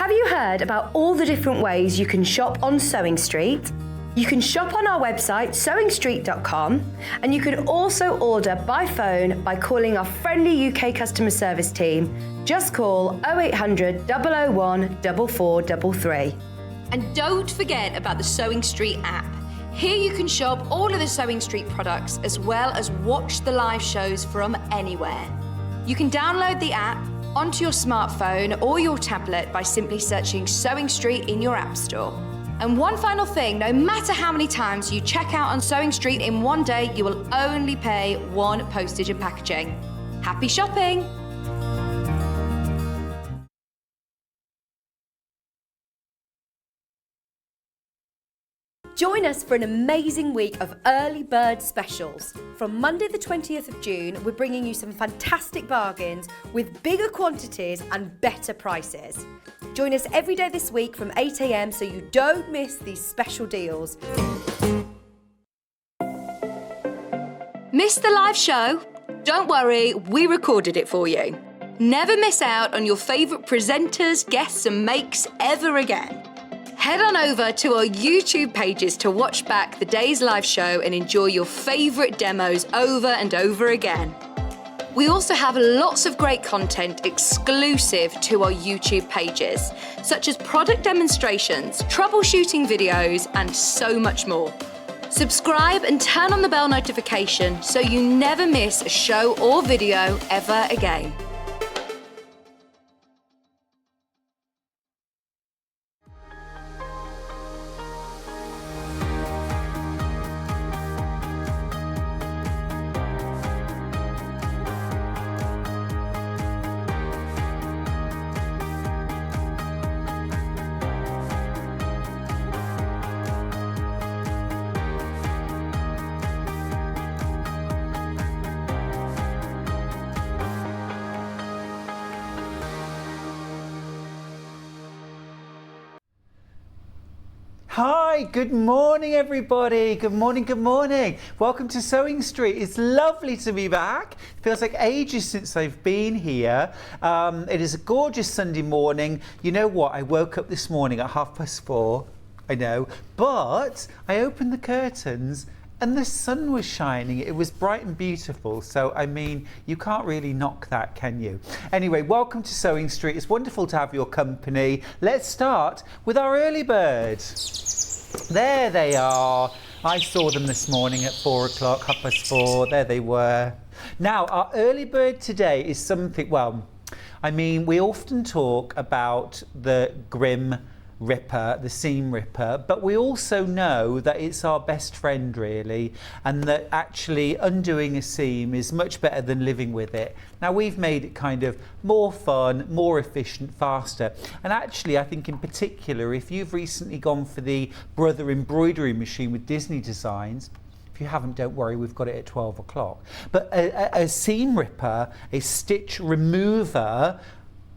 Have you heard about all the different ways you can shop on Sewing Street? You can shop on our website, sewingstreet.com, and you can also order by phone by calling our friendly UK customer service team. Just call 0800 001 4433. And don't forget about the Sewing Street app. Here you can shop all of the Sewing Street products as well as watch the live shows from anywhere. You can download the app onto your smartphone or your tablet by simply searching Sewing Street in your app store. And one final thing, no matter how many times you check out on Sewing Street in one day, you will only pay one postage and packaging. Happy shopping! Join us for an amazing week of early bird specials. From Monday the 20th of June, we're bringing you some fantastic bargains with bigger quantities and better prices. Join us every day this week from 8 AM so you don't miss these special deals. Missed the live show? Don't worry, we recorded it for you. Never miss out on your favourite presenters, guests and makes ever again. Head on over to our YouTube pages to watch back the day's live show and enjoy your favourite demos over and over again. We also have lots of great content exclusive to our YouTube pages, such as product demonstrations, troubleshooting videos, and so much more. Subscribe and turn on the bell notification so you never miss a show or video ever again. Hi, good morning everybody. Good morning, good morning. Welcome to Sewing Street. It's lovely to be back. Feels like ages since I've been here. It is a gorgeous Sunday morning. You know what? I woke up this morning at 4:30. I know, but I opened the curtains and the sun was shining. It was bright and beautiful. So, I mean, you can't really knock that, can you? Anyway, welcome to Sewing Street. It's wonderful to have your company. Let's start with our early bird. There they are. I saw them this morning at 4 o'clock, 4:30. There they were. Now, our early bird today is something, well, I mean, we often talk about the Grim Ripper, the seam ripper, but we also know that it's our best friend really, and that actually undoing a seam is much better than living with it. Now we've made it kind of more fun, more efficient, faster, and actually I think in particular if you've recently gone for the Brother embroidery machine with Disney designs, if you haven't, don't worry, we've got it at 12 o'clock. But a seam ripper, a stitch remover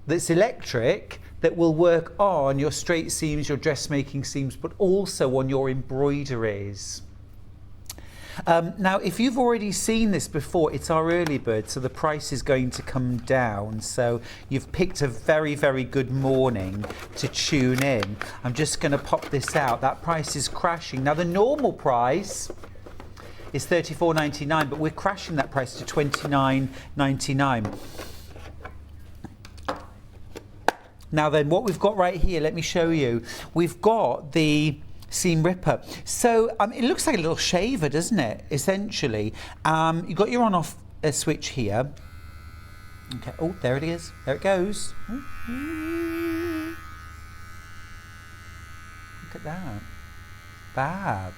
that's electric, that will work on your straight seams, your dressmaking seams, but also on your embroideries. Now, if you've already seen this before, it's our early bird, so the price is going to come down. So you've picked a very, very good morning to tune in. I'm just going to pop this out. That price is crashing. Now, the normal price is $34.99, but we're crashing that price to $29.99. Now then, what we've got right here, let me show you. We've got the seam ripper. So it looks like a little shaver, doesn't it, essentially? You've got your on-off switch here. Okay, oh, there it is. There it goes. Look at that. Fab.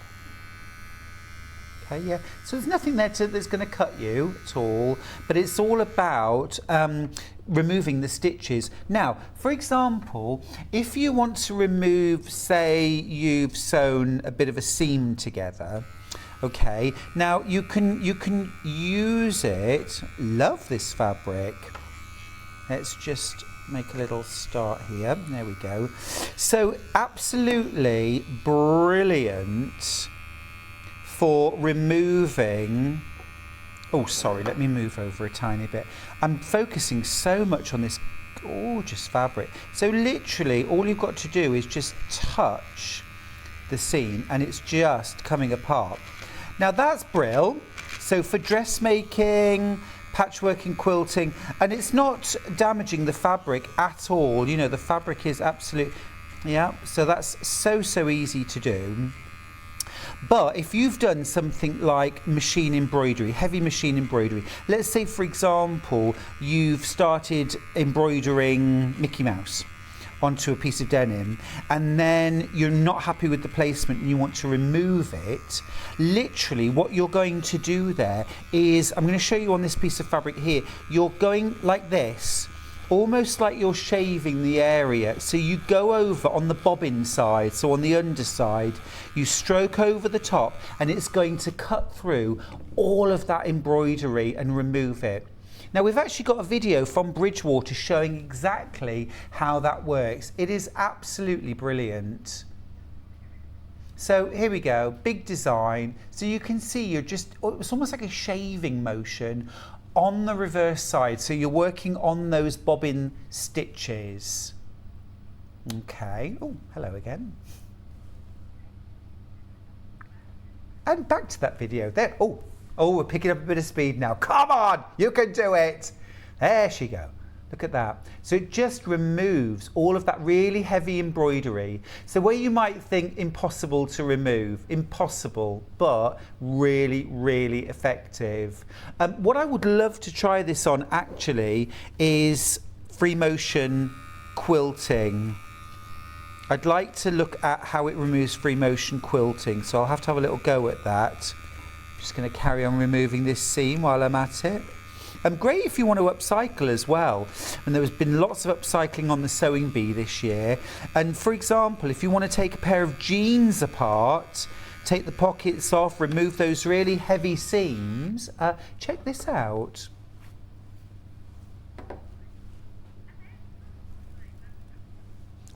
Okay, yeah. So there's nothing there that's going to cut you at all, but it's all about removing the stitches. Now, for example, if you want to remove, say, you've sewn a bit of a seam together, okay, now you can use it. Love this fabric. Let's just make a little start here. There we go. So absolutely brilliant for removing, oh sorry, let me move over a tiny bit. I'm focusing so much on this gorgeous fabric. So literally all you've got to do is just touch the seam and it's just coming apart. Now that's brill. So for dressmaking, patchworking, quilting, and it's not damaging the fabric at all. You know, the fabric is absolute, yeah, so that's so easy to do. But if you've done something like machine embroidery, heavy machine embroidery, let's say for example you've started embroidering Mickey Mouse onto a piece of denim and then you're not happy with the placement and you want to remove it, literally what you're going to do there is, I'm going to show you on this piece of fabric here, you're going like this, almost like you're shaving the area. So you go over on the bobbin side, so on the underside, you stroke over the top and it's going to cut through all of that embroidery and remove it. Now we've actually got a video from Bridgewater showing exactly how that works. It is absolutely brilliant. So here we go, big design. So you can see you're just, it's almost like a shaving motion on the reverse side. So you're working on those bobbin stitches. Okay, oh, hello again. And back to that video there. Oh, we're picking up a bit of speed now. Come on, you can do it. There she go. Look at that. So it just removes all of that really heavy embroidery. So where you might think impossible to remove, impossible, but really effective. What I would love to try this on actually is free motion quilting. I'd like to look at how it removes free motion quilting. So I'll have to have a little go at that. Just going to carry on removing this seam while I'm at it. Great if you want to upcycle as well. And there's been lots of upcycling on the sewing bee this year. And for example, if you want to take a pair of jeans apart, take the pockets off, remove those really heavy seams, check this out.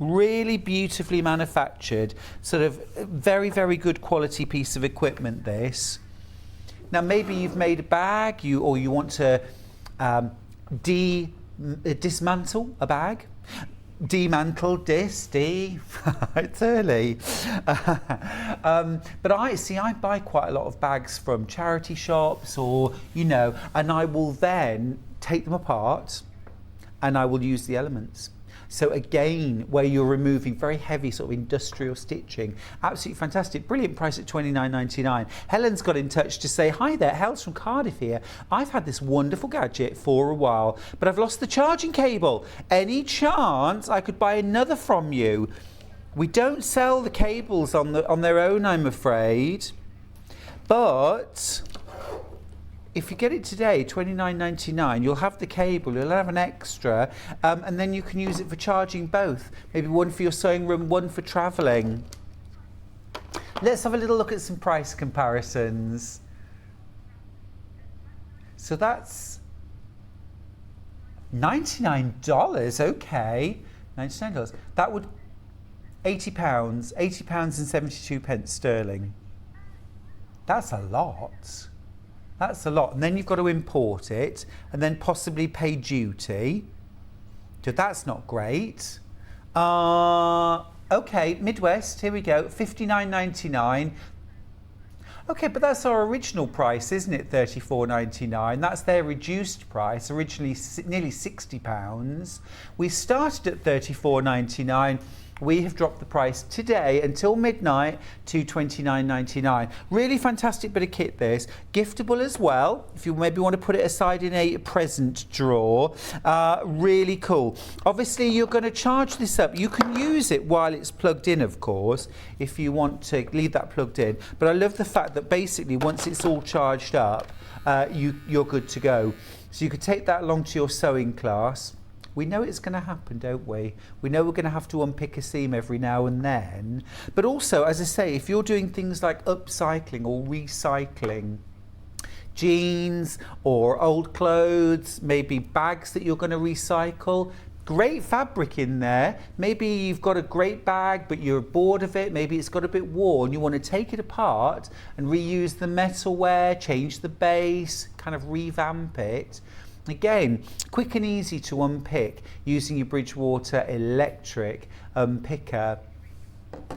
Really beautifully manufactured, sort of very good quality piece of equipment this. Now maybe you've made a bag, or you want to dismantle a bag. Demantle, it's early. But I buy quite a lot of bags from charity shops, or, you know, and I will then take them apart and I will use the elements. So again, where you're removing very heavy sort of industrial stitching, absolutely fantastic, brilliant price at $29.99. Helen's got in touch to say, hi there, Hel's from Cardiff here. I've had this wonderful gadget for a while, but I've lost the charging cable. Any chance I could buy another from you? We don't sell the cables on their own, I'm afraid. But if you get it today, $29.99, you'll have the cable, you'll have an extra, and then you can use it for charging both. Maybe one for your sewing room, one for travelling. Let's have a little look at some price comparisons. So that's $99, okay. $99. That would £80 and 72 pence sterling. That's a lot. That's a lot. And then you've got to import it and then possibly pay duty. So that's not great. Okay, Midwest, here we go, $59.99. Okay, but that's our original price, isn't it? $34.99. That's their reduced price, originally nearly £60. We started at $34.99. We have dropped the price today until midnight to $29.99. Really fantastic bit of kit this. Giftable as well, if you maybe want to put it aside in a present drawer. Really cool. Obviously, you're going to charge this up. You can use it while it's plugged in, of course, if you want to leave that plugged in. But I love the fact that basically once it's all charged up, you're good to go. So you could take that along to your sewing class. We know it's going to happen, don't we? We know we're going to have to unpick a seam every now and then. But also, as I say, if you're doing things like upcycling or recycling, jeans or old clothes, maybe bags that you're going to recycle, great fabric in there. Maybe you've got a great bag, but you're bored of it. Maybe it's got a bit worn. You want to take it apart and reuse the metalware, change the base, kind of revamp it. Again, quick and easy to unpick using your Bridgewater electric picker.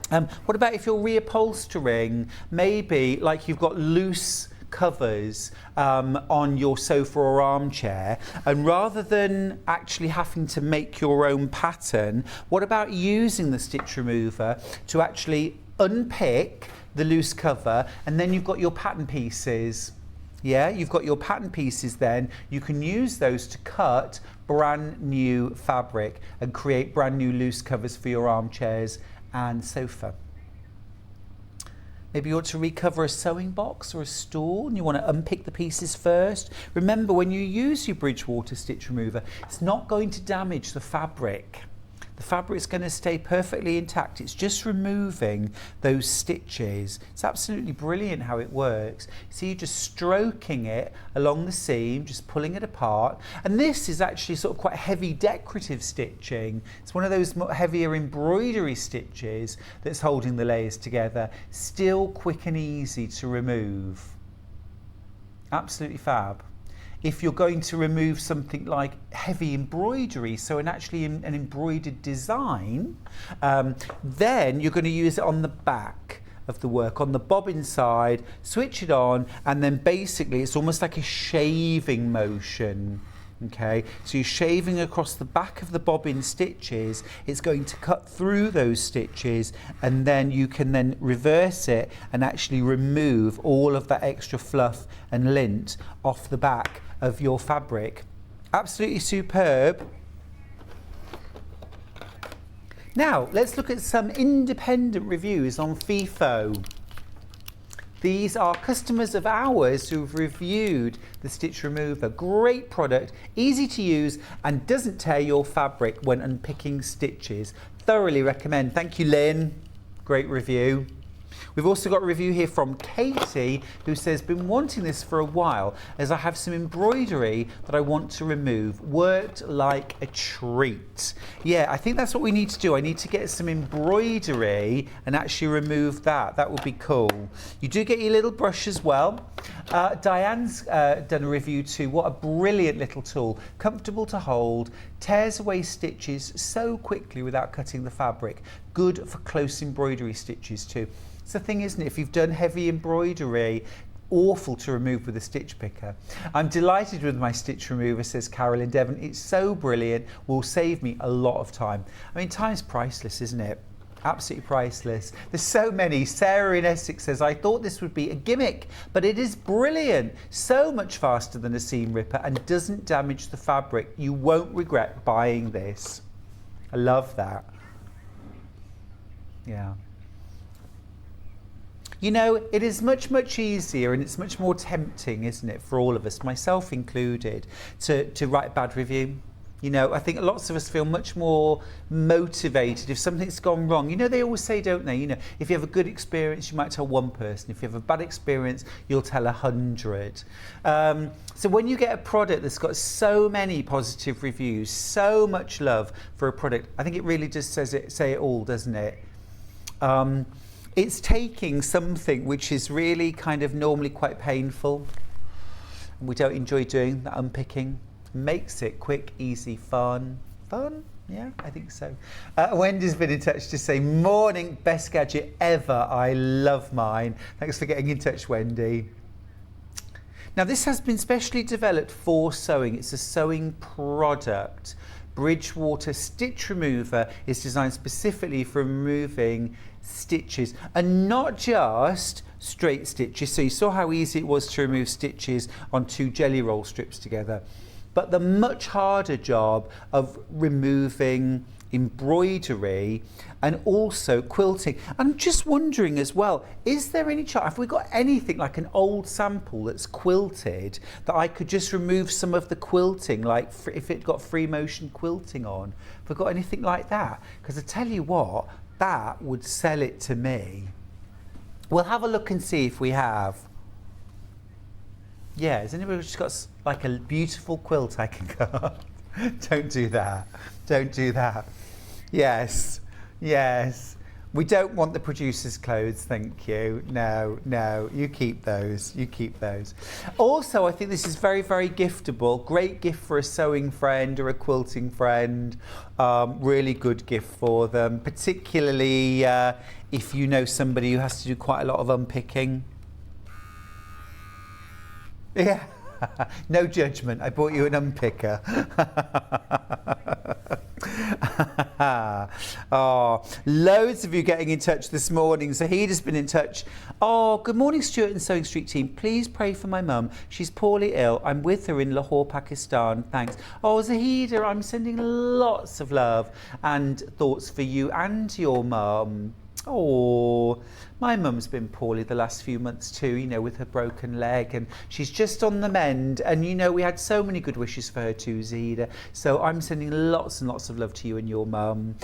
What about if you're reupholstering, maybe like you've got loose covers on your sofa or armchair, and rather than actually having to make your own pattern, what about using the stitch remover to actually unpick the loose cover, and then you've got your pattern pieces. Yeah, you've got your pattern pieces then. You can use those to cut brand new fabric and create brand new loose covers for your armchairs and sofa. Maybe you want to recover a sewing box or a stool and you want to unpick the pieces first. Remember, when you use your Bridgewater stitch remover, it's not going to damage the fabric. The fabric's going to stay perfectly intact. It's just removing those stitches. It's absolutely brilliant how it works. See, you're just stroking it along the seam, just pulling it apart. And this is actually sort of quite heavy decorative stitching. It's one of those heavier embroidery stitches that's holding the layers together. Still quick and easy to remove. Absolutely fab. If you're going to remove something like heavy embroidery, so an embroidered design, then you're going to use it on the back of the work, on the bobbin side, switch it on, and then basically it's almost like a shaving motion. Okay, so you're shaving across the back of the bobbin stitches. It's going to cut through those stitches, and then you can then reverse it and actually remove all of that extra fluff and lint off the back of your fabric. Absolutely superb. Now let's look at some independent reviews on FIFO. These are customers of ours who've reviewed the stitch remover. Great product, easy to use, and doesn't tear your fabric when unpicking stitches. Thoroughly recommend. Thank you, Lynn. Great review. We've also got a review here from Katie, who says, been wanting this for a while as I have some embroidery that I want to remove. Worked like a treat. Yeah, I think that's what we need to do. I need to get some embroidery and actually remove that. That would be cool. You do get your little brush as well. Diane's done a review too. What a brilliant little tool. Comfortable to hold, tears away stitches so quickly without cutting the fabric. Good for close embroidery stitches too. It's the thing, isn't it? If you've done heavy embroidery, awful to remove with a stitch picker. I'm delighted with my stitch remover, says Carolyn Devon. It's so brilliant, will save me a lot of time. I mean, time's priceless, isn't it? Absolutely priceless. There's so many. Sarah in Essex says, I thought this would be a gimmick, but it is brilliant. So much faster than a seam ripper and doesn't damage the fabric. You won't regret buying this. I love that. Yeah. You know, it is much, much easier and it's much more tempting, isn't it, for all of us, myself included, to write a bad review. You know, I think lots of us feel much more motivated if something's gone wrong. You know, they always say, don't they? You know, if you have a good experience, you might tell one person. If you have a bad experience, you'll tell 100. So when you get a product that's got so many positive reviews, so much love for a product, I think it really just say it all, doesn't it? It's taking something which is really kind of normally quite painful, and we don't enjoy doing, that unpicking, makes it quick, easy, fun. Fun? Yeah, I think so. Wendy's been in touch to say, morning, best gadget ever. I love mine. Thanks for getting in touch, Wendy. Now this has been specially developed for sewing. It's a sewing product. Bridgewater Stitch Remover is designed specifically for removing stitches, and not just straight stitches. So you saw how easy it was to remove stitches on 2 jelly roll strips together, but the much harder job of removing embroidery and also quilting. I'm just wondering as well, is there any chance, have we got anything like an old sample that's quilted that I could just remove some of the quilting, like if it got free motion quilting on? Have we got anything like that? Because I tell you what, that would sell it to me. We'll have a look and see if we have. Yeah, has anybody just got like a beautiful quilt I can cut? Don't do that. Don't do that. Yes, yes. We don't want the producer's clothes, thank you. No, no, you keep those, you keep those. Also, I think this is very, very giftable. Great gift for a sewing friend or a quilting friend. Really good gift for them, particularly if you know somebody who has to do quite a lot of unpicking. Yeah, no judgment. I bought you an unpicker. Oh, loads of you getting in touch this morning. Zahida's been in touch. Oh, good morning, Stuart and Sewing Street team. Please pray for my mum. She's poorly ill. I'm with her in Lahore, Pakistan. Thanks. Oh, Zahida, I'm sending lots of love and thoughts for you and your mum. Oh, my mum's been poorly the last few months too, you know, with her broken leg, and she's just on the mend. And you know, we had so many good wishes for her too, Zahida. So I'm sending lots and lots of love to you and your mum.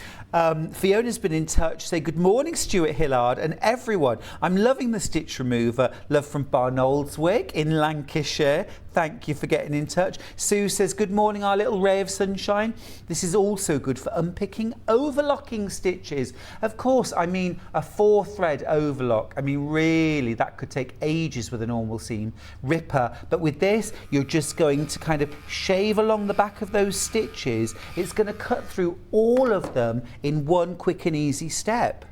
Fiona's been in touch. Say good morning, Stuart Hillard and everyone. I'm loving the stitch remover. Love from Barnoldswick in Lancashire. Thank you for getting in touch. Sue says, good morning, our little ray of sunshine. This is also good for unpicking overlocking stitches. Of course, I mean, a 4-thread overlock. I mean, really, that could take ages with a normal seam ripper. But with this, you're just going to kind of shave along the back of those stitches. It's going to cut through all of them in one quick and easy step.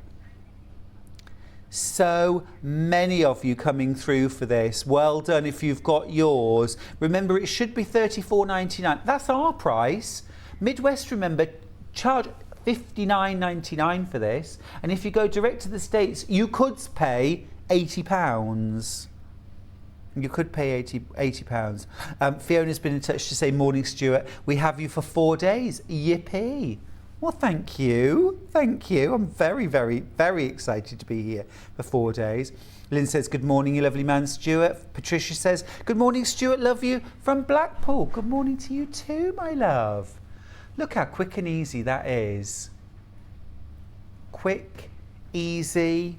So many of you coming through for this. Well done if you've got yours. Remember, it should be $34.99. That's our price. Midwest, remember, charge $59.99 for this. And if you go direct to the States, you could pay £80. You could pay £80. Fiona's been in touch to say, morning, Stuart. We have you for 4 days. Yippee. Well, thank you. Thank you. I'm very, very, very excited to be here for 4 days. Lynn says, good morning, you lovely man, Stuart. Patricia says, good morning, Stuart. Love you from Blackpool. Good morning to you too, my love. Look how quick and easy that is. Quick, easy.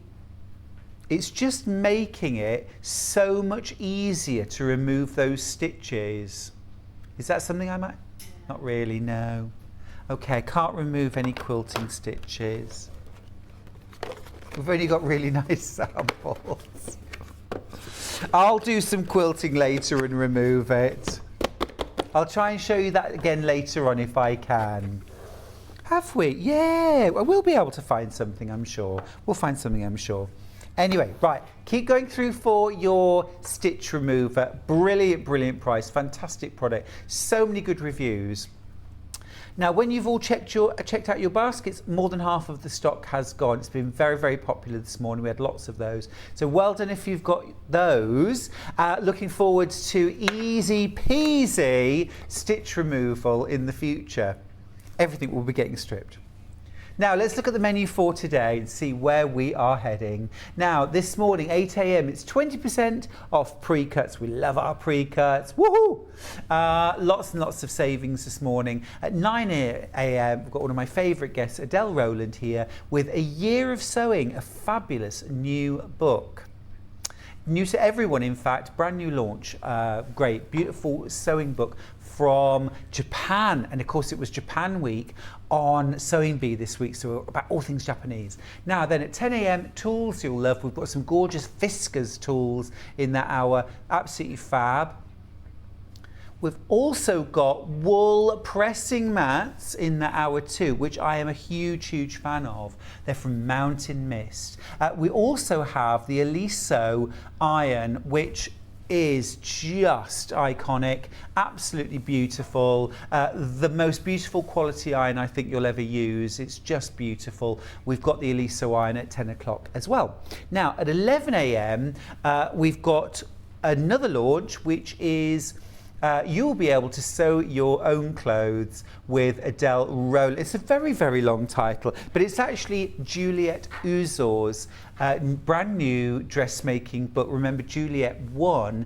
It's just making it so much easier to remove those stitches. Is that something I might? Not really, no. Okay, I can't remove any quilting stitches. We've only got really nice samples. I'll do some quilting later and remove it. I'll try and show you that again later on if I can. Have we? Yeah, we'll be able to find something, I'm sure. We'll find something, I'm sure. Anyway, right, keep going through for your stitch remover. Brilliant, brilliant price, fantastic product. So many good reviews. Now, when you've all checked out your baskets, more than half of the stock has gone. It's been very, very popular this morning. We had lots of those. So well done if you've got those. Looking forward to easy peasy stitch removal in the future. Everything will be getting stripped. Now, let's look at the menu for today and see where we are heading. Now, this morning, 8 a.m, it's 20% off pre-cuts. We love our pre-cuts. Woohoo! Lots and lots of savings this morning. At 9 a.m, we've got one of my favourite guests, Adelle Rowland, here with A Year of Sewing, a fabulous new book. New to everyone, in fact, brand new launch. Great, beautiful sewing book from Japan, and of course it was Japan Week on Sewing Bee this week, so about all things Japanese. Now then, at 10 a.m, tools you'll love. We've got some gorgeous Fiskars tools in that hour, absolutely fab. We've also got wool pressing mats in the hour too, which I am a huge, huge fan of. They're from Mountain Mist. We also have the Eliso iron, which is just iconic, absolutely beautiful. The most beautiful quality iron I think you'll ever use. It's just beautiful. We've got the Eliso iron at 10 o'clock as well. Now at 11 a.m, we've got another launch, which is you'll be able to sew your own clothes with Adelle Rowland. It's a very, very long title, but it's actually Juliette Uzor's brand new dressmaking book. Remember, Juliette won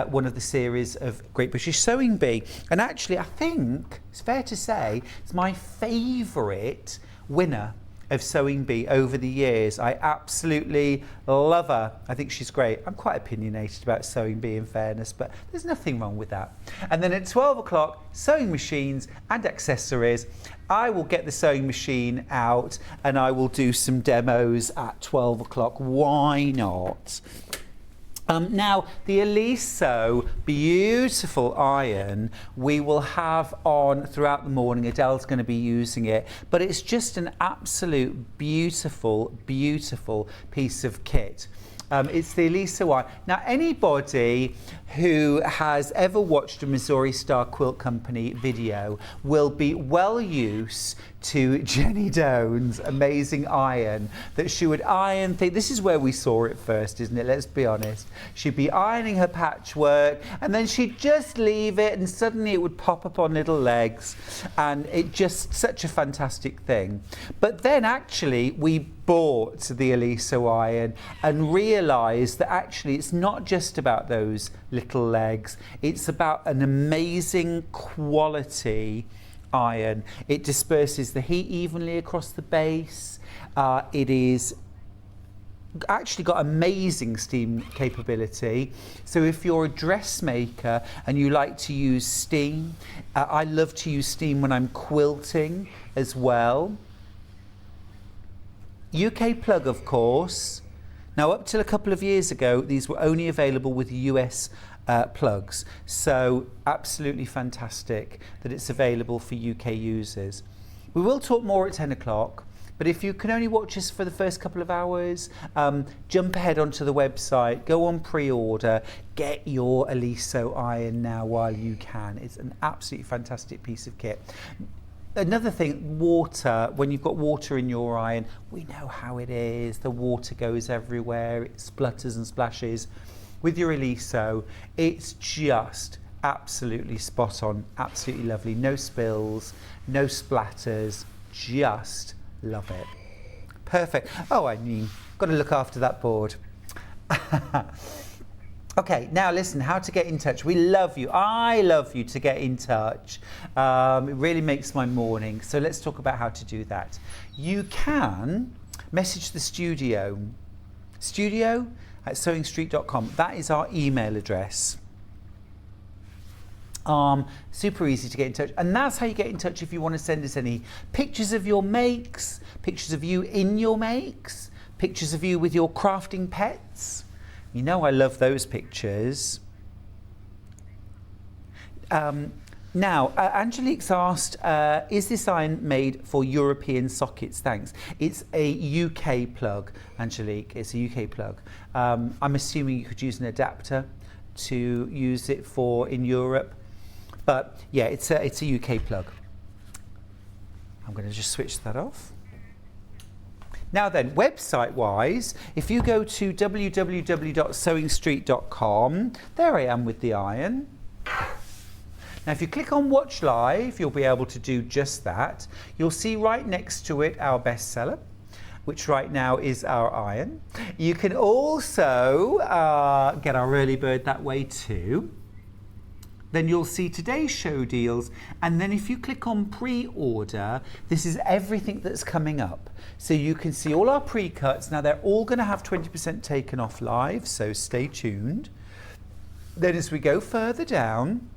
one of the series of Great British Sewing Bee. And actually, I think it's fair to say it's my favourite winner of Sewing Bee over the years. I absolutely love her. I think she's great. I'm quite opinionated about Sewing Bee in fairness, but there's nothing wrong with that. And then at 12 o'clock, sewing machines and accessories. I will get the sewing machine out and I will do some demos at 12 o'clock. Why not? Now, the Eliso beautiful iron we will have on throughout the morning. Adelle's going to be using it, but it's just an absolute beautiful, beautiful piece of kit. It's the Eliso iron. Now, anybody who has ever watched a Missouri Star Quilt Company video will be well used to Jenny Doan's amazing iron that she would iron things. This is where we saw it first, isn't it? Let's be honest. She'd be ironing her patchwork and then she'd just leave it and suddenly it would pop up on little legs, and it just such a fantastic thing. But then actually we bought the Eliso iron and realised that actually it's not just about those little legs, it's about an amazing quality iron. It disperses the heat evenly across the base. It is actually got amazing steam capability. So if you're a dressmaker and you like to use steam, I love to use steam when I'm quilting as well. UK plug, of course. Now, up till a couple of years ago, these were only available with US plugs. So absolutely fantastic that it's available for UK users. We will talk more at 10 o'clock, but if you can only watch us for the first couple of hours, jump ahead onto the website, go on pre-order, get your Eliso iron now while you can. It's an absolutely fantastic piece of kit. Another thing, water. When you've got water in your iron, we know how it is. The water goes everywhere, it splutters and splashes. With your Eliso, it's just absolutely spot on, absolutely lovely. No spills, no splatters, just love it. Perfect. Oh, I mean, got to look after that board. Okay, now listen, how to get in touch. We love you. I love you to get in touch. It really makes my morning. So let's talk about how to do that. You can message the studio at sewingstreet.com. That is our email address. Super easy to get in touch, and that's how you get in touch if you want to send us any pictures of your makes, pictures of you in your makes, pictures of you with your crafting pets. You know I love those pictures. Now, Angelique's asked, is this iron made for European sockets? Thanks. It's a UK plug, Angelique. It's a UK plug. I'm assuming you could use an adapter to use it for in Europe. But yeah, it's a UK plug. I'm going to just switch that off. Now then, website-wise, if you go to www.sewingstreet.com, there I am with the iron. Now, if you click on Watch Live, you'll be able to do just that. You'll see right next to it our bestseller, which right now is our iron. You can also get our early bird that way too. Then you'll see today's show deals, and then if you click on pre-order, this is everything that's coming up. So you can see all our pre-cuts. Now they're all going to have 20% taken off live, so stay tuned. Then as we go further down,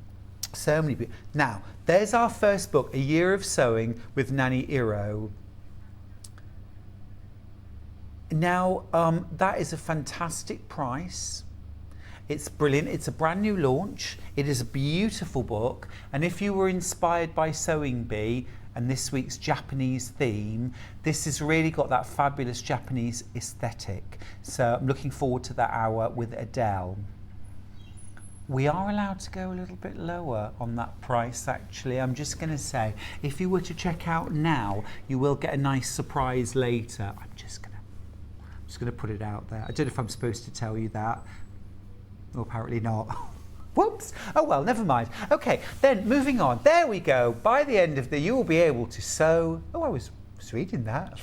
so many people. Now, there's our first book, A Year of Sewing with Nanny Iro. Now, that is a fantastic price. It's brilliant. It's a brand new launch. It is a beautiful book. And if you were inspired by Sewing Bee and this week's Japanese theme, this has really got that fabulous Japanese aesthetic. So I'm looking forward to that hour with Adelle. We are allowed to go a little bit lower on that price, actually. I'm just going to say, if you were to check out now, you will get a nice surprise later. I'm just going to put it out there. I don't know if I'm supposed to tell you that. Well, apparently not. Whoops. Oh well, never mind. Okay, then moving on. There we go. By the end of you will be able to sew. Oh, I was reading that.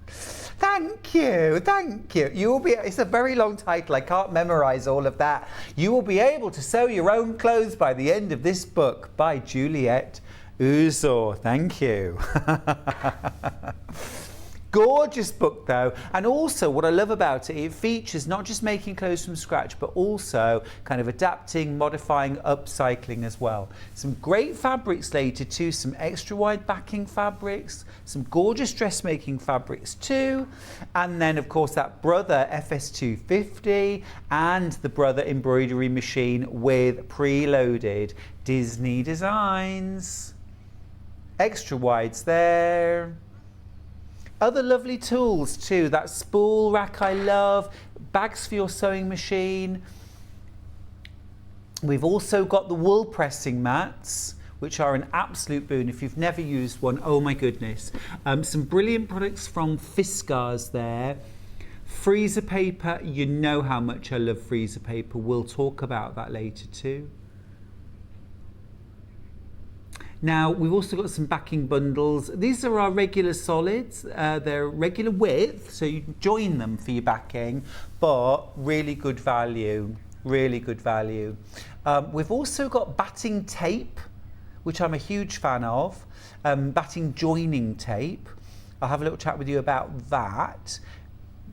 Thank you, thank you. You will be. It's a very long title. I can't memorize all of that. You will be able to sew your own clothes by the end of this book by Juliet Uzor, thank you. Gorgeous book though, and also what I love about it, it features not just making clothes from scratch, but also kind of adapting, modifying, upcycling as well. Some great fabrics later too, some extra wide backing fabrics, some gorgeous dressmaking fabrics too, and then of course that Brother FS250 and the Brother embroidery machine with preloaded Disney designs. Extra wides there. Other lovely tools too, that spool rack I love, bags for your sewing machine. We've also got the wool pressing mats, which are an absolute boon if you've never used one. Oh my goodness. Some brilliant products from Fiskars there. Freezer paper, you know how much I love freezer paper. We'll talk about that later too. Now, we've also got some backing bundles. These are our regular solids. They're regular width, so you can join them for your backing, but really good value, really good value. We've also got batting tape, which I'm a huge fan of, batting joining tape. I'll have a little chat with you about that.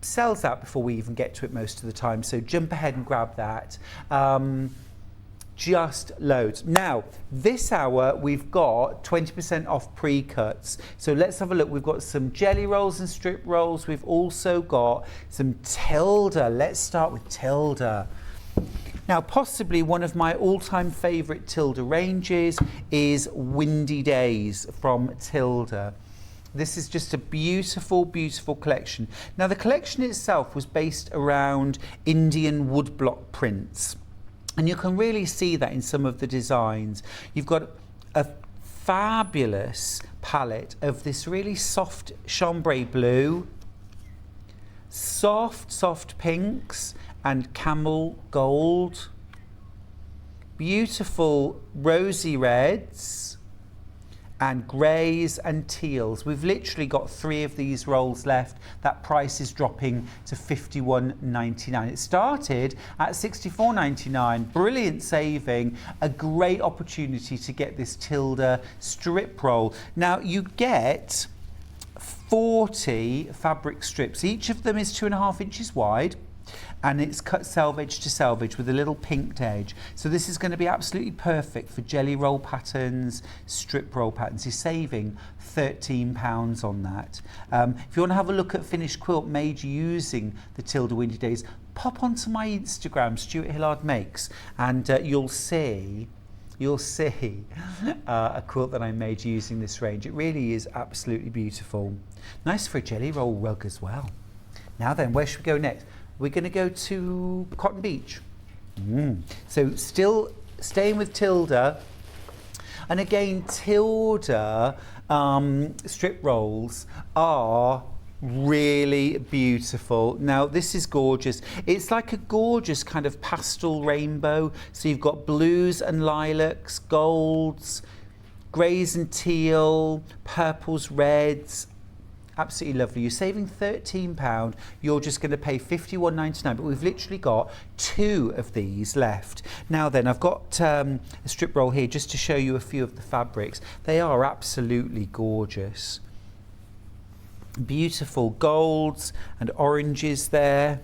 Sells out before we even get to it most of the time, so jump ahead and grab that. Just loads. Now, this hour we've got 20% off pre-cuts. So let's have a look. We've got some jelly rolls and strip rolls. We've also got some Tilda. Let's start with Tilda. Now, possibly one of my all-time favourite Tilda ranges is Windy Days from Tilda. This is just a beautiful, beautiful collection. Now, the collection itself was based around Indian woodblock prints. And you can really see that in some of the designs. You've got a fabulous palette of this really soft chambray blue, soft pinks and camel gold, beautiful rosy reds and greys and teals. We've literally got 3 of these rolls left. That price is dropping to $51.99. It started at $64.99. Brilliant saving, a great opportunity to get this Tilda strip roll. Now you get 40 fabric strips. Each of them is 2.5 inches wide. And it's cut selvage to selvage with a little pinked edge. So this is going to be absolutely perfect for jelly roll patterns, strip roll patterns. You're saving £13 on that. If you want to have a look at finished quilt made using the Tilda Windy Days, pop onto my Instagram, Stuart Hillard Makes, and you'll see a quilt that I made using this range. It really is absolutely beautiful. Nice for a jelly roll rug as well. Now then, where should we go next? We're going to go to Cotton Beach. So still staying with Tilda. And again, Tilda strip rolls are really beautiful. Now this is gorgeous. It's like a gorgeous kind of pastel rainbow. So you've got blues and lilacs, golds, greys and teal, purples, reds. Absolutely lovely. You're saving £13. You're just going to pay $51.99, but we've literally got 2 of these left. Now then, I've got a strip roll here just to show you a few of the fabrics. They are absolutely gorgeous. Beautiful golds and oranges there.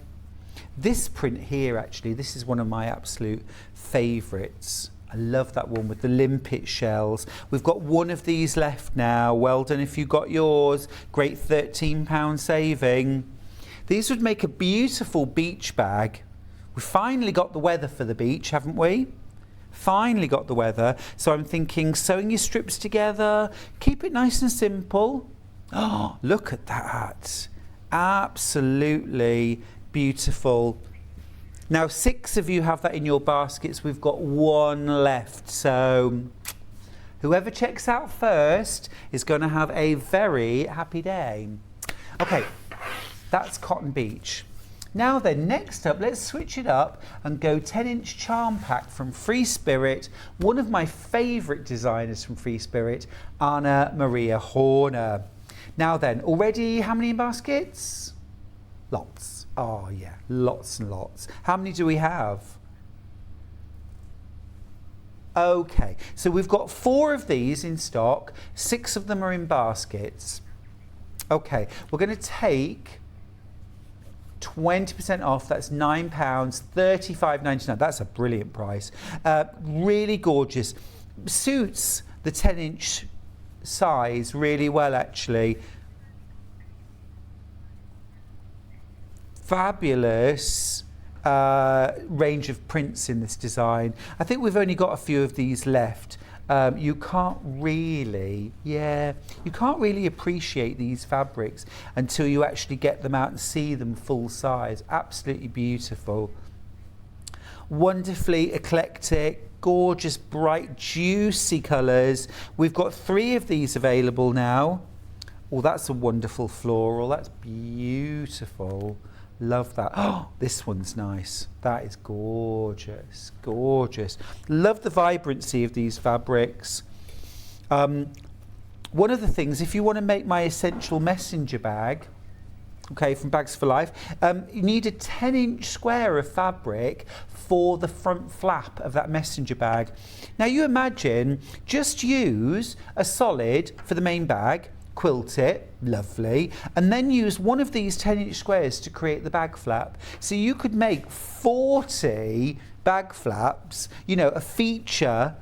This print here, actually, this is one of my absolute favourites. I love that one with the limpet shells. We've got 1 of these left now. Well done if you got yours. Great £13 saving. These would make a beautiful beach bag. We finally got the weather for the beach, haven't we? Finally got the weather. So I'm thinking sewing your strips together. Keep it nice and simple. Oh, look at that. Absolutely beautiful. Now 6 of you have that in your baskets. We've got 1 left. So whoever checks out first is going to have a very happy day. Okay, that's Cotton Beach. Now then, next up, let's switch it up and go 10-inch charm pack from Free Spirit. One of my favourite designers from Free Spirit, Anna Maria Horner. Now then, already how many in baskets? Lots. Oh yeah, lots and lots. How many do we have? Okay, so we've got 4 of these in stock, 6 of them are in baskets. Okay, we're going to take 20% off, that's £9, $35.99. That's a brilliant price. Really gorgeous. Suits the 10-inch size really well, actually. Fabulous range of prints in this design. I think we've only got a few of these left. You can't really appreciate these fabrics until you actually get them out and see them full size. Absolutely beautiful. Wonderfully eclectic, gorgeous, bright, juicy colours. We've got 3 of these available now. Oh, that's a wonderful floral. That's beautiful. Love that. Oh, this one's nice. That is gorgeous, gorgeous. Love the vibrancy of these fabrics. One of the things, if you want to make my essential messenger bag, okay, from Bags for Life, you need a 10-inch square of fabric for the front flap of that messenger bag. Now you imagine, just use a solid for the main bag, quilt it, lovely, and then use one of these 10-inch squares to create the bag flap. So you could make 40 bag flaps, you know, a feature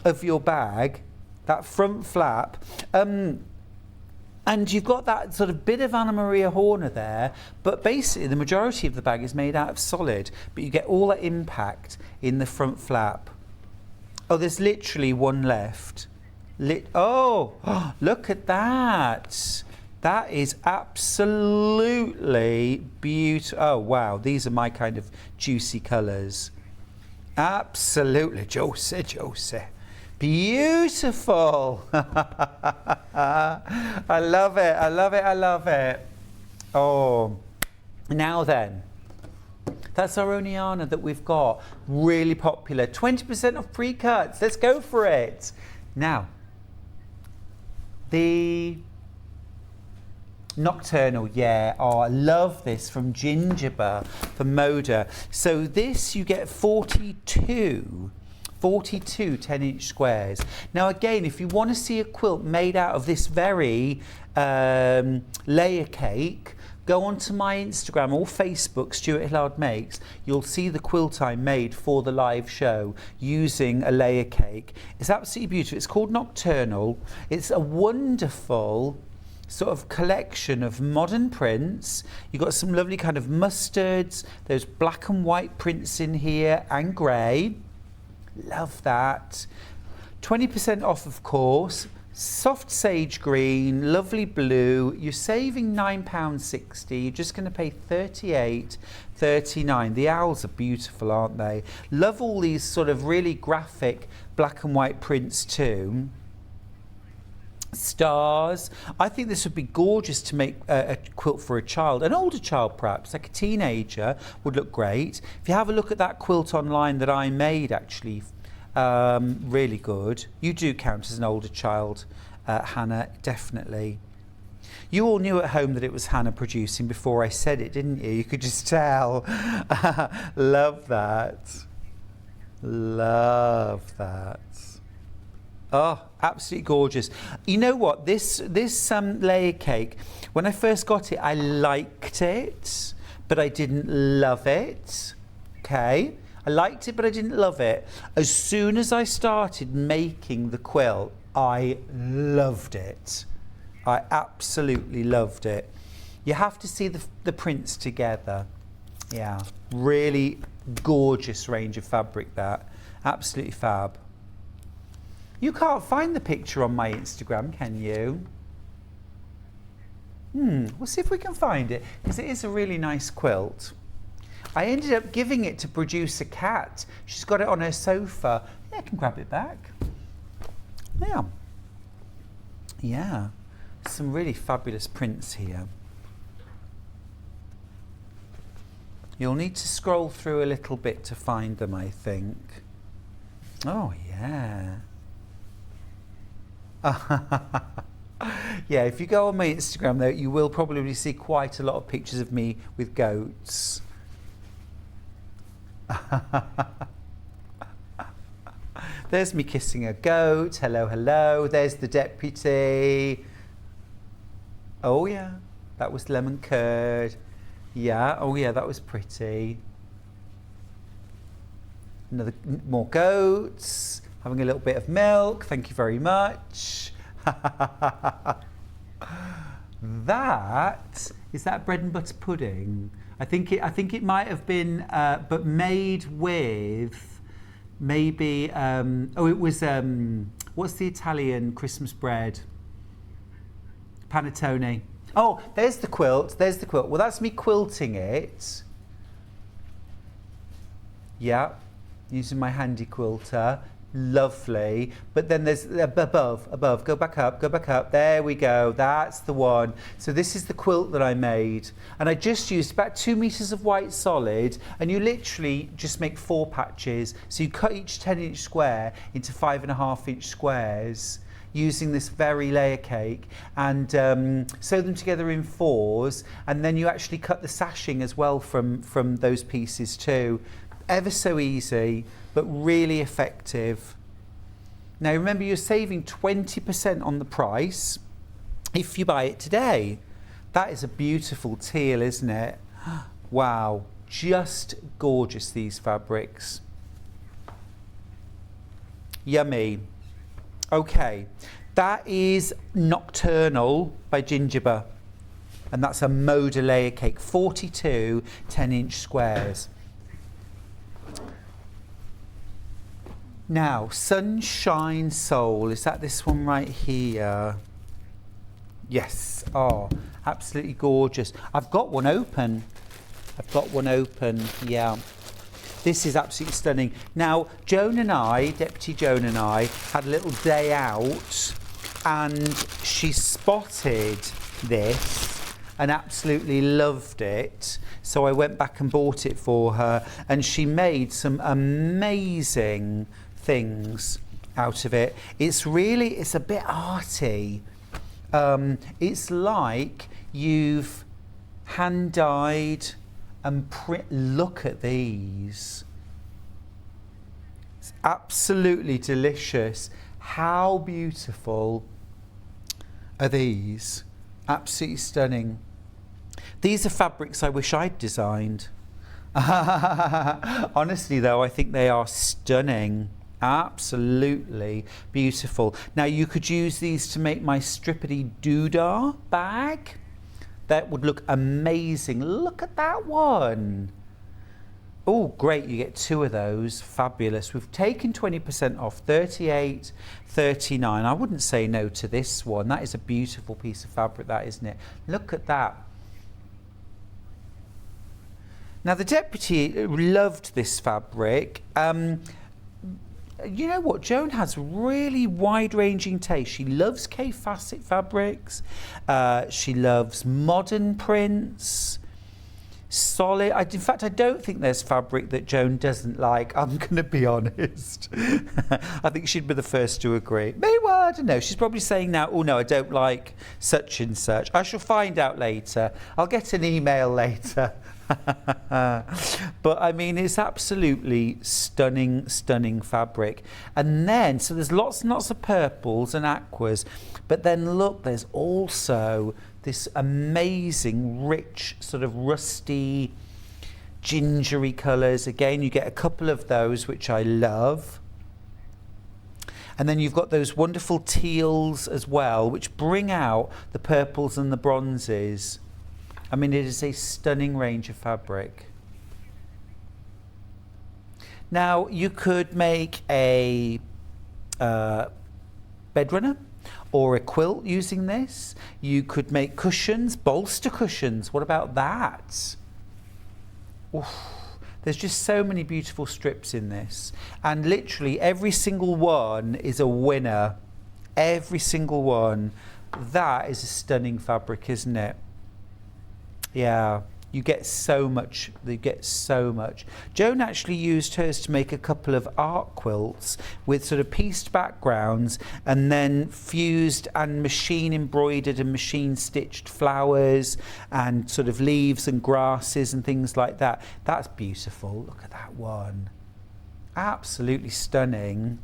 of your bag, that front flap. And you've got that sort of bit of Anna Maria Horner there, but basically the majority of the bag is made out of solid, but you get all that impact in the front flap. Oh, there's literally one left. Oh, look at that. That is absolutely beautiful. Oh, wow. These are my kind of juicy colours. Absolutely. Josie. Beautiful. I love it. I love it. I love it. Oh, now then. That's our only Oniana that we've got. Really popular. 20% off pre-cuts. Let's go for it. Now, the Nocturnal, yeah. Oh, I love this from Gingerbur, from Moda. So this you get 42 10-inch squares. Now again, if you want to see a quilt made out of this very layer cake, go onto my Instagram or Facebook, Stuart Hillard Makes. You'll see the quilt I made for the live show using a layer cake. It's absolutely beautiful. It's called Nocturnal. It's a wonderful sort of collection of modern prints. You've got some lovely kind of mustards. There's black and white prints in here and grey. Love that. 20% off, of course. Soft sage green, lovely blue. You're saving £9.60. You're just going to pay $38.39. The owls are beautiful, aren't they? Love all these sort of really graphic black and white prints too. Stars. I think this would be gorgeous to make a quilt for a child, an older child perhaps, like a teenager would look great. If you have a look at that quilt online that I made, actually, really good. You do count as an older child, Hannah, definitely. You all knew at home that it was Hannah producing before I said it, didn't you? You could just tell. Love that. Love that. Oh, absolutely gorgeous. You know what? This layer cake, when I first got it, I liked it, but I didn't love it. Okay? I liked it, but I didn't love it. As soon as I started making the quilt, I loved it. I absolutely loved it. You have to see the prints together. Yeah, really gorgeous range of fabric, that. Absolutely fab. You can't find the picture on my Instagram, can you? We'll see if we can find it, because it is a really nice quilt. I ended up giving it to producer Kat. She's got it on her sofa. Yeah, I can grab it back. Yeah. Yeah. Some really fabulous prints here. You'll need to scroll through a little bit to find them, I think. Oh, yeah. Yeah, if you go on my Instagram, though, you will probably see quite a lot of pictures of me with goats. There's me kissing a goat. Hello, hello. There's the deputy. Oh yeah, that was lemon curd. Yeah, oh yeah, that was pretty. More goats. Having a little bit of milk. Thank you very much. Is that bread and butter pudding? I think it might have been, but made with maybe. It was. What's the Italian Christmas bread? Panettone. Oh, there's the quilt. There's the quilt. Well, that's me quilting it. Yeah, using my handy quilter. Lovely. But then there's above, go back up. There we go. That's the one. So this is the quilt that I made. And I just used about 2 meters of white solid, and you literally just make 4 patches. So you cut each 10-inch square into 5.5-inch squares using this very layer cake, and sew them together in 4s, and then you actually cut the sashing as well from those pieces too. Ever so easy, but really effective. Now remember, you're saving 20% on the price if you buy it today. That is a beautiful teal, isn't it? Wow, just gorgeous, these fabrics. Yummy. Okay, that is Nocturnal by Gingerbread, and that's a Moda layer cake, 42 10-inch squares. Now, Sunshine Soul, is that this one right here? Yes, oh, absolutely gorgeous. I've got one open, yeah. This is absolutely stunning. Now, Deputy Joan and I, had a little day out, and she spotted this and absolutely loved it. So I went back and bought it for her, and she made some amazing things out of it. It's a bit arty. It's like you've hand dyed and look at these. It's absolutely delicious. How beautiful are these? Absolutely stunning. These are fabrics I wish I'd designed. Honestly though, I think they are stunning. Absolutely beautiful. Now you could use these to make my strippity doodah bag. That would look amazing. Look at that one. Oh, great, you get 2 of those. Fabulous. We've taken 20% off, 38, 39. I wouldn't say no to this one. That is a beautiful piece of fabric, that, isn't it? Look at that. Now, the deputy loved this fabric. You know what? Joan has really wide-ranging taste. She loves K-facet fabrics. She loves modern prints. Solid. In fact, I don't think there's fabric that Joan doesn't like. I'm going to be honest. I think she'd be the first to agree. Maybe, well, I don't know. She's probably saying now, oh no, I don't like such and such. I shall find out later. I'll get an email later. But I mean, it's absolutely stunning, stunning fabric. And then, so there's lots and lots of purples and aquas, but then look, there's also this amazing, rich, sort of rusty, gingery colours. Again, you get a couple of those, which I love. And then you've got those wonderful teals as well, which bring out the purples and the bronzes. I mean, it is a stunning range of fabric. Now, you could make a bed runner or a quilt using this. You could make cushions, bolster cushions. What about that? Oof. There's just so many beautiful strips in this. And literally every single one is a winner. Every single one. That is a stunning fabric, isn't it? Yeah, you get so much. You get so much. Joan actually used hers to make a couple of art quilts with sort of pieced backgrounds, and then fused and machine embroidered and machine stitched flowers and sort of leaves and grasses and things like that. That's beautiful. Look at that one. Absolutely stunning.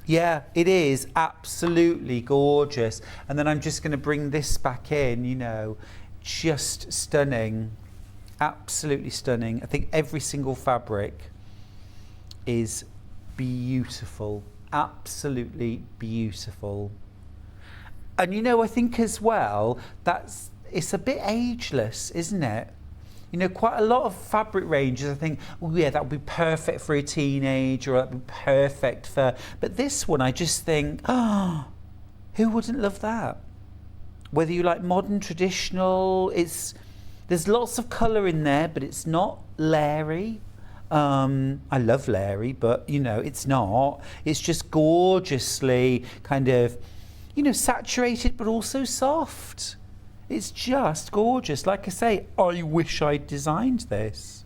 Yeah, it is absolutely gorgeous. And then I'm just going to bring this back in, you know, just stunning, absolutely stunning. I think every single fabric is beautiful, absolutely beautiful. And you know, I think as well, it's a bit ageless, isn't it? You know, quite a lot of fabric ranges, I think, oh yeah, that would be perfect for a teenager, or that would be perfect for, but this one I just think, oh, who wouldn't love that? Whether you like modern, traditional, there's lots of colour in there, but it's not leery. I love leery, but you know, it's not. It's just gorgeously kind of, you know, saturated, but also soft. It's just gorgeous. Like I say, I wish I'd designed this.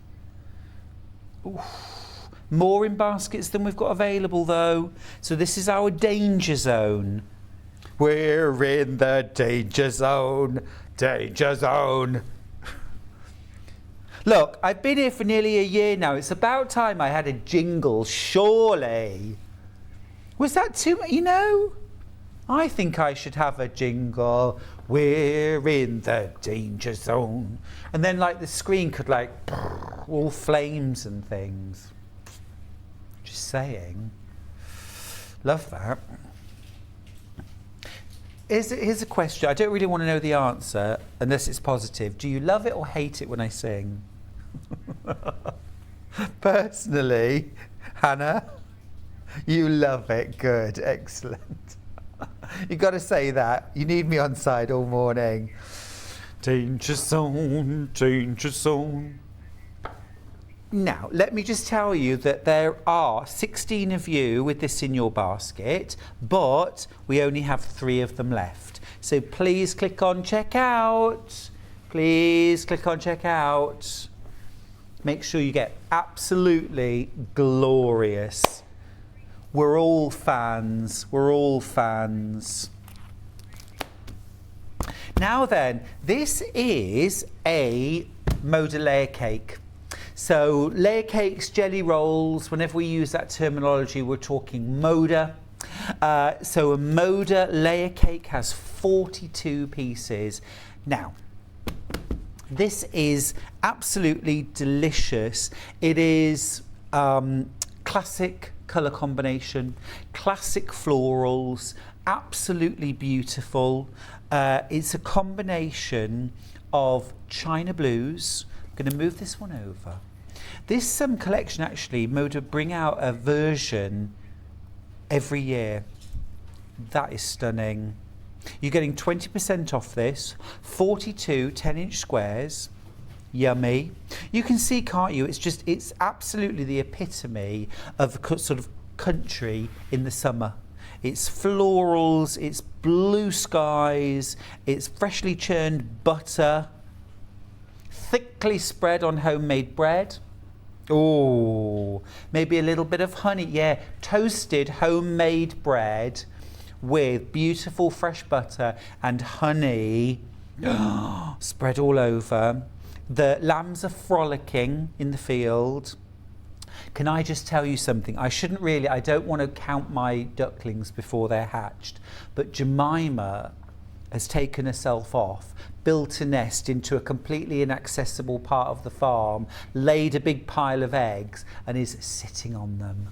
Oof. More in baskets than we've got available though. So this is our danger zone. We're in the danger zone. Danger zone. Look, I've been here for nearly a year now. It's about time I had a jingle, surely. Was that too much? You know, I think I should have a jingle. We're in the danger zone. And then like the screen could like all flames and things. Just saying. Love that. Here's a question. I don't really want to know the answer unless it's positive. Do you love it or hate it when I sing? Personally, Hannah, you love it. Good, excellent. You got to say that. You need me on side all morning. Danger zone, danger zone. Now, let me just tell you that there are 16 of you with this in your basket, but we only have 3 of them left. So please click on checkout. Please click on checkout. Make sure you get absolutely glorious. We're all fans. We're all fans. Now then, this is a Moda layer cake. So layer cakes, jelly rolls, whenever we use that terminology, we're talking Moda. So a Moda layer cake has 42 pieces. Now, this is absolutely delicious. It is classic colour combination, classic florals, absolutely beautiful. It's a combination of China blues. I'm going to move this one over. This collection actually, Moda bring out a version every year. That is stunning. You're getting 20% off this, 42 10-inch squares. Yummy. You can see, can't you? It's absolutely the epitome of sort of country in the summer. It's florals, it's blue skies, it's freshly churned butter, thickly spread on homemade bread. Oh, maybe a little bit of honey. Yeah, toasted homemade bread with beautiful fresh butter and honey spread all over. The lambs are frolicking in the field. Can I just tell you something? I don't want to count my ducklings before they're hatched, but Jemima has taken herself off, built a nest into a completely inaccessible part of the farm, laid a big pile of eggs, and is sitting on them.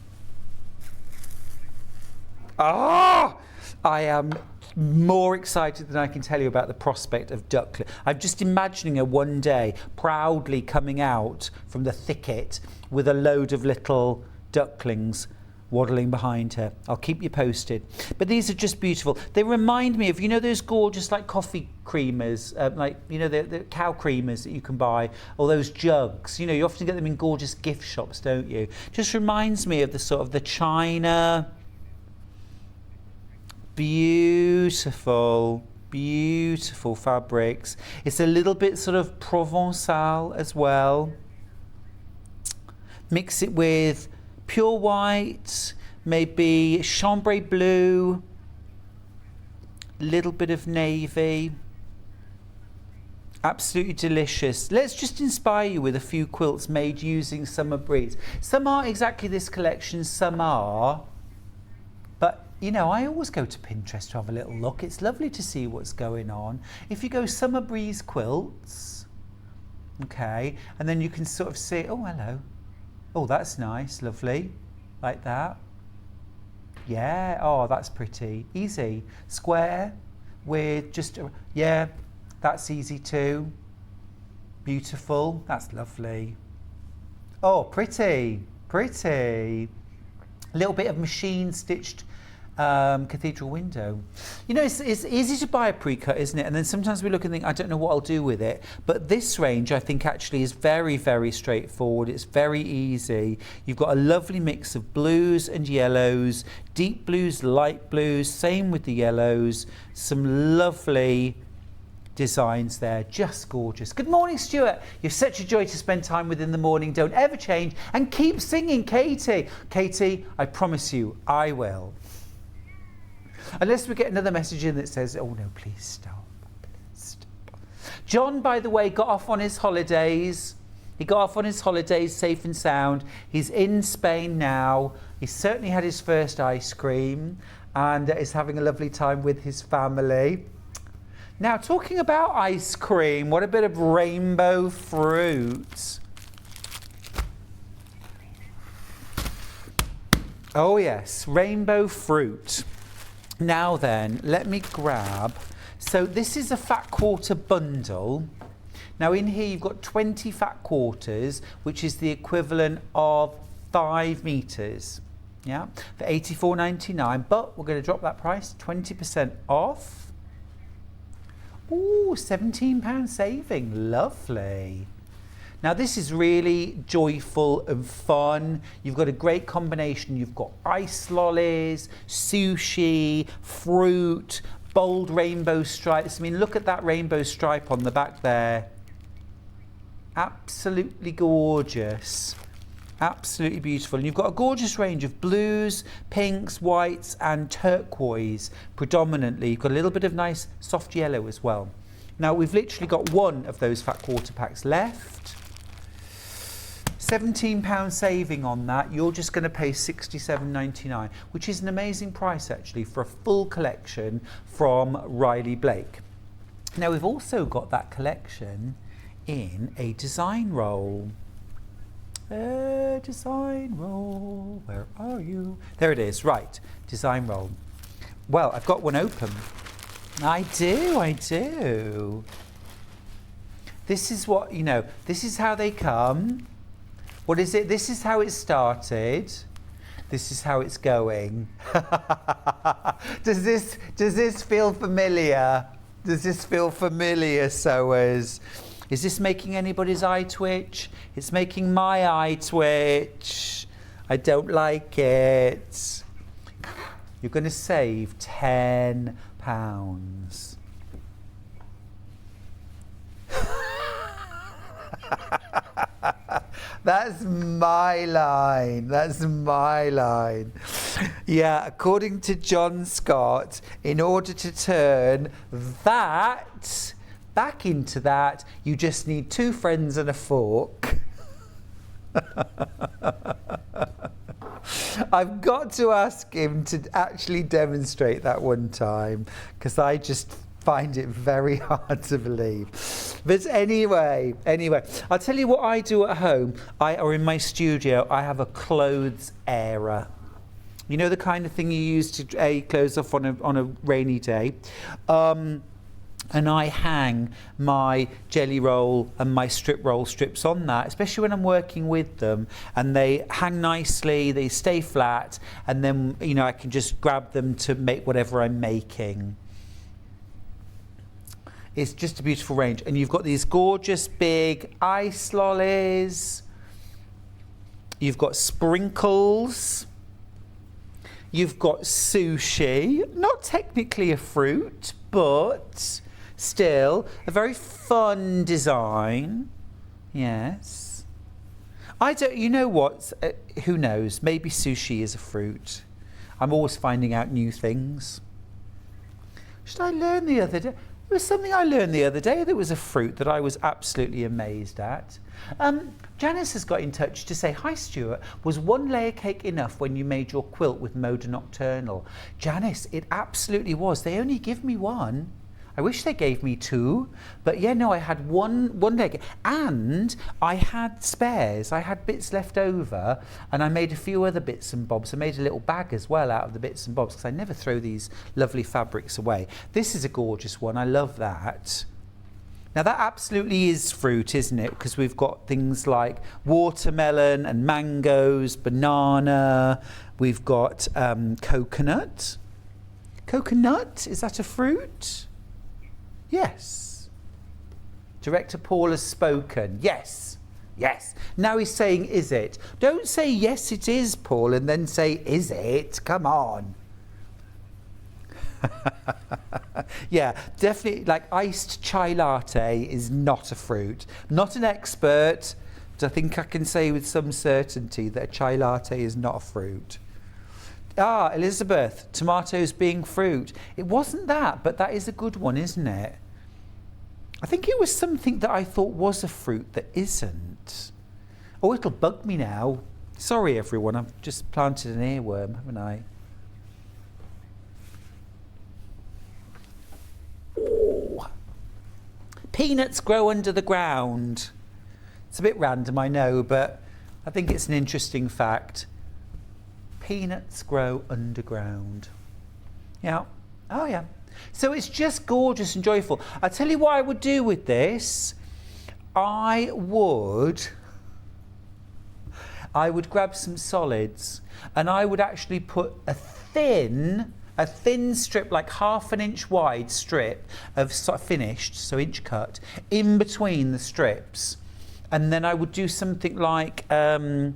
Ah! I am more excited than I can tell you about the prospect of duckling. I'm just imagining her one day proudly coming out from the thicket with a load of little ducklings waddling behind her. I'll keep you posted. But these are just beautiful. They remind me of, you know, those gorgeous like coffee creamers, like, you know, the cow creamers that you can buy, or those jugs. You know, you often get them in gorgeous gift shops, don't you? Just reminds me of the sort of the china. Beautiful, beautiful fabrics. It's a little bit sort of Provençal as well. Mix it with pure white, maybe chambray blue, little bit of navy. Absolutely delicious. Let's just inspire you with a few quilts made using summer breeze. Some aren't exactly this collection, some are. But you know, I always go to Pinterest to have a little look. It's lovely to see what's going on. If you go Summer Breeze Quilts, okay, and then you can sort of see, oh, hello. Oh, that's nice, lovely, like that. Yeah, oh, that's pretty. Easy. Square with just, yeah, that's easy too. Beautiful, that's lovely. Oh, pretty, pretty. A little bit of machine stitched cathedral window. You know, it's easy to buy a pre-cut, isn't it? And then sometimes we look and think, I don't know what I'll do with it. But this range, I think, actually is very, very straightforward. It's very easy. You've got a lovely mix of blues and yellows, deep blues, light blues, same with the yellows. Some lovely designs there, just gorgeous. Good morning, Stuart. You're such a joy to spend time with in the morning. Don't ever change and keep singing, Katie. Katie, I promise you, I will. Unless we get another message in that says, oh no, please stop. Stop. John, by the way, got off on his holidays. He got off on his holidays safe and sound. He's in Spain now. He certainly had his first ice cream and is having a lovely time with his family. Now, talking about ice cream, what a bit of rainbow fruit. Oh yes, rainbow fruit. Now then, let me grab, so this is a fat quarter bundle. Now in here you've got 20 fat quarters, which is the equivalent of 5 meters, yeah, for $84.99, but we're going to drop that price, 20% off. Ooh, £17 saving, lovely. Now this is really joyful and fun. You've got a great combination. You've got ice lollies, sushi, fruit, bold rainbow stripes. I mean, look at that rainbow stripe on the back there. Absolutely gorgeous. Absolutely beautiful. And you've got a gorgeous range of blues, pinks, whites and turquoise predominantly. You've got a little bit of nice soft yellow as well. Now we've literally got one of those fat quarter packs left. £17 saving on that. You're just going to pay $67.99, which is an amazing price actually for a full collection from Riley Blake. Now we've also got that collection in a design roll. Design roll, where are you? There it is, right, design roll. Well, I've got one open. I do. This is what, you know, this is how they come. What is it? This is how it started. This is how it's going. Does this feel familiar? Does this feel familiar, sewers? Is this making anybody's eye twitch? It's making my eye twitch. I don't like it. You're going to save £10. That's my line. That's my line. Yeah, according to John Scott, in order to turn that back into that, you just need 2 friends and a fork. I've got to ask him to actually demonstrate that one time, because I just find it very hard to believe. But anyway, I'll tell you what I do at home. Or in my studio, I have a clothes airer. You know, the kind of thing you use to air clothes off on a rainy day. And I hang my jelly roll and my strip roll strips on that, especially when I'm working with them, and they hang nicely, they stay flat, and then, you know, I can just grab them to make whatever I'm making. It's just a beautiful range. And you've got these gorgeous big ice lollies. You've got sprinkles. You've got sushi. Not technically a fruit, but still a very fun design. Yes. I don't, you know what? Who knows? Maybe sushi is a fruit. I'm always finding out new things. Should I learn the other day? There was something I learned the other day that was a fruit that I was absolutely amazed at. Janice has got in touch to say, hi Stuart, was one layer cake enough when you made your quilt with Moda Nocturnal? Janice, it absolutely was. They only give me one. I wish they gave me two, but yeah, no, I had one layer cake, and I had spares. I had bits left over, and I made a few other bits and bobs. I made a little bag as well out of the bits and bobs, because I never throw these lovely fabrics away. This is a gorgeous one. I love that. Now that absolutely is fruit, isn't it? Because we've got things like watermelon and mangoes, banana. We've got coconut. Coconut, is that a fruit? Yes. Director Paul has spoken. Yes. Yes. Now he's saying, is it? Don't say, yes, it is, Paul, and then say, is it? Come on. Yeah, definitely, like iced chai latte is not a fruit. I'm not an expert, but I think I can say with some certainty that a chai latte is not a fruit. Ah, Elizabeth, tomatoes being fruit. It wasn't that, but that is a good one, isn't it? I think it was something that I thought was a fruit that isn't. Oh, it'll bug me now. Sorry, everyone, I've just planted an earworm, haven't I? Oh. Peanuts grow under the ground. It's a bit random, I know, but I think it's an interesting fact. Peanuts grow underground. Yeah. Oh, yeah. So it's just gorgeous and joyful. I'll tell you what I would do with this. I would grab some solids, and I would actually put a thin strip, like 1/2 inch wide strip of finished, so inch cut, in between the strips. And then I would do something like a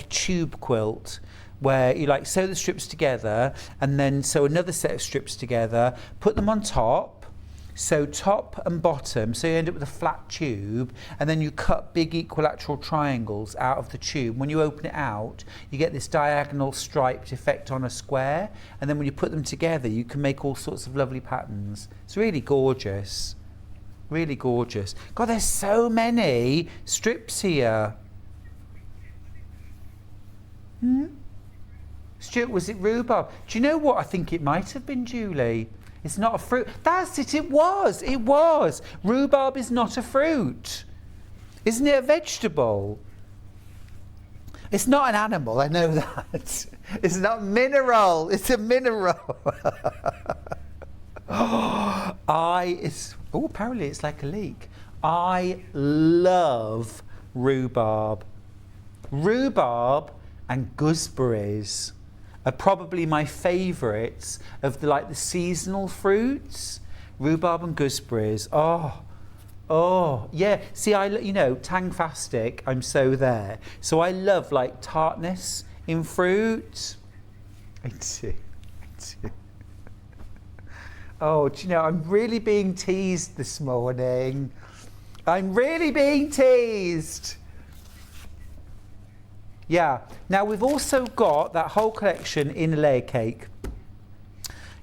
tube quilt, where you like sew the strips together and then sew another set of strips together, put them on top, sew top and bottom, so you end up with a flat tube, and then you cut big equilateral triangles out of the tube. When you open it out, you get this diagonal striped effect on a square, and then when you put them together, you can make all sorts of lovely patterns. It's really gorgeous. Really gorgeous. God, there's so many strips here. Stuart, was it rhubarb? Do you know what? I think it might have been, Julie. It's not a fruit. That's it, it was. It was. Rhubarb is not a fruit. Isn't it a vegetable? It's not an animal, I know that. It's not mineral. It's a mineral. Apparently it's like a leek. I love rhubarb. Rhubarb and gooseberries are probably my favourites of the seasonal fruits. Rhubarb and gooseberries. Oh, yeah. See, tangfastic, I'm so there. So I love tartness in fruit. I do. Oh, do you know, I'm really being teased this morning. I'm really being teased. Yeah. Now we've also got that whole collection in a layer cake.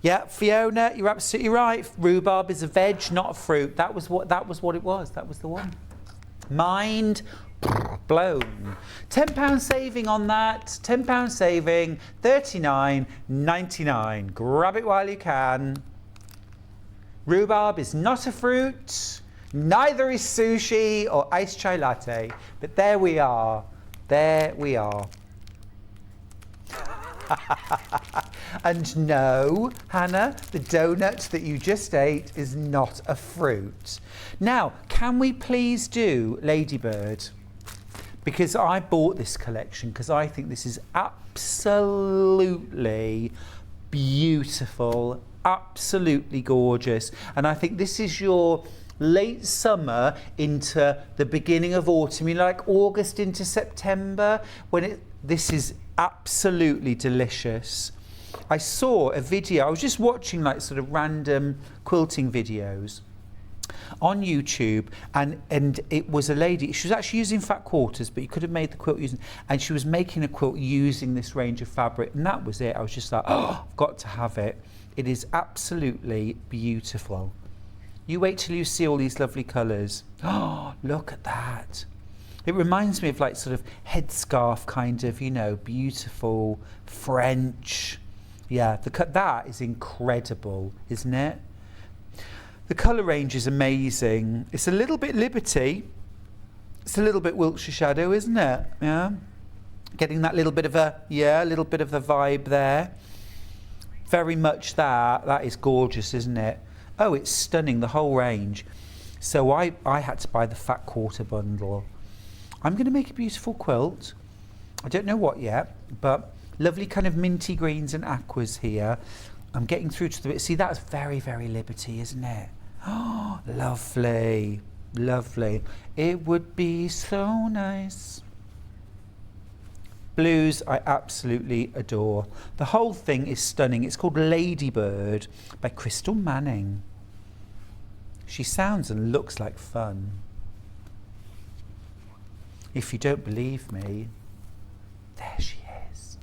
Yeah, Fiona, you're absolutely right. Rhubarb is a veg, not a fruit. That was what it was. That was the one. Mind blown. £10 saving on that. £10 saving. $39.99. Grab it while you can. Rhubarb is not a fruit. Neither is sushi or iced chai latte. But there we are. There we are. And no, Hannah, the donut that you just ate is not a fruit. Now, can we please do Ladybird? Because I bought this collection because I think this is absolutely beautiful, absolutely gorgeous. And I think this is your late summer into the beginning of autumn, like August into September, this is absolutely delicious. I saw a video, I was just watching sort of random quilting videos on YouTube, and it was a lady, she was actually using fat quarters, but you could have made the quilt and she was making a quilt using this range of fabric, and that was it. I was just like, oh, I've got to have it. It is absolutely beautiful. You wait till you see all these lovely colours. Oh, look at that. It reminds me of like sort of headscarf kind of, you know, beautiful French. Yeah, that is incredible, isn't it? The colour range is amazing. It's a little bit Liberty. It's a little bit Wiltshire Shadow, isn't it? Yeah. Getting that little bit of a little bit of the vibe there. Very much that. That is gorgeous, isn't it? Oh, it's stunning, the whole range. So I had to buy the fat quarter bundle. I'm going to make a beautiful quilt. I don't know what yet, but lovely kind of minty greens and aquas here. I'm getting through to the bit. See, that's very, very Liberty, isn't it? Oh, lovely, lovely. It would be so nice. Blues I absolutely adore. The whole thing is stunning. It's called Ladybird by Crystal Manning. She sounds and looks like fun. If you don't believe me, there she is.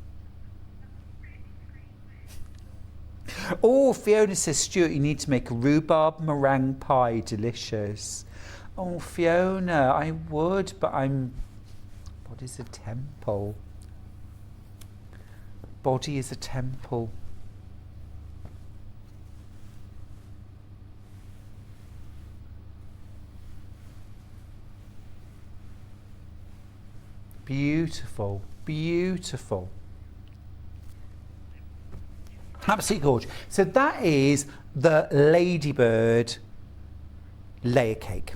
Oh, Fiona says, Stuart, you need to make a rhubarb meringue pie. Delicious. Oh, Fiona, I would, but what is a temple? Body is a temple. Beautiful, beautiful. Absolutely gorgeous. So that is the Ladybird layer cake.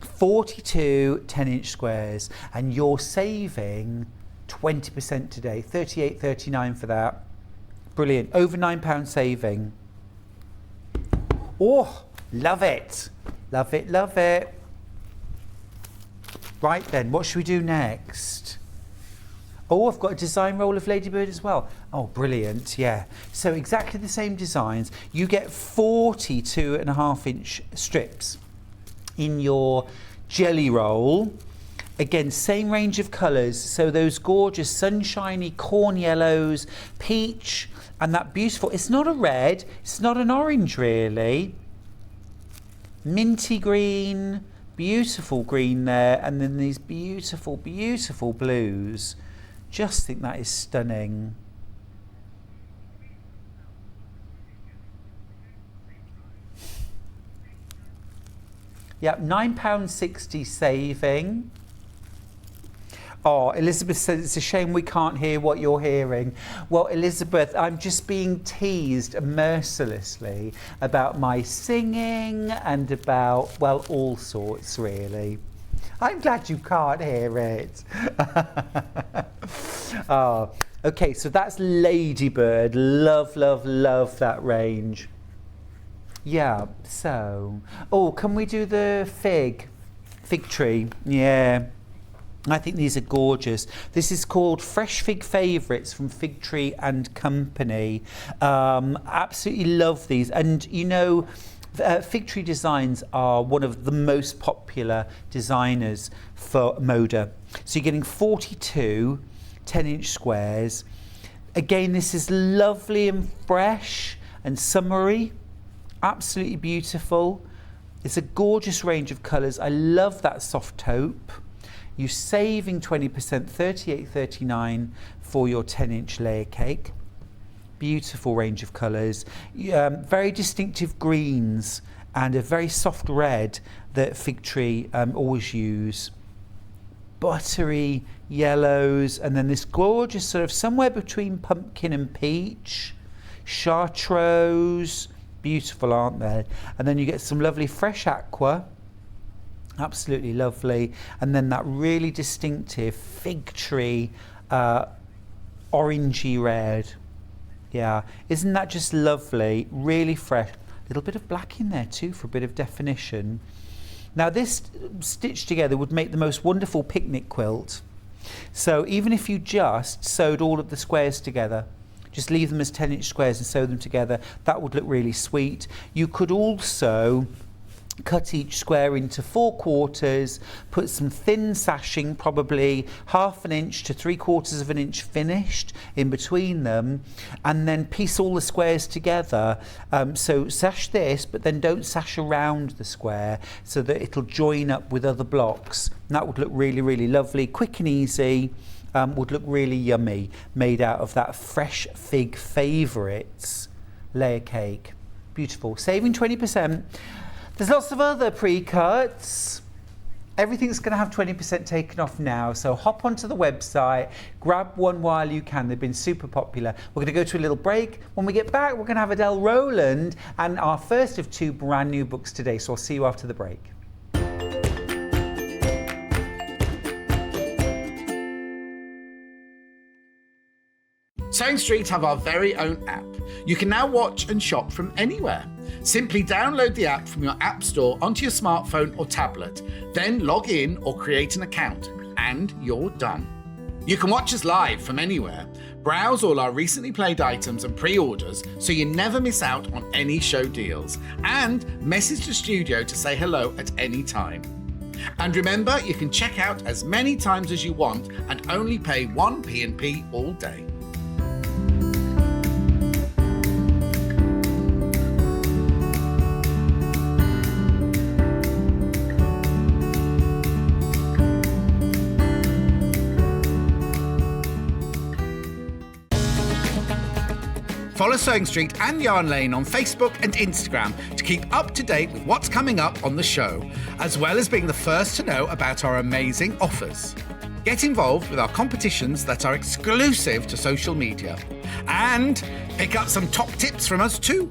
42 10-inch squares, and you're saving 20% today. 38.39 for that. Brilliant. Over £9 saving. Oh, love it. Love it, love it. Right then, what should we do next? Oh, I've got a design roll of Ladybird as well. Oh, brilliant, yeah. So exactly the same designs. You get 42 1/2-inch strips in your jelly roll. Again, same range of colours. So those gorgeous sunshiny corn yellows, peach, and that beautiful, it's not a red, it's not an orange really. Minty green, beautiful green there, and then these beautiful, beautiful blues. Just think that is stunning. Yep, £9.60 saving. Oh, Elizabeth says it's a shame we can't hear what you're hearing. Well, Elizabeth, I'm just being teased mercilessly about my singing and about, well, all sorts really. I'm glad you can't hear it. Oh, okay, so that's Ladybird. Love, love, love that range. Yeah, so, oh, can we do the fig tree? Yeah. I think these are gorgeous. This is called Fresh Fig Favourites from Fig Tree and Company. Absolutely love these. And you know, Fig Tree Designs are one of the most popular designers for Moda. So you're getting 42 10-inch squares. Again, this is lovely and fresh and summery. Absolutely beautiful. It's a gorgeous range of colours. I love that soft taupe. You're saving 20%, $38.39 for your 10-inch layer cake. Beautiful range of colours. Very distinctive greens and a very soft red that Fig Tree always use. Buttery yellows, and then this gorgeous sort of somewhere between pumpkin and peach. Chartreuse. Beautiful, aren't they? And then you get some lovely fresh aqua. Absolutely lovely. And then that really distinctive Fig Tree orangey red. Yeah, isn't that just lovely? Really fresh. A little bit of black in there too for a bit of definition. Now this stitched together would make the most wonderful picnic quilt. So even if you just sewed all of the squares together, just leave them as 10-inch squares and sew them together, that would look really sweet. You could also cut each square into 4 quarters, put some thin sashing, probably 1/2 inch to 3/4 of an inch finished in between them, and then piece all the squares together. So sash this, but then don't sash around the square so that it'll join up with other blocks. And that would look really, really lovely, quick and easy. Would look really yummy, made out of that Fresh Fig Favourites layer cake. Beautiful. Saving 20%. There's lots of other pre-cuts. Everything's going to have 20% taken off now, so hop onto the website, grab one while you can. They've been super popular. We're going to go to a little break. When we get back, we're going to have Adelle Rowland and our first of 2 brand new books today, so I'll see you after the break. Sewing Street have our very own app. You can now watch and shop from anywhere. Simply download the app from your app store onto your smartphone or tablet, then log in or create an account, and you're done. You can watch us live from anywhere, browse all our recently played items and pre-orders so you never miss out on any show deals, and message the studio to say hello at any time. And remember, you can check out as many times as you want and only pay 1 P&P all day. Follow Sewing Street and Yarn Lane on Facebook and Instagram to keep up to date with what's coming up on the show, as well as being the first to know about our amazing offers. Get involved with our competitions that are exclusive to social media, and pick up some top tips from us too.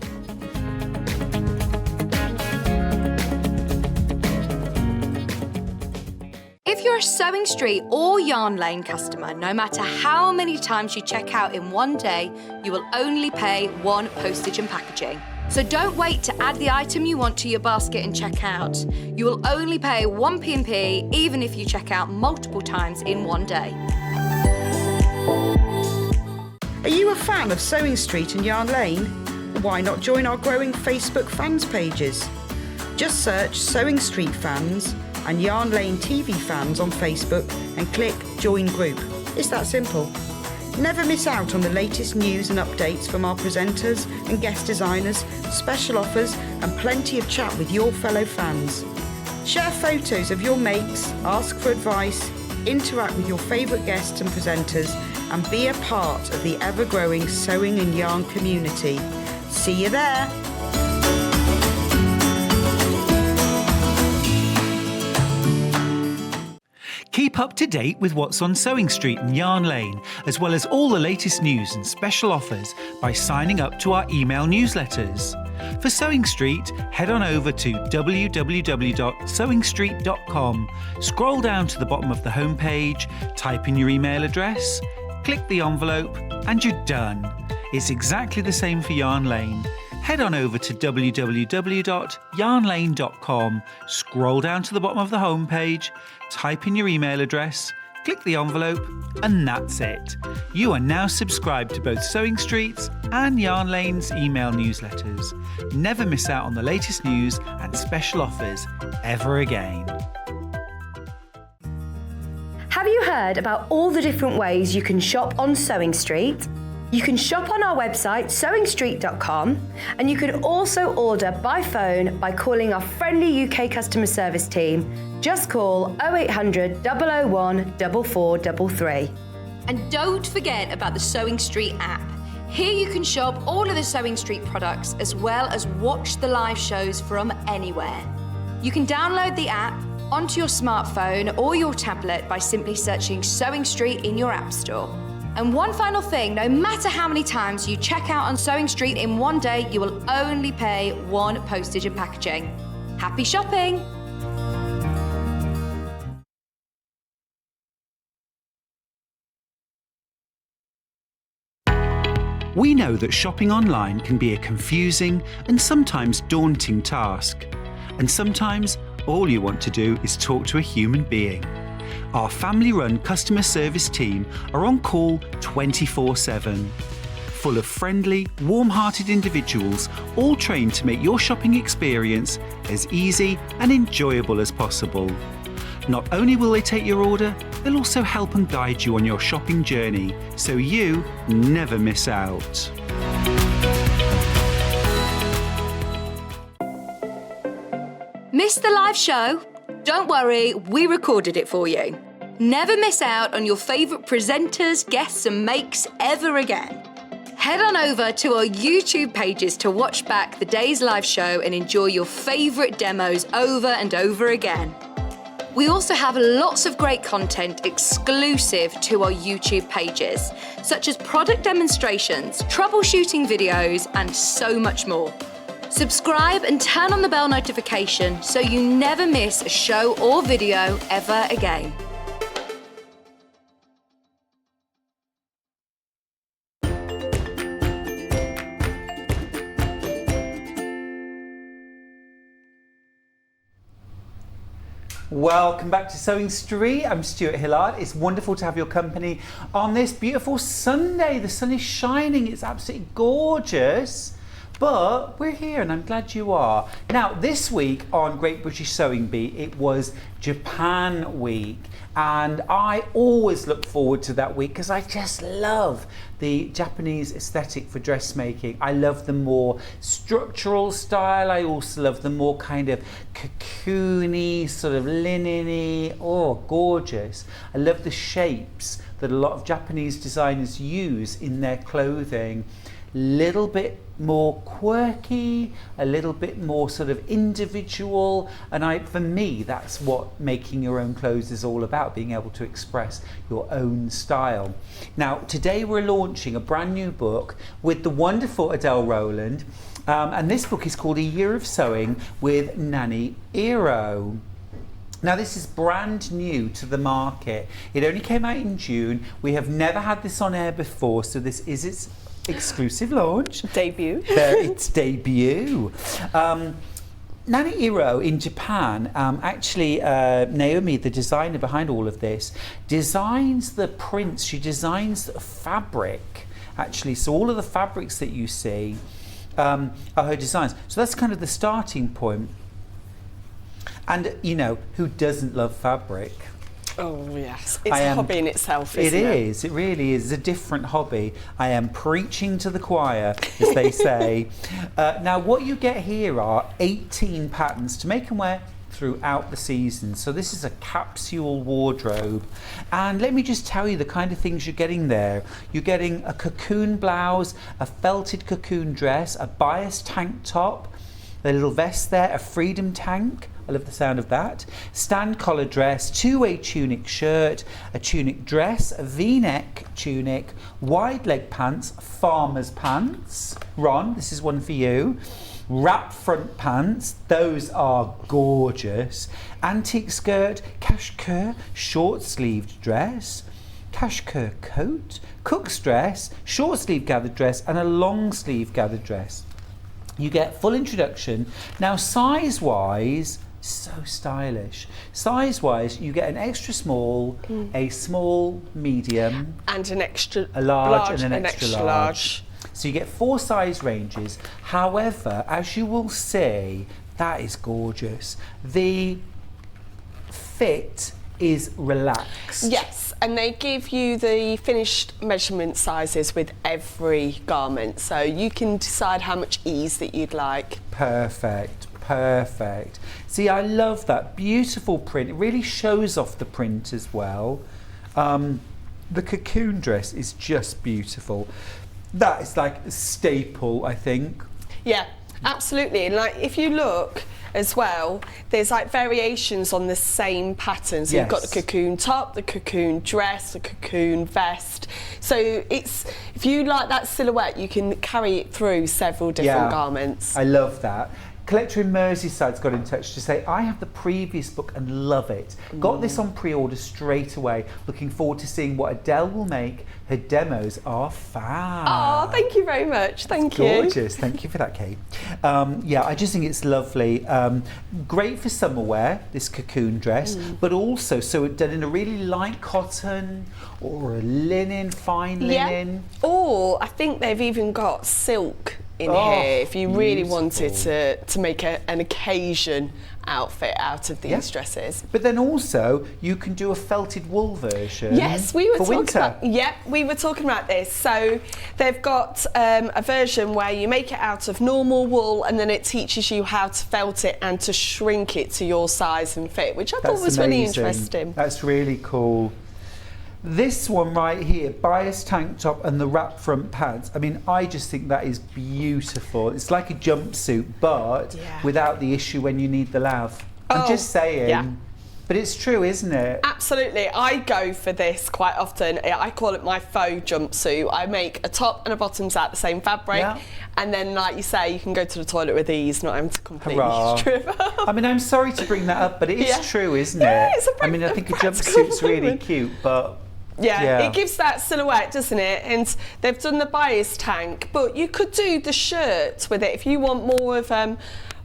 If you're a Sewing Street or Yarn Lane customer, no matter how many times you check out in one day, you will only pay 1 postage and packaging. So don't wait to add the item you want to your basket and check out. You will only pay 1 P&P even if you check out multiple times in one day. Are you a fan of Sewing Street and Yarn Lane? Why not join our growing Facebook fans pages? Just search Sewing Street Fans and Yarn Lane TV Fans on Facebook and click Join Group. It's that simple. Never miss out on the latest news and updates from our presenters and guest designers, special offers and plenty of chat with your fellow fans. Share photos of your makes, ask for advice, interact with your favourite guests and presenters and be a part of the ever-growing sewing and yarn community. See you there! Keep up to date with what's on Sewing Street and Yarn Lane, as well as all the latest news and special offers by signing up to our email newsletters. For Sewing Street, head on over to www.sewingstreet.com, scroll down to the bottom of the homepage, type in your email address, click the envelope, and you're done. It's exactly the same for Yarn Lane. Head on over to www.yarnlane.com, scroll down to the bottom of the homepage, type in your email address, click the envelope, and that's it. You are now subscribed to both Sewing Street's and Yarn Lane's email newsletters. Never miss out on the latest news and special offers ever again. Have you heard about all the different ways you can shop on Sewing Street? You can shop on our website, sewingstreet.com, and you can also order by phone by calling our friendly UK customer service team. Just call 0800 001 4433. And don't forget about the Sewing Street app. Here you can shop all of the Sewing Street products as well as watch the live shows from anywhere. You can download the app onto your smartphone or your tablet by simply searching Sewing Street in your app store. And one final thing, no matter how many times you check out on Sewing Street in one day, you will only pay 1 postage and packaging. Happy shopping! We know that shopping online can be a confusing and sometimes daunting task. And sometimes all you want to do is talk to a human being. Our family-run customer service team are on call 24/7. full of friendly, warm-hearted individuals, all trained to make your shopping experience as easy and enjoyable as possible. Not only will they take your order, they'll also help and guide you on your shopping journey, so you never miss out. Missed the live show? Don't worry, we recorded it for you. Never miss out on your favourite presenters, guests and makes ever again. Head on over to our YouTube pages to watch back the day's live show and enjoy your favourite demos over and over again. We also have lots of great content exclusive to our YouTube pages, such as product demonstrations, troubleshooting videos, and so much more. Subscribe and turn on the bell notification so you never miss a show or video ever again. Welcome back to Sewing Street. I'm Stuart Hillard. It's wonderful to have your company on this beautiful Sunday. The sun is shining. It's absolutely gorgeous. But we're here and I'm glad you are. Now, this week on Great British Sewing Bee, it was Japan week. And I always look forward to that week because I just love the Japanese aesthetic for dressmaking. I love the more structural style. I also love the more kind of cocoony, sort of linen-y. Oh, gorgeous. I love the shapes that a lot of Japanese designers use in their clothing. Little bit more quirky, a little bit more sort of individual, and for me that's what making your own clothes is all about, being able to express your own style. Now today we're launching a brand new book with the wonderful Adelle Rowland, and this book is called A Year of Sewing with Nanny Iro. Now this is brand new to the market. It only came out in June. We have never had this on air before, so this is its exclusive launch. Debut. Its debut. Nanny Iro in Japan, actually Naomi, the designer behind all of this, designs the prints. She designs the fabric, actually. So all of the fabrics that you see are her designs. So that's kind of the starting point. And, you know, who doesn't love fabric? Oh yes, it's a hobby in itself, isn't it? It is, it really is a different hobby. I am preaching to the choir, as they say. Now what you get here are 18 patterns to make and wear throughout the season. So this is a capsule wardrobe. And let me just tell you the kind of things you're getting there. You're getting a cocoon blouse, a felted cocoon dress, a bias tank top, a little vest there, a freedom tank. I love the sound of that. Stand collar dress, two-way tunic shirt, a tunic dress, a v-neck tunic, wide leg pants, farmer's pants. Ron, this is one for you. Wrap front pants, those are gorgeous. Antique skirt, cashmere short sleeved dress, cashmere coat, cook's dress, short sleeve gathered dress, and a long sleeve gathered dress. You get full introduction. Now size-wise, so stylish. Size-wise, you get an extra small, a small, medium, and an extra a large and an extra large. So you get 4 size ranges. However, as you will see, that is gorgeous. The fit is relaxed. Yes, and they give you the finished measurement sizes with every garment, so you can decide how much ease that you'd like. Perfect. Perfect. See, I love that beautiful print. It really shows off the print as well. The cocoon dress is just beautiful. That is like a staple, I think. Yeah, absolutely. And like, if you look as well, there's like variations on the same pattern. So yes. You've got the cocoon top, the cocoon dress, the cocoon vest. So it's, if you like that silhouette, you can carry it through several different garments. I love that. Collector in Merseyside's got in touch to say, I have the previous book and love it. Got this on pre-order straight away. Looking forward to seeing what Adele will make. Her demos are fab. Oh, thank you very much. Thank you. Gorgeous. Thank you for that, Kate. Yeah, I just think it's lovely. Great for summer wear, this cocoon dress, but also so done in a really light cotton or a linen, fine linen. Yeah. Or I think they've even got silk in here if you really wanted to make an occasion outfit out of these dresses. But then also you can do a felted wool version. Yes, we were for talking winter. about. We were talking about this. So they've got a version where you make it out of normal wool, and then it teaches you how to felt it and to shrink it to your size and fit, which I thought was really interesting. That's really cool. This one right here, bias tank top and the wrap front pants. I mean, I just think that is beautiful. It's like a jumpsuit, but without the issue when you need the lav. I'm just saying. Yeah. But it's true, isn't it? Absolutely. I go for this quite often. I call it my faux jumpsuit. I make a top and a bottoms out the same fabric. Yeah. And then, like you say, you can go to the toilet with ease, not having to completely strip up. I mean, I'm sorry to bring that up, but it is true, isn't it? Yeah, it's I mean, I think a jumpsuit's really cute, but... Yeah, it gives that silhouette, doesn't it? And they've done the bias tank, but you could do the shirt with it if you want more of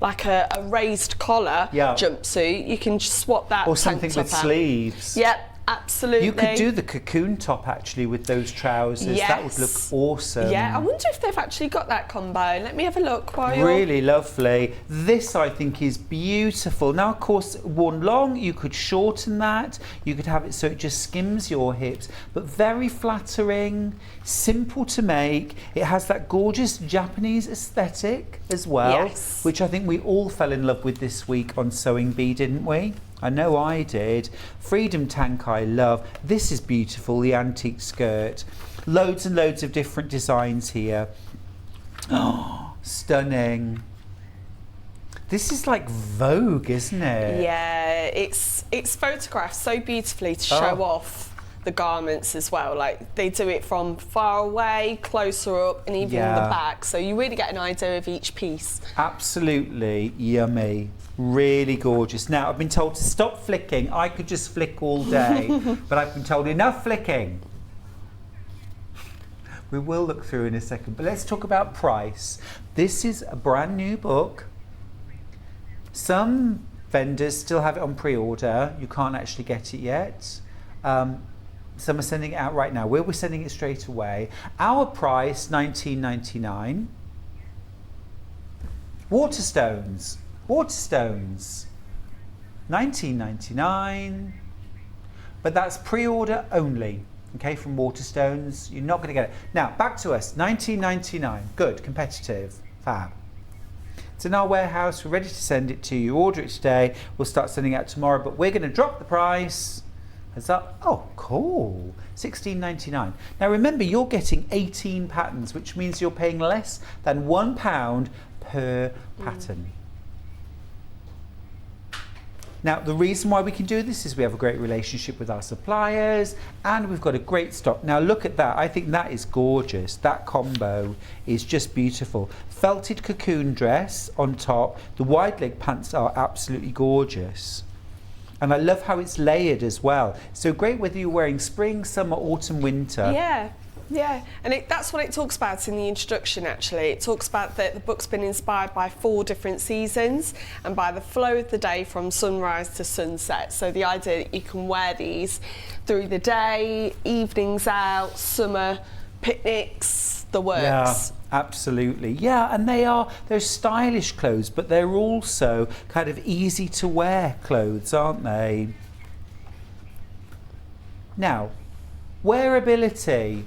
like a raised collar jumpsuit. You can just swap that or something with sleeves. Yep. Absolutely. You could do the cocoon top actually with those trousers. That would look awesome. Yeah, I wonder if they've actually got that combo. Let me have a look while you're... Really lovely. This I think is beautiful. Now of course worn long, you could shorten that. You could have it so it just skims your hips, but very flattering, simple to make. It has that gorgeous Japanese aesthetic as well, which I think we all fell in love with this week on Sewing Bee, didn't we? I know I did. Freedom tank I love. This is beautiful, the antique skirt. Loads and loads of different designs here. Oh, stunning. This is like Vogue, isn't it? Yeah, it's photographed so beautifully to show off the garments as well. Like they do it from far away, closer up, and even the back. So you really get an idea of each piece. Absolutely yummy. Really gorgeous. Now, I've been told to stop flicking. I could just flick all day, but I've been told enough flicking. We will look through in a second, but let's talk about price. This is a brand new book. Some vendors still have it on pre-order. You can't actually get it yet. Some are sending it out right now. We're sending it straight away. Our price, $19.99. Waterstones, $19.99, but that's pre-order only, okay, from Waterstones. You're not going to get it. Now, back to us, $19.99, good, competitive, fab. It's in our warehouse, we're ready to send it to you. Order it today, we'll start sending it out tomorrow, but we're going to drop the price. Oh, cool, $16.99. Now remember, you're getting 18 patterns, which means you're paying less than £1 per pattern. Now, the reason why we can do this is we have a great relationship with our suppliers and we've got a great stock. Now, look at that. I think that is gorgeous. That combo is just beautiful. Felted cocoon dress on top. The wide leg pants are absolutely gorgeous. And I love how it's layered as well. So great whether you're wearing spring, summer, autumn, winter. Yeah, and that's what it talks about in the introduction actually. It talks about that the book's been inspired by 4 different seasons and by the flow of the day from sunrise to sunset. So the idea that you can wear these through the day, evenings out, summer, picnics, the works. Yeah, absolutely. Yeah, and they're stylish clothes, but they're also kind of easy to wear clothes, aren't they? Now, wearability,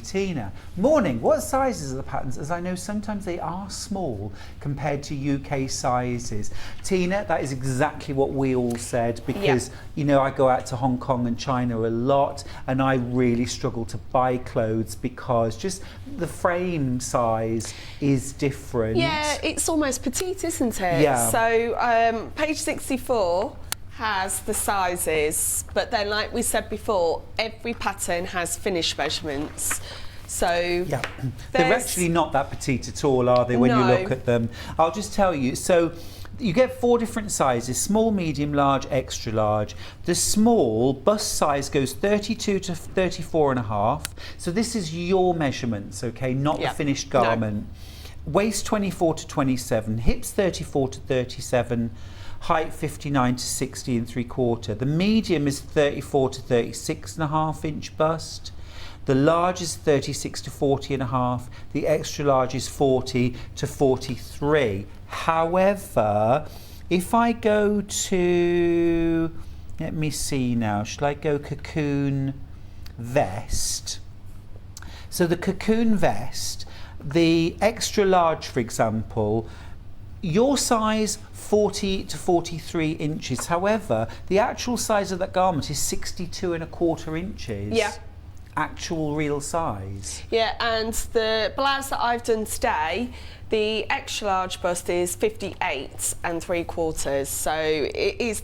Tina. Morning, what sizes are the patterns? As I know, sometimes they are small compared to UK sizes. Tina, that is exactly what we all said because, you know, I go out to Hong Kong and China a lot and I really struggle to buy clothes because just the frame size is different. Yeah, it's almost petite, isn't it? Yeah. So, page 64 has the sizes, but then like we said before, every pattern has finish measurements. So yeah, they're actually not that petite at all, are they, when you look at them? I'll just tell you, so you get 4 different sizes: small, medium, large, extra large. The small bust size goes 32 to 34.5. So this is your measurements, okay, not the finished garment. No. Waist 24 to 27, hips 34 to 37, height 59 to 60 3/4. The medium is 34 to 36.5 inch bust. The large is 36 to 40.5. The extra large is 40 to 43. However, if I go to, let me see now, shall I go Cocoon Vest? So the Cocoon Vest, the extra large, for example, your size 40 to 43 inches. However, the actual size of that garment is 62.25 inches. Yeah. Actual real size. Yeah, and the blouse that I've done today, the extra large bust is 58 3/4. So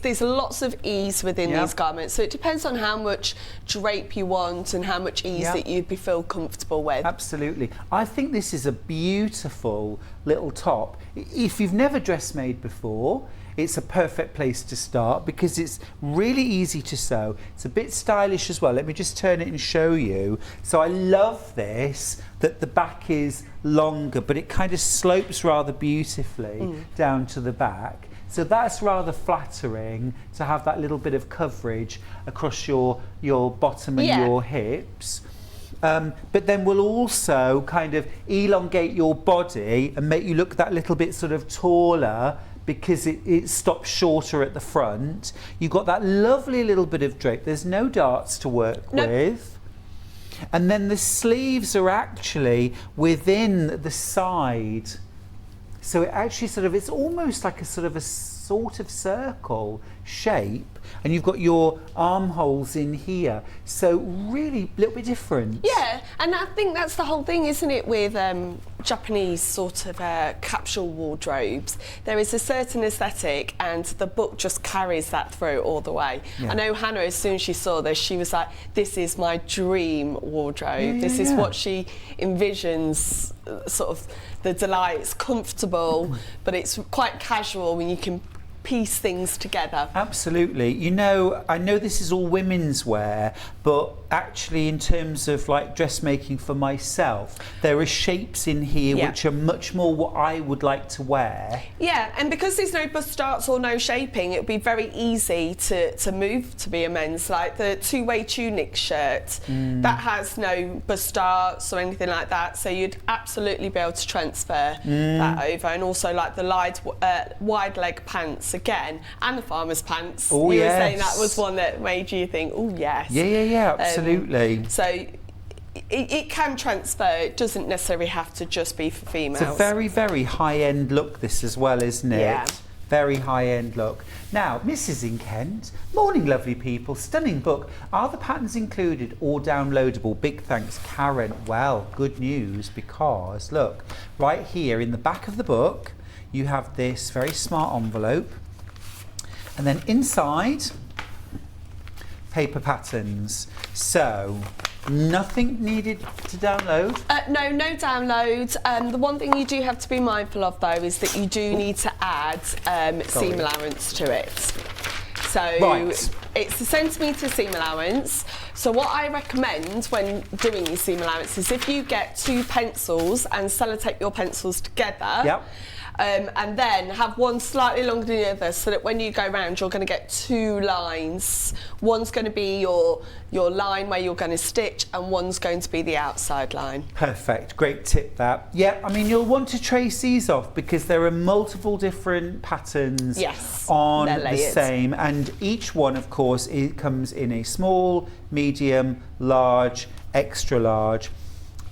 there's lots of ease within these garments. So it depends on how much drape you want and how much ease that you'd feel comfortable with. Absolutely. I think this is a beautiful little top. If you've never dressmade before, it's a perfect place to start because it's really easy to sew. It's a bit stylish as well. Let me just turn it and show you. So I love this, that the back is longer, but it kind of slopes rather beautifully down to the back. So that's rather flattering to have that little bit of coverage across your bottom and your hips. But then we'll also kind of elongate your body and make you look that little bit sort of taller, because it stops shorter at the front. You've got that lovely little bit of drape. There's no darts to work with. And then the sleeves are actually within the side. So it actually it's almost like a sort of circle shape. And you've got your armholes in here. So really a little bit different. Yeah, and I think that's the whole thing, isn't it, with Japanese sort of capsule wardrobes. There is a certain aesthetic and the book just carries that through all the way. Yeah. I know Hannah, as soon as she saw this, she was like, this is my dream wardrobe. This is what she envisions, sort of the delight. It's comfortable, but it's quite casual when you can piece things together. Absolutely. You know, I know this is all women's wear, but actually in terms of like dressmaking for myself, there are shapes in here which are much more what I would like to wear. Yeah, and because there's no bust darts or no shaping, it would be very easy to move to be a men's, like the two-way tunic shirt that has no bust darts or anything like that, so you'd absolutely be able to transfer that over. And also like the wide leg pants again, and the farmer's pants. Oh, you were saying that was one that made you think, oh yes. Yeah, absolutely. So it can transfer. It doesn't necessarily have to just be for females. It's a very, very high-end look, this as well, isn't it? Yeah. Very high-end look. Now, Mrs. in Kent, morning, lovely people. Stunning book. Are the patterns included or downloadable? Big thanks, Karen. Well, good news, because look, right here in the back of the book, you have this very smart envelope, and then inside, paper patterns. So nothing needed to download? No download. The one thing you do have to be mindful of though is that you do need to add seam allowance to it. So it's the centimetre seam allowance. So what I recommend when doing your seam allowance is if you get 2 pencils and sellotape your pencils together, and then have one slightly longer than the other, so that when you go round you're going to get 2 lines. One's going to be your line where you're going to stitch, and one's going to be the outside line. Perfect, great tip that. Yeah, I mean you'll want to trace these off because there are multiple different patterns on the same, and each one of course it comes in a small, medium, large, extra large.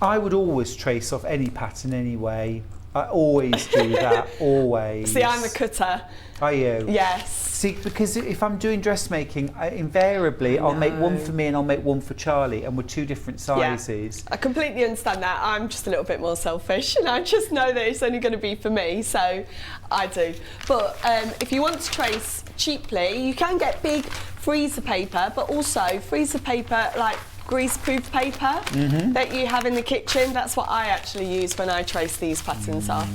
I would always trace off any pattern anyway. I always do that, always. See, I'm a cutter. Are you? Yes. See, because if I'm doing dressmaking, invariably I'll make one for me and I'll make one for Charlie, and we're 2 different sizes. I completely understand that. I'm just a little bit more selfish, and I just know that it's only going to be for me, so I do. But if you want to trace cheaply, you can get big freezer paper, but also freezer paper like grease-proof paper that you have in the kitchen. That's what I actually use when I trace these patterns off.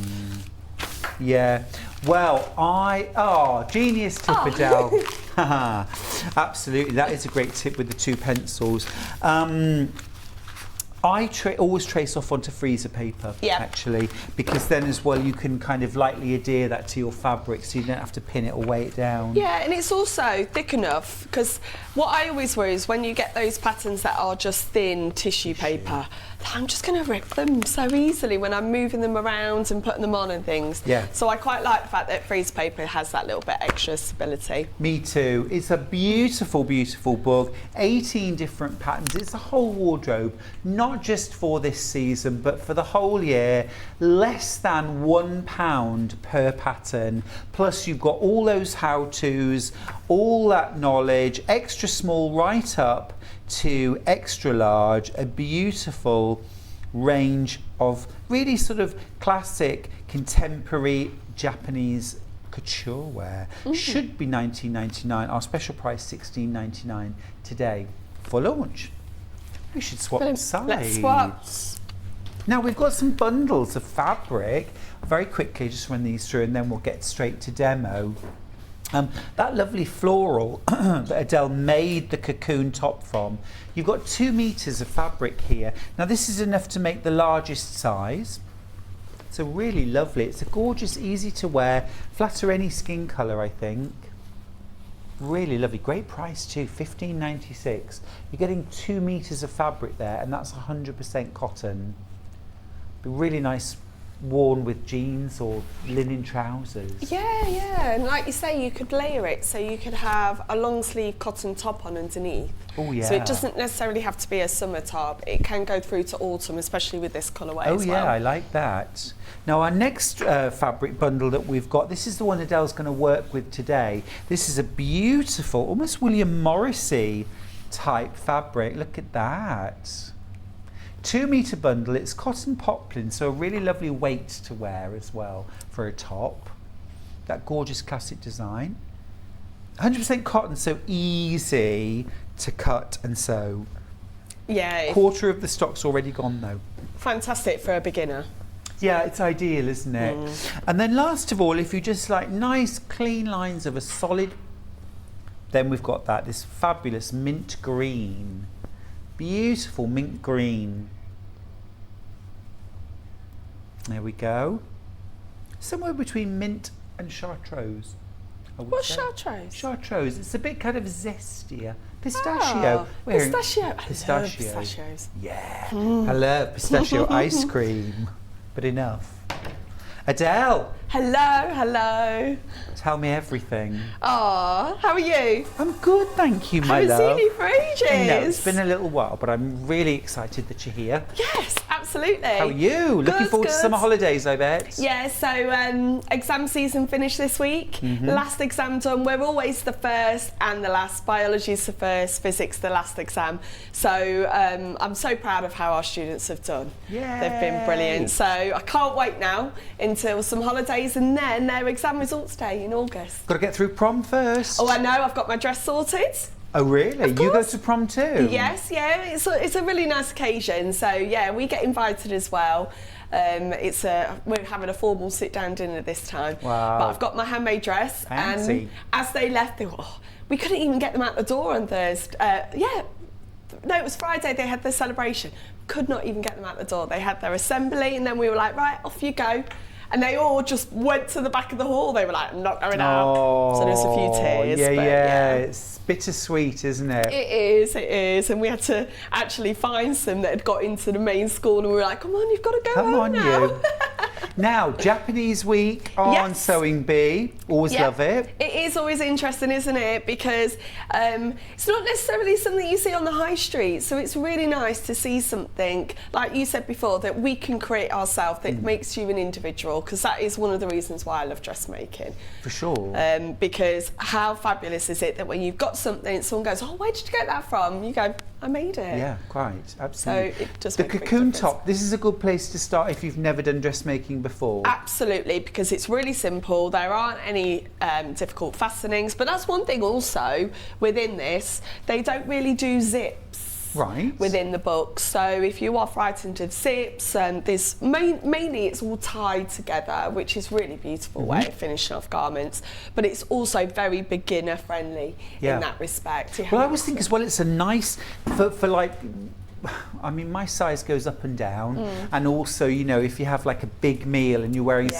Yeah. Well, genius tip, Adelle. Absolutely, that is a great tip with the 2 pencils. I always trace off onto freezer paper, actually, because then as well you can kind of lightly adhere that to your fabric so you don't have to pin it or weigh it down. Yeah, and it's also thick enough, because what I always worry is when you get those patterns that are just thin tissue paper, I'm just going to rip them so easily when I'm moving them around and putting them on and things. Yeah. So I quite like the fact that freezer paper has that little bit extra stability. Me too. It's a beautiful, beautiful book. 18 different patterns. It's a whole wardrobe, not just for this season, but for the whole year. Less than £1 per pattern. Plus you've got all those how-tos, all that knowledge, extra small right up to extra large, a beautiful range of really sort of classic contemporary Japanese couture wear. Should be $19.99. Our special price $16.99 today for launch. We should swap sides. Let's swap. Now we've got some bundles of fabric. Very quickly, just run these through and then we'll get straight to demo. That lovely floral that Adelle made the cocoon top from, you've got 2 meters of fabric here. Now this is enough to make the largest size. So really lovely. It's a gorgeous, easy to wear, flatter any skin colour, I think. Really lovely, great price too, $15.96. You're getting 2 meters of fabric there, and that's 100% cotton. Be really nice worn with jeans or linen trousers. Yeah, and like you say, you could layer it, so you could have a long sleeve cotton top on underneath. Oh yeah. So it doesn't necessarily have to be a summer top. It can go through to autumn, especially with this colourway as well. Oh yeah, I like that. Now our next fabric bundle that we've got, this is the one Adelle's going to work with today. This is a beautiful, almost William Morrissey type fabric. Look at that. 2 meter bundle. It's cotton poplin, so a really lovely weight to wear as well for a top. That gorgeous classic design. 100% cotton, so easy to cut and sew. Yeah. Quarter of the stock's already gone though. Fantastic for a beginner. Yeah, it's ideal, isn't it? And then last of all, if you just like nice clean lines of a solid, then we've got this fabulous mint green. Beautiful mint green. There we go. Somewhere between mint and chartreuse. What's chartreuse? Chartreuse. It's a bit kind of zestier. Pistachio. Oh, pistachio. I love Pistachio. pistachios. Yeah. I love pistachio ice cream. But enough. Adelle. Hello. Tell me everything. Oh, how are you? I'm good, thank you, my love. Haven't seen you for ages. I know, it's been a little while, but I'm really excited that you're here. Yes, absolutely. How are you? Looking forward to summer holidays, I bet. Yeah, so exam season finished this week. Last exam done. We're always the first and the last. Biology's the first, physics the last exam. So I'm so proud of how our students have done. Yeah. They've been brilliant. So I can't wait now until some holidays and then their exam results day in August. Got to get through prom first. Oh, I know. I've got my dress sorted. Oh, really? You go to prom too? Yes, yeah. It's a really nice occasion. So yeah, we get invited as well. We're having a formal sit-down dinner this time. Wow. But I've got my handmade dress. Fancy. And as they left, they were, we couldn't even get them out the door on Thursday. No, it was Friday. They had their celebration. Could not even get them out the door. They had their assembly, and then we were like, right, off you go. And they all just went to the back of the hall. They were like, I'm not going out. So there's a few tears. Yeah. It's bittersweet, isn't it? It is. And we had to actually find some that had got into the main school, and we were like, come on, you've got to go home now. You. Now, Japanese week on Sewing Bee. Always love it. It is always interesting, isn't it? Because it's not necessarily something you see on the high street. So it's really nice to see something, like you said before, that we can create ourselves that makes you an individual. Because that is one of the reasons why I love dressmaking. For sure. Because how fabulous is it that when you've got something, someone goes, oh, where did you get that from? You go, I made it. Yeah, quite, absolutely. So it does the make a big cocoon difference. top, this is a good place to start if you've never done dressmaking before. Absolutely, because it's really simple. There aren't any difficult fastenings, but that's one thing also within this, they don't really do zips. within the book. So if you are frightened of zips, there's mainly it's all tied together, which is really beautiful way of finishing off garments. But it's also very beginner friendly in that respect. Well, I always think as well it's a nice for like. I mean, my size goes up and down, and also, you know, if you have like a big meal and you're wearing,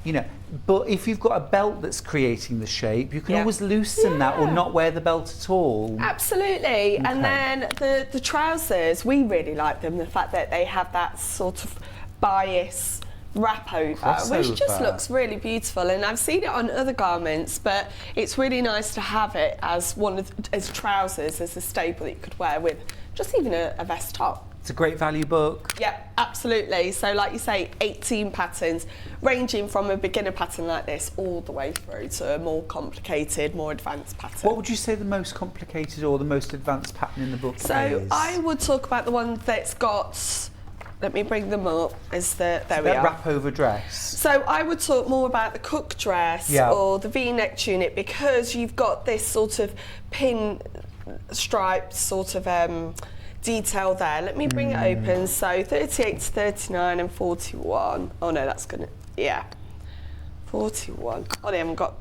you know, but if you've got a belt that's creating the shape, you can always loosen that or not wear the belt at all. Absolutely. And then the trousers, we really like them. The fact that they have that sort of bias wrap over, which just looks really beautiful, and I've seen it on other garments, but it's really nice to have it as as trousers, as a staple that you could wear with just even a vest top. It's a great value book. Yeah, absolutely. So like you say, 18 patterns, ranging from a beginner pattern like this all the way through to a more complicated, more advanced pattern. What would you say the most complicated or the most advanced pattern in the book is? So I would talk about the one that's got, let me bring them up, there we are. Wrap over dress. So I would talk more about the cook dress or the V-neck tunic, because you've got this sort of pin striped sort of detail there. Let me bring it open. So 38 to 39 and 41. Oh no, that's gonna, 41. Oh, they haven't got.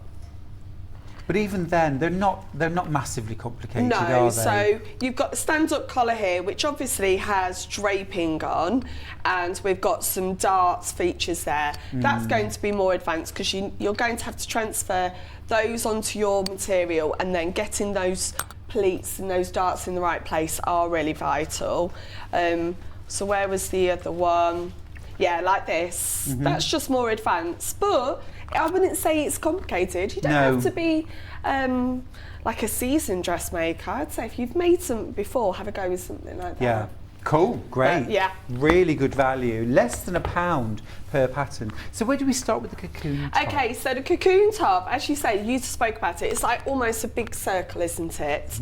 But even then, they're not massively complicated, are No, they? so you've got the stand-up collar here, which obviously has draping on, and we've got some darts features there. That's going to be more advanced, because you're going to have to transfer those onto your material, and then getting those pleats and those darts in the right place are really vital. So where was the other one? Yeah, like this. That's just more advanced, but I wouldn't say it's complicated. You don't have to be like a seasoned dressmaker. I'd say if you've made something before, have a go with something like that. Yeah. Cool, great. Yeah. Really good value. Less than £1 per pattern. So where do we start with the cocoon top? Okay, so the cocoon top, as you say, you spoke about it, it's like almost a big circle, isn't it?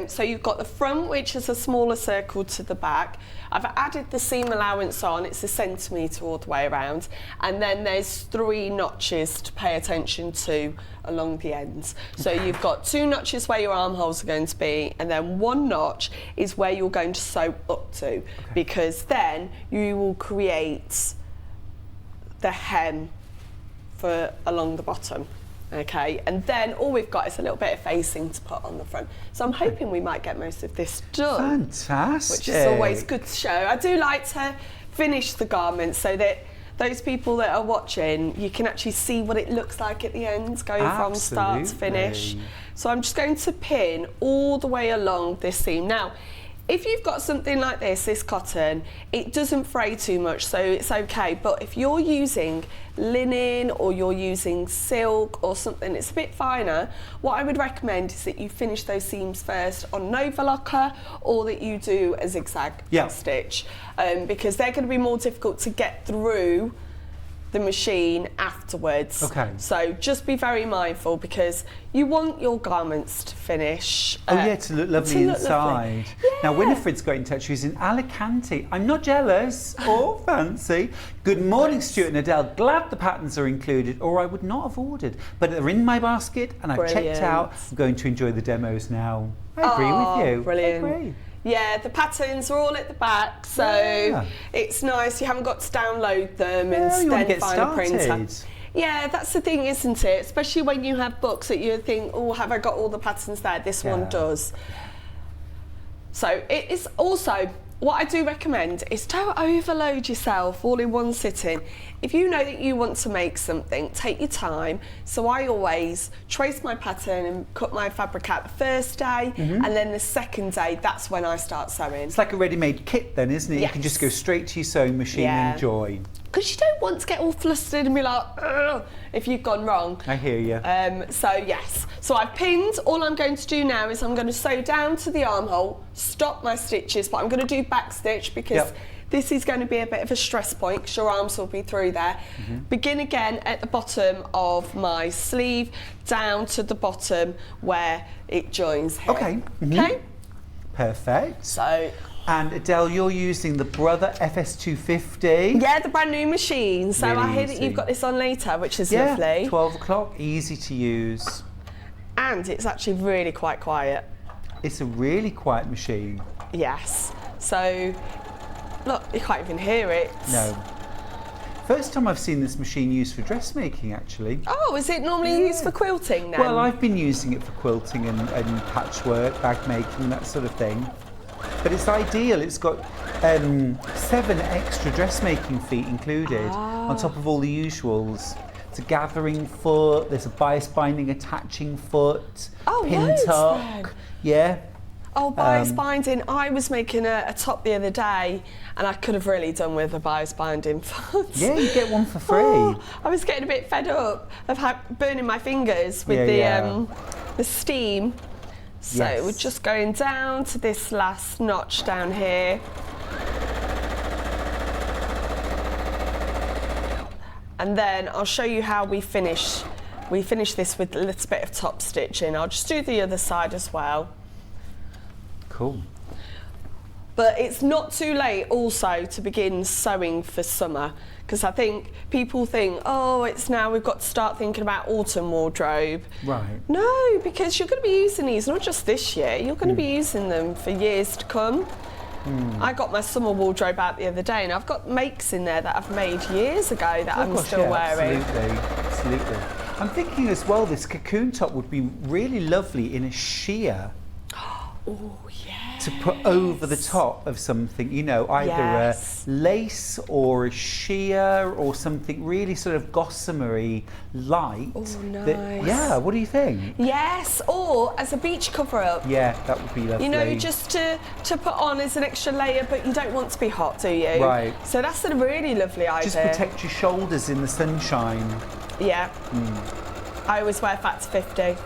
So you've got the front, which is a smaller circle to the back. I've added the seam allowance on, it's a centimetre all the way around, and then there's 3 notches to pay attention to along the ends. So you've got 2 notches where your armholes are going to be, and then 1 notch is where you're going to sew up to, because then you will create the hem for along the bottom. Okay, and then all we've got is a little bit of facing to put on the front. So I'm hoping we might get most of this done. Fantastic. Which is always good to show. I do like to finish the garment so that those people that are watching, you can actually see what it looks like at the end, going from start to finish. So I'm just going to pin all the way along this seam. Now, if you've got something like this cotton, it doesn't fray too much, so it's okay. But if you're using linen or you're using silk or something that's a bit finer, what I would recommend is that you finish those seams first on an overlocker, or that you do a zigzag stitch, because they're going to be more difficult to get through the machine afterwards. Okay. So just be very mindful, because you want your garments to finish. To look lovely inside. Now, Winifred's got in touch. She's in Alicante. I'm not jealous or fancy. Good morning, Stuart and Adele. Glad the patterns are included, or I would not have ordered. But they're in my basket, and I've checked out. I'm going to enjoy the demos now. I agree with you. Brilliant. I agree. Yeah, the patterns are all at the back, so it's nice. You haven't got to download them and then find a printer. Yeah, that's the thing, isn't it? Especially when you have books that you think, oh, have I got all the patterns there? This one does. So it is also, what I do recommend is don't overload yourself all in one sitting. If you know that you want to make something, take your time. So I always trace my pattern and cut my fabric out the first day, and then the second day, that's when I start sewing. It's like a ready-made kit then, isn't it? You can just go straight to your sewing machine and enjoy. Because you don't want to get all flustered and be like, ugh, if you've gone wrong. I hear you. So yes, so I've pinned. All I'm going to do now is I'm going to sew down to the armhole, stop my stitches, but I'm going to do back stitch, because this is going to be a bit of a stress point, because your arms will be through there. Begin again at the bottom of my sleeve, down to the bottom where it joins here. Okay. Okay? Perfect. So. And Adele, you're using the Brother FS250. Yeah, the brand new machine. So Really I hear that easy. you've got this on later, which is lovely. 12 o'clock, easy to use. And it's actually really quite quiet. It's a really quiet machine. Yes. So, look, you can't even hear it. No. First time I've seen this machine used for dressmaking, actually. Oh, is it normally used for quilting then? Well, I've been using it for quilting and patchwork, bag making, that sort of thing. But it's ideal. It's got 7 extra dressmaking feet included on top of all the usuals. It's a gathering foot, there's a bias binding attaching foot, pin tuck. Yeah. Oh, bias binding. I was making a top the other day and I could have really done with a bias binding foot. Yeah, you get one for free. Oh, I was getting a bit fed up of burning my fingers with the steam. So we're just going down to this last notch down here. And then I'll show you how we finish. We finish this with a little bit of top stitching. I'll just do the other side as well. Cool. But it's not too late also to begin sewing for summer, because I think people think, oh, it's now we've got to start thinking about autumn wardrobe. Right. No, because you're going to be using these not just this year, you're going to be using them for years to come. I got my summer wardrobe out the other day and I've got makes in there that I've made years ago that I'm still wearing. Absolutely. I'm thinking as well, this cocoon top would be really lovely in a sheer. Oh, yeah. To put over the top of something, you know, either a lace or a sheer or something really sort of gossamery light. Oh, nice. Yeah, what do you think? Yes, or as a beach cover-up. Yeah, that would be lovely. You know, just to put on as an extra layer, but you don't want to be hot, do you? Right. So that's a really lovely idea. Just protect your shoulders in the sunshine. Yeah. I always wear factor 50.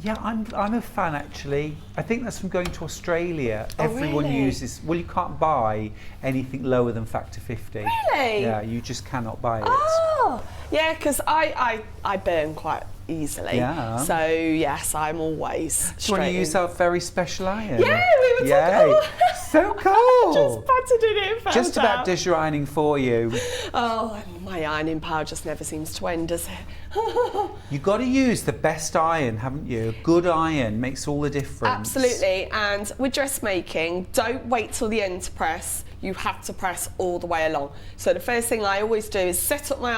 Yeah, I'm a fan actually. I think that's from going to Australia. Oh, Everyone really? uses. Well, you can't buy anything lower than factor 50. Really? Yeah, you just cannot buy it. Oh, yeah, because I burn quite easily. Yeah. So yes, I'm always. Do you want to use our very special iron? Yeah, we were talking. So cool. Just patted it in. Just about does your ironing for you. Oh, my ironing power just never seems to end, does it? You've got to use the best iron, haven't you? A good iron makes all the difference. Absolutely, and with dressmaking, don't wait till the end to press. You have to press all the way along. So the first thing I always do is set up my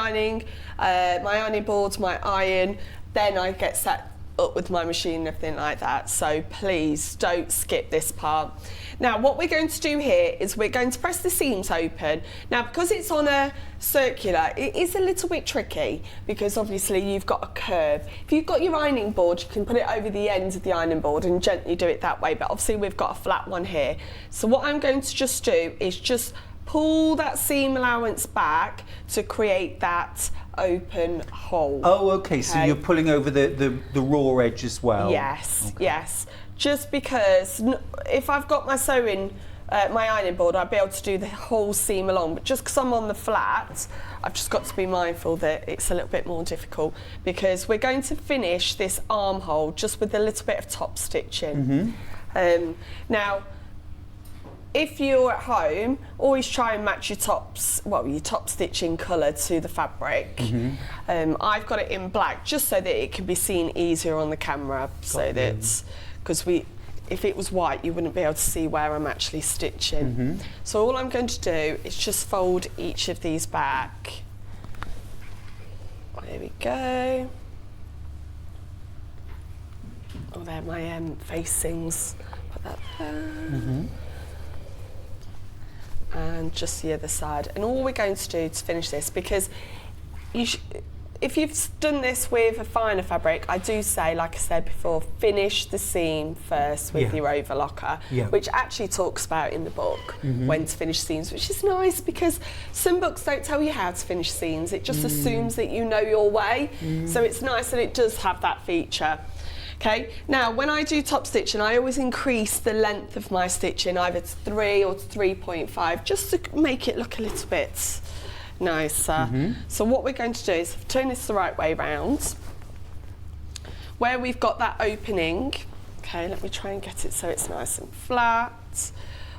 ironing board, my iron, then I get set up with my machine and everything like that. So please don't skip this part. Now what we're going to do here is we're going to press the seams open. Now because it's on a circular, it is a little bit tricky because obviously you've got a curve. If you've got your ironing board, you can put it over the ends of the ironing board and gently do it that way, but obviously we've got a flat one here. So what I'm going to just do is just pull that seam allowance back to create that open hole. Oh, okay. So you're pulling over the raw edge as well. Yes, yes. Just because if I've got my sewing, my ironing board, I'd be able to do the whole seam along. But just because I'm on the flat, I've just got to be mindful that it's a little bit more difficult because we're going to finish this armhole just with a little bit of top stitching. Now, if you're at home, always try and match your tops, well, your top stitching colour to the fabric. I've got it in black just so that it can be seen easier on the camera, so that, because if it was white, you wouldn't be able to see where I'm actually stitching. So all I'm going to do is just fold each of these back. There we go. Oh, they're my facings. Put that there. And just the other side. And all we're going to do to finish this, because if you've done this with a finer fabric, I do say, like I said before, finish the seam first with your overlocker, which actually talks about in the book when to finish seams, which is nice because some books don't tell you how to finish seams. It just assumes that you know your way. So it's nice that it does have that feature. Okay, now when I do top stitching, I always increase the length of my stitching either to 3 or to 3.5 just to make it look a little bit nicer. So what we're going to do is turn this the right way round. Where we've got that opening, okay, let me try and get it so it's nice and flat.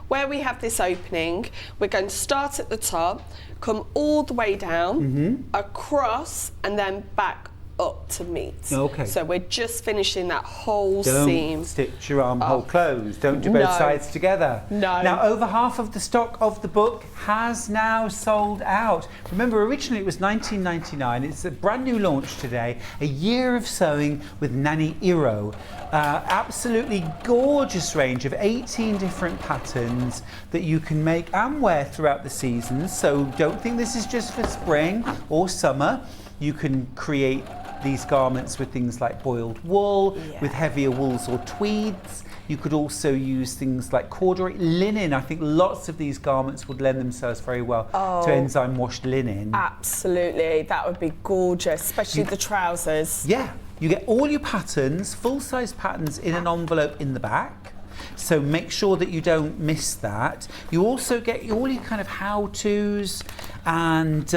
Where we have this opening, we're going to start at the top, come all the way down, across, and then back up to meet. Okay. So we're just finishing that whole Don't seam. stitch your armhole closed. Don't do both No. sides together. No. Now, over half of the stock of the book has now sold out. Remember, originally it was $19.99. It's a brand new launch today. A year of sewing with Nanny Iro. Absolutely gorgeous range of 18 different patterns that you can make and wear throughout the seasons. So don't think this is just for spring or summer. You can create these garments with things like boiled wool, with heavier wools or tweeds. You could also use things like corduroy, linen. I think lots of these garments would lend themselves very well to enzyme washed linen. Absolutely, that would be gorgeous, especially the trousers. Yeah, you get all your patterns, full-size patterns in an envelope in the back. So make sure that you don't miss that. You also get all your kind of how-tos and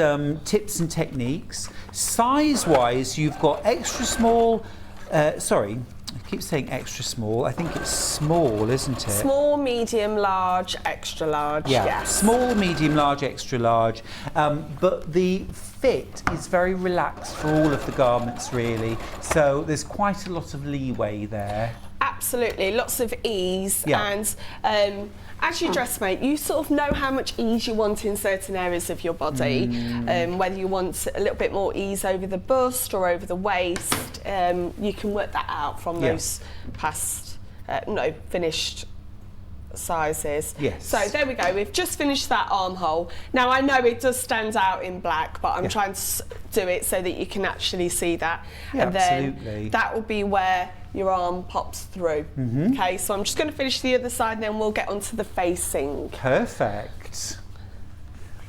tips and techniques. Size-wise, you've got extra small, sorry, I keep saying extra small. I think it's small, isn't it? Small, medium, large, extra large. Yeah, Yes. small, medium, large, extra large. But the fit is very relaxed for all of the garments, really. So there's quite a lot of leeway there. Absolutely, lots of ease. Yeah. And as you dressmate, you sort of know how much ease you want in certain areas of your body. Whether you want a little bit more ease over the bust or over the waist, you can work that out from those past, finished sizes. Yes. So there we go, we've just finished that armhole. Now I know it does stand out in black, but I'm trying to do it so that you can actually see that. Yeah, and absolutely. then that will be where your arm pops through. Okay, so I'm just going to finish the other side and then we'll get onto the facing. Perfect.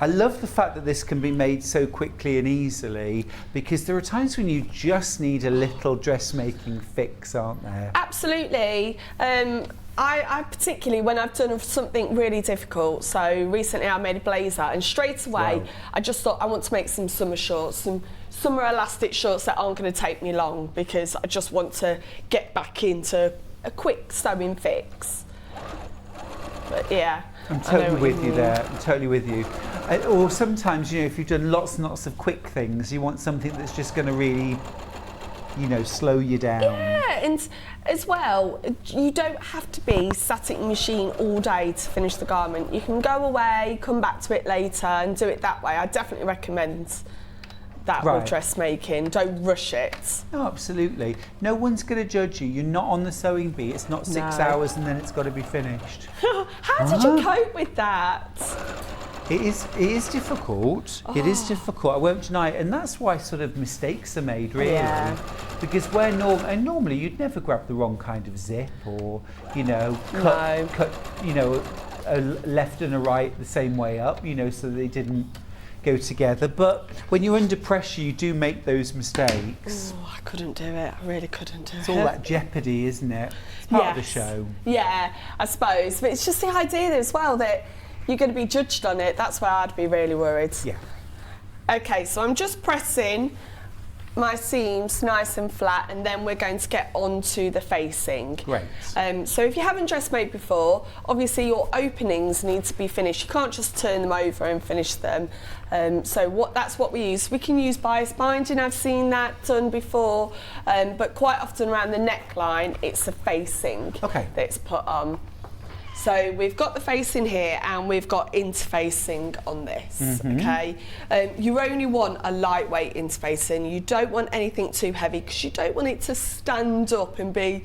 I love the fact that this can be made so quickly and easily, because there are times when you just need a little dressmaking fix, aren't there? Absolutely. I particularly, when I've done something really difficult, so recently I made a blazer and straight away I just thought I want to make some summer shorts, some summer elastic shorts that aren't going to take me long, because I just want to get back into a quick sewing fix. But yeah. I'm totally with you there, I'm totally with you. Or sometimes, if you've done lots and lots of quick things, you want something that's just going to really, slow you down. Yeah, and as well, you don't have to be sat at your machine all day to finish the garment. You can go away, come back to it later and do it that way. I definitely recommend that with dressmaking. Don't rush it. No, absolutely. No one's going to judge you. You're not on the sewing bee. It's not 6 hours and then it's got to be finished. How did you cope with that? It is difficult. It is difficult. I won't deny it, and that's why sort of mistakes are made, really. Yeah. Because normally you'd never grab the wrong kind of zip, or cut a left and a right the same way up, so they didn't go together. But when you're under pressure, you do make those mistakes. Oh, I couldn't do it. I really couldn't do it. It's all that jeopardy, isn't it? It's part of the show. Yeah, I suppose. But it's just the idea as well that you're going to be judged on it. That's where I'd be really worried. Yeah. Okay, so I'm just pressing my seams nice and flat, and then we're going to get onto the facing. Great. So if you haven't dressmade before, obviously your openings need to be finished. You can't just turn them over and finish them. That's what we use. We can use bias binding, I've seen that done before, but quite often around the neckline, it's the facing that's put on. So we've got the facing here and we've got interfacing on this, okay? You only want a lightweight interfacing. You don't want anything too heavy because you don't want it to stand up and be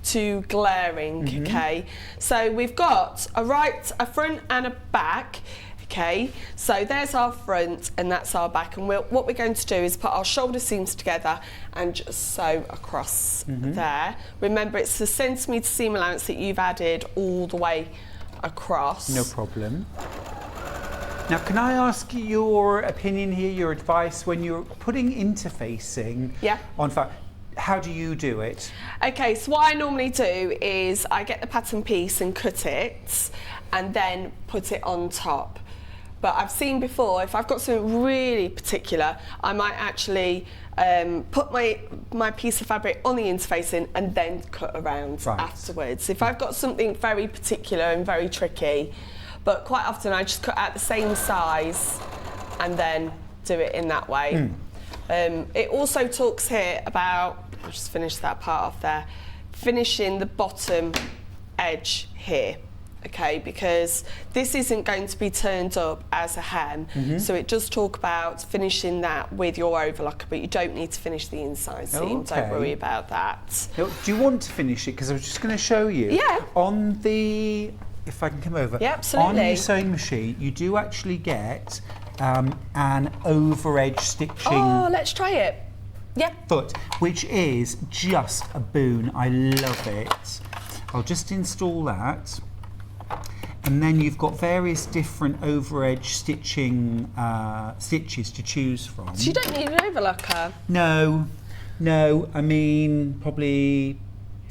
too glaring, okay? So we've got a front and a back. Okay, so there's our front and that's our back, and what we're going to do is put our shoulder seams together and just sew across there. Remember, it's the centimetre seam allowance that you've added all the way across. No problem. Now, can I ask your opinion here, your advice, when you're putting interfacing on fabric? How do you do it? Okay, so what I normally do is I get the pattern piece and cut it and then put it on top. But I've seen before, if I've got something really particular, I might actually put my piece of fabric on the interfacing and then cut around afterwards. If I've got something very particular and very tricky, but quite often I just cut out the same size and then do it in that way. It also talks here about, I'll just finish that part off there, finishing the bottom edge here. Okay, because this isn't going to be turned up as a hem, so it does talk about finishing that with your overlocker, but you don't need to finish the inside seam. Don't worry about that. Do you want to finish it? Because I was just going to show you. Yeah. On the, if I can come over. Yeah, absolutely. On your sewing machine, you do actually get an overedge stitching. Oh, let's try it. Yeah. Foot, which is just a boon. I love it. I'll just install that. And then you've got various different overedge stitching stitches to choose from. So you don't need an overlocker? No, I mean probably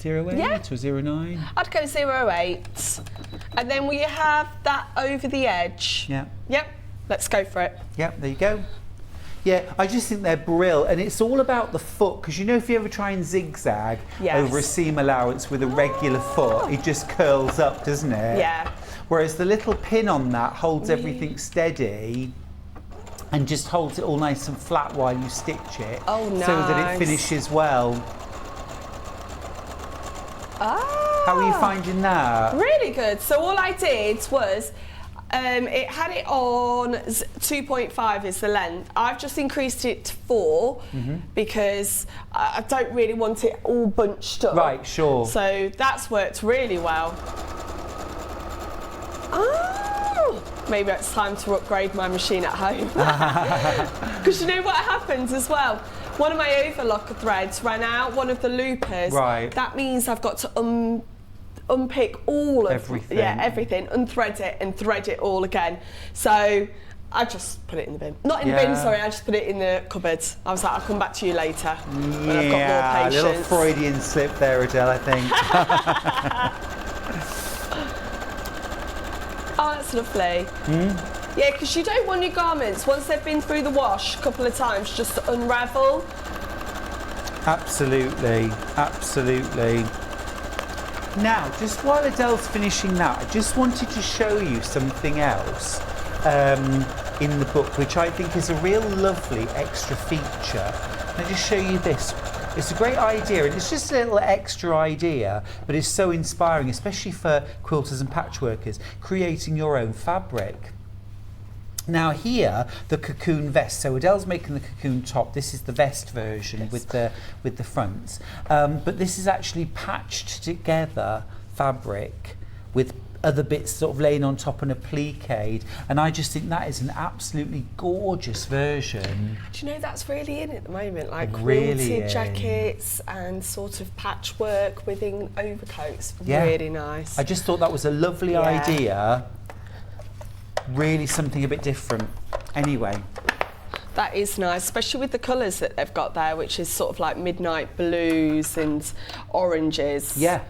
08 or 09. I'd go 08. And then will you have that over the edge? Yeah. Yep, let's go for it. Yep, there you go. Yeah, I just think they're brilliant, and it's all about the foot, because you know if you ever try and zigzag over a seam allowance with a regular foot, it just curls up, doesn't it? Yeah. Whereas the little pin on that holds everything steady and just holds it all nice and flat while you stitch it. Oh, nice. So that it finishes well. Ah. How are you finding that? Really good. So all I did was, it had it on 2.5 is the length. I've just increased it to 4 because I don't really want it all bunched up. Right, sure. So that's worked really well. Oh, maybe it's time to upgrade my machine at home. Because you know what happens as well? One of my overlocker threads ran out, one of the loopers. Right. That means I've got to unpick all of everything. Yeah, everything, unthread it and thread it all again. So I just put it in the bin. Not in the bin, sorry, I just put it in the cupboard. I was like, I'll come back to you later when I've got more patience. A little Freudian slip there, Adele, I think. Oh, that's lovely. Yeah, because you don't want your garments, once they've been through the wash a couple of times, just to unravel. Absolutely, absolutely. Now, just while Adele's finishing that, I just wanted to show you something else in the book, which I think is a real lovely extra feature. I'll just show you this. It's a great idea, and it's just a little extra idea, but it's so inspiring, especially for quilters and patchworkers, creating your own fabric. Now here, the Cocoon Vest. So Adele's making the Cocoon top. This is the vest version with the fronts. But this is actually patched together fabric with other bits sort of laying on top and a pliqué, and I just think that is an absolutely gorgeous version. Do you know that's really in at the moment, like really quilted jackets and sort of patchwork within overcoats. Yeah. Really nice. I just thought that was a lovely idea. Really something a bit different. Anyway. That is nice, especially with the colours that they've got there, which is sort of like midnight blues and oranges. Yeah.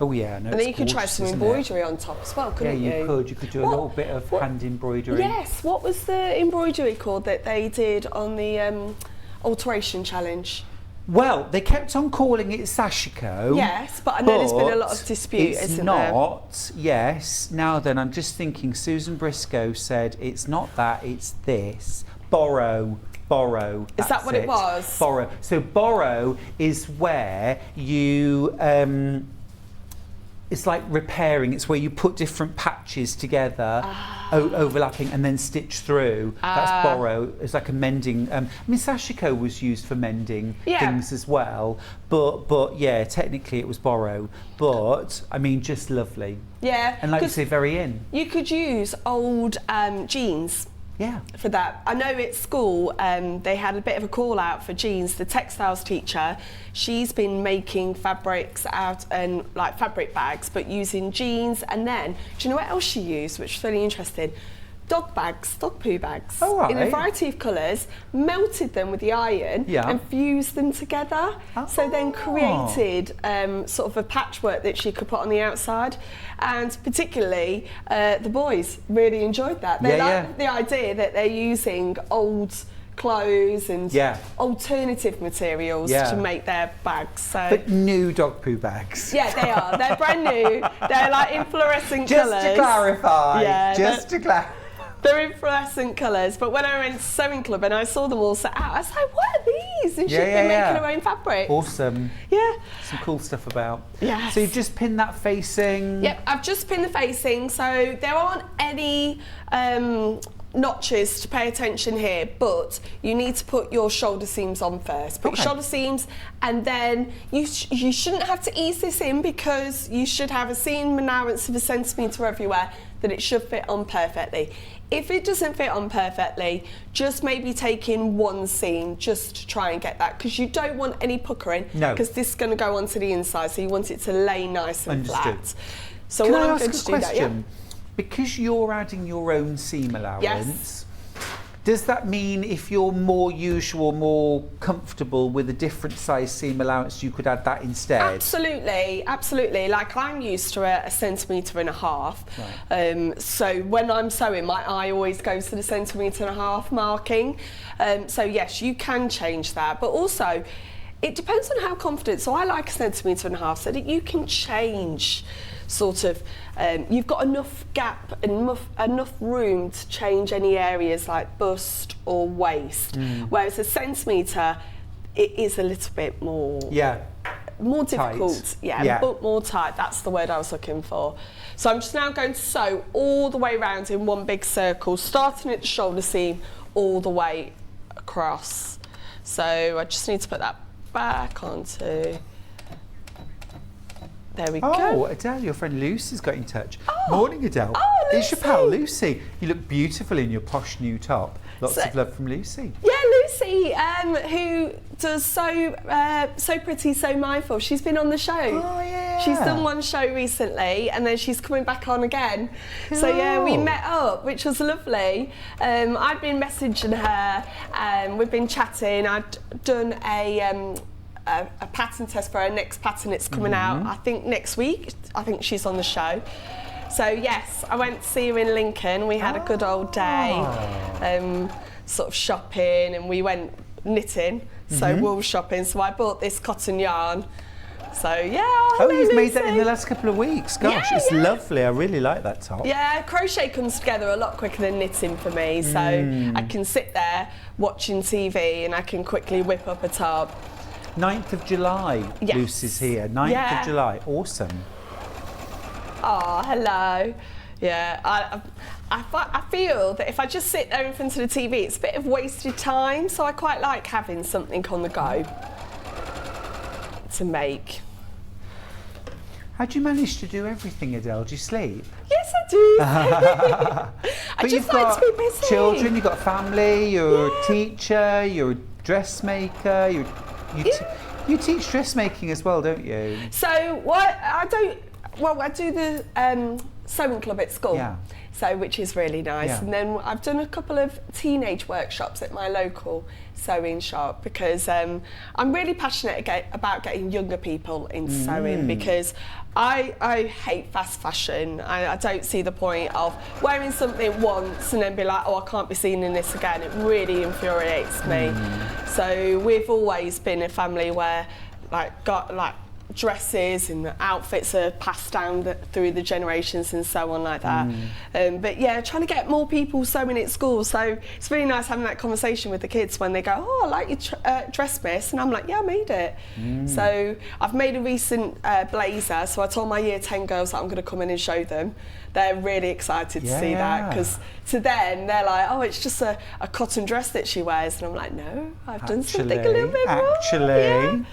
Oh yeah, no, and then you could try some embroidery on top as well, couldn't you? Yeah, you could. You could do a little bit of hand embroidery. Yes. What was the embroidery called that they did on the alteration challenge? Well, they kept on calling it sashiko. Yes, but I know there's been a lot of dispute, isn't there? It's not. Yes. Now then, I'm just thinking. Susan Briscoe said it's not that. It's this. Borrow. Is that what it was? Borrow. So borrow is where you. It's like repairing. It's where you put different patches together, overlapping, and then stitch through. That's borrow. It's like a mending. I mean, sashiko was used for mending things as well. But yeah, technically it was borrow. But I mean, just lovely. Yeah. And like you say, very in. You could use old jeans. Yeah. For that. I know at school they had a bit of a call out for jeans. The textiles teacher, she's been making fabrics out and like fabric bags, but using jeans. And then, do you know what else she used, which was really interesting? Dog bags, dog poo bags, in a variety of colours, melted them with the iron and fused them together. So then created sort of a patchwork that she could put on the outside. And particularly the boys really enjoyed that. They liked the idea that they're using old clothes and alternative materials to make their bags. So. But new dog poo bags. Yeah, they are. They're brand new. They're like in fluorescent colours. Just to clarify. Yeah, just to clarify. They're in fluorescent colours, but when I went to sewing club and I saw them all set out, I was like, what are these, and she'd be making her own fabric. Awesome. Yeah. Some cool stuff about. Yes. So you've just pinned that facing. Yep, I've just pinned the facing, so there aren't any notches to pay attention here, but you need to put your shoulder seams on first. Put your shoulder seams, and then you shouldn't have to ease this in, because you should have a seam allowance of 1 centimetre everywhere, that it should fit on perfectly. If it doesn't fit on perfectly, just maybe take in 1 seam just to try and get that, because you don't want any puckering, because this is going to go onto the inside, so you want it to lay nice and flat. So Can what I I'm ask going a to do that, question? Because you're adding your own seam allowance, does that mean if you're more usual, more comfortable with a different size seam allowance, you could add that instead? Absolutely, absolutely. Like, I'm used to 1.5 centimetres. Right. So when I'm sewing, my eye always goes to the 1.5 centimetre marking. So yes, you can change that, but also it depends on how confident. So I like 1.5 centimetres, so that you can change sort of, you've got enough gap and enough room to change any areas like bust or waist. Whereas 1 centimetre, it is a little bit more more difficult, but more tight. That's the word I was looking for. So I'm just now going to sew all the way around in one big circle, starting at the shoulder seam all the way across. So I just need to put that back onto. There we go. Oh, Adele, your friend Lucy's got in touch. Morning, Adele. Oh, Lucy. It's your pal Lucy. You look beautiful in your posh new top. Lots of love from Lucy. Yeah, Lucy, who does so pretty, so mindful. She's been on the show. Oh, yeah. She's done one show recently, and then she's coming back on again. So yeah, we met up, which was lovely. I'd been messaging her, we've been chatting. I'd done a pattern test for her next pattern. It's coming out, I think, next week. I think she's on the show. So yes, I went to see her in Lincoln. We had a good old day, sort of shopping, and we went knitting, so wool shopping. So I bought this cotton yarn. So yeah. Oh, you've made that in the last couple of weeks. Gosh, it's lovely. I really like that top. Yeah, crochet comes together a lot quicker than knitting for me. So I can sit there watching TV, and I can quickly whip up a top. 9th of July, Lucy's here. 9th of July, awesome. Oh, hello. Yeah, I feel that if I just sit there in front of the TV, it's a bit of wasted time, so I quite like having something on the go to make. How do you manage to do everything, Adele? Do you sleep? Yes, I do. I just like to be busy. Children, you've got family, you're a teacher, you're a dressmaker, you teach dressmaking as well, don't you? So what I do the sewing club at school, so which is really nice. And then I've done a couple of teenage workshops at my local sewing shop, because I'm really passionate about getting younger people into sewing, because I hate fast fashion. I don't see the point of wearing something once and then be like, oh, I can't be seen in this again. It really infuriates me. So we've always been a family where dresses and outfits are passed down through the generations and so on like that. But yeah, trying to get more people sewing at school. So it's really nice having that conversation with the kids when they go, oh, I like your dress, miss. And I'm like, yeah, I made it. So I've made a recent blazer. So I told my year 10 girls that I'm going to come in and show them. They're really excited to see that, because to them, they're like, oh, it's just a cotton dress that she wears. And I'm like, no, I've done something a little bit more. Yeah.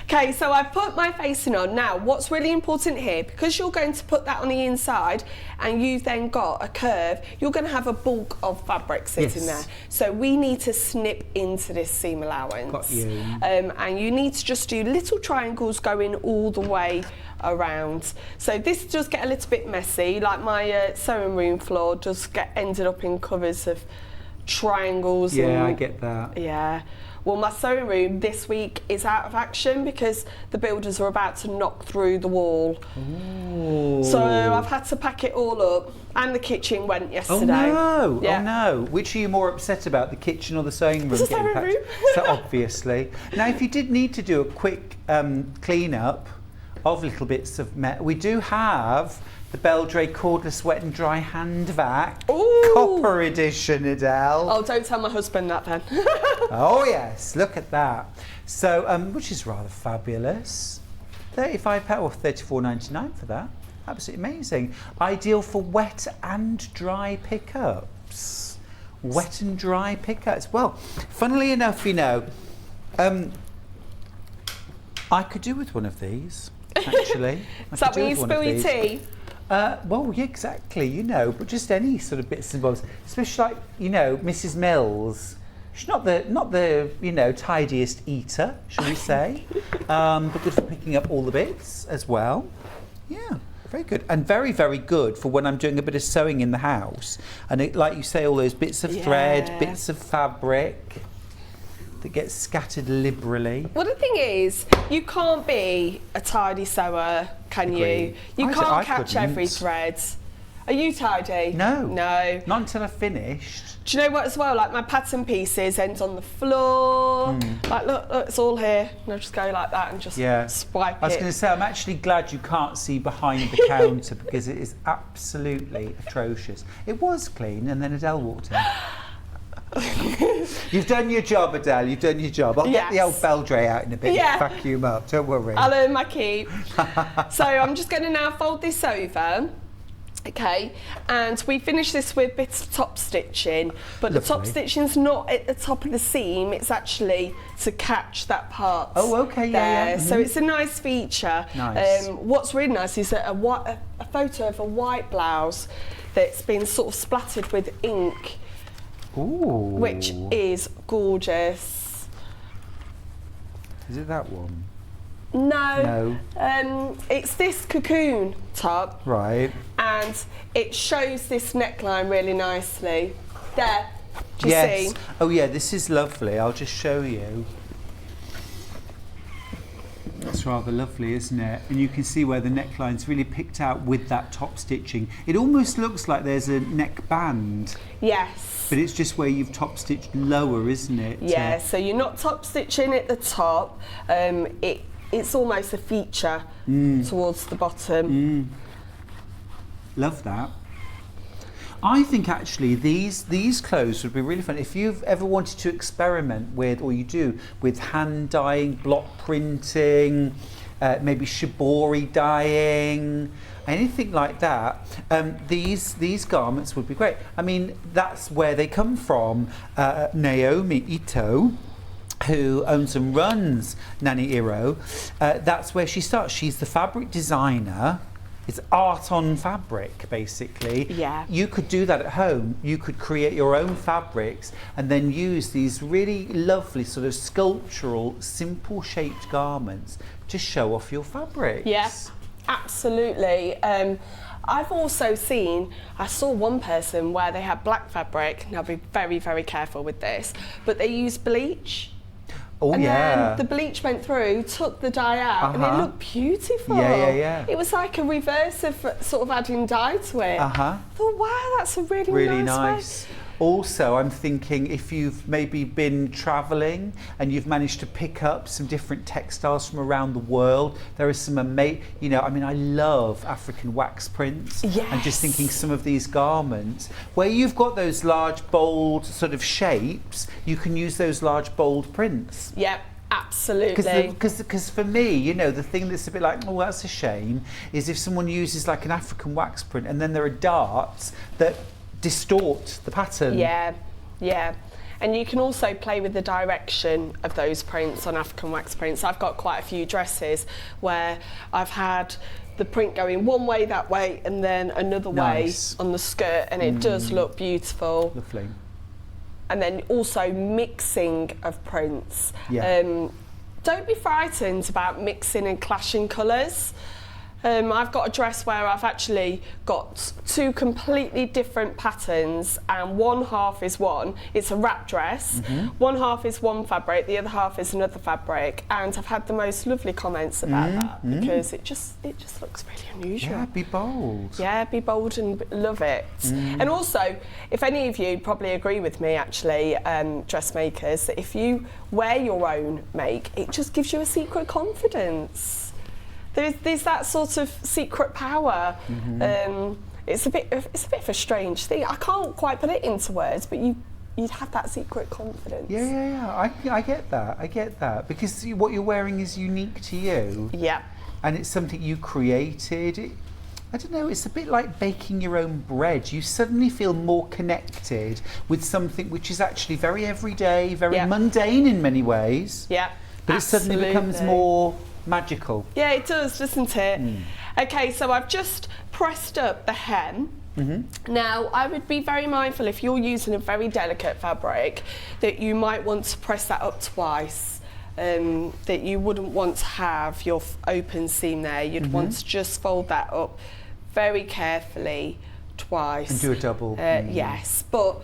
Okay, so I've put my facing on. Now, what's really important here, because you're going to put that on the inside and you've then got a curve, you're going to have a bulk of fabric sitting there. So we need to snip into this seam allowance. Got you. And you need to just do little triangles going all the way around. So this does get a little bit messy, like my sewing room floor does get ended up in covers of triangles. Yeah, I get that. Yeah. Well, my sewing room this week is out of action because the builders are about to knock through the wall. Ooh. So I've had to pack it all up, and the kitchen went yesterday. Oh no! Yeah. Oh no! Which are you more upset about, the kitchen or the sewing room? The sewing room. So obviously. Now, if you did need to do a quick clean up of little bits of we do have the Beldre Cordless Wet and Dry Hand Vac. Ooh. Copper edition, Adelle. Oh, don't tell my husband that then. Oh yes, look at that. So, which is rather fabulous. £35 or $34.99 for that. Absolutely amazing. Ideal for wet and dry pickups. Wet and dry pickups. Well, funnily enough, you know, I could do with one of these, actually. Is that when you spill your tea? Well, yeah, exactly, you know, but just any sort of bits and bobs, especially like, you know, Mrs. Mills. She's not the you know, tidiest eater, shall we say, but good for picking up all the bits as well. Yeah, very good, and very, very good for when I'm doing a bit of sewing in the house, and it, like you say, all those bits of thread, bits of fabric that get scattered liberally. Well, the thing is, you can't be a tidy sewer, can Agreed. you? You can't I catch couldn't. every thread. Are you tidy? No. No. Not until I finished. Do you know what as well? Like my pattern pieces ends on the floor. Like look, it's all here. And I'll just go like that and just swipe I was it. going to say, I'm actually glad you can't see behind the counter because it is absolutely atrocious. It was clean and then Adele walked in. You've done your job, Adele, you've done your job. I'll get the old Beldre out in a bit and vacuum up, don't worry. I'll earn my keep. So I'm just going to now fold this over. Okay, and we finish this with bits of top stitching, but the top stitching's not at the top of the seam, it's actually to catch that part. Oh, okay, there. So it's a nice feature. Nice. What's really nice is that a photo of a white blouse that's been sort of splattered with ink, which is gorgeous. Is it that one? No. It's this cocoon top. Right. And it shows this neckline really nicely. There. Do you see? Oh yeah, this is lovely. I'll just show you. That's rather lovely, isn't it? And you can see where the neckline's really picked out with that top stitching. It almost looks like there's a neck band. Yes. But it's just where you've top stitched lower, isn't it? Yeah, so you're not top stitching at the top. It's almost a feature towards the bottom. Love that. I think actually these clothes would be really fun if you've ever wanted to experiment with, or you do, with hand dyeing, block printing, maybe shibori dyeing, anything like that. These garments would be great. I mean, that's where they come from. Naomi Ito, who owns and runs Nani Iro, that's where she starts. She's the fabric designer. It's art on fabric, basically. Yeah. You could do that at home. You could create your own fabrics and then use these really lovely sort of sculptural, simple shaped garments to show off your fabrics. Yes, absolutely. I've also seen, I saw one person where they had black fabric, now be very, very careful with this, but they used bleach. Oh, and yeah. then the bleach went through, took the dye out, and it looked beautiful. Yeah. It was like a reverse of sort of adding dye to it. I thought, wow, that's a really nice way. Also, I'm thinking if you've maybe been travelling and you've managed to pick up some different textiles from around the world, there are some amazing, you know, I mean, I love African wax prints. Yes. And just thinking some of these garments, where you've got those large, bold sort of shapes, you can use those large, bold prints. Yep. Absolutely. Because for me, you know, the thing that's a bit like, oh, that's a shame, is if someone uses like an African wax print and then there are darts that distort the pattern. Yeah. And you can also play with the direction of those prints on African wax prints. I've got quite a few dresses where I've had the print going one way that way and then another way on the skirt, and it does look beautiful. Lovely. And then also mixing of prints. Yeah. Don't be frightened about mixing and clashing colours. I've got a dress where I've actually got two completely different patterns, and one half is one. It's a wrap dress. One half is one fabric, the other half is another fabric, and I've had the most lovely comments about that because it just looks really unusual. Yeah, be bold. Yeah, be bold and love it. And also, if any of you probably agree with me, actually, dressmakers, that if you wear your own make, it just gives you a secret confidence. there's that sort of secret power. It's a bit of a strange thing. I can't quite put it into words, but you'd have that secret confidence. Yeah. I get that because what you're wearing is unique to you. Yeah. And it's something you created. I don't know, it's a bit like baking your own bread. You suddenly feel more connected with something which is actually very everyday, very mundane in many ways. Yeah. But it suddenly becomes more magical. Yeah, it does, doesn't it? Okay, so I've just pressed up the hem. Now, I would be very mindful if you're using a very delicate fabric that you might want to press that up twice. That you wouldn't want to have your open seam there. You'd want to just fold that up very carefully twice. And do a double. Yes, but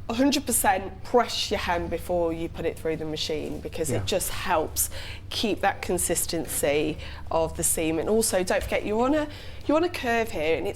100% press your hem before you put it through the machine because it just helps keep that consistency of the seam. And also, don't forget, you're on a curve here, and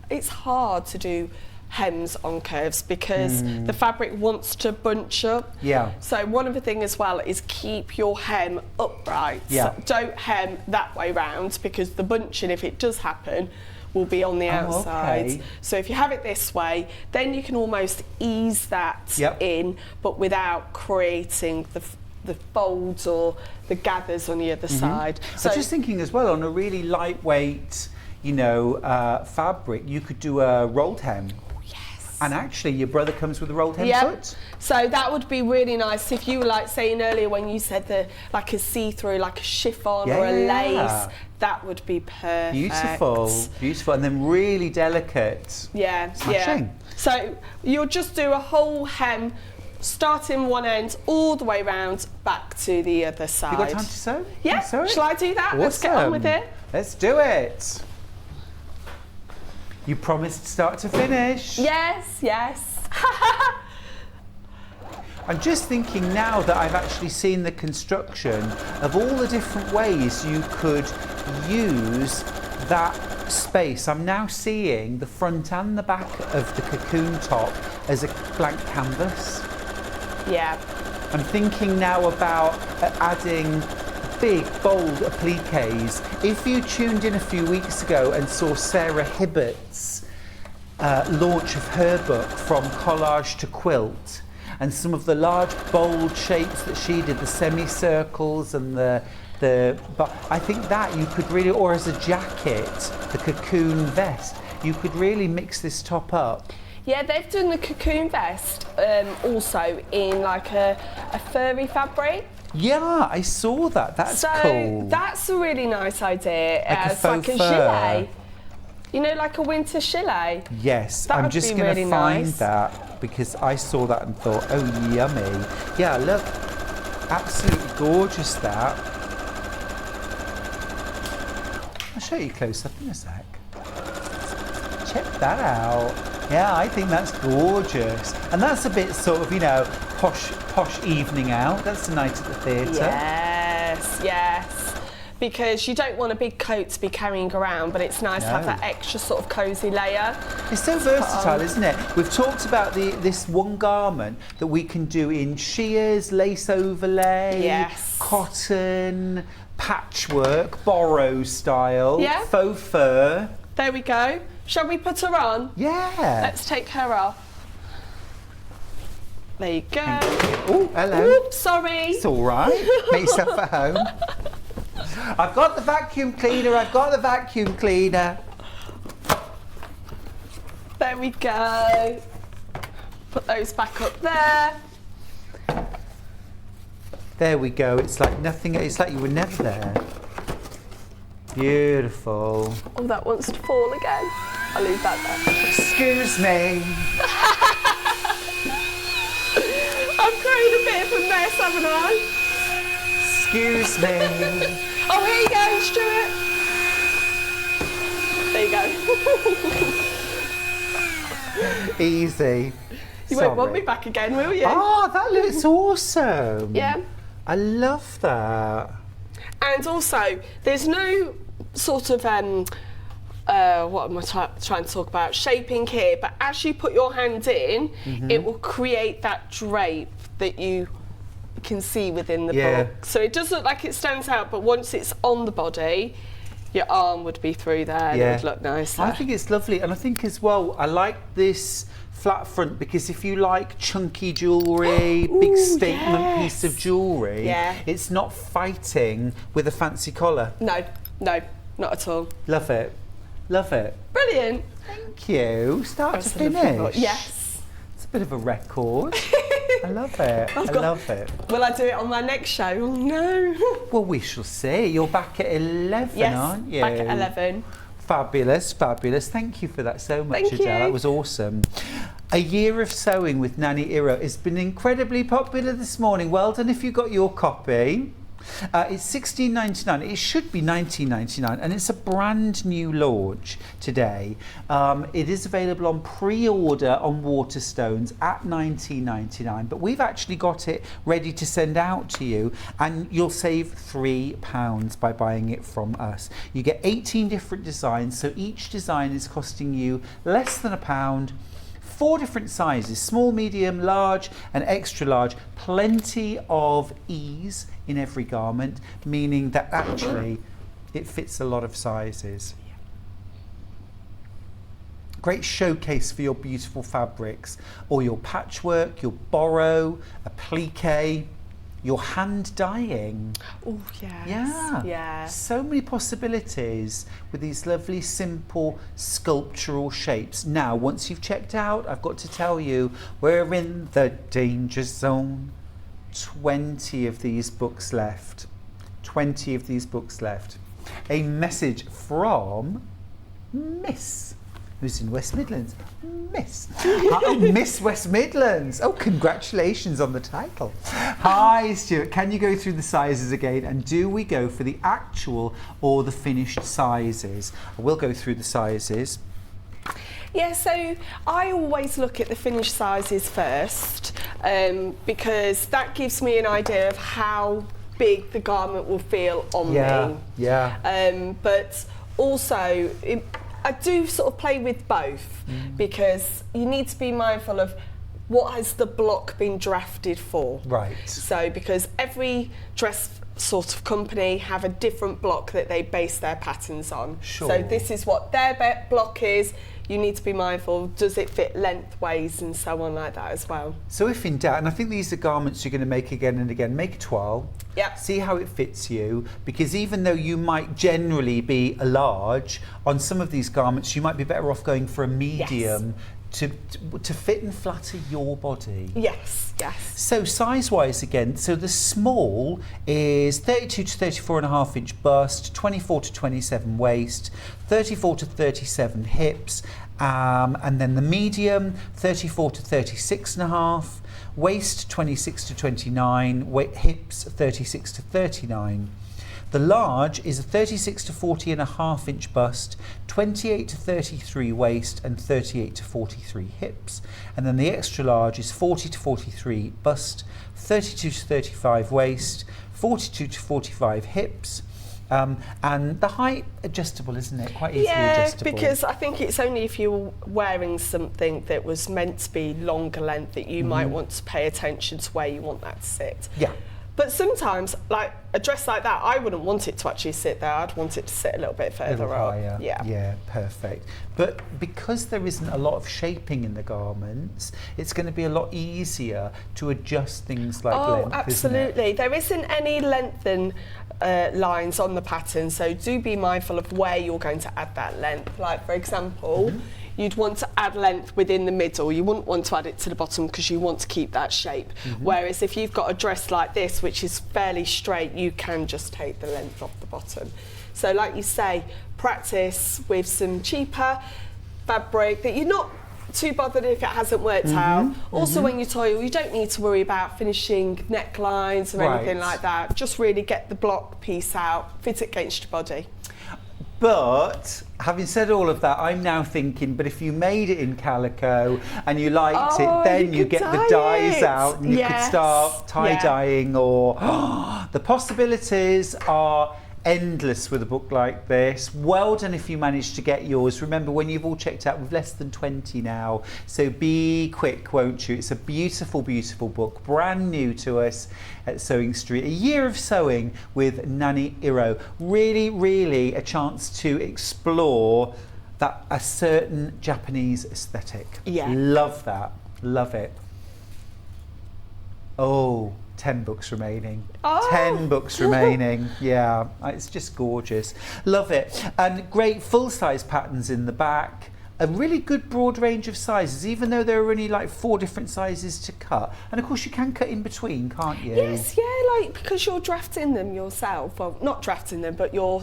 it's hard to do hems on curves because the fabric wants to bunch up. Yeah. So one of the things as well is keep your hem upright. Yeah. So don't hem that way round because the bunching, if it does happen, will be on the outside. Okay. So if you have it this way, then you can almost ease that in, but without creating the folds or the gathers on the other side. So just thinking as well, on a really lightweight, fabric, you could do a rolled hem. And actually, your brother comes with a rolled hem foot? So that would be really nice if you were like saying earlier when you said like a see-through, like a chiffon or a lace, that would be perfect. Beautiful, and then really delicate. Yeah, Smashing. So you'll just do a whole hem, starting one end all the way round, back to the other side. You got time to sew? Yeah, shall I do that? Awesome. Let's get on with it. Let's do it. You promised start to finish. Yes. I'm just thinking now that I've actually seen the construction of all the different ways you could use that space. I'm now seeing the front and the back of the cocoon top as a blank canvas. Yeah. I'm thinking now about adding big, bold appliques. If you tuned in a few weeks ago and saw Sarah Hibbert's launch of her book, From Collage to Quilt, and some of the large, bold shapes that she did, the semicircles and but I think that you could really, or as a jacket, the cocoon vest, you could really mix this top up. Yeah, they've done the cocoon vest also in like a furry fabric. Yeah, I saw that. That's cool. So that's a really nice idea. Like a it's faux like a fur. gilet. You know, like a winter gilet. Yes, That I'm would just be going to really find nice. that because I saw that and thought, oh, yummy. Yeah, look, absolutely gorgeous that. I'll show you close up in a sec. Check that out. Yeah, I think that's gorgeous. And that's a bit sort of, posh evening out. That's a night at the theatre. Yes. Because you don't want a big coat to be carrying around, but it's nice to have that extra sort of cosy layer. It's so versatile, isn't it? We've talked about this one garment that we can do in shears, lace overlay, cotton, patchwork, borrow style, faux fur. There we go. Shall we put her on? Yeah. Let's take her off. There you go. Oh, hello. Oops, sorry. It's all right. Make yourself at home. I've got the vacuum cleaner. There we go. Put those back up there. There we go. It's like nothing. It's like you were never there. Beautiful. Oh, that wants to fall again. I'll leave that there. Excuse me. I've created a bit of a mess, haven't I? Excuse me. Oh, here you go, Stuart. There you go. Easy. You won't want me back again, will you? Oh, that looks awesome. Yeah. I love that. And also, there's no sort of what am I trying to talk about? Shaping here, but as you put your hand in, it will create that drape that you can see within the book. So it does look like it stands out, but once it's on the body, your arm would be through there and it would look nicer. I think it's lovely, and I think as well, I like this flat front because if you like chunky jewellery, big statement piece of jewellery, it's not fighting with a fancy collar. No, not at all. Love it. Love it. Brilliant. Thank you. Start to finish. Yes. It's a bit of a record. I love it. I love it. Will I do it on my next show? Oh no. Well, we shall see. You're back at 11, aren't you? Back at 11. Fabulous, fabulous. Thank you for that so much, Thank Adelle. you. That was awesome. A year of sewing with Nanny Iro has been incredibly popular this morning. Well done if you got your copy. It's $16.99. It should be $19.99, and it's a brand new launch today. It is available on pre-order on Waterstones at $19.99, but we've actually got it ready to send out to you, and you'll save £3 by buying it from us. You get 18 different designs, so each design is costing you less than £1. 4 different sizes, small, medium, large and extra large. Plenty of ease in every garment, meaning that actually it fits a lot of sizes. Great showcase for your beautiful fabrics, or your patchwork, your borrow, a plique, your hand dyeing. Oh, yes. Yeah. So many possibilities with these lovely, simple, sculptural shapes. Now, once you've checked out, I've got to tell you, we're in the danger zone. 20 of these books left. 20 of these books left. A message from Miss, who's in West Midlands. Miss. Miss West Midlands. Oh, congratulations on the title. Hi, Stuart. Can you go through the sizes again? And do we go for the actual or the finished sizes? I will go through the sizes. Yeah, so I always look at the finished sizes first because that gives me an idea of how big the garment will feel on me. Yeah. But also, I do sort of play with both because you need to be mindful of what has the block been drafted for. Right. So because every dress sort of company have a different block that they base their patterns on. Sure. So this is what their block is. You need to be mindful, does it fit lengthways and so on like that as well. So if in doubt, and I think these are garments you're going to make again and again, make a toile. Yeah. See how it fits you, because even though you might generally be a large, on some of these garments you might be better off going for a medium to fit and flatter your body. Yes. So size-wise again, so the small is 32 to 34.5 inch bust, 24 to 27 waist, 34 to 37 hips, and then the medium 34 to 36.5, waist 26 to 29, hips 36 to 39. The large is a 36 to 40.5 inch bust, 28 to 33 waist and 38 to 43 hips. And then the extra large is 40 to 43 bust, 32 to 35 waist, 42 to 45 hips. And the height adjustable, isn't it? Quite easily adjustable. Yeah, because I think it's only if you're wearing something that was meant to be longer length that you might want to pay attention to where you want that to sit. Yeah. But sometimes, like a dress like that, I wouldn't want it to actually sit there. I'd want it to sit a little bit further up. Higher. Yeah, perfect. But because there isn't a lot of shaping in the garments, it's going to be a lot easier to adjust things like length, absolutely. isn't it? There isn't any lengthen lines on the pattern, so do be mindful of where you're going to add that length. Like, for example, you'd want to add length within the middle. You wouldn't want to add it to the bottom because you want to keep that shape. Whereas if you've got a dress like this, which is fairly straight, you can just take the length off the bottom. So like you say, practice with some cheaper fabric that you're not too bothered if it hasn't worked out. Also, when you toil, you don't need to worry about finishing necklines or anything like that. Just really get the block piece out, fit it against your body. But having said all of that, I'm now thinking, but if you made it in calico and you liked it, then you get the dyes out and you could start tie-dyeing or... the possibilities are endless with a book like this. Well done if you managed to get yours. Remember, when you've all checked out, we've less than 20 now, so be quick, won't you? It's a beautiful, beautiful book, brand new to us at Sewing Street. A year of sewing with Nanny Iro. Really, really a chance to explore a certain Japanese aesthetic. Yeah. Love that. Love it. Oh, 10 books remaining. Oh. 10 books remaining. Yeah, it's just gorgeous. Love it. And great full-size patterns in the back. A really good broad range of sizes, even though there are only like 4 different sizes to cut. And of course you can cut in between, can't you? Yes, yeah, like because you're drafting them yourself. Well, not drafting them, but you're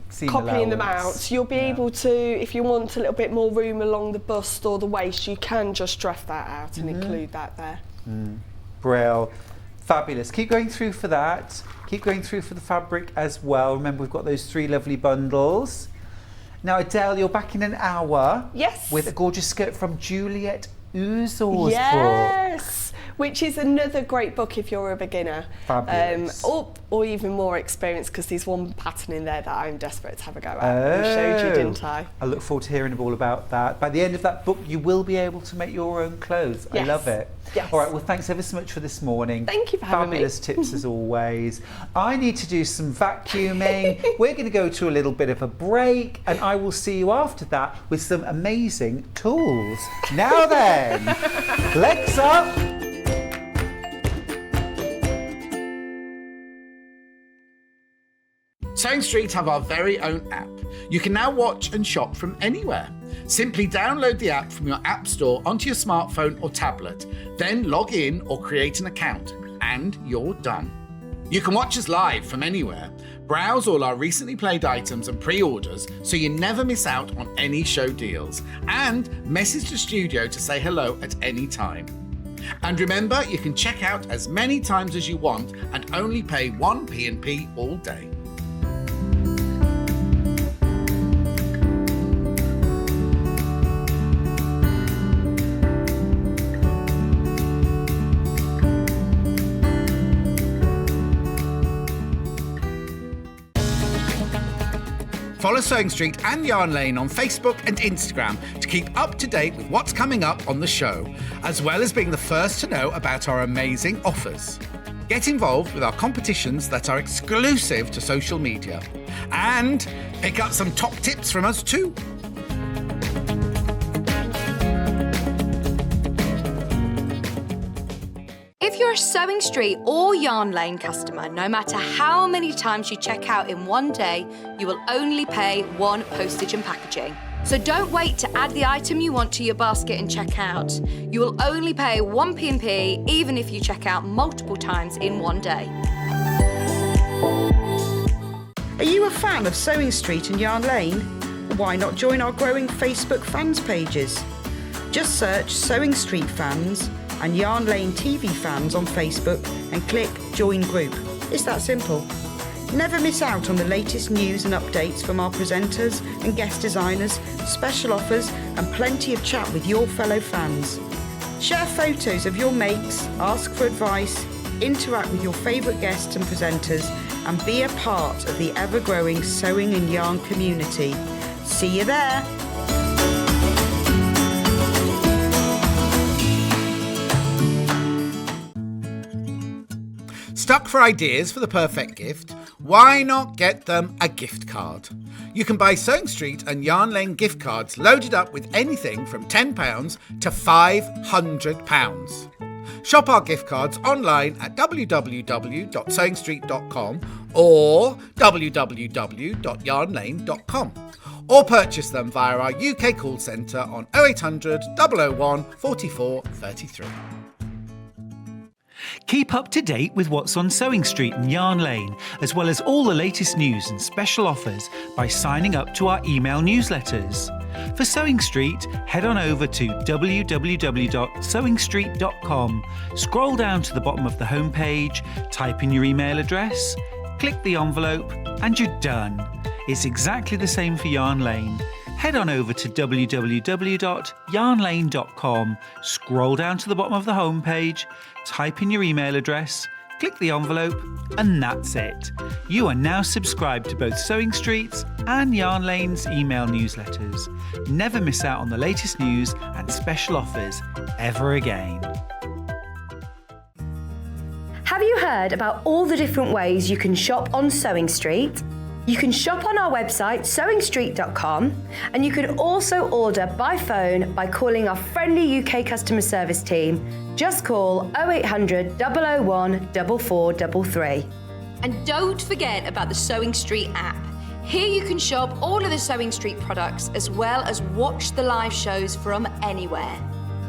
Seam copying them allowance. out. You'll be able to, if you want a little bit more room along the bust or the waist, you can just draft that out and include that there. Brill. Fabulous. Keep going through for that. Keep going through for the fabric as well. Remember, we've got those 3 lovely bundles. Now, Adele, you're back in an hour. Yes. With a gorgeous skirt from Juliet Uzor's book. Yes, which is another great book if you're a beginner. Fabulous. Or even more experienced, because there's one pattern in there that I'm desperate to have a go at. I showed you, didn't I? I look forward to hearing all about that. By the end of that book, you will be able to make your own clothes. Yes. I love it. Yes. All right, well, thanks ever so much for this morning. Thank you for having me. Fabulous tips as always. I need to do some vacuuming. We're going to go to a little bit of a break, and I will see you after that with some amazing tools. Now then, legs up. Sewing Street have our very own app. You can now watch and shop from anywhere. Simply download the app from your app store onto your smartphone or tablet, then log in or create an account, and you're done. You can watch us live from anywhere, browse all our recently played items and pre-orders so you never miss out on any show deals, and message the studio to say hello at any time. And remember, you can check out as many times as you want and only pay 1 P&P all day. Follow Sewing Street and Yarn Lane on Facebook and Instagram to keep up to date with what's coming up on the show, as well as being the first to know about our amazing offers. Get involved with our competitions that are exclusive to social media, and pick up some top tips from us too. If you're a Sewing Street or Yarn Lane customer, no matter how many times you check out in one day, you will only pay 1 postage and packaging. So don't wait to add the item you want to your basket and check out. You will only pay 1 P&P even if you check out multiple times in one day. Are you a fan of Sewing Street and Yarn Lane? Why not join our growing Facebook fans pages? Just search Sewing Street Fans and Yarn Lane TV Fans on Facebook and click Join Group. It's that simple. Never miss out on the latest news and updates from our presenters and guest designers, special offers and plenty of chat with your fellow fans. Share photos of your makes, ask for advice, interact with your favourite guests and presenters and be a part of the ever-growing sewing and yarn community. See you there! Stuck for ideas for the perfect gift? Why not get them a gift card? You can buy Sewing Street and Yarn Lane gift cards loaded up with anything from £10 to £500. Shop our gift cards online at www.sewingstreet.com or www.yarnlane.com, or purchase them via our UK call centre on 0800 001 44 33. Keep up to date with what's on Sewing Street and Yarn Lane, as well as all the latest news and special offers by signing up to our email newsletters. For Sewing Street, head on over to www.sewingstreet.com, scroll down to the bottom of the homepage, type in your email address, click the envelope, and you're done. It's exactly the same for Yarn Lane. Head on over to www.yarnlane.com, scroll down to the bottom of the homepage, type in your email address, click the envelope, and that's it. You are now subscribed to both Sewing Street's and Yarn Lane's email newsletters. Never miss out on the latest news and special offers ever again. Have you heard about all the different ways you can shop on Sewing Street? You can shop on our website, sewingstreet.com, and you can also order by phone by calling our friendly UK customer service team. Just call 0800 001 4433. And don't forget about the Sewing Street app. Here you can shop all of the Sewing Street products as well as watch the live shows from anywhere.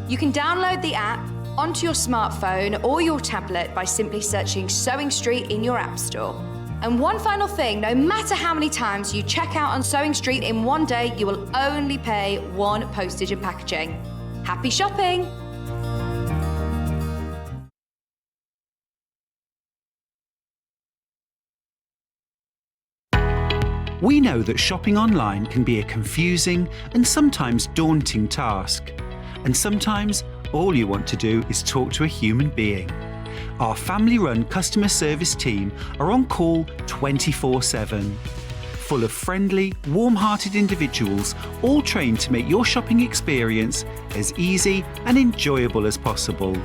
You can download the app onto your smartphone or your tablet by simply searching Sewing Street in your app store. And one final thing, no matter how many times you check out on Sewing Street in one day, you will only pay one postage and packaging. Happy shopping! We know that shopping online can be a confusing and sometimes daunting task. And sometimes all you want to do is talk to a human being. Our family-run customer service team are on call 24/7. Full of friendly, warm-hearted individuals, all trained to make your shopping experience as easy and enjoyable as possible.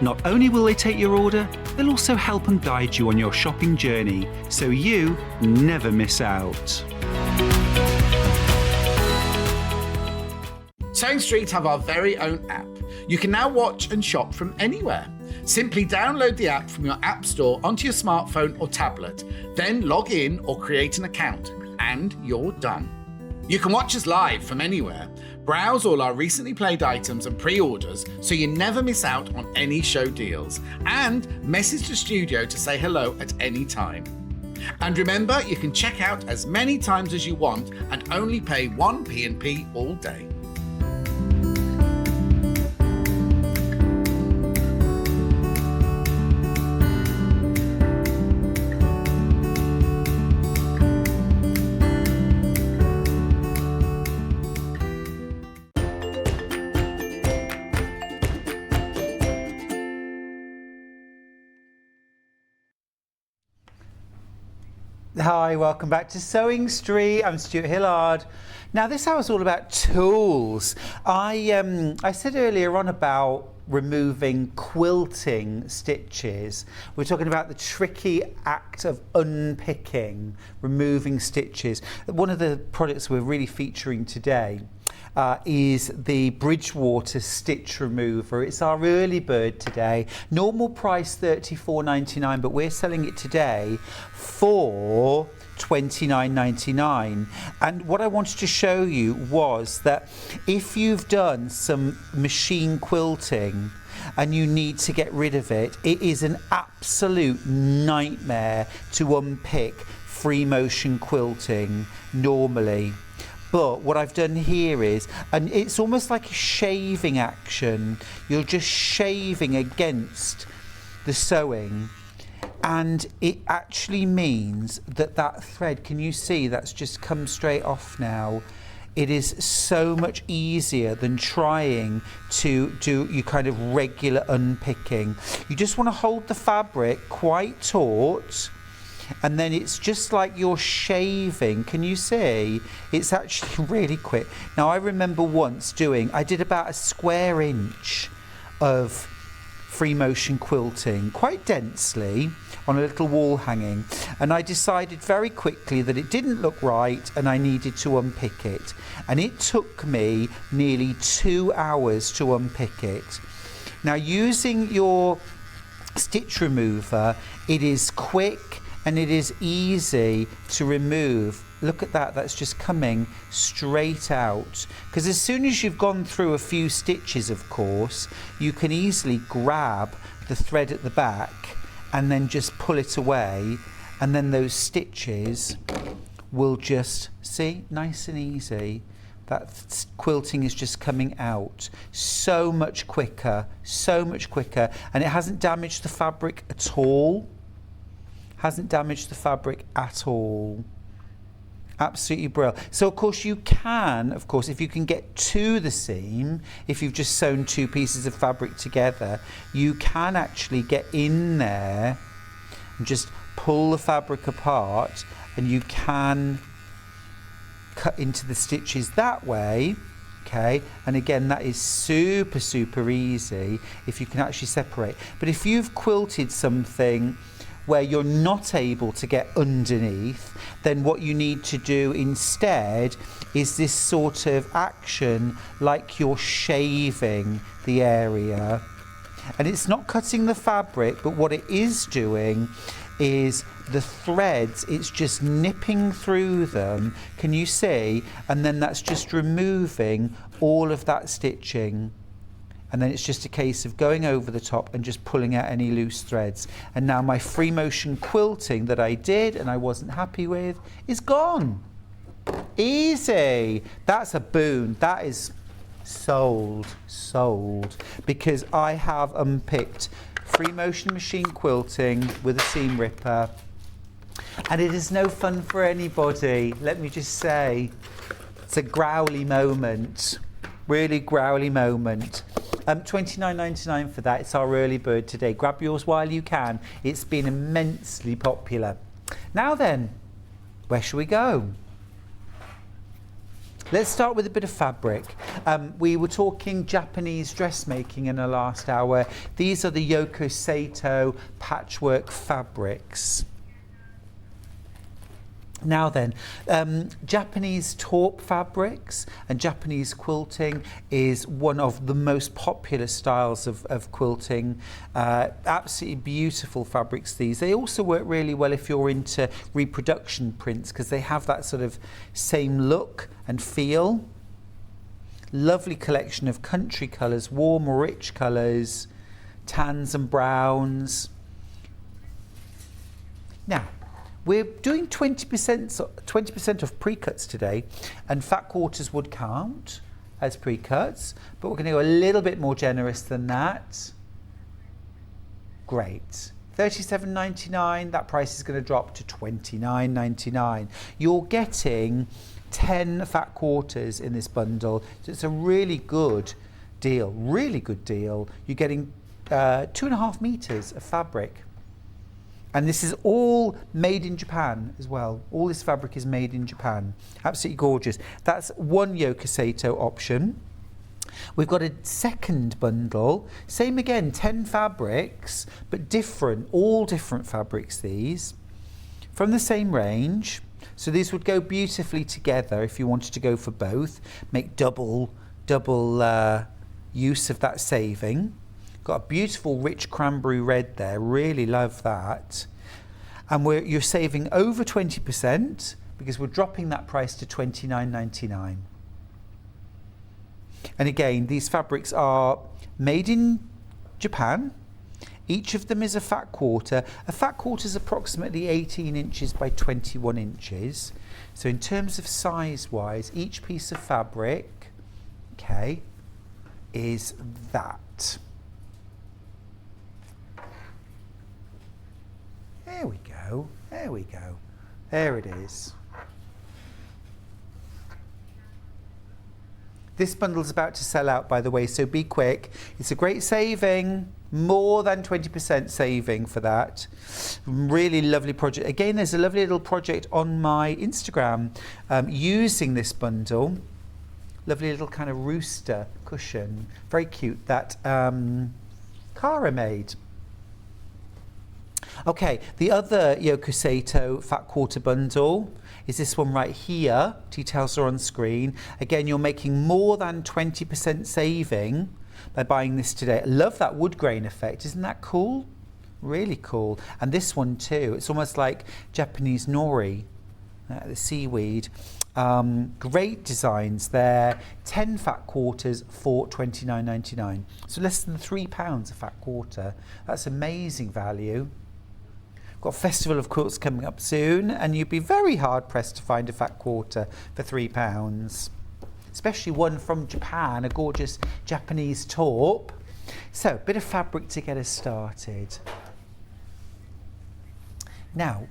Not only will they take your order, they'll also help and guide you on your shopping journey, so you never miss out. Sewing Street have our very own app. You can now watch and shop from anywhere. Simply download the app from your app store onto your smartphone or tablet, then log in or create an account, and you're done. You can watch us live from anywhere, browse all our recently played items and pre-orders so you never miss out on any show deals, and message the studio to say hello at any time. And remember, you can check out as many times as you want and only pay one P&P all day. Hi, welcome back to Sewing Street. I'm Stuart Hillard. Now this hour is all about tools. I said earlier on about removing quilting stitches. We're talking about the tricky act of unpicking, removing stitches. One of the products we're really featuring today is the Bridgewater stitch remover. It's our early bird today. Normal price $34.99, but we're selling it today for $29.99. And what I wanted to show you was that if you've done some machine quilting and you need to get rid of it, it is an absolute nightmare to unpick free motion quilting normally. But what I've done here is, and it's almost like a shaving action. You're just shaving against the sewing, and it actually means that that thread, can you see that's just come straight off now? It is so much easier than trying to do your kind of regular unpicking. You just want to hold the fabric quite taut, and then it's just like you're shaving. Can you see? It's actually really quick. Now I remember once I did about a square inch of free motion quilting, quite densely, on a little wall hanging, and I decided very quickly that it didn't look right and I needed to unpick it. And it took me nearly 2 hours to unpick it. Now using your stitch remover, it is quick and it is easy to remove. Look at that, that's just coming straight out. Because as soon as you've gone through a few stitches, of course, you can easily grab the thread at the back and then just pull it away, and then those stitches will just, see, nice and easy. That quilting is just coming out so much quicker, and it hasn't damaged the fabric at all. Hasn't damaged the fabric at all. Absolutely brilliant. So of course you can, if you can get to the seam, if you've just sewn two pieces of fabric together, you can actually get in there and just pull the fabric apart, and you can cut into the stitches that way. Okay, and again, that is super, super easy if you can actually separate. But if you've quilted something where you're not able to get underneath, then what you need to do instead is this sort of action like you're shaving the area. And it's not cutting the fabric, but what it is doing is the threads, it's just nipping through them. Can you see? And then that's just removing all of that stitching. And then it's just a case of going over the top and just pulling out any loose threads. And now my free motion quilting that I did and I wasn't happy with is gone. Easy. That's a boon. That is sold. Because I have unpicked free motion machine quilting with a seam ripper. And it is no fun for anybody. Let me just say, it's a growly moment. Really growly moment. $29.99 for that. It's our early bird today. Grab yours while you can. It's been immensely popular. Now then, where shall we go? Let's start with a bit of fabric. We were talking Japanese dressmaking in the last hour. These are the Yoko Sato patchwork fabrics. Now then, Japanese taupe fabrics and Japanese quilting is one of the most popular styles of quilting. Absolutely beautiful fabrics, these. They also work really well if you're into reproduction prints because they have that sort of same look and feel. Lovely collection of country colours, warm, rich colours, tans and browns. Now, we're doing 20% of pre-cuts today, and fat quarters would count as pre-cuts, but we're going to go a little bit more generous than that. Great. $37.99, that price is going to drop to $29.99. You're getting 10 fat quarters in this bundle, so it's a really good deal, You're getting 2.5 meters of fabric. And this is all made in Japan as well. All this fabric is made in Japan. Absolutely gorgeous. That's one Yoko Sato option. We've got a second bundle. Same again, 10 fabrics, but different, all different fabrics these. From the same range. So these would go beautifully together if you wanted to go for both. Make double use of that saving. Got a beautiful rich cranberry red there, really love that. And you're saving over 20% because we're dropping that price to $29.99. And again, these fabrics are made in Japan. Each of them is a fat quarter. A fat quarter is approximately 18 inches by 21 inches. So in terms of size-wise, each piece of fabric, okay, is that. There we go, there we go. There it is. This bundle's about to sell out, by the way, so be quick. It's a great saving, more than 20% saving for that. Really lovely project. Again, there's a lovely little project on my Instagram using this bundle. Lovely little kind of rooster cushion. Very cute, that Cara made. Okay, the other Yoko Sato fat quarter bundle is this one right here. Details are on screen. Again, you're making more than 20% saving by buying this today. I love that wood grain effect. Isn't that cool? Really cool. And this one too. It's almost like Japanese nori, the seaweed. Great designs there. 10 fat quarters for $29.99. So less than £3 a fat quarter. That's amazing value. Got Festival of Quilts coming up soon, and you'd be very hard pressed to find a fat quarter for £3, especially one from Japan, a gorgeous Japanese taupe. So, a bit of fabric to get us started. Now,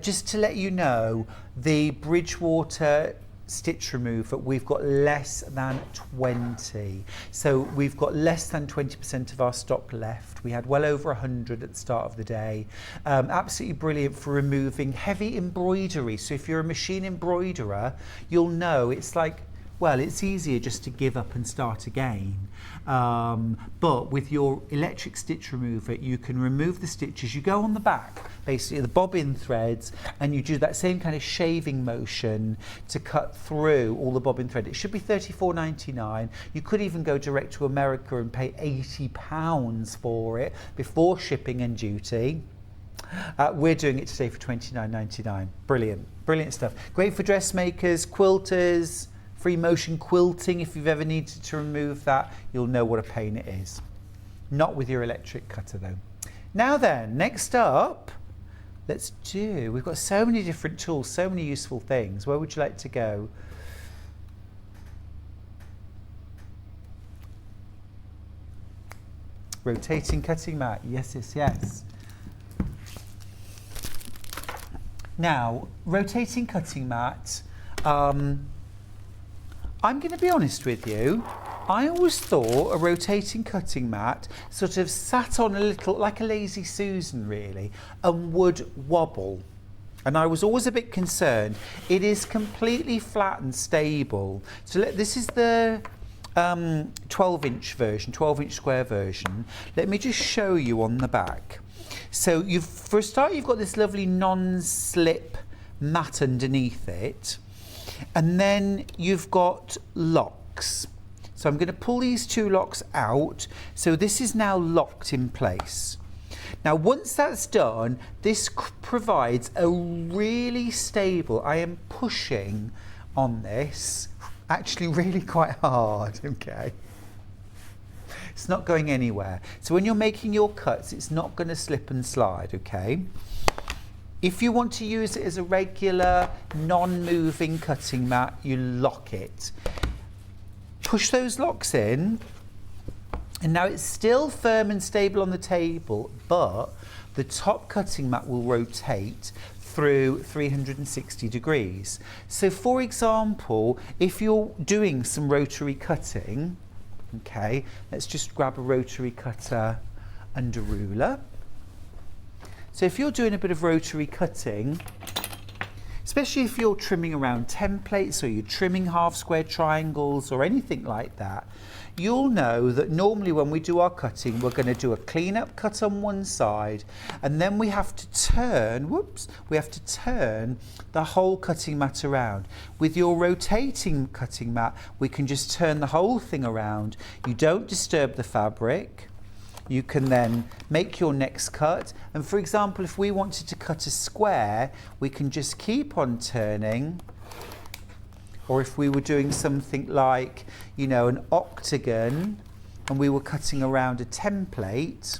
just to let you know, the Bridgewater stitch remover, we've got less than 20. So we've got less than 20% of our stock left. We had well over 100 at the start of the day. Absolutely brilliant for removing heavy embroidery. So if you're a machine embroiderer, you'll know it's like, well, it's easier just to give up and start again. But with your electric stitch remover, you can remove the stitches. You go on the back, basically the bobbin threads, and you do that same kind of shaving motion to cut through all the bobbin thread. It should be $34.99. You could even go direct to America and pay £80 for it before shipping and duty. We're doing it today for $29.99. Brilliant, brilliant stuff. Great for dressmakers, quilters, free motion quilting. If you've ever needed to remove that, you'll know what a pain it is. Not with your electric cutter though. Now then, next up, we've got so many different tools, so many useful things. Where would you like to go? Rotating cutting mat, yes. Now, rotating cutting mat, I'm going to be honest with you, I always thought a rotating cutting mat sort of sat on a little, like a lazy Susan really, and would wobble. And I was always a bit concerned. It is completely flat and stable. So this is the 12-inch version, 12-inch square version. Let me just show you on the back. So for a start, you've got this lovely non-slip mat underneath it. And then you've got locks. So I'm going to pull these two locks out. So this is now locked in place. Now once that's done, this provides a really stable, I am pushing on this, actually really quite hard, okay? It's not going anywhere. So when you're making your cuts, it's not going to slip and slide, okay? If you want to use it as a regular, non-moving cutting mat, you lock it. Push those locks in, and now it's still firm and stable on the table, but the top cutting mat will rotate through 360 degrees. So for example, if you're doing some rotary cutting, okay, let's just grab a rotary cutter and a ruler. So if you're doing a bit of rotary cutting, especially if you're trimming around templates or you're trimming half square triangles or anything like that, you'll know that normally when we do our cutting, we're going to do a clean up cut on one side, and then we have to turn, the whole cutting mat around. With your rotating cutting mat, we can just turn the whole thing around. You don't disturb the fabric. You can then make your next cut, and for example, if we wanted to cut a square, we can just keep on turning. Or if we were doing something like, you know, an octagon, and we were cutting around a template,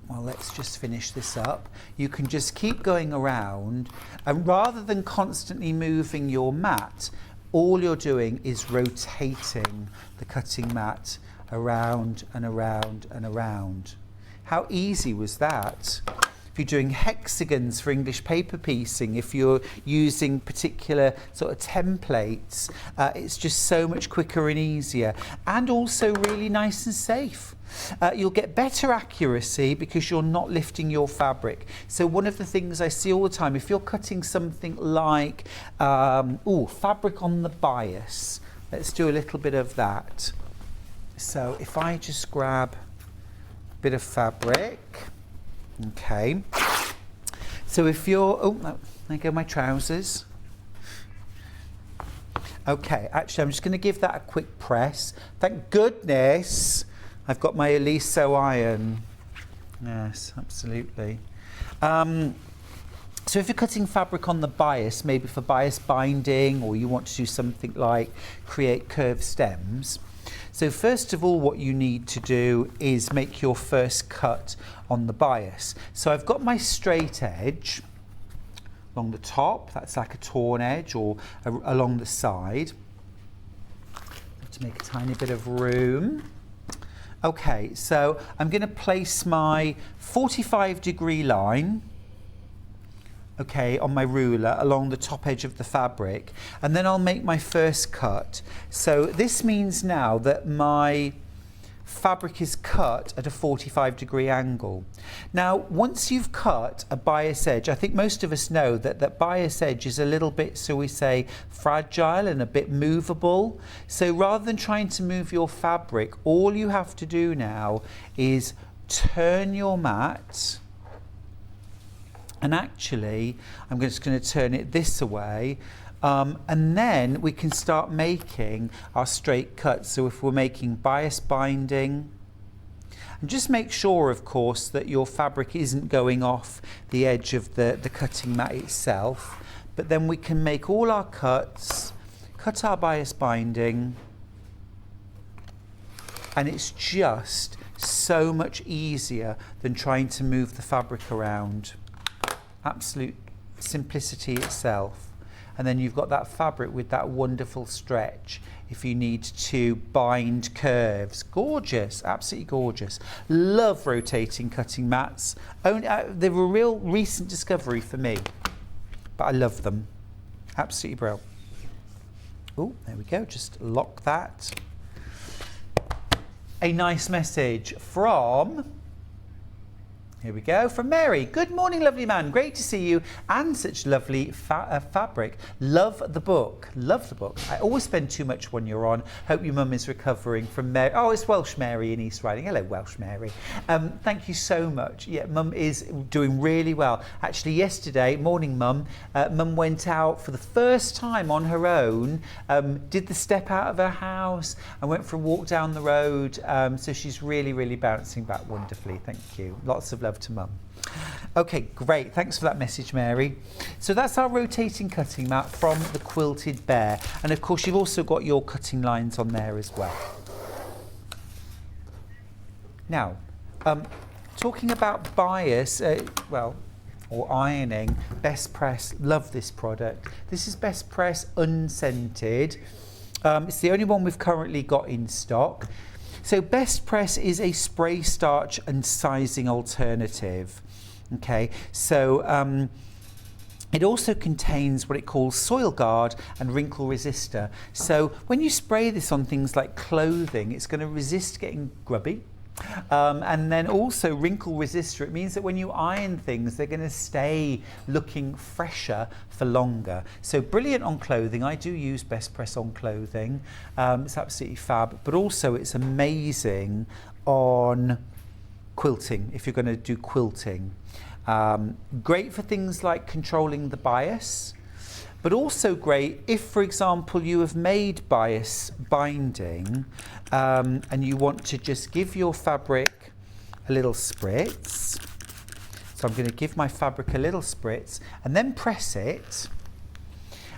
well, let's just finish this up. You can just keep going around, and rather than constantly moving your mat, all you're doing is rotating the cutting mat around and around and around. How easy was that? If you're doing hexagons for English paper piecing, if you're using particular sort of templates, it's just so much quicker and easier, and also really nice and safe. You'll get better accuracy because you're not lifting your fabric. So one of the things I see all the time, if you're cutting something like fabric on the bias, let's do a little bit of that. So if I just grab a bit of fabric, okay. So if you're, there go my trousers. Okay, actually I'm just going to give that a quick press. Thank goodness I've got my Eliso iron. Yes, absolutely. So if you're cutting fabric on the bias, maybe for bias binding, or you want to do something like create curved stems, so first of all, what you need to do is make your first cut on the bias. So I've got my straight edge along the top, that's like a torn edge, or along the side. To make a tiny bit of room. Okay, so I'm going to place my 45-degree line okay, on my ruler along the top edge of the fabric, and then I'll make my first cut. So this means now that my fabric is cut at a 45-degree angle. Now, once you've cut a bias edge, I think most of us know that that bias edge is a little bit, so we say, fragile and a bit movable. So rather than trying to move your fabric, all you have to do now is turn your mat, and actually I'm just going to turn it this way, and then we can start making our straight cuts. So if we're making bias binding, and just make sure, of course, that your fabric isn't going off the edge of the cutting mat itself, but then we can make all our cuts, cut our bias binding, and it's just so much easier than trying to move the fabric around. Absolute simplicity itself. And then you've got that fabric with that wonderful stretch if you need to bind curves. Gorgeous, absolutely gorgeous. Love rotating cutting mats. They were a real recent discovery for me, but I love them. Absolutely brilliant. Oh, there we go, just lock that. A nice message from, here we go, from Mary. Good morning, lovely man. Great to see you, and such lovely fabric. Love the book. Love the book. I always spend too much when you're on. Hope your mum is recovering from Mary. Oh, it's Welsh Mary in East Riding. Hello, Welsh Mary. Thank you so much. Yeah, mum is doing really well. Actually, yesterday, morning, mum. Mum went out for the first time on her own, did the step out of her house, and went for a walk down the road. So she's really, really bouncing back wonderfully. Thank you. Lots of love to mum. Okay, great. Thanks for that message, Mary. So that's our rotating cutting mat from the Quilted Bear. And of course, you've also got your cutting lines on there as well. Now, talking about bias, or ironing, Best Press, love this product. This is Best Press unscented. It's the only one we've currently got in stock. So Best Press is a spray starch and sizing alternative. Okay, so it also contains what it calls soil guard and wrinkle resistor. So when you spray this on things like clothing, it's going to resist getting grubby. And then also wrinkle resistor, it means that when you iron things, they're going to stay looking fresher for longer. So brilliant on clothing. I do use Best Press on clothing. It's absolutely fab, but also it's amazing on quilting, if you're going to do quilting. Great for things like controlling the bias, but also great if, for example, you have made bias binding and you want to just give your fabric a little spritz. So I'm going to give my fabric a little spritz and then press it.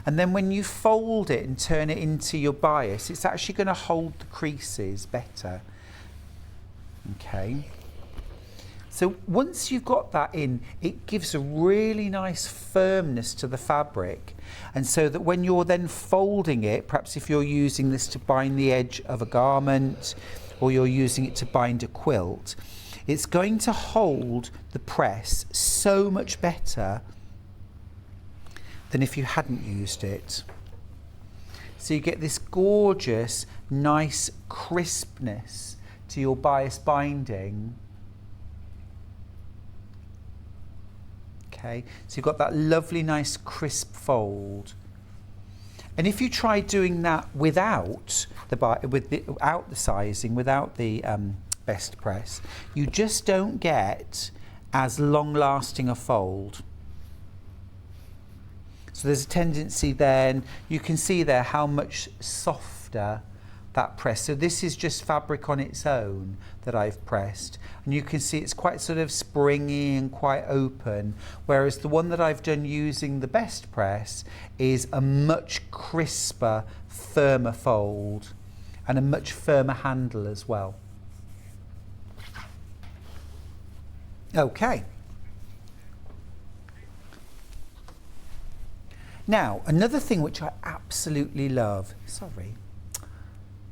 And then when you fold it and turn it into your bias, it's actually going to hold the creases better. Okay. So once you've got that in, it gives a really nice firmness to the fabric. And so that when you're then folding it, perhaps if you're using this to bind the edge of a garment, or you're using it to bind a quilt, it's going to hold the press so much better than if you hadn't used it. So you get this gorgeous, nice crispness to your bias binding. Okay, so you've got that lovely, nice, crisp fold. And if you try doing that without the sizing, without the Best Press, you just don't get as long-lasting a fold. So there's a tendency then, you can see there how much softer that press. So this is just fabric on its own that I've pressed, and you can see it's quite sort of springy and quite open, whereas the one that I've done using the Best Press is a much crisper, firmer fold and a much firmer handle as well. Okay. Now, another thing which I absolutely love,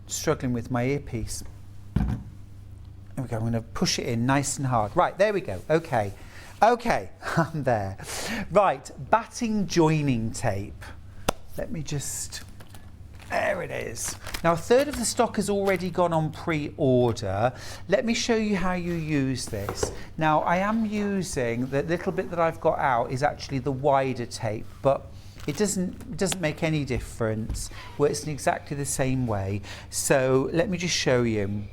struggling with my earpiece. There we go, I'm going to push it in nice and hard. Right, there we go, okay. Okay, I'm there. Right, batting joining tape. Let me just, there it is. Now, a third of the stock has already gone on pre-order. Let me show you how you use this. Now, I am using, the little bit that I've got out is actually the wider tape, but it doesn't make any difference. Works in exactly the same way. So let me just show you.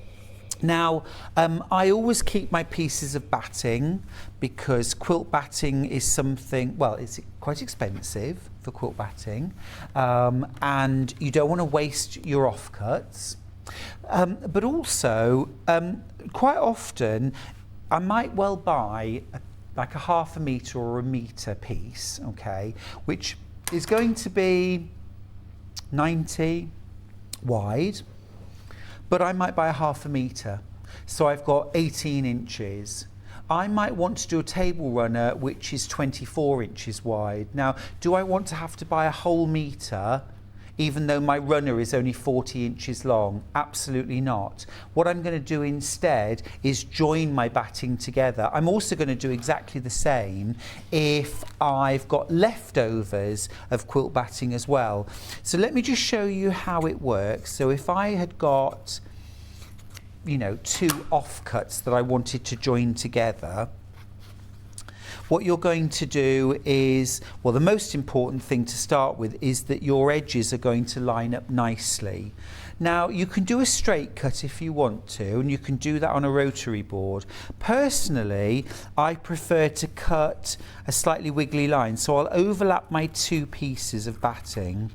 Now, I always keep my pieces of batting because quilt batting is something, well, it's quite expensive for quilt batting, and you don't want to waste your offcuts. But also, quite often, I might well buy like a 1/2 metre or 1 metre piece, okay, which is going to be 90 wide, but I might buy a 1/2 metre. So I've got 18 inches. I might want to do a table runner which is 24 inches wide. Now, do I want to have to buy a whole metre even though my runner is only 40 inches long? Absolutely not. What I'm going to do instead is join my batting together. I'm also going to do exactly the same if I've got leftovers of quilt batting as well. So let me just show you how it works. So if I had got, you know, 2 offcuts that I wanted to join together, what you're going to do is, well, the most important thing to start with is that your edges are going to line up nicely. Now, you can do a straight cut if you want to, and you can do that on a rotary board. Personally, I prefer to cut a slightly wiggly line, so I'll overlap my 2 pieces of batting,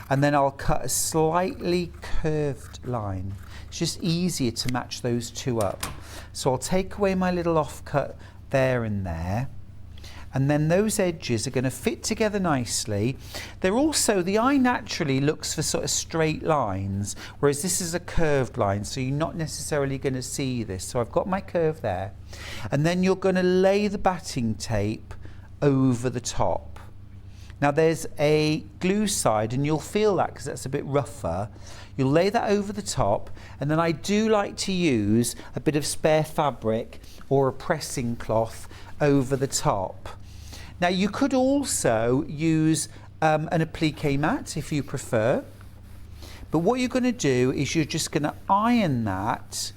and then I'll cut a slightly curved line. It's just easier to match those 2 up. So I'll take away my little offcut there and there, and then those edges are going to fit together nicely. They're also, the eye naturally looks for sort of straight lines, whereas this is a curved line, so you're not necessarily going to see this. So I've got my curve there, and then you're going to lay the batting tape over the top. Now there's a glue side, and you'll feel that because that's a bit rougher. You'll lay that over the top, and then I do like to use a bit of spare fabric or a pressing cloth over the top. Now you could also use an applique mat if you prefer, but what you're going to do is you're just going to iron that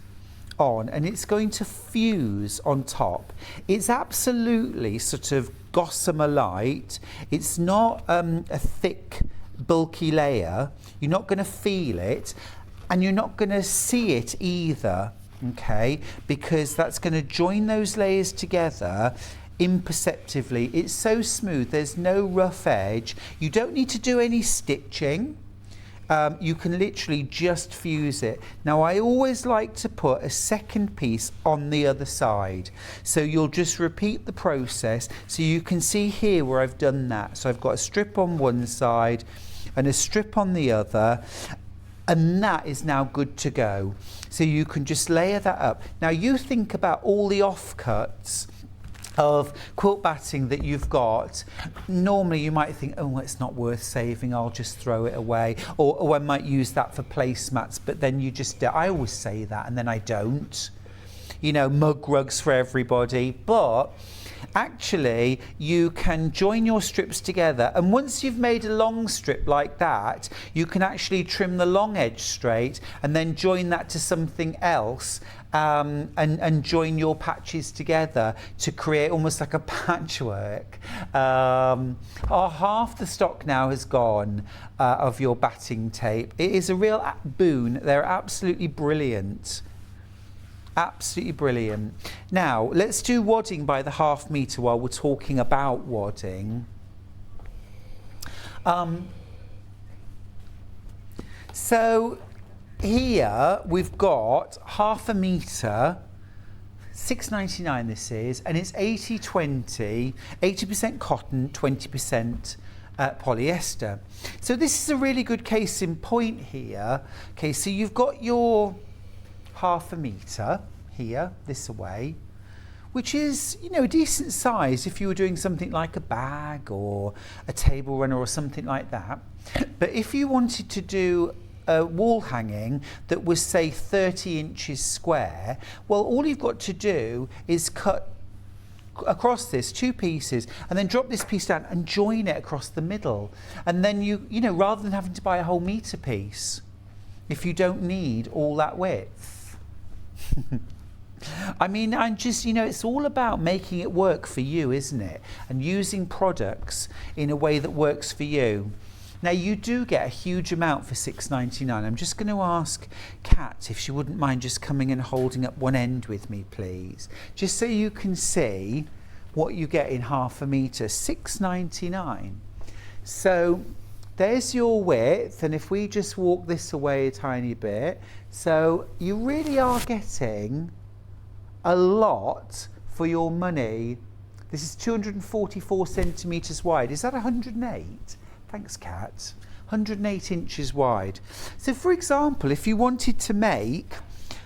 on, and it's going to fuse on top. It's absolutely sort of gossamer light. It's not a thick bulky layer. You're not going to feel it, and you're not going to see it either, okay, because that's going to join those layers together imperceptibly. It's so smooth, there's no rough edge. You don't need to do any stitching. You can literally just fuse it. Now, I always like to put a second piece on the other side. So you'll just repeat the process. So you can see here where I've done that. So I've got a strip on one side and a strip on the other, and that is now good to go. So you can just layer that up. Now you think about all the offcuts of quilt batting that you've got. Normally you might think, oh, it's not worth saving, I'll just throw it away, or I might use that for placemats, but then you just, I always say that and then I don't. You know, mug rugs for everybody, but actually you can join your strips together, and once you've made a long strip like that, you can actually trim the long edge straight and then join that to something else, and join your patches together to create almost like a patchwork. Half the stock now has gone of your batting tape. It is a real boon. They're absolutely brilliant. Absolutely brilliant. Now, let's do wadding by the 1/2 metre while we're talking about wadding. So here we've got 1/2 metre, £6.99 this is, and it's 80-20, 80% cotton, 20% polyester. So this is a really good case in point here. Okay, so you've got your 1/2 metre here, this away, which is, you know, a decent size if you were doing something like a bag or a table runner or something like that. But if you wanted to do a wall hanging that was, say, 30 inches square, well, all you've got to do is cut across this, 2 pieces, and then drop this piece down and join it across the middle. And then you know, rather than having to buy a whole metre piece, if you don't need all that width. I mean, I'm just, you know, it's all about making it work for you, isn't it? And using products in a way that works for you. Now, you do get a huge amount for £6.99. I'm just going to ask Kat if she wouldn't mind just coming and holding up one end with me, please. Just so you can see what you get in half a metre. £6.99. So there's your width, and if we just walk this away a tiny bit, so you really are getting a lot for your money. This is 244 centimetres wide. Is that 108? Thanks, Kat. 108 inches wide. So, for example, if you wanted to make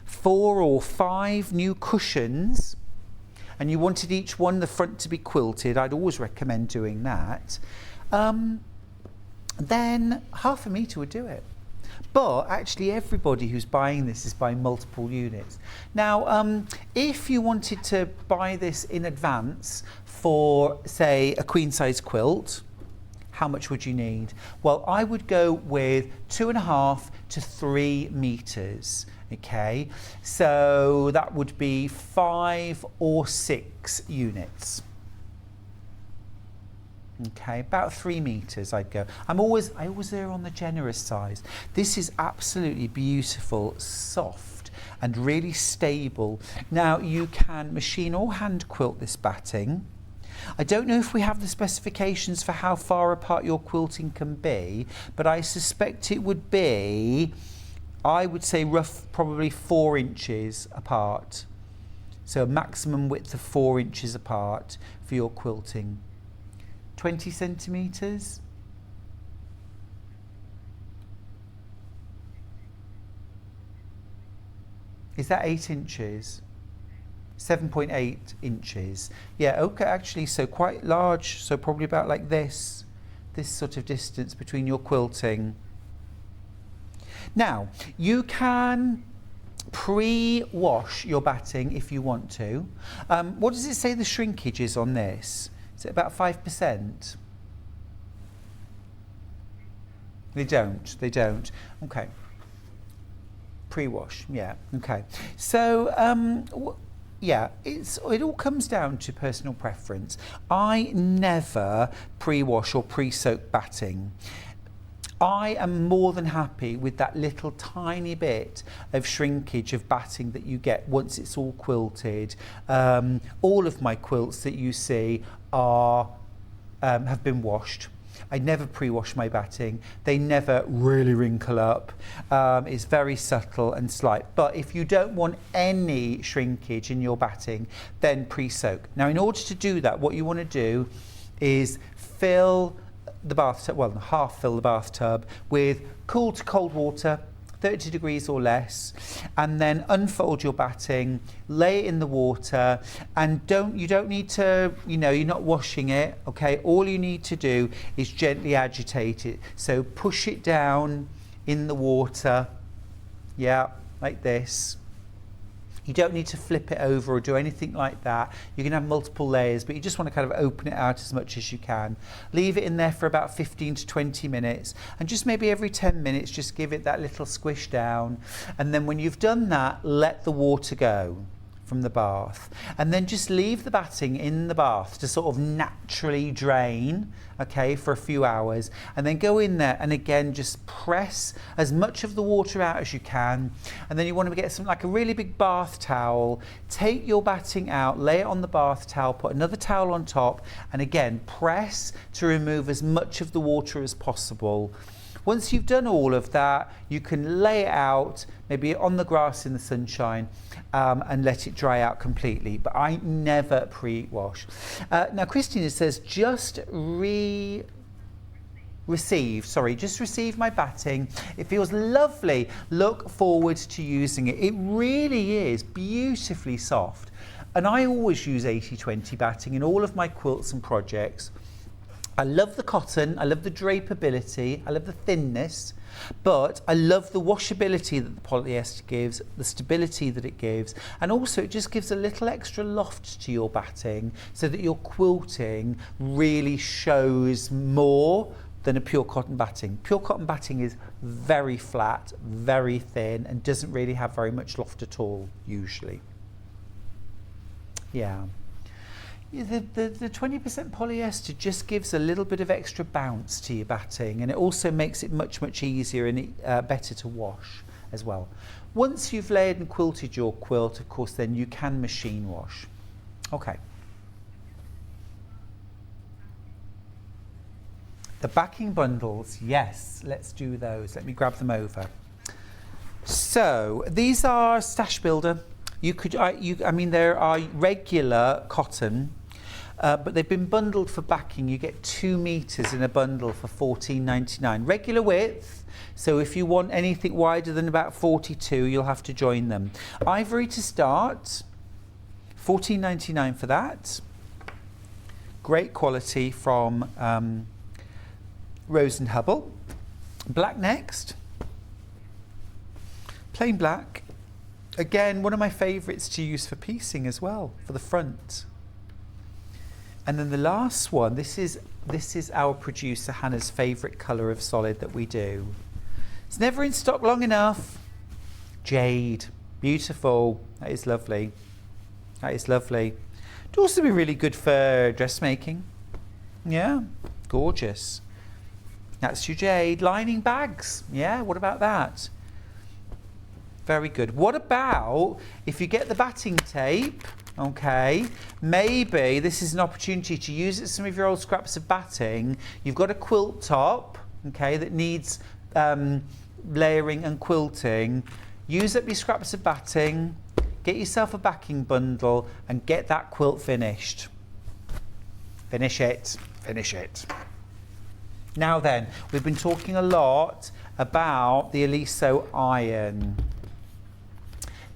4 or 5 new cushions, and you wanted each one, the front to be quilted, I'd always recommend doing that, then half a metre would do it. But actually everybody who's buying this is buying multiple units. Now, if you wanted to buy this in advance for, say, a queen size quilt, how much would you need? Well, I would go with 2.5 to 3 metres. Okay, so that would be 5 or 6 units. Okay, about 3 metres I'd go. I always err on the generous size. This is absolutely beautiful, soft and really stable. Now, you can machine or hand quilt this batting. I don't know if we have the specifications for how far apart your quilting can be, but I suspect it would be, I would say probably 4 inches apart. So a maximum width of 4 inches apart for your quilting. 20 centimetres? Is that 8 inches? 7.8 inches. Yeah, okay, actually, so quite large, so probably about like this sort of distance between your quilting. Now, you can pre-wash your batting if you want to. What does it say the shrinkage is on this? Is it about 5%? They don't. Okay. Pre-wash, yeah, okay. So, yeah, it all comes down to personal preference. I never pre-wash or pre-soak batting. I am more than happy with that little tiny bit of shrinkage of batting that you get once it's all quilted. All of my quilts that you see are have been washed. I never pre-wash my batting. They never really wrinkle up. It's very subtle and slight. But if you don't want any shrinkage in your batting, then pre-soak. Now, in order to do that, what you want to do is fill the bathtub, well, half fill the bathtub with cool to cold water, 30 degrees or less, and then unfold your batting, lay it in the water, and you don't need to, you know, you're not washing it, okay? All you need to do is gently agitate it. So push it down in the water, yeah, like this. You don't need to flip it over or do anything like that. You can have multiple layers, but you just want to kind of open it out as much as you can. Leave it in there for about 15 to 20 minutes, and just maybe every 10 minutes, just give it that little squish down. And then when you've done that, let the water go from the bath, and then just leave the batting in the bath to sort of naturally drain, okay, for a few hours, and then go in there and again just press as much of the water out as you can. And then you want to get something like a really big bath towel, take your batting out, lay it on the bath towel, put another towel on top, and again press to remove as much of the water as possible. Once you've done all of that, you can lay it out, maybe on the grass in the sunshine, and let it dry out completely. But I never pre-wash. Now, Christina says, just receive my batting. It feels lovely. Look forward to using it. It really is beautifully soft. And I always use 80-20 batting in all of my quilts and projects. I love the cotton, I love the drapeability, I love the thinness, but I love the washability that the polyester gives, the stability that it gives, and also it just gives a little extra loft to your batting so that your quilting really shows more than a pure cotton batting. Pure cotton batting is very flat, very thin, and doesn't really have very much loft at all, usually. Yeah. The 20% polyester just gives a little bit of extra bounce to your batting, and it also makes it much easier and better to wash as well. Once you've layered and quilted your quilt, of course, then you can machine wash. Okay. The backing bundles, yes, let's do those. Let me grab them over. So these are Stash Builder. I mean, there are regular cotton, but they've been bundled for backing. You get 2 meters in a bundle for $14.99. Regular width, so if you want anything wider than about 42, you'll have to join them. Ivory to start, $14.99 for that. Great quality from Rose and Hubble. Black next. Plain black. Again, one of my favourites to use for piecing as well, for the front. And then the last one, this is our producer Hannah's favourite colour of solid that we do. It's never in stock long enough. Jade, beautiful. That is lovely. That is lovely. It'd also be really good for dressmaking. Yeah, gorgeous. That's your jade. Lining bags. Yeah, what about that? Very good. What about if you get the batting tape, okay, maybe this is an opportunity to use it, some of your old scraps of batting. You've got a quilt top, okay, that needs layering and quilting. Use up your scraps of batting, get yourself a backing bundle and get that quilt finished. Finish it. Finish it. Now then, we've been talking a lot about the Aliso iron.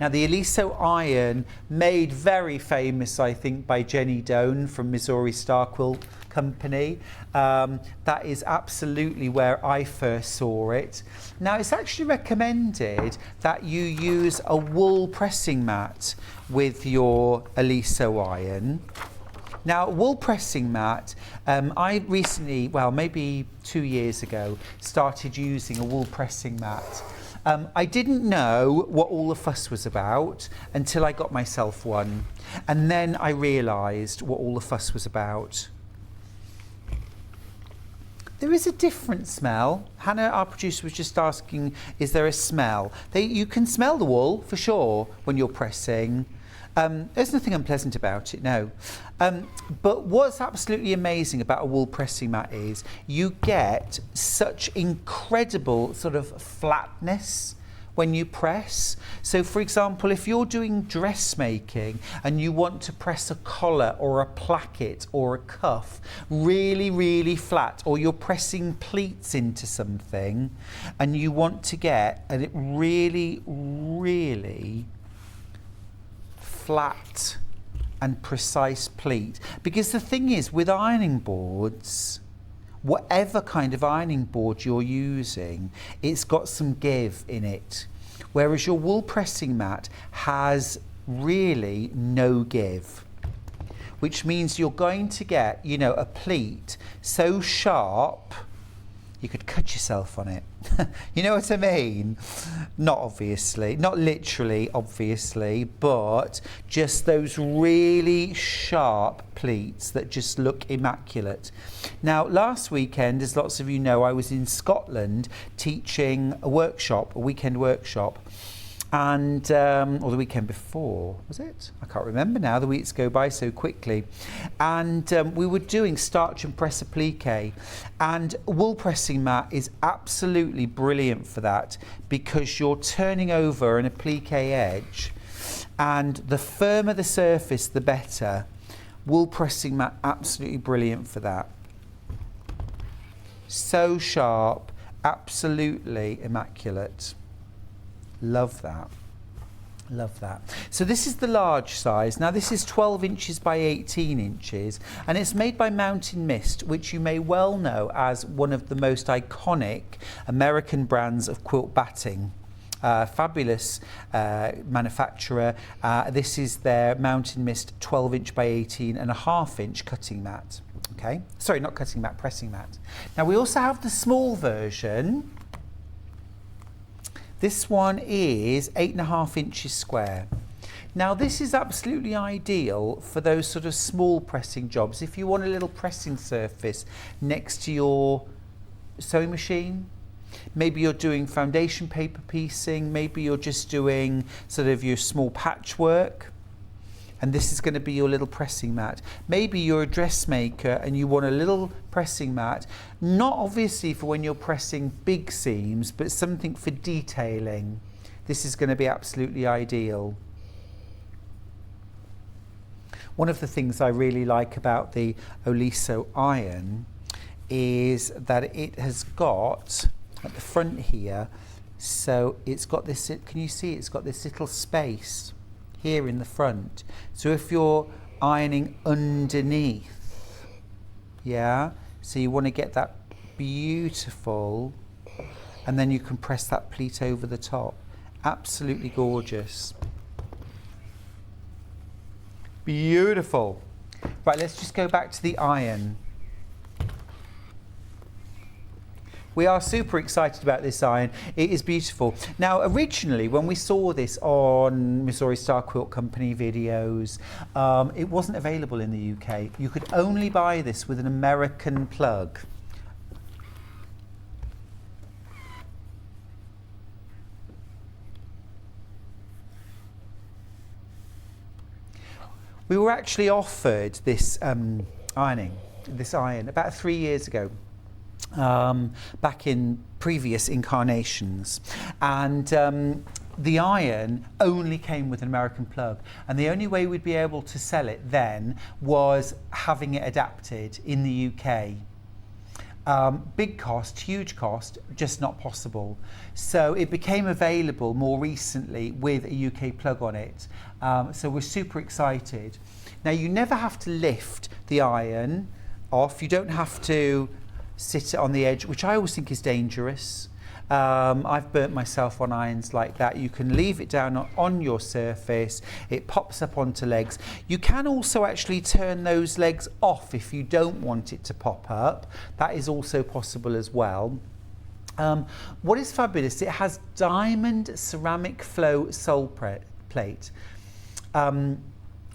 Now the Aliso iron, made very famous, I think, by Jenny Doan from Missouri Star Quilt Company. That is absolutely where I first saw it. Now it's actually recommended that you use a wool pressing mat with your Aliso iron. Now, wool pressing mat, I recently, well, maybe 2 years ago, started using a wool pressing mat. I didn't know what all the fuss was about until I got myself one. And then I realised what all the fuss was about. There is a different smell. Hannah, our producer, was just asking, is there a smell? You can smell the wool, for sure, when you're pressing. There's nothing unpleasant about it, no. But what's absolutely amazing about a wool pressing mat is you get such incredible sort of flatness when you press. So for example, if you're doing dressmaking and you want to press a collar or a placket or a cuff really flat, or you're pressing pleats into something and you want to get a really flat and precise pleat, because the thing is with ironing boards, whatever kind of ironing board you're using, it's got some give in it, whereas your wool pressing mat has really no give, which means you're going to get, you know, a pleat so sharp you could cut yourself on it. You know what I mean? Not obviously, not literally, obviously, but just those really sharp pleats that just look immaculate. Now, last weekend, as lots of you know, I was in Scotland teaching a workshop, a weekend workshop. And, or the weekend before, was it? I can't remember now, the weeks go by so quickly. And we were doing starch and press applique. And wool pressing mat is absolutely brilliant for that, because you're turning over an applique edge, and the firmer the surface, the better. Wool pressing mat, absolutely brilliant for that. So sharp, absolutely immaculate. Love that. Love that. So this is the large size. Now this is 12 inches by 18 inches and it's made by Mountain Mist, which you may well know as one of the most iconic American brands of quilt batting. Fabulous manufacturer. This is their Mountain Mist 12 inch by 18 and a half inch cutting mat. Okay, sorry, not cutting mat, pressing mat. Now we also have the small version. This one is 8.5 inches square. Now this is absolutely ideal for those sort of small pressing jobs. If you want a little pressing surface next to your sewing machine, maybe you're doing foundation paper piecing, maybe you're just doing sort of your small patchwork, and this is going to be your little pressing mat. Maybe you're a dressmaker and you want a little pressing mat, not obviously for when you're pressing big seams, but something for detailing. This is going to be absolutely ideal. One of the things I really like about the Oliso iron is that it has got, at the front here, so it's got this, can you see it's got this little space here in the front. So if you're ironing underneath, yeah, so you want to get that beautiful, and then you can press that pleat over the top. Absolutely gorgeous. Beautiful. Right, let's just go back to the iron. We are super excited about this iron. It is beautiful. Now, originally, when we saw this on Missouri Star Quilt Company videos, it wasn't available in the UK. You could only buy this with an American plug. We were actually offered this iron about 3 years ago. Back in previous incarnations, and the iron only came with an American plug, and the only way we'd be able to sell it then was having it adapted in the UK. Big cost, huge cost, just not possible. So it became available more recently with a UK plug on it. So we're super excited. Now you never have to lift the iron off. You don't have to sit it on the edge, which I always think is dangerous. I've burnt myself on irons like that. You can leave it down on your surface, it pops up onto legs. You can also actually turn those legs off if you don't want it to pop up. That is also possible as well. What is fabulous, it has diamond ceramic flow sole plate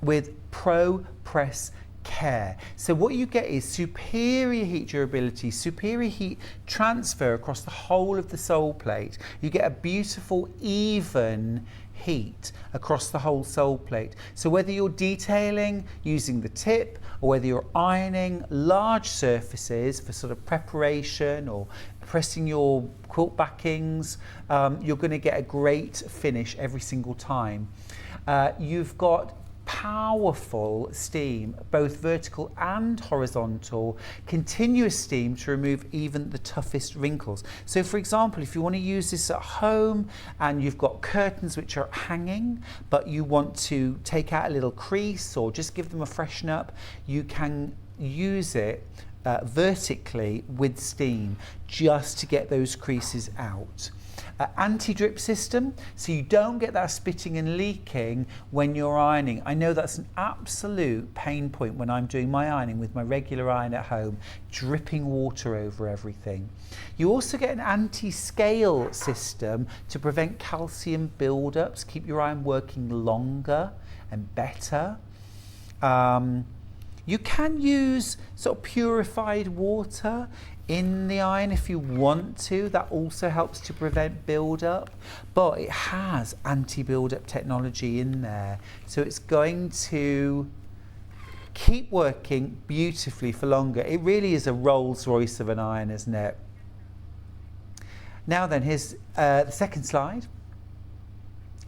with Pro Press care. So what you get is superior heat durability, superior heat transfer across the whole of the sole plate. You get a beautiful even heat across the whole sole plate. So whether you're detailing using the tip or whether you're ironing large surfaces for sort of preparation or pressing your quilt backings, you're going to get a great finish every single time. You've got powerful steam, both vertical and horizontal, continuous steam to remove even the toughest wrinkles. So for example, if you want to use this at home and you've got curtains which are hanging, but you want to take out a little crease or just give them a freshen up, you can use it vertically with steam just to get those creases out. Anti-drip system, so you don't get that spitting and leaking when you're ironing. I know that's an absolute pain point when I'm doing my ironing with my regular iron at home, dripping water over everything. You also get an anti-scale system to prevent calcium build-ups, keep your iron working longer and better. You can use sort of purified water in the iron if you want to. That also helps to prevent build-up, but it has anti-build-up technology in there, so it's going to keep working beautifully for longer. It really is a Rolls-Royce of an iron, isn't it? Now then, here's the second slide.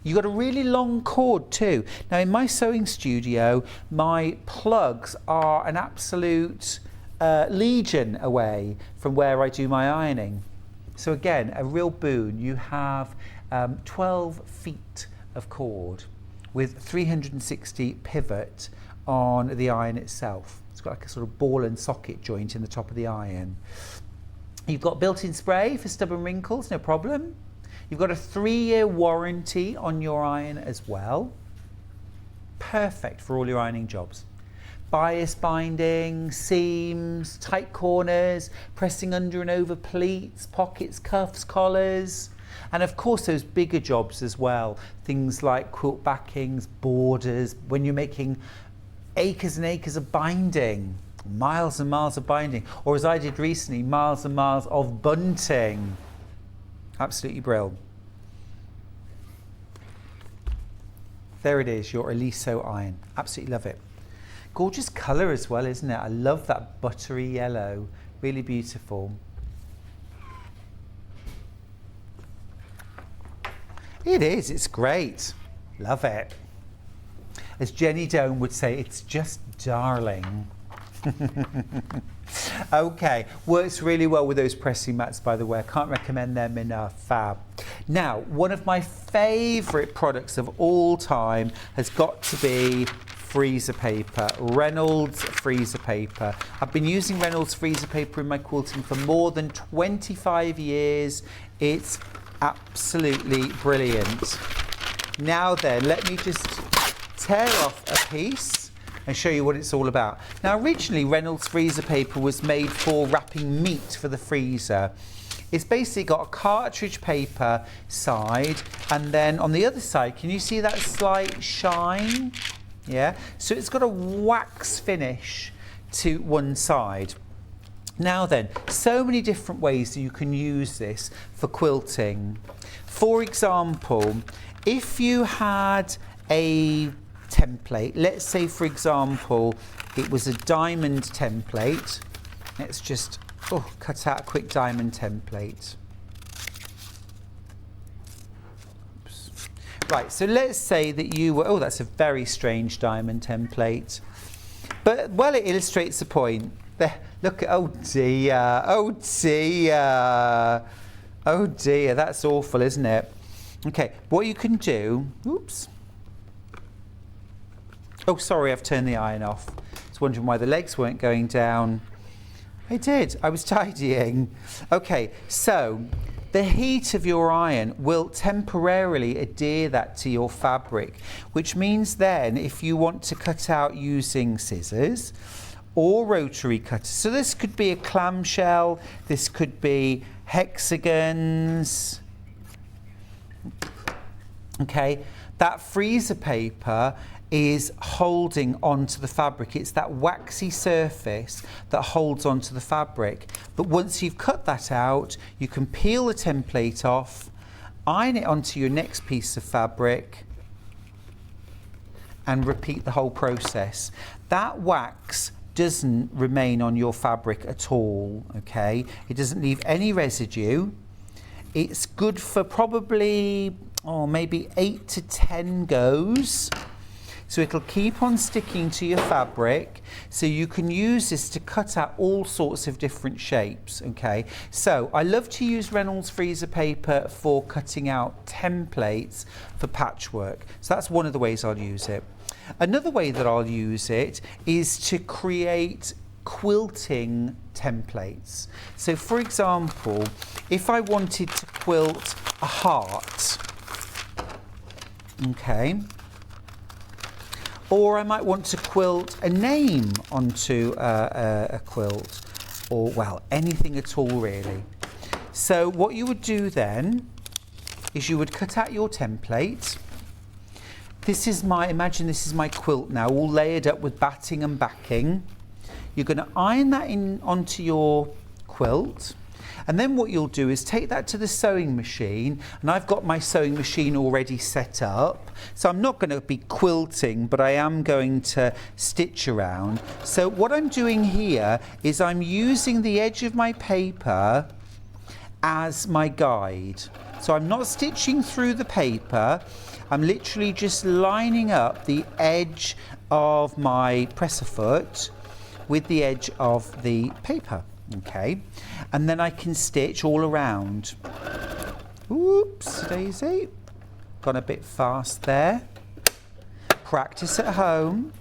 You've got a really long cord too. Now in my sewing studio, my plugs are an absolute legion away from where I do my ironing. So again, a real boon. You have 12 feet of cord with 360 pivot on the iron itself. It's got like a sort of ball and socket joint in the top of the iron. You've got built-in spray for stubborn wrinkles, no problem. You've got a 3-year warranty on your iron as well. Perfect for all your ironing jobs. Bias binding, seams, tight corners, pressing under and over pleats, pockets, cuffs, collars, and of course those bigger jobs as well. Things like quilt backings, borders, when you're making acres and acres of binding, miles and miles of binding, or as I did recently, miles and miles of bunting. Absolutely brilliant. There it is, your Aliso iron. Absolutely love it. Gorgeous colour as well, isn't it? I love that buttery yellow. Really beautiful. It is, it's great. Love it. As Jenny Doan would say, it's just darling. Okay, works really well with those pressing mats, by the way. I can't recommend them enough. Fab. Now, one of my favourite products of all time has got to be freezer paper, Reynolds freezer paper. I've been using Reynolds freezer paper in my quilting for more than 25 years. It's absolutely brilliant. Now then, let me just tear off a piece and show you what it's all about. Now, originally Reynolds freezer paper was made for wrapping meat for the freezer. It's basically got a cartridge paper side, and then on the other side, can you see that slight shine? Yeah, so it's got a wax finish to one side. Now then, so many different ways that you can use this for quilting. For example, if you had a template, let's say for example it was a diamond template, let's just cut out a quick diamond template. Oops. Right, so let's say that you were, that's a very strange diamond template, but well, it illustrates the point. There, look at, oh dear, oh dear, oh dear, that's awful, isn't it? Okay, what you can do, oops. Oh, sorry, I've turned the iron off. I was wondering why the legs weren't going down. I did, I was tidying. Okay, so the heat of your iron will temporarily adhere that to your fabric, which means then if you want to cut out using scissors or rotary cutters, so this could be a clamshell, this could be hexagons, okay, that freezer paper is holding onto the fabric. It's that waxy surface that holds onto the fabric. But once you've cut that out, you can peel the template off, iron it onto your next piece of fabric, and repeat the whole process. That wax doesn't remain on your fabric at all, okay? It doesn't leave any residue. It's good for probably, maybe 8 to 10 goes. So it'll keep on sticking to your fabric, so you can use this to cut out all sorts of different shapes, okay? So I love to use Reynolds freezer paper for cutting out templates for patchwork. So that's one of the ways I'll use it. Another way that I'll use it is to create quilting templates. So for example, if I wanted to quilt a heart, okay, or I might want to quilt a name onto a quilt, or well, anything at all really. So what you would do then is you would cut out your template. This is imagine this is my quilt now, all layered up with batting and backing. You're going to iron that in onto your quilt. And then what you'll do is take that to the sewing machine, and I've got my sewing machine already set up. So I'm not going to be quilting, but I am going to stitch around. So what I'm doing here is I'm using the edge of my paper as my guide. So I'm not stitching through the paper. I'm literally just lining up the edge of my presser foot with the edge of the paper. Okay, and then I can stitch all around. Oops, daisy. gone a bit fast there. Practice at home.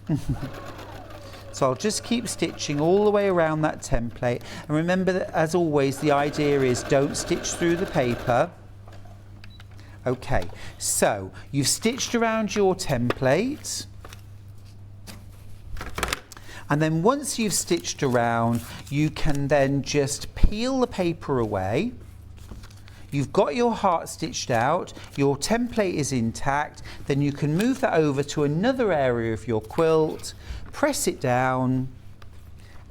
So I'll just keep stitching all the way around that template. And remember that, as always, the idea is don't stitch through the paper. Okay, so you've stitched around your template. And then once you've stitched around, you can then just peel the paper away. You've got your heart stitched out, your template is intact, then you can move that over to another area of your quilt, press it down,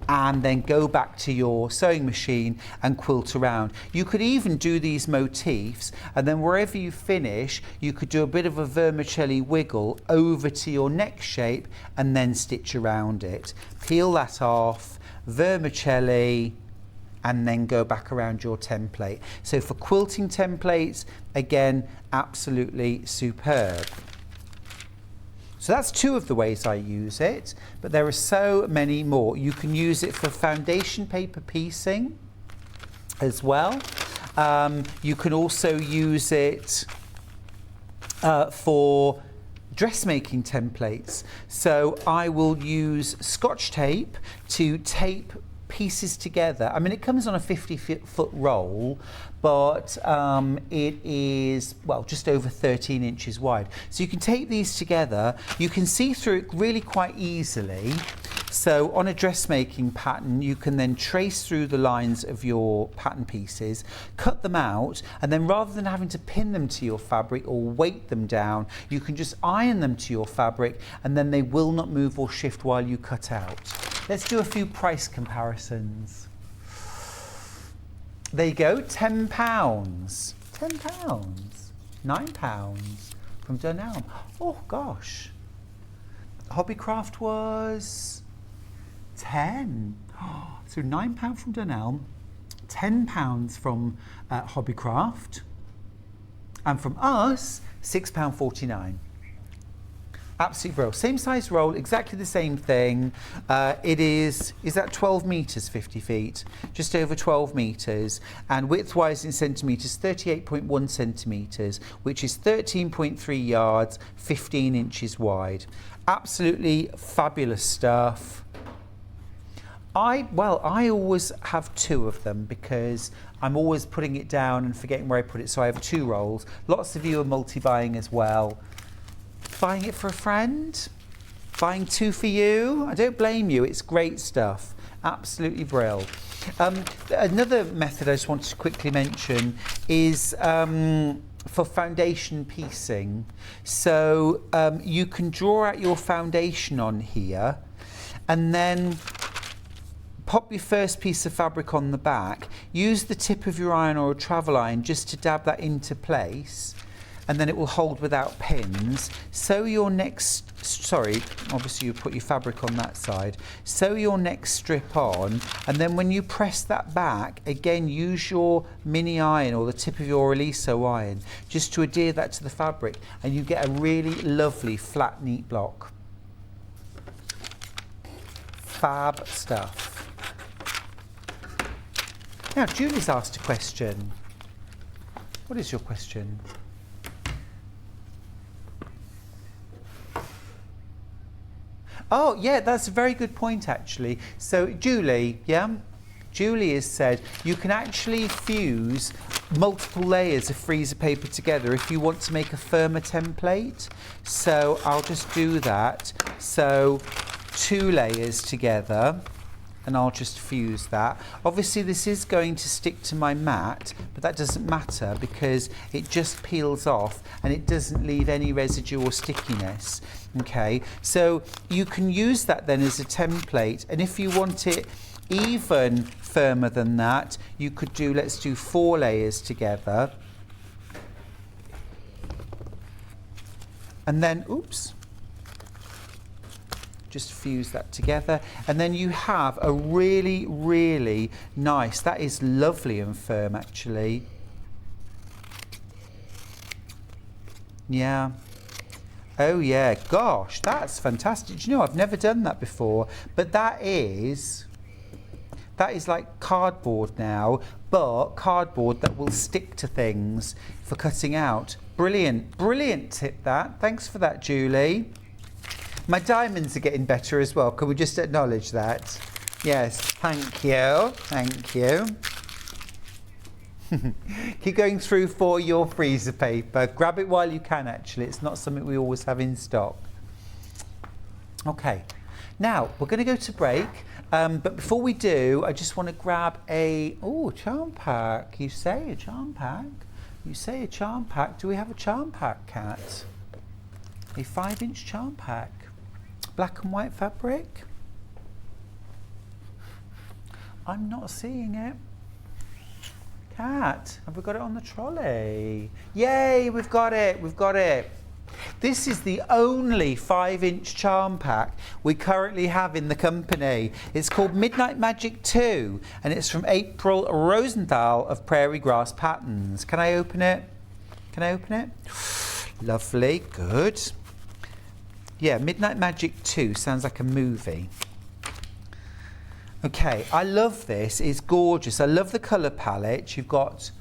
and then go back to your sewing machine and quilt around. You could even do these motifs, and then wherever you finish, you could do a bit of a vermicelli wiggle over to your next shape and then stitch around it. Peel that off, vermicelli, and then go back around your template. So for quilting templates, again, absolutely superb. So that's two of the ways I use it, but there are so many more. You can use it for foundation paper piecing as well. You can also use it for dressmaking templates. So I will use Scotch tape to tape pieces together. I mean, it comes on a 50-foot roll, but it is, well, just over 13 inches wide. So you can tape these together. You can see through it really quite easily. So on a dressmaking pattern, you can then trace through the lines of your pattern pieces, cut them out, and then rather than having to pin them to your fabric or weight them down, you can just iron them to your fabric, and then they will not move or shift while you cut out. Let's do a few price comparisons. There you go, £10. £10. £9 from Dunelm. Oh gosh. Hobbycraft was 10. Oh, so £9 from Dunelm, £10 from Hobbycraft, and from us, £6.49. Absolutely brilliant. Same size roll, exactly the same thing. It is that 12 metres, 50 feet? Just over 12 metres. And width-wise in centimetres, 38.1 centimetres, which is 13.3 yards, 15 inches wide. Absolutely fabulous stuff. I always have two of them because I'm always putting it down and forgetting where I put it, so I have two rolls. Lots of you are multi-buying as well. Buying it for a friend? Buying two for you? I don't blame you, it's great stuff. Absolutely brilliant. Another method I just wanted to quickly mention is for foundation piecing. So you can draw out your foundation on here and then pop your first piece of fabric on the back, use the tip of your iron or a travel iron just to dab that into place, and then it will hold without pins. Sew your next, obviously you put your fabric on that side, sew your next strip on, and then when you press that back, again use your mini iron or the tip of your Releaso iron just to adhere that to the fabric, and you get a really lovely flat neat block. Fab stuff. Now Julie's asked a question. What is your question? Oh, yeah, that's a very good point, actually. So, Julie, Julie has said you can actually fuse multiple layers of freezer paper together if you want to make a firmer template. So, I'll just do that. So, 2 layers together, and I'll just fuse that. Obviously, this is going to stick to my mat, but that doesn't matter because it just peels off and it doesn't leave any residue or stickiness. Okay, so you can use that then as a template, and if you want it even firmer than that, you could do, let's do 4 layers together. And then, oops, just fuse that together, and then you have a really, really nice, that is lovely and firm actually. Yeah. Oh yeah, gosh, that's fantastic. Do you know, I've never done that before, but that is like cardboard now, but cardboard that will stick to things for cutting out. Brilliant, brilliant tip that. Thanks for that, Julie. My diamonds are getting better as well. Can we just acknowledge that? Yes, thank you, thank you. Keep going through for your freezer paper. Grab it while you can, actually. It's not something we always have in stock. Okay, now we're going to go to break. But before we do, I just want to grab a, charm pack. You say a charm pack? You say a charm pack. Do we have a charm pack, Kat? A 5-inch charm pack. Black and white fabric. I'm not seeing it. Kat, have we got it on the trolley? Yay, we've got it, we've got it. This is the only 5-inch charm pack we currently have in the company. It's called Midnight Magic 2 and it's from April Rosenthal of Prairie Grass Patterns. Can I open it? Can I open it? Lovely, good. Yeah, Midnight Magic 2 sounds like a movie. Okay, I love this. It's gorgeous. I love the colour palette. You've got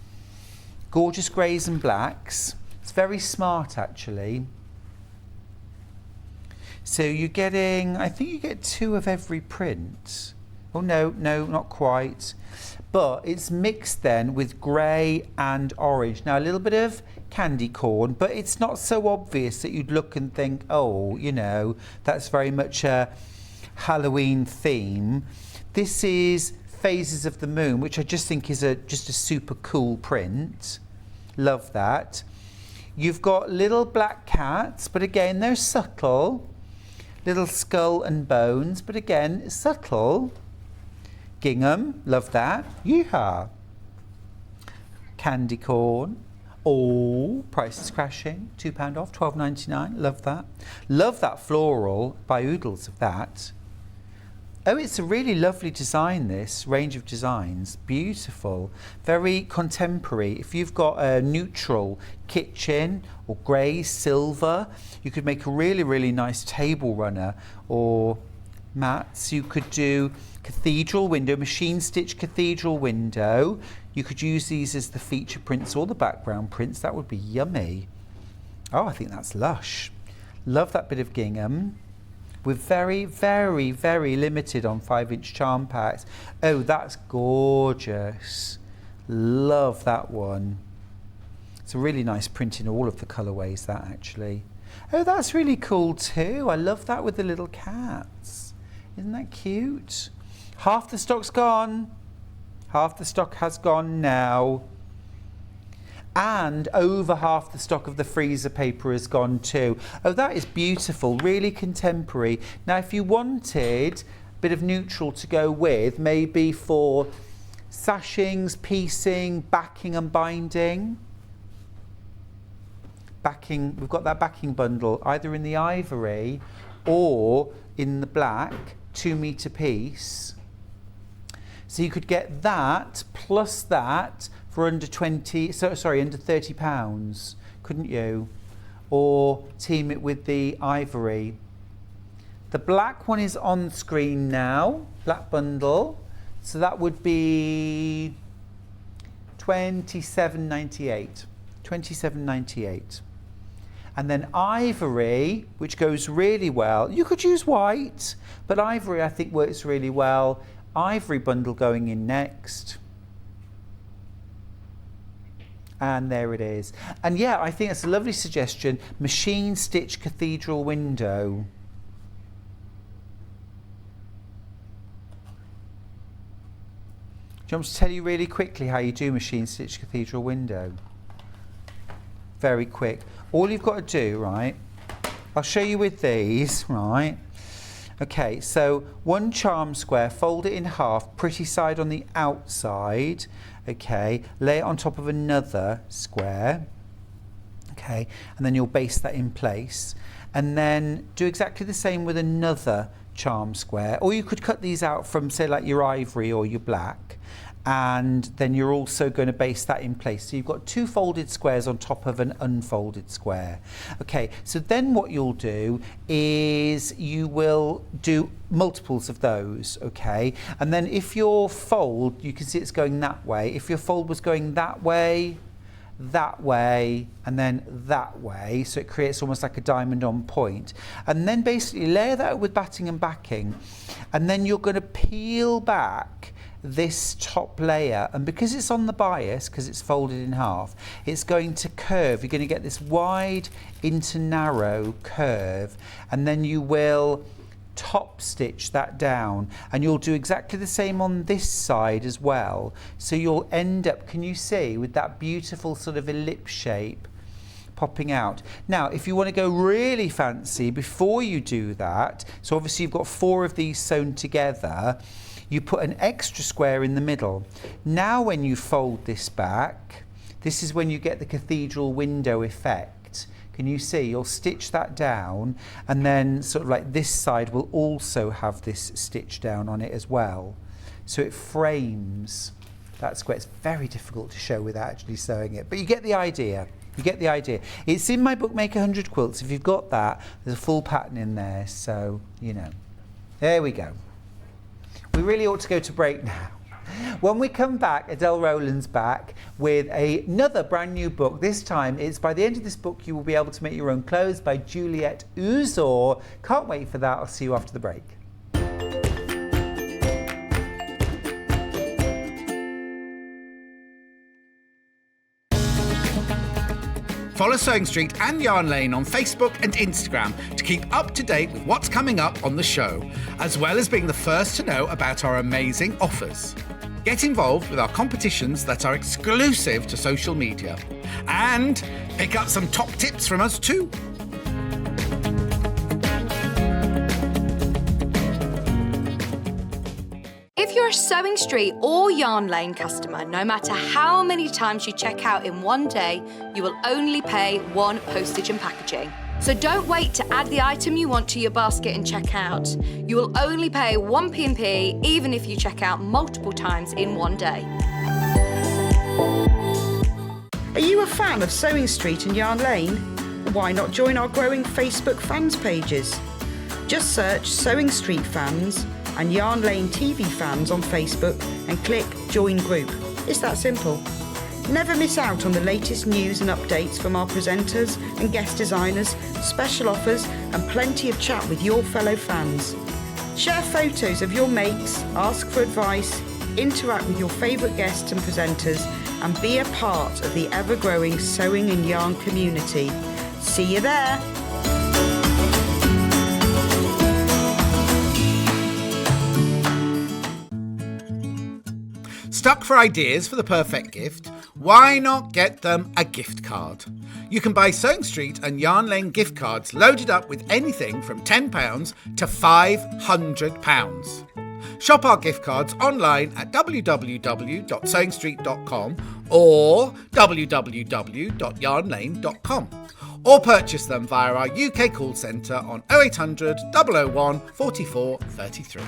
gorgeous greys and blacks. It's very smart, actually. So you're getting, I think you get 2 of every print. Oh, no, not quite. But it's mixed then with grey and orange. Now, a little bit of candy corn, but it's not so obvious that you'd look and think, oh, you know, that's very much a Halloween theme. This is Phases of the Moon, which I just think is just a super cool print. Love that. You've got little black cats, but again, they're subtle. Little skull and bones, but again, subtle. Gingham, love that. Yeehaw. Candy corn. Oh, price is crashing. £2 off, £12.99. Love that. Love that floral by Oodles of that. Oh, it's a really lovely design, this range of designs. Beautiful, very contemporary. If you've got a neutral kitchen or grey, silver, you could make a really, really nice table runner or mats. You could do cathedral window, machine stitch cathedral window. You could use these as the feature prints or the background prints. That would be yummy. Oh, I think that's lush. Love that bit of gingham. We're very, very, very limited on 5-inch charm packs. Oh, that's gorgeous. Love that one. It's a really nice print in all of the colourways, that actually. Oh, that's really cool too. I love that with the little cats. Isn't that cute? Half the stock's gone. Half the stock has gone now. And over half the stock of the freezer paper has gone too. Oh, that is beautiful, really contemporary. Now, if you wanted a bit of neutral to go with, maybe for sashings, piecing, backing and binding. Backing, we've got that backing bundle, either in the ivory or in the black, 2 metre piece. So you could get that plus that for under under £30, couldn't you? Or team it with the ivory. The black one is on screen now, black bundle. So that would be £27.98. £27.98. And then ivory, which goes really well. You could use white, but ivory I think works really well. Ivory bundle going in next. And there it is. And yeah, I think it's a lovely suggestion. Machine stitch cathedral window. Do you want me to tell you really quickly how you do machine stitch cathedral window? Very quick. All you've got to do, right, I'll show you with these, right? Okay, so 1 charm square, fold it in half, pretty side on the outside. Okay, lay it on top of another square. Okay, and then you'll baste that in place. And then do exactly the same with another charm square. Or you could cut these out from, say, like your ivory or your black. And then you're also going to baste that in place. So you've got 2 folded squares on top of an unfolded square. Okay, so then what you'll do is you will do multiples of those, okay? And then if your fold, you can see it's going that way. If your fold was going that way, that way and then that way, so it creates almost like a diamond on point. And then basically layer that with batting and backing, and then you're going to peel back this top layer, and because it's on the bias, because it's folded in half, it's going to curve. You're going to get this wide into narrow curve, and then you will top stitch that down, and you'll do exactly the same on this side as well. So you'll end up, can you see, with that beautiful sort of ellipse shape popping out. Now if you want to go really fancy, before you do that, so obviously you've got 4 of these sewn together, you put an extra square in the middle. Now when you fold this back, this is when you get the cathedral window effect. Can you see? You'll stitch that down, and then sort of like this side will also have this stitch down on it as well. So it frames that square. It's very difficult to show without actually sewing it, but you get the idea. You get the idea. It's in my book, Make 100 Quilts. If you've got that, there's a full pattern in there, so you know. There we go. We really ought to go to break now. When we come back, Adelle Rowland's back with another brand new book. This time, it's by the end of this book, you will be able to make your own clothes by Juliet Uzor. Can't wait for that. I'll see you after the break. Follow Sewing Street and Yarn Lane on Facebook and Instagram to keep up to date with what's coming up on the show, as well as being the first to know about our amazing offers. Get involved with our competitions that are exclusive to social media, and pick up some top tips from us too. If you're a Sewing Street or Yarn Lane customer, no matter how many times you check out in one day, you will only pay 1 postage and packaging. So don't wait to add the item you want to your basket and check out. You will only pay 1 P&P even if you check out multiple times in one day. Are you a fan of Sewing Street and Yarn Lane? Why not join our growing Facebook fans pages? Just search Sewing Street Fans and Yarn Lane TV Fans on Facebook and click Join Group. It's that simple. Never miss out on the latest news and updates from our presenters and guest designers, special offers and plenty of chat with your fellow fans. Share photos of your makes, ask for advice, interact with your favourite guests and presenters, and be a part of the ever-growing sewing and yarn community. See you there! Stuck for ideas for the perfect gift? Why not get them a gift card? You can buy Sewing Street and Yarn Lane gift cards loaded up with anything from £10 to £500. Shop our gift cards online at www.sewingstreet.com or www.yarnlane.com, or purchase them via our UK call centre on 0800 001 44 33.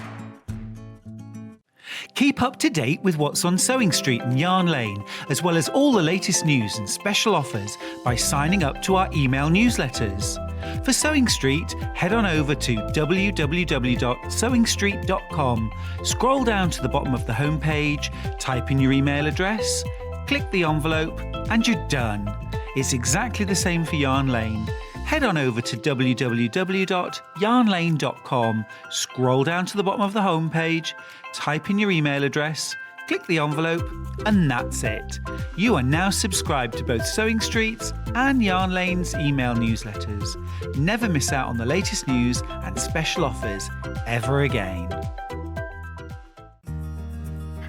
Keep up to date with what's on Sewing Street and Yarn Lane, as well as all the latest news and special offers by signing up to our email newsletters. For Sewing Street, head on over to www.sewingstreet.com, scroll down to the bottom of the homepage, type in your email address, click the envelope, and you're done. It's exactly the same for Yarn Lane. Head on over to www.yarnlane.com, scroll down to the bottom of the homepage, type in your email address, click the envelope, and that's it. You are now subscribed to both Sewing Street's and Yarn Lane's email newsletters. Never miss out on the latest news and special offers ever again.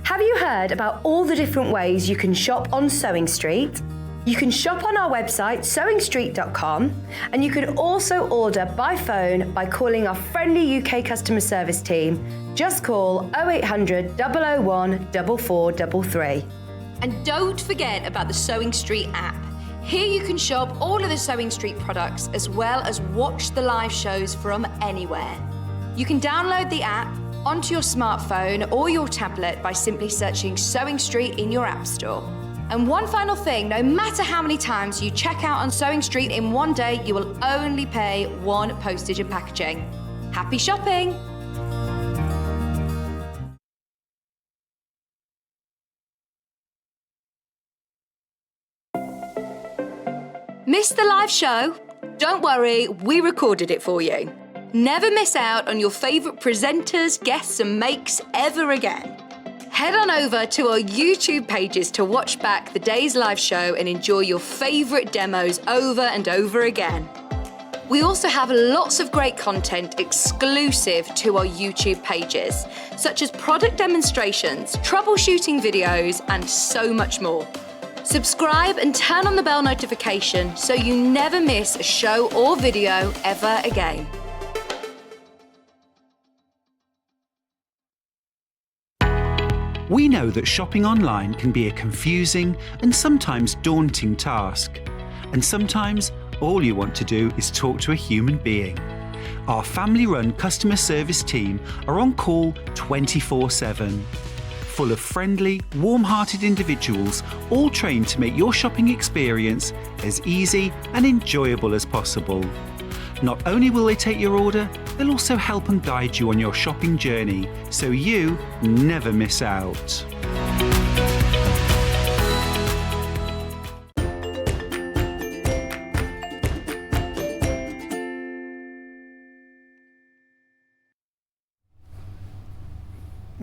Have you heard about all the different ways you can shop on Sewing Street? You can shop on our website, sewingstreet.com, and you can also order by phone by calling our friendly UK customer service team. Just call 0800 001 4433. And don't forget about the Sewing Street app. Here you can shop all of the Sewing Street products as well as watch the live shows from anywhere. You can download the app onto your smartphone or your tablet by simply searching Sewing Street in your app store. And one final thing, no matter how many times you check out on Sewing Street in one day, you will only pay 1 postage and packaging. Happy shopping! Missed the live show? Don't worry, we recorded it for you. Never miss out on your favourite presenters, guests and makes ever again. Head on over to our YouTube pages to watch back the day's live show and enjoy your favourite demos over and over again. We also have lots of great content exclusive to our YouTube pages, such as product demonstrations, troubleshooting videos, and so much more. Subscribe and turn on the bell notification so you never miss a show or video ever again. We know that shopping online can be a confusing and sometimes daunting task. And sometimes all you want to do is talk to a human being. Our family-run customer service team are on call 24/7. Full of friendly, warm-hearted individuals, all trained to make your shopping experience as easy and enjoyable as possible. Not only will they take your order, they'll also help and guide you on your shopping journey, so you never miss out.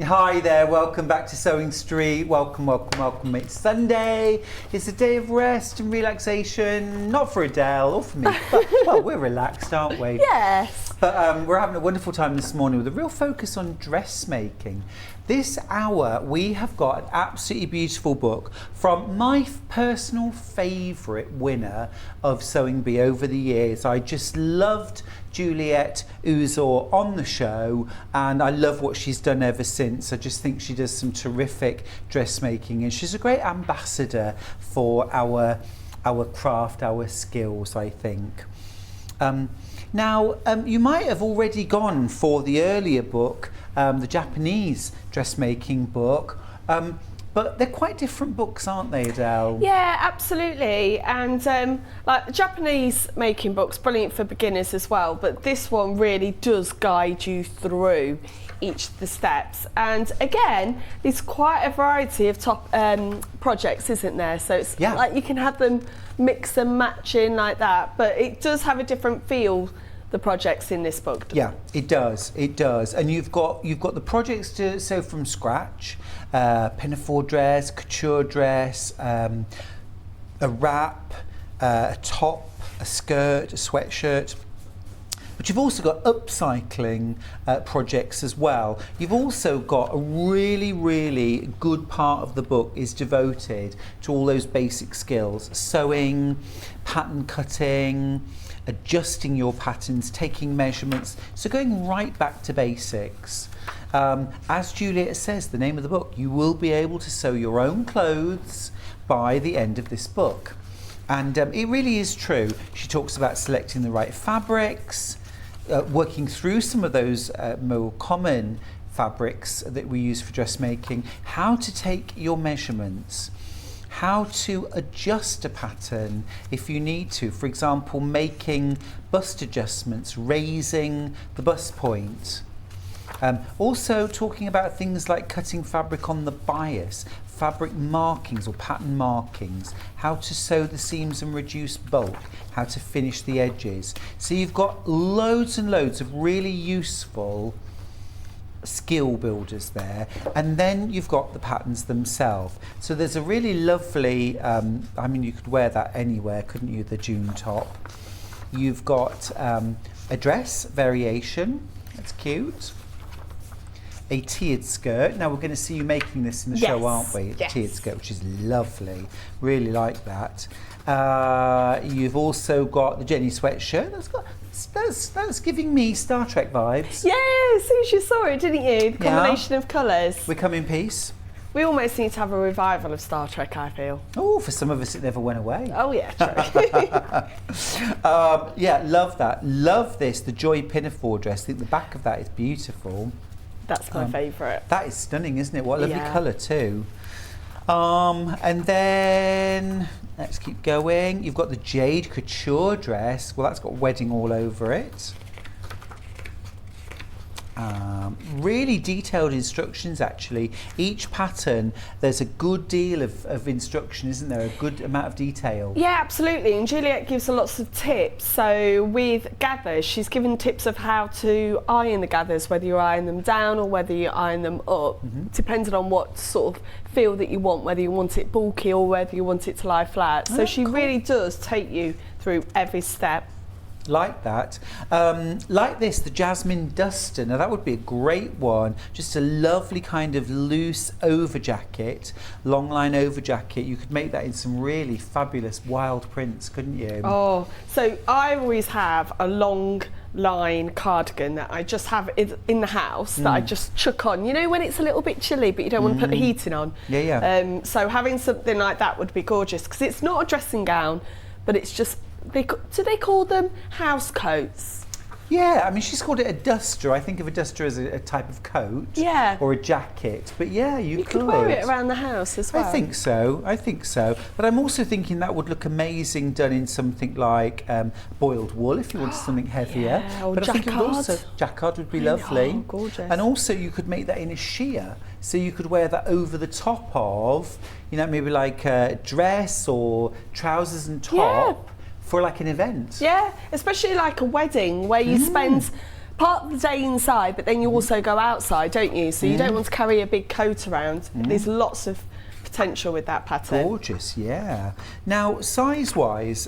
Hi there, welcome back to Sewing Street. Welcome, welcome, welcome. It's Sunday. It's a day of rest and relaxation. Not for Adele or for me, but well, we're relaxed, aren't we? Yes. But we're having a wonderful time this morning with a real focus on dressmaking. This hour, we have got an absolutely beautiful book from my personal favourite winner of Sewing Bee over the years. I just loved Juliet Uzor on the show, and I love what she's done ever since. I just think she does some terrific dressmaking, and she's a great ambassador for our craft, our skills, I think. Now, you might have already gone for the earlier book, the Japanese dressmaking book, but they're quite different books, aren't they, Adele? Yeah, absolutely. And like the Japanese making book's brilliant for beginners as well, but this one really does guide you through each of the steps. And again, there's quite a variety of top projects, isn't there? So it's like you can have them mix and match in like that, but it does have a different feel, the projects in this book. Yeah, it does, and you've got the projects to sew from scratch, pinafore dress, couture dress, a wrap, a top, a skirt, a sweatshirt. But you've also got upcycling projects as well. You've also got a really, really good part of the book is devoted to all those basic skills: sewing, pattern cutting, adjusting your patterns, taking measurements. So going right back to basics. As Juliet says, the name of the book, you will be able to sew your own clothes by the end of this book. And it really is true. She talks about selecting the right fabrics, working through some of those more common fabrics that we use for dressmaking, how to take your measurements, how to adjust a pattern if you need to. For example, making bust adjustments, raising the bust point. Also talking about things like cutting fabric on the bias, fabric markings or pattern markings, how to sew the seams and reduce bulk, how to finish the edges. So you've got loads and loads of really useful skill builders there, and then you've got the patterns themselves. So there's a really lovely, I mean, you could wear that anywhere, couldn't you, the June top. You've got a dress variation, that's cute. A tiered skirt. Now we're going to see you making this in the show, aren't we? Yes. Tiered skirt, which is lovely. Really like that. You've also got the Jenny sweatshirt. That's giving me Star Trek vibes. Yeah, as soon as you saw it, didn't you? The combination of colours. We come in peace. We almost need to have a revival of Star Trek, I feel. Oh, for some of us it never went away. Oh yeah, true. Yeah, love that. Love this, the Joy pinafore dress. I think the back of that is beautiful. That's my favourite. That is stunning, isn't it? What a lovely colour too. And then let's keep going. You've got the Jade couture dress. Well, that's got wedding all over it. Really detailed instructions actually. Each pattern, there's a good deal of instruction, isn't there? A good amount of detail. Yeah, absolutely. And Juliet gives lots of tips. So with gathers, she's given tips of how to iron the gathers, whether you iron them down or whether you iron them up, depending on what sort of feel that you want, whether you want it bulky or whether you want it to lie flat. So she really does take you through every step. Like that. Like this, the Jasmine Duster. Now that would be a great one. Just a lovely kind of loose over jacket, long line over jacket. You could make that in some really fabulous wild prints, couldn't you? Oh, so I always have a long line cardigan that I just have in the house that I just chuck on. You know, when it's a little bit chilly but you don't want to put the heating on. Yeah. So having something like that would be gorgeous, because it's not a dressing gown, but it's just, do they call them house coats? Yeah, I mean, she's called it a duster. I think of a duster as a type of coat. Yeah. Or a jacket. But yeah, you could wear it around the house as well. I think so. But I'm also thinking that would look amazing done in something like boiled wool, if you wanted something heavier. Yeah, or but jacquard. I think it would also, jacquard would be lovely. Oh, gorgeous. And also you could make that in a sheer. So you could wear that over the top of, you know, maybe like a dress or trousers and top. For like an event. Yeah, especially like a wedding where you spend part of the day inside, but then you also go outside, don't you? So you don't want to carry a big coat around. There's lots of potential with that pattern. Gorgeous, yeah. Now, size-wise,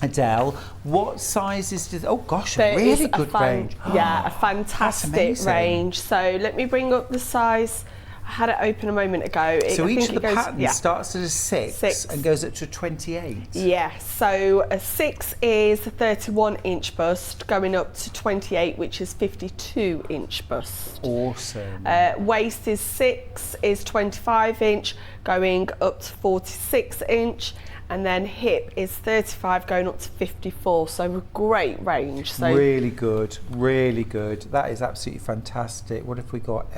Adele, what sizes does... Oh gosh, a really good range. Yeah, a fantastic range. So let me bring up the size. I had it open a moment ago. So each of the patterns starts at a 6 and goes up to a 28. Yeah, so a 6 is a 31-inch bust, going up to 28, which is 52-inch bust. Awesome. Waist is 6, is 25-inch, going up to 46-inch. And then hip is 35 going up to 54, so a great range. So really good, really good. That is absolutely fantastic. What if we got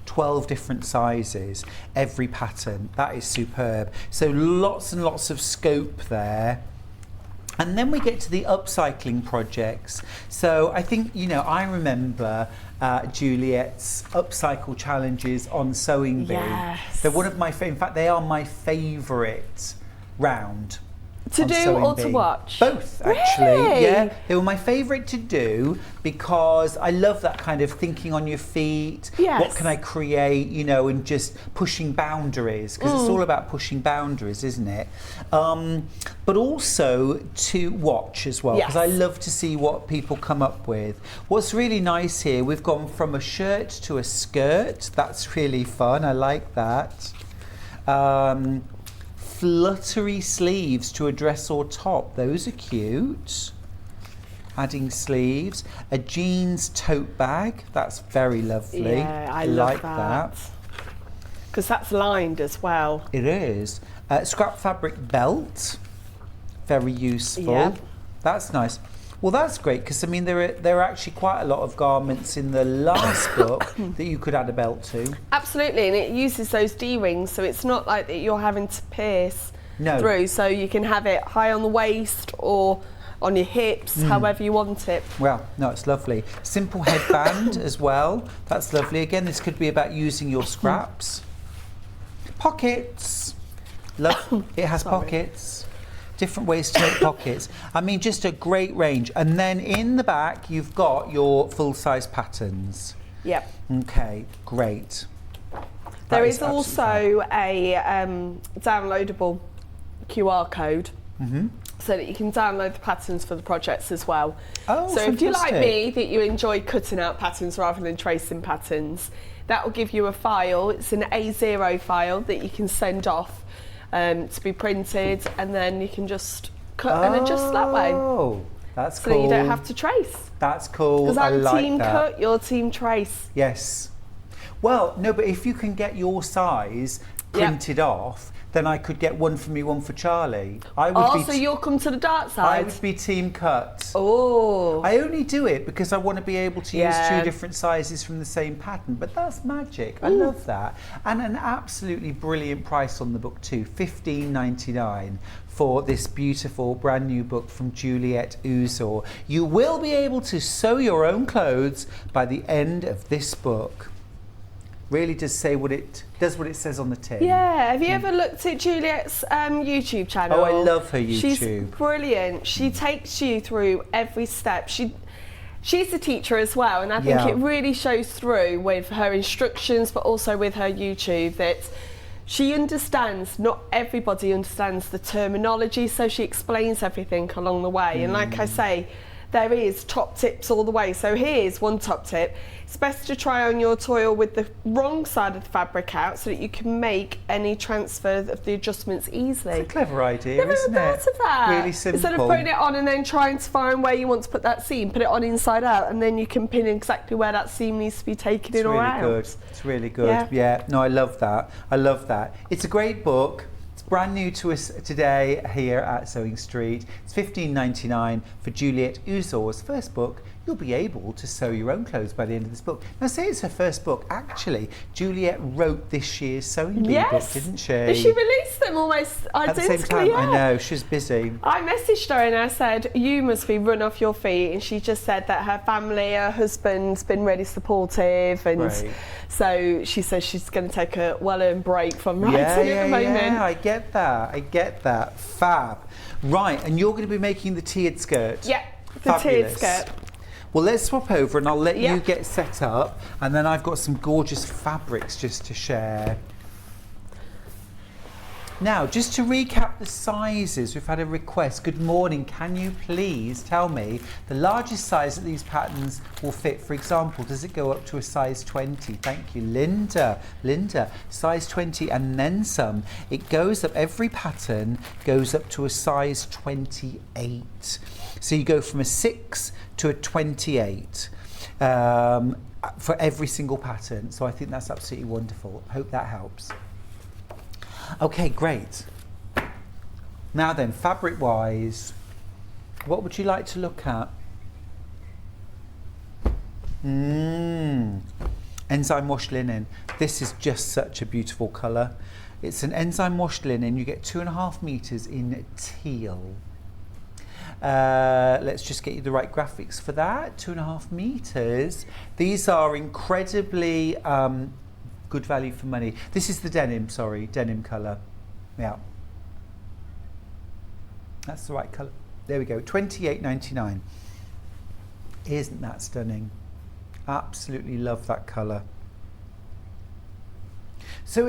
12 different sizes, every pattern? That is superb. So lots and lots of scope there. And then we get to the upcycling projects. So I think, you know, I remember Juliet's upcycle challenges on Sewing Bee. Yes. They're one of my, in fact, they are my favourite round to do or to watch? Both, actually. Really? Yeah, they were my favourite to do because I love that kind of thinking on your feet. Yes. What can I create, you know, and just pushing boundaries, because it's all about pushing boundaries, isn't it? But also to watch as well, because I love to see what people come up with. What's really nice here, we've gone from a shirt to a skirt. That's really fun. I like that. Fluttery sleeves to a dress or top. Those are cute. Adding sleeves. A jeans tote bag. That's very lovely. Yeah, I like love that. Because that's lined as well. It is. Scrap fabric belt. Very useful. Yeah. That's nice. Well, that's great, because I mean there are actually quite a lot of garments in the last book that you could add a belt to. Absolutely, and it uses those D-rings, so it's not like that you're having to pierce through. So you can have it high on the waist or on your hips, however you want it. Well, no, it's lovely. Simple headband as well. That's lovely. Again, this could be about using your scraps. Pockets. Love. It has pockets. Different ways to make pockets. I mean, just a great range. And then in the back, you've got your full-size patterns. Yep. Okay, great. There is also a downloadable QR code so that you can download the patterns for the projects as well. Oh, so fantastic. if you like me, that you enjoy cutting out patterns rather than tracing patterns, that will give you a file. It's an A0 file that you can send off to be printed, and then you can just cut and adjust that way. Oh, that's cool. So that you don't have to trace. That's cool. Because I'm like team that. cut, your team trace. Yes. Well, no, but if you can get your size printed off, then I could get one for me, one for Charlie. I would So you'll come to the dark I side? would be team cut. Oh. I only do it because I want to be able to use Yeah. 2 different sizes from the same pattern, but that's magic. I love that. And an absolutely brilliant price on the book too, $15.99 for this beautiful brand new book from Juliet Uzor. You will be able to sew your own clothes by the end of this book. Really does say what it says on the tin. Yeah, have you ever looked at Juliet's YouTube channel? Oh, I love her YouTube. She's brilliant. She takes you through every step. She's a teacher as well, and I think Yeah. it really shows through with her instructions, but also with her YouTube, that she understands, not everybody understands the terminology, so she explains everything along the way. And like I say, there is top tips all the way. So here's one top tip. It's best to try on your toil with the wrong side of the fabric out so that you can make any transfer of the adjustments easily. It's a clever idea, Never isn't thought it? of that. Really simple. Instead of putting it on and then trying to find where you want to put that seam, put it on inside out, and then you can pin exactly where that seam needs to be taken in or out. Good. It's really good. Yeah. No, I love that. I love that. It's a great book. It's brand new to us today here at Sewing Street. It's $15.99 for Juliet Uzor's first book. You'll be able to sew your own clothes by the end of this book. Now, say it's her first book. Actually, Juliet wrote this year's Sewing Bee book, didn't she? She released them almost identically. At the same time, yeah. I know, she's busy. I messaged her and I said, you must be run off your feet. And she just said that her family, her husband's been really supportive. And Right. so she says she's going to take a well-earned break from writing at the moment. Yeah, I get that. Fab. Right, and you're going to be making the tiered skirt. Yeah, the tiered Fabulous. skirt. Well, let's swap over and I'll let Yeah. you get set up, and then I've got some gorgeous fabrics just to share. Now, just to recap the sizes, we've had a request. Good morning, can you please tell me the largest size that these patterns will fit? For example, does it go up to a size 20? Thank you, Linda. Linda, size 20 and then some. It goes up, every pattern goes up to a size 28. So you go from a 6 to a 28 for every single pattern. So I think that's absolutely wonderful. Hope that helps. Okay, great. Now then, fabric-wise, what would you like to look at? Enzyme washed linen. This is just such a beautiful colour. It's an enzyme washed linen. You get 2.5 meters in teal. Let's just get you the right graphics for that. 2.5 meters. These are incredibly good value for money. This is the denim, denim colour. Yeah. That's the right colour. There we go, $28.99. Isn't that stunning? Absolutely love that colour. So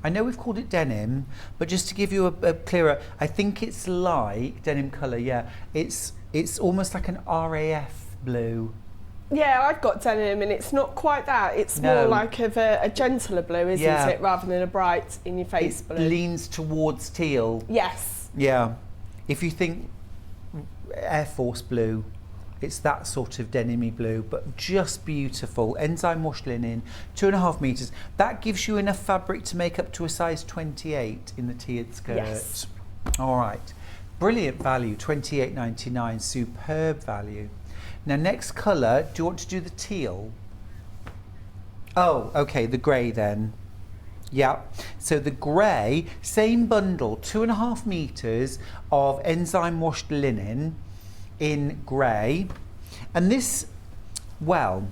I know we've called it denim, but just to give you a clearer, I think it's like denim colour, yeah. It's almost like an RAF blue. Yeah, I've got denim and it's not quite that. It's No. more like of a gentler blue, isn't Yeah. it? Rather than a bright in your face It blue. leans towards teal. Yes. Yeah. If you think Air Force blue, it's that sort of denim-y blue, but just beautiful. Enzyme washed linen, 2.5 meters. That gives you enough fabric to make up to a size 28 in the tiered skirt. Yes. All right. Brilliant value, $28.99, superb value. Now, next colour, do you want to do the teal? Oh, okay, the grey then. Yeah, so the grey, same bundle, 2.5 meters of enzyme washed linen in grey. And this, well,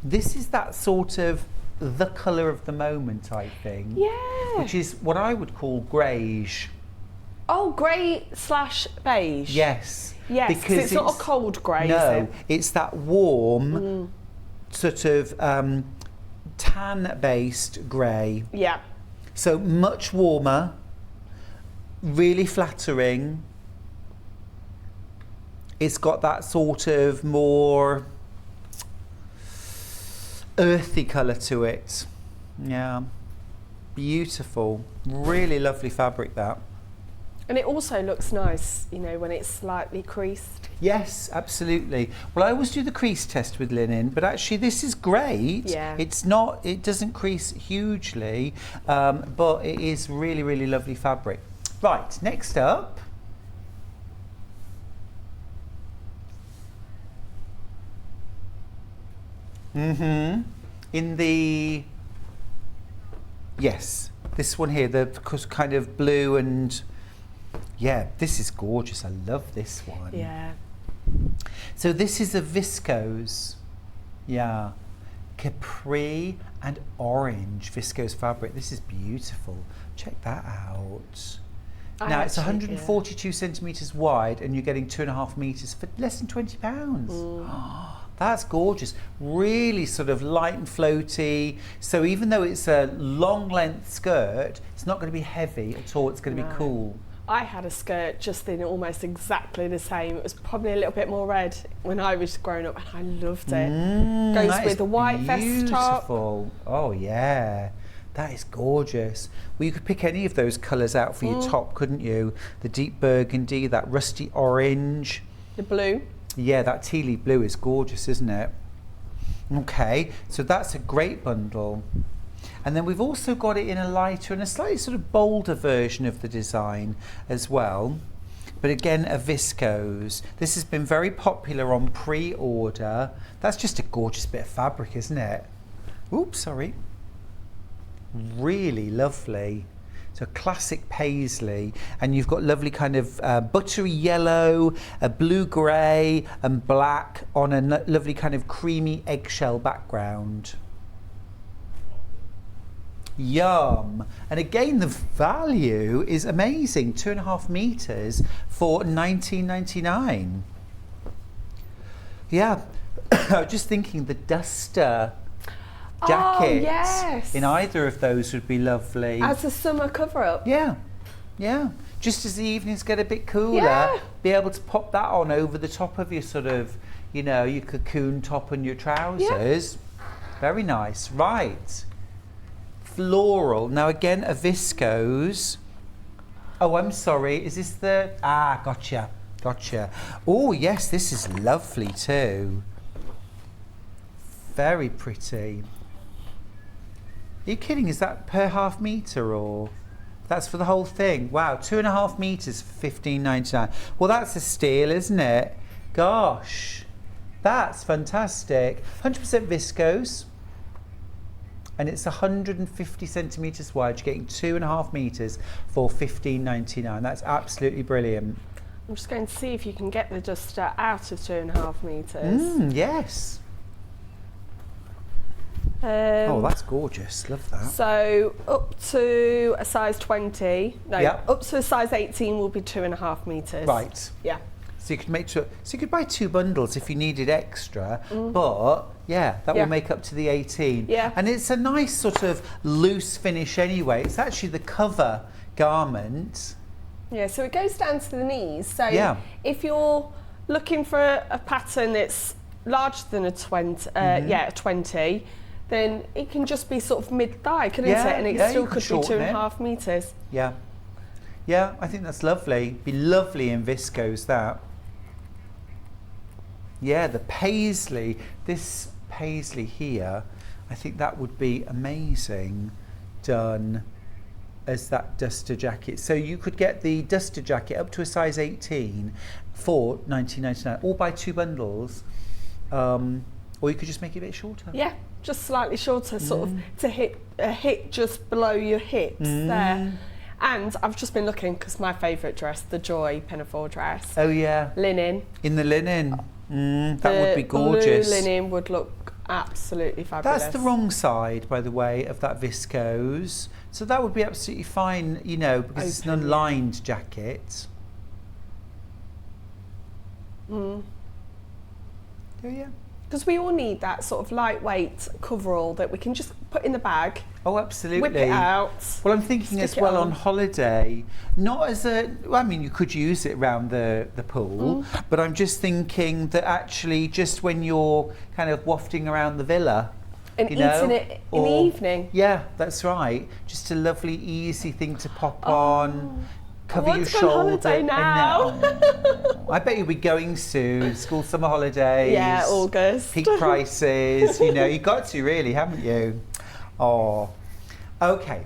this is that sort of the colour of the moment, I think. Yeah. Which is what I would call greige. Oh, grey/beige. Yes. Yes, because it's not a cold grey, no, is it? it's that warm, sort of tan-based grey. Yeah. So much warmer, really flattering. It's got that sort of more earthy colour to it. Yeah, beautiful, really lovely fabric that. And it also looks nice, you know, when it's slightly creased. Yes, absolutely. Well, I always do the crease test with linen, but actually this is great. Yeah. It doesn't crease hugely, but it is really, really lovely fabric. Right, next up. In the, yes, this one here, the kind of blue and, yeah, this is gorgeous. I love this one. Yeah. So this is a viscose, yeah, capri and orange viscose fabric. This is beautiful. Check that out. Now it's 142 centimetres wide, and you're getting 2.5 metres for less than £20. That's gorgeous. Really sort of light and floaty. So even though it's a long length skirt, it's not going to be heavy at all. It's going to be cool. I had a skirt just in almost exactly the same. It was probably a little bit more red when I was growing up, and I loved it. Goes with a white vest top. Oh yeah, that is gorgeous. Well, you could pick any of those colours out for your top, couldn't you? The deep burgundy, that rusty orange. The blue. Yeah, that tealy blue is gorgeous, isn't it? Okay, so that's a great bundle. And then we've also got it in a lighter and a slightly sort of bolder version of the design as well. But again, a viscose. This has been very popular on pre-order. That's just a gorgeous bit of fabric, isn't it? Oops, sorry. Really lovely. So classic paisley, and you've got lovely kind of buttery yellow, a blue grey and black on a lovely kind of creamy eggshell background. Yum. And again, the value is amazing. 2.5 metres for £19.99. Yeah. I was just thinking the duster jacket in either of those would be lovely. As a summer cover-up. Yeah. Yeah. Just as the evenings get a bit cooler, be able to pop that on over the top of your sort of, you know, your cocoon top and your trousers. Very nice. Right. Floral. Now again, a viscose. Oh, I'm sorry. Is this the... Ah, gotcha. Gotcha. Oh, yes, this is lovely too. Very pretty. Are you kidding? Is that per half metre or... That's for the whole thing? Wow, 2.5 metres for £15.99. Well, that's a steal, isn't it? Gosh, that's fantastic. 100% viscose. And it's 150 centimetres wide. You're getting 2.5 metres for £15.99. That's absolutely brilliant. I'm just going to see if you can get the duster out of 2.5 metres. Yes. Oh, that's gorgeous. Love that. So up to a size 20, up to a size 18 will be 2.5 metres. Right. Yeah. So you could make so you could buy 2 bundles if you needed extra, but yeah, that will make up to the 18. Yeah. And it's a nice sort of loose finish anyway. It's actually the cover garment. Yeah, so it goes down to the knees. So if you're looking for a pattern that's larger than a 20, a 20, then it can just be sort of mid-thigh, couldn't it? And it still could be 2.5 metres. Yeah. Yeah, I think that's lovely. Be lovely in viscose, that. Yeah, the paisley, this paisley here, I think that would be amazing done as that duster jacket. So you could get the duster jacket up to a size 18 for £19.99, or buy 2 bundles, or you could just make it a bit shorter. Yeah, just slightly shorter, sort of to hit a hit just below your hips there. And I've just been looking, because my favourite dress, the Joy pinafore dress. Oh yeah. Linen. In the linen. That would be gorgeous. Blue linen would look absolutely fabulous. That's the wrong side, by the way, of that viscose. So that would be absolutely fine, you know, because it's an unlined jacket. Oh yeah. Because we all need that sort of lightweight coverall that we can just put in the bag. Oh, absolutely. Whip it out. Well, I'm thinking as well on holiday, not as a, well, I mean, you could use it around the pool, but I'm just thinking that actually just when you're kind of wafting around the villa, and eating it in the evening. Yeah, that's right. Just a lovely, easy thing to pop on. cover I your want to go on shoulder. holiday now. I bet you'll be going soon. School summer holidays. Yeah, August. Peak prices. You know, you've got to really, haven't you? Oh, okay.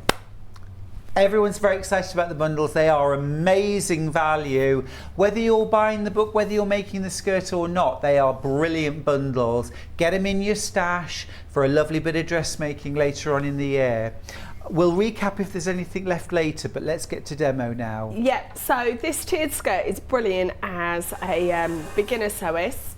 Everyone's very excited about the bundles. They are amazing value. Whether you're buying the book, whether you're making the skirt or not, they are brilliant bundles. Get them in your stash for a lovely bit of dressmaking later on in the year. We'll recap if there's anything left later, but let's get to demo now. Yeah, so this tiered skirt is brilliant as a beginner sewist.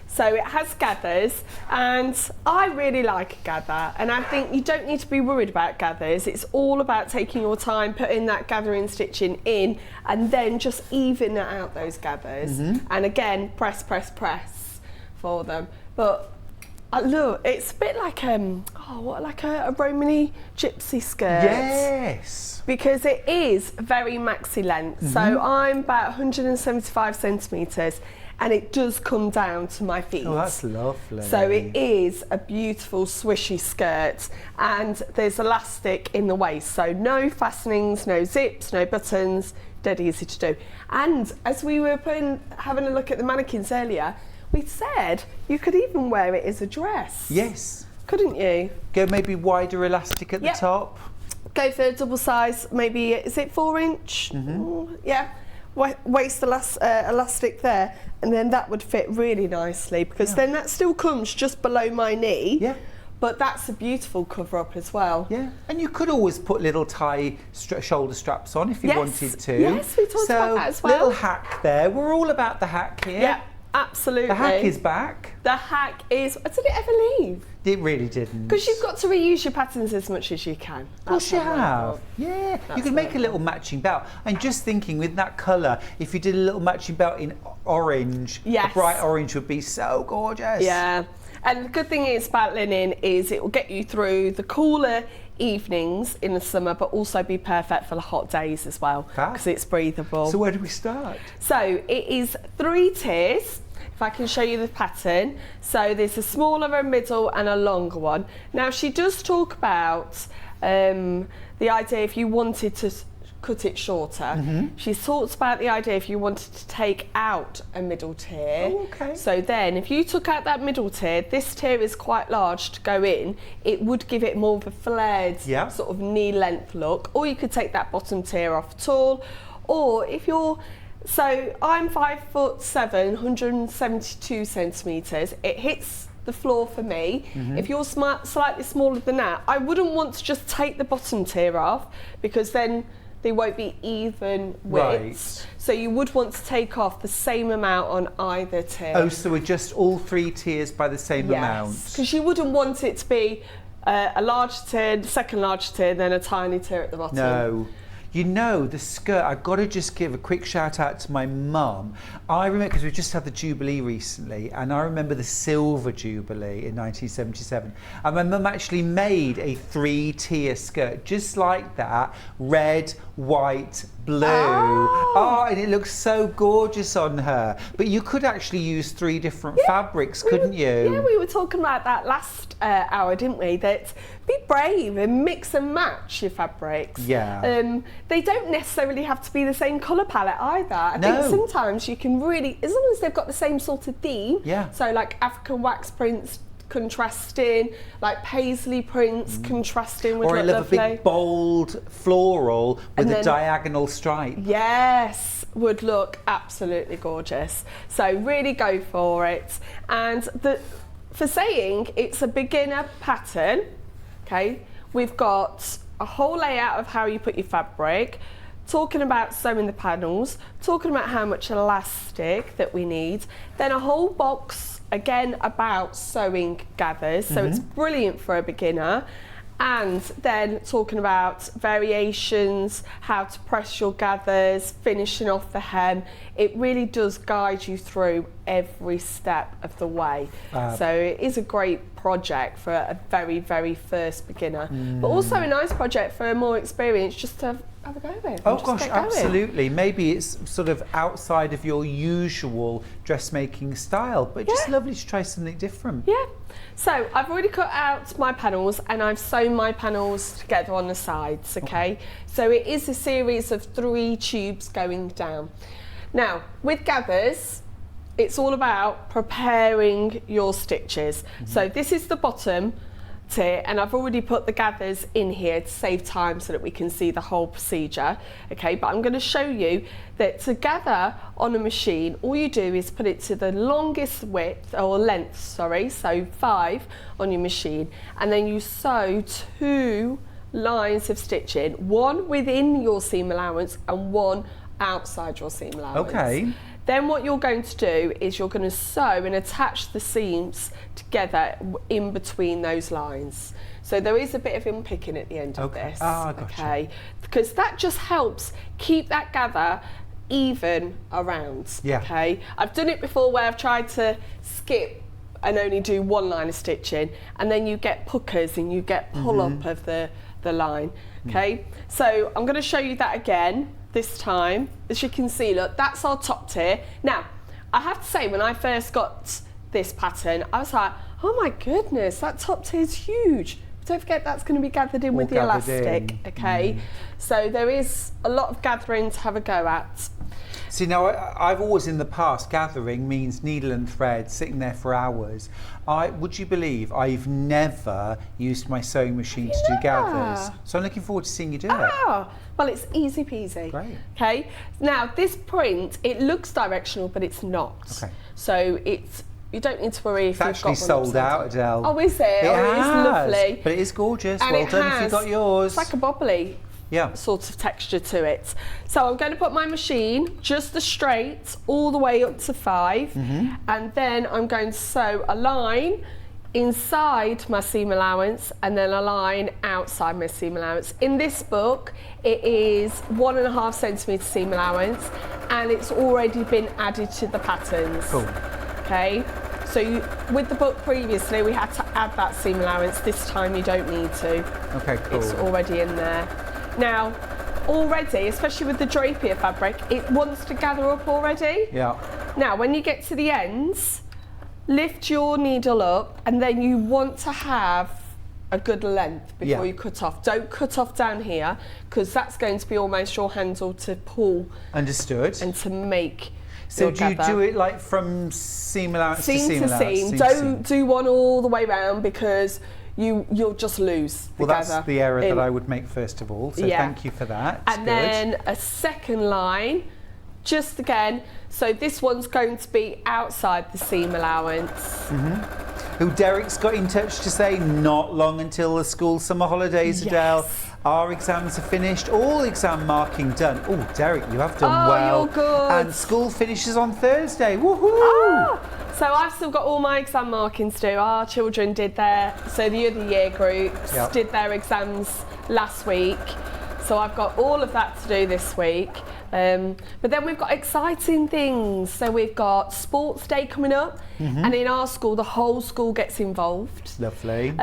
So it has gathers, and I really like a gather, and I think you don't need to be worried about gathers. It's all about taking your time, putting that gathering stitching in, and then just even out those gathers. And again, press for them. But look, it's a bit like like a Romany gypsy skirt. Yes. Because it is very maxi length. So I'm about 175 centimetres. And it does come down to my feet. Oh, that's lovely. So it is a beautiful swishy skirt, and there's elastic in the waist, so no fastenings, no zips, no buttons, dead easy to do. And as we were having a look at the mannequins earlier, we said you could even wear it as a dress. Yes. Couldn't you? Go maybe wider elastic at the top. Go for a double size, maybe, is it 4 inch? Yeah. Waist elastic there, and then that would fit really nicely, because then that still comes just below my knee. Yeah. But that's a beautiful cover up as well. Yeah, and you could always put little tie shoulder straps on if you wanted to. Yes, we talked about that as well. Little hack there. We're all about the hack here. Yeah, absolutely. The hack is back. The hack is. Did it ever leave? It really didn't. Because you've got to reuse your patterns as much as you can. Of course you have. Yeah, you can make a little matching belt. I'm just thinking with that colour, if you did a little matching belt in orange, a bright orange would be so gorgeous. Yeah, and the good thing is about linen is it will get you through the cooler evenings in the summer, but also be perfect for the hot days as well, because it's breathable. So where do we start? So it is 3 tiers. If I can show you the pattern. So there's a smaller, a middle and a longer one. Now she does talk about the idea if you wanted to cut it shorter. She talks about the idea if you wanted to take out a middle tier. Oh, okay. So then if you took out that middle tier, this tier is quite large to go in, it would give it more of a flared sort of knee length look, or you could take that bottom tier off at all, or if you're so I'm 5'7", 172 centimetres. It hits the floor for me. If you're slightly smaller than that, I wouldn't want to just take the bottom tier off, because then they won't be even widths. So you would want to take off the same amount on either tier. Oh, so adjust all 3 tiers by the same amount? Yes, because you wouldn't want it to be a large tier, the second large tier, then a tiny tier at the bottom. No. You know, the skirt, I've got to just give a quick shout out to my mum. I remember, because we've just had the Jubilee recently, and I remember the Silver Jubilee in 1977. And my mum actually made a 3-tier skirt, just like that, red, white, blue. Oh, and it looks so gorgeous on her. But you could actually use 3 different fabrics, couldn't you? Yeah, we were talking about that last hour, didn't we? That be brave and mix and match your fabrics. Yeah. They don't necessarily have to be the same colour palette either. I think sometimes you can really, as long as they've got the same sort of theme. Yeah. So like African wax prints contrasting, like paisley prints contrasting with or look a lovely. big bold floral with a diagonal stripe. Yes, would look absolutely gorgeous. So really go for it. And for saying it's a beginner pattern, okay, we've got a whole layout of how you put your fabric, talking about sewing the panels, talking about how much elastic that we need, then a whole box again about sewing gathers, so it's brilliant for a beginner, and then talking about variations, how to press your gathers, finishing off the hem. It really does guide you through every step of the way. So it is a great project for a very, very first beginner, but also a nice project for a more experienced, just to have a go with. Oh gosh, absolutely. Maybe it's sort of outside of your usual dressmaking style, but just lovely to try something different. Yeah. So I've already cut out my panels and I've sewn my panels together on the sides, okay? So it is a series of 3 tubes going down. Now, with gathers, it's all about preparing your stitches. So this is the bottom tier, and I've already put the gathers in here to save time so that we can see the whole procedure, okay? But I'm going to show you that to gather on a machine, all you do is put it to the longest width, or length, sorry, so 5 on your machine, and then you sew 2 lines of stitching, 1 within your seam allowance and 1 outside your seam allowance. Okay. Then what you're going to do is you're going to sew and attach the seams together in between those lines. So there is a bit of unpicking at the end of this. Gotcha. Okay, because that just helps keep that gather even around. Yeah. Okay, I've done it before where I've tried to skip and only do 1 line of stitching, and then you get puckers and you get pull up of the line. Okay, so I'm going to show you that again. This time, as you can see, look, that's our top tier. Now, I have to say, when I first got this pattern, I was like, oh my goodness, that top tier is huge. But don't forget that's going to be gathered in with the elastic, okay? So there is a lot of gathering to have a go at. See, now I've always in the past, gathering means needle and thread, sitting there for hours. Would you believe I've never used my sewing machine to do gathers? So I'm looking forward to seeing you do it. Well, it's easy peasy. Great. Okay, now this print, it looks directional, but it's not. Okay. So you don't need to worry if you've got one It's actually sold out, Adelle. Oh, is it? It is lovely. But it is gorgeous. And well done if you got yours. It's like a bobbly sort of texture to it. So I'm going to put my machine just the straight all the way up to 5, and then I'm going to sew a line inside my seam allowance and then a line outside my seam allowance. In this book, it is 1.5 centimetre seam allowance, and it's already been added to the patterns. Cool. Okay. So with the book previously, we had to add that seam allowance. This time you don't need to. Okay, cool. It's already in there. Now, already, especially with the drapier fabric, it wants to gather up already. Yeah. Now, when you get to the ends, lift your needle up, and then you want to have a good length before you cut off. Don't cut off down here, because that's going to be almost your handle to pull. Understood. And to make. So do you do it like from seam allowance to seam allowance? Seam. Don't do one all the way round, because you'll just lose the gather. That's the error that I would make first of all, so thank you for that. And then a second line, just again, so this one's going to be outside the seam allowance. Who Derek's got in touch to say not long until the school summer holidays, Adelle. Our exams are finished, all exam marking done. Oh, Derek, you have done well. You're good. And school finishes on Thursday. Woohoo! So I've still got all my exam markings to do. Our children did so the other year groups did their exams last week. So I've got all of that to do this week. But then we've got exciting things. So we've got sports day coming up, and in our school, the whole school gets involved. Lovely.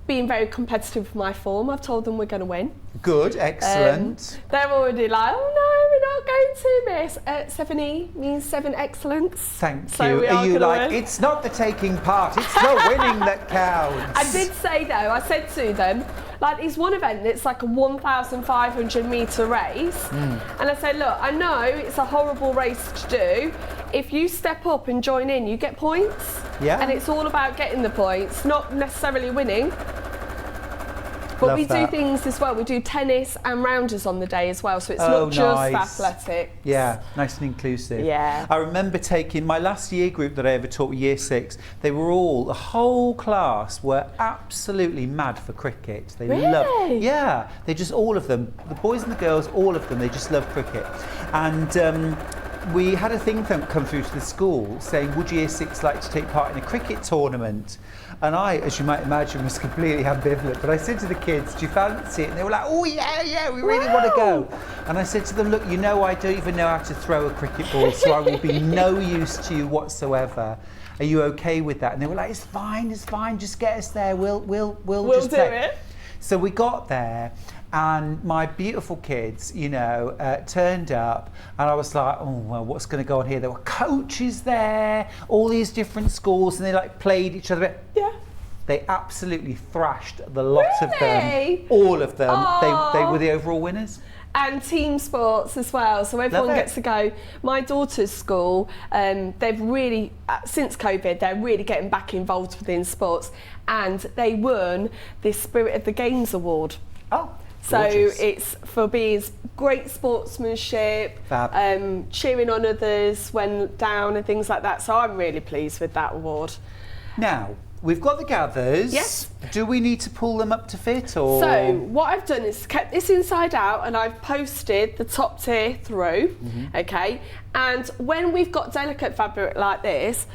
Being very competitive with my form, I've told them we're going to win. Good, excellent. They're already like, oh no, we're not going to, miss. 7E means 7 excellence. Thank so you. Are you like, win. it's not the taking part, it's the winning that counts. I did say though, I said to them, like, it's one event that's like a 1,500 metre race. And I said, look, I know it's a horrible race to do. If you step up and join in, you get points. Yeah. And it's all about getting the points, not necessarily winning. But we do things as well. We do tennis and rounders on the day as well, so it's not just athletics. Yeah, nice and inclusive. Yeah. I remember taking my last year group that I ever taught, year 6. They were all, the whole class were absolutely mad for cricket. They loved, they just, all of them, the boys and the girls, all of them, they just love cricket. And we had a thing come through to the school saying, would Year 6 like to take part in a cricket tournament? And I, as you might imagine, was completely ambivalent. But I said to the kids, do you fancy it? And they were like, oh yeah, we really want to go. And I said to them, look, you know I don't even know how to throw a cricket ball, so I will be no use to you whatsoever. Are you okay with that? And they were like, it's fine, just get us there. We'll just do play. it. So we got there, and my beautiful kids, you know, turned up, and I was like, oh, well, what's going to go on here? There were coaches there, all these different schools, and they like played each other. Yeah. They absolutely thrashed the lot of them, all of them. They were the overall winners. And team sports as well, so everyone gets to go. My daughter's school, they've really, since COVID, they're really getting back involved within sports, and they won the Spirit of the Games Award. Oh, so gorgeous. it's for being great sportsmanship, cheering on others when down and things like that. So I'm really pleased with that award. Now, we've got the gathers. Yes. Do we need to pull them up to fit, or? So what I've done is kept this inside out, and I've posted the top tier through, okay? And when we've got delicate fabric like this,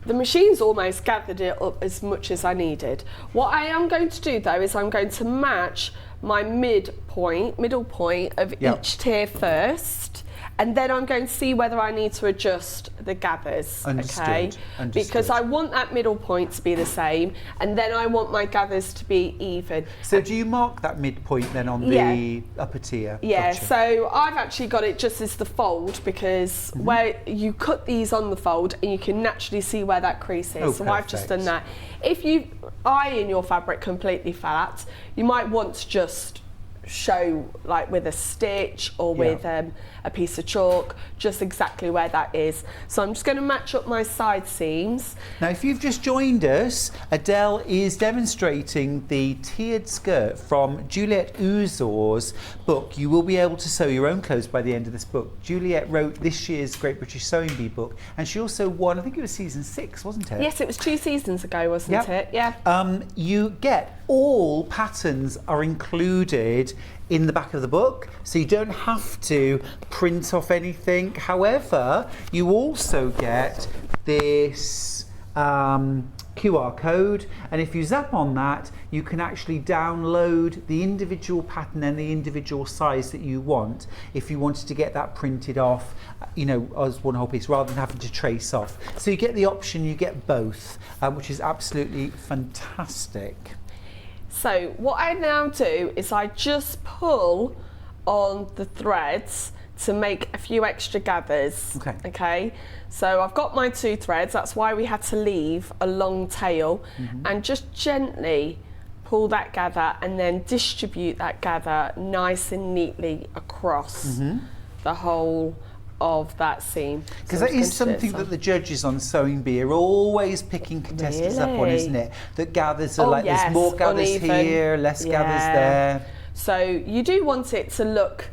the machine's almost gathered it up as much as I needed. What I am going to do though is I'm going to match my middle point of each tier first, and then I'm going to see whether I need to adjust the gathers. Understood. Okay? Because I want that middle point to be the same, and then I want my gathers to be even. So do you mark that midpoint then on the upper tier? Yeah, Gotcha. so I've actually got it just as the fold, because where you cut these on the fold and you can naturally see where that crease is. Oh, so I've just done perfect. that. If you iron your fabric completely flat, you might want to just show, like with a stitch or with a piece of chalk, just exactly where that is. So I'm just going to match up my side seams. Now, if you've just joined us, Adele is demonstrating the tiered skirt from Juliette Uzor's book. You will be able to sew your own clothes by the end of this book. Juliette wrote this year's Great British Sewing Bee book, and she also won, I think it was season 6, wasn't it? Yes, it was 2 seasons ago, wasn't it? Yeah. You get all patterns are included in the back of the book, so you don't have to print off anything. However, you also get this QR code, and if you zap on that, you can actually download the individual pattern and the individual size that you want if you wanted to get that printed off, you know, as one whole piece rather than having to trace off. So you get the option, you get both, which is absolutely fantastic. So what I now do is I just pull on the threads to make a few extra gathers. Okay. So I've got my 2 threads, that's why we had to leave a long tail, and just gently pull that gather and then distribute that gather nice and neatly across the whole of that seam. Because that is something that the judges on Sewing Bee are always picking contestants up on, isn't it? That gathers are like, there's more gathers here, less gathers there. So you do want it to look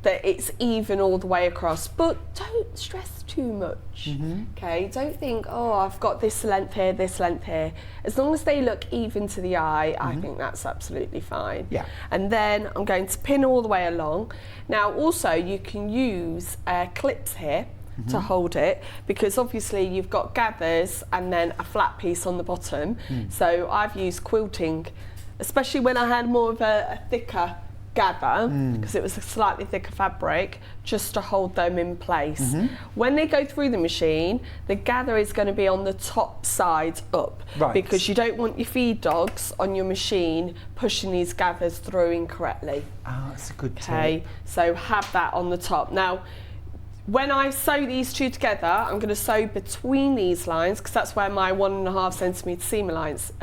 that it's even all the way across, but don't stress too much. Okay, don't think, oh, I've got this length here, this length here. As long as they look even to the eye, I think that's absolutely fine. Yeah. And then I'm going to pin all the way along. Now also you can use clips here to hold it, because obviously you've got gathers and then a flat piece on the bottom. So I've used quilting, especially when I had more of a thicker gather, because it was a slightly thicker fabric, just to hold them in place. When they go through the machine, the gather is going to be on the top side up, because you don't want your feed dogs on your machine pushing these gathers through incorrectly. Ah, that's a good tip. So have that on the top. Now, when I sew these 2 together, I'm going to sew between these lines, because that's where my 1.5 centimetre seam allowance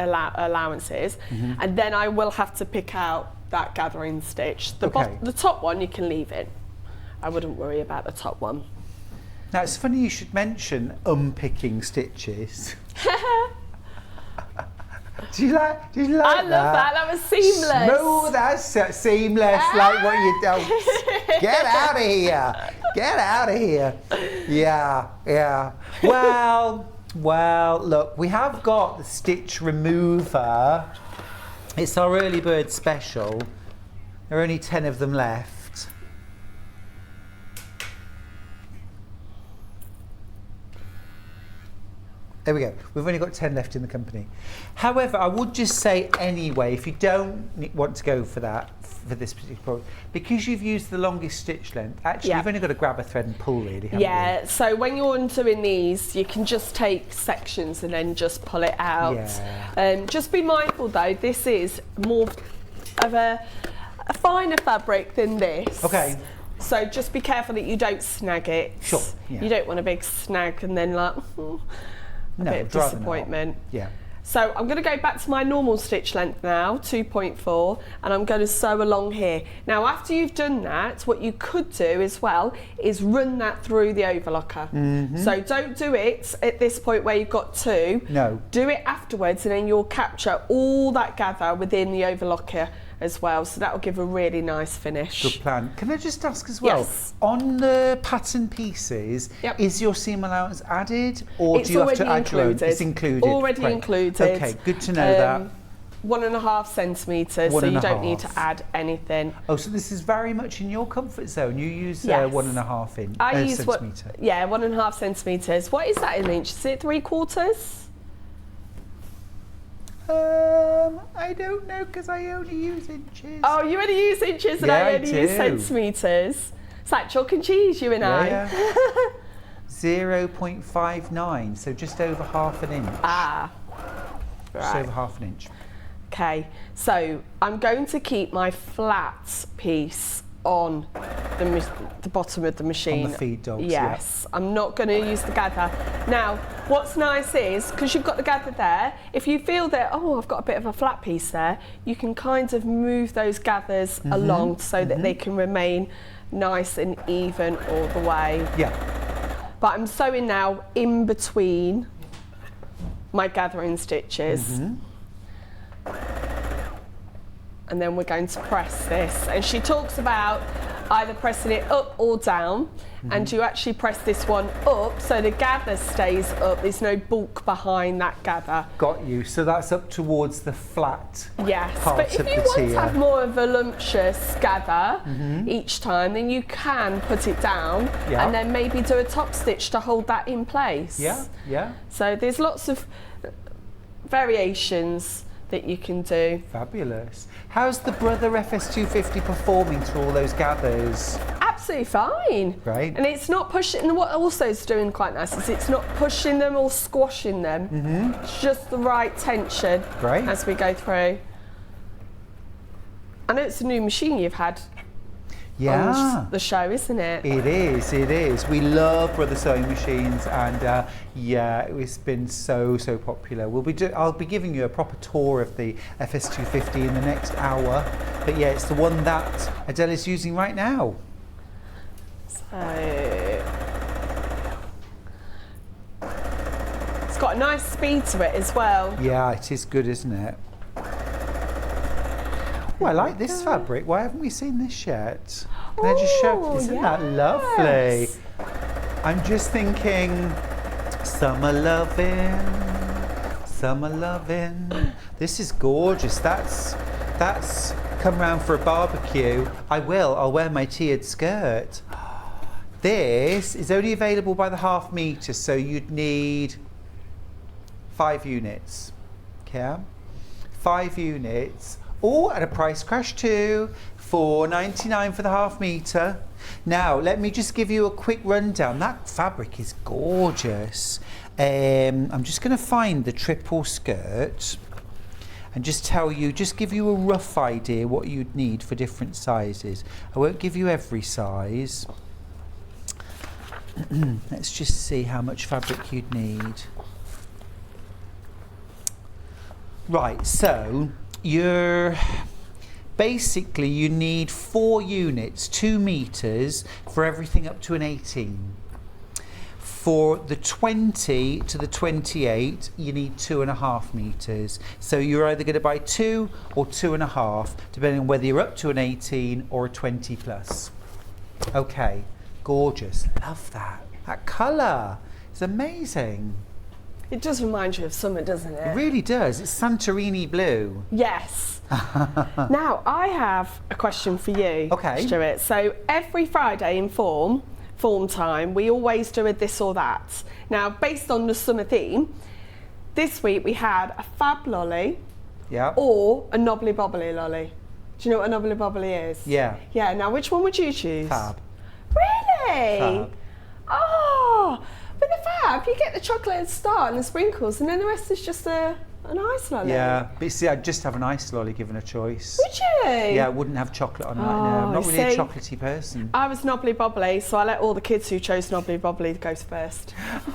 is, and then I will have to pick out that gathering stitch. The top one you can leave in. I wouldn't worry about the top one. Now, it's funny you should mention unpicking stitches. Do you like I love that? That was seamless. Smooth as seamless, like what you don't. Get out of here. Get out of here. Yeah. Well, look, we have got the stitch remover. It's our early bird special. There are only 10 of them left. There we go. We've only got 10 left in the company. However, I would just say anyway, if you don't want to go for that, for this particular product, because you've used the longest stitch length, actually you've only got to grab a thread and pull really, haven't you? So when you're undoing these, you can just take sections and then just pull it out. Just be mindful though, this is more of a finer fabric than this. Okay. So just be careful that you don't snag it. Sure. Yeah. You don't want a big snag and then like a bit of disappointment. Yeah. So I'm going to go back to my normal stitch length now, 2.4, and I'm going to sew along here. Now after you've done that, what you could do as well is run that through the overlocker. So don't do it at this point where you've got 2. No. Do it afterwards and then you'll capture all that gather within the overlocker as well, so that will give a really nice finish. Good plan. Can I just ask as well, Yes. on the pattern pieces, is your seam allowance added, or It's do you have to already add your own? included. It's included. Already Great. included. Okay, good to know that. 1.5 centimetres, so you don't need to 1.5. add anything. Oh, so this is very much in your comfort zone. You use 1.5 inch. I use centimetre. 1.5 centimetres. What is that in inch? Is it 3/4? I don't know because I only use inches. Oh, you only use inches and I only use centimetres. It's like chalk and cheese, you and I. 0.59, so just over half an inch. Ah, Just right. over half an inch. Okay, so I'm going to keep my flat piece on the bottom of the machine. On the feed dogs, Yes, I'm not going to use the gather. Now, what's nice is, because you've got the gather there, if you feel that, oh, I've got a bit of a flat piece there, you can kind of move those gathers along so that they can remain nice and even all the way. Yeah. But I'm sewing now in between my gathering stitches. And then we're going to press this. And she talks about either pressing it up or down, and you actually press this one up so the gather stays up. There's no bulk behind that gather. Got you. So that's up towards the flat Yes, part but if of you the want to tier. have more of a voluptuous gather each time, then you can put it down and then maybe do a top stitch to hold that in place. Yeah. So there's lots of variations that you can do. Fabulous. How's the Brother FS250 performing through all those gathers? Absolutely fine. Great. And it's not pushing, and what also is doing quite nice is it's not pushing them or squashing them. It's just the right tension as we go through. I know it's a new machine you've had on the show, isn't it? It is. We love Brother sewing machines, and it's been so popular. I'll be giving you a proper tour of the FS250 in the next hour, but it's the one that Adele is using right now. So it's got a nice speed to it as well. Yeah, it is good, isn't it? Oh, I like this fabric. Why haven't we seen this yet? Can I just show? Isn't that lovely? I'm just thinking, summer loving. This is gorgeous. That's come round for a barbecue. I'll wear my tiered skirt. This is only available by the 1/2 metre, so you'd need 5 units. Okay, 5 units. Or at a price crash too, $4.99 for the 1/2 metre. Now, let me just give you a quick rundown. That fabric is gorgeous. I'm just going to find the triple skirt and just give you a rough idea what you'd need for different sizes. I won't give you every size. Let's just see how much fabric you'd need. Right, so you need 4 units, 2 meters for everything up to an 18. For the 20 to the 28, you need 2.5 meters. So you're either going to buy 2 or 2.5, depending on whether you're up to an 18 or a 20 plus. Okay, gorgeous. Love that. That colour is amazing. It does remind you of summer, doesn't it? It really does. It's Santorini blue. Yes. Now, I have a question for you, Stuart. So every Friday in form time, we always do a this or that. Now, based on the summer theme, this week we had a fab lolly Yeah. or a knobbly bobbly lolly. Do you know what a knobbly bobbly is? Yeah. Yeah, now which one would you choose? Fab. Really? Fab. Oh, but the fab, you get the chocolate at the start and the sprinkles, and then the rest is just an ice lolly. Yeah, but see, I'd just have an ice lolly given a choice. Would you? Yeah, I wouldn't have chocolate on that. No, I'm not really a chocolatey person. I was knobbly bobbly, so I let all the kids who chose knobbly bobbly go first. And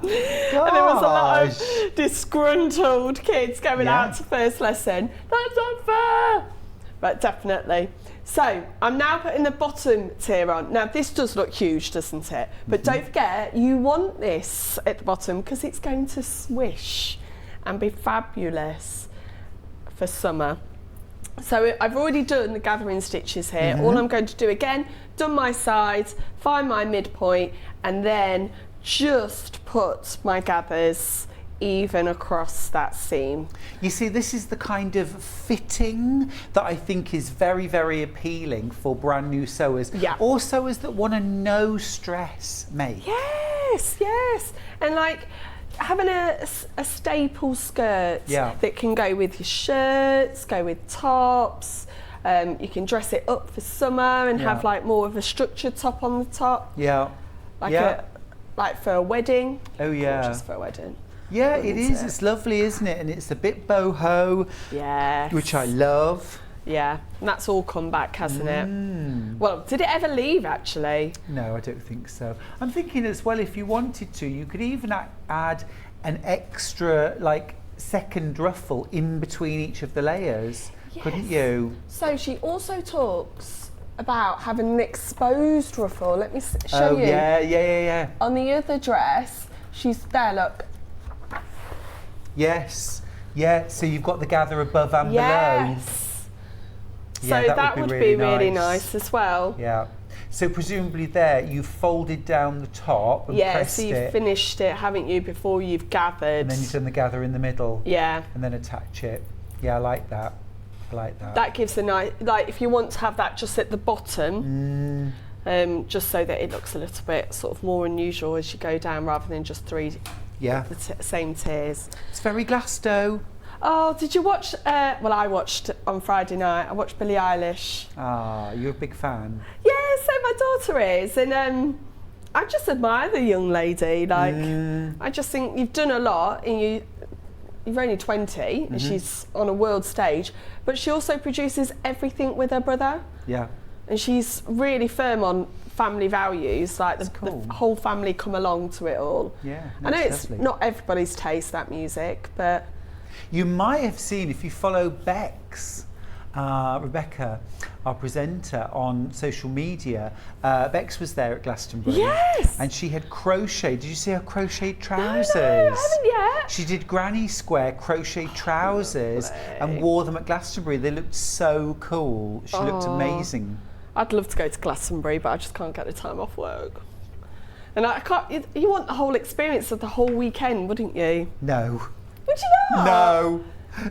there was a lot of disgruntled kids going out to first lesson. That's unfair! But definitely. So, I'm now putting the bottom tier on. Now, this does look huge, doesn't it? But don't forget, you want this at the bottom because it's going to swish and be fabulous for summer. So, I've already done the gathering stitches here. All I'm going to do again, done my sides, find my midpoint, and then just put my gathers even across that seam. You see, this is the kind of fitting that I think is very, very appealing for brand new sewers. Yeah. Or sewers that want a no stress make. Yes, yes. And like having a staple skirt that can go with your shirts, go with tops. You can dress it up for summer and have like more of a structured top on the top. Yeah. Like for a wedding. Oh yeah. Gorgeous for a wedding. Yeah, it is. It's lovely, isn't it? And it's a bit boho, which I love. Yeah, and that's all come back, hasn't it? Well, did it ever leave, actually? No, I don't think so. I'm thinking as well, if you wanted to, you could even add an extra, like, second ruffle in between each of the layers, couldn't you? So she also talks about having an exposed ruffle. Let me show you. Yeah. On the other dress, she's there, look. Yes, yeah, so you've got the gather above and below. Yes. Yeah, so that would be really nice as well. Yeah. So presumably there, you've folded down the top and pressed so you've it. finished it, haven't you, before you've gathered. And then you've done the gather in the middle. Yeah. And then attach it. Yeah, I like that. I like that. That gives a nice, like if you want to have that just at the bottom, just so that it looks a little bit sort of more unusual as you go down rather than just three the same tiers. It's very Glasto. Oh, did you watch, well I watched on Friday night, I watched Billie Eilish. Ah, you're a big fan. Yeah, so my daughter is, and I just admire the young lady, like, I just think you've done a lot, and you're only 20, and she's on a world stage, but she also produces everything with her brother. Yeah. And she's really firm on family values, like the whole family come along to it all. Yeah, I know it's not everybody's taste, that music, but... You might have seen, if you follow Bex, Rebecca, our presenter, on social media, Bex was there at Glastonbury. Yes! And she had crocheted, did you see her crocheted trousers? No, I haven't yet. She did granny square crocheted trousers and wore them at Glastonbury. They looked so cool. She looked amazing. I'd love to go to Glastonbury, but I just can't get the time off work. And I can't, you want the whole experience of the whole weekend, wouldn't you? No. Would you not? No.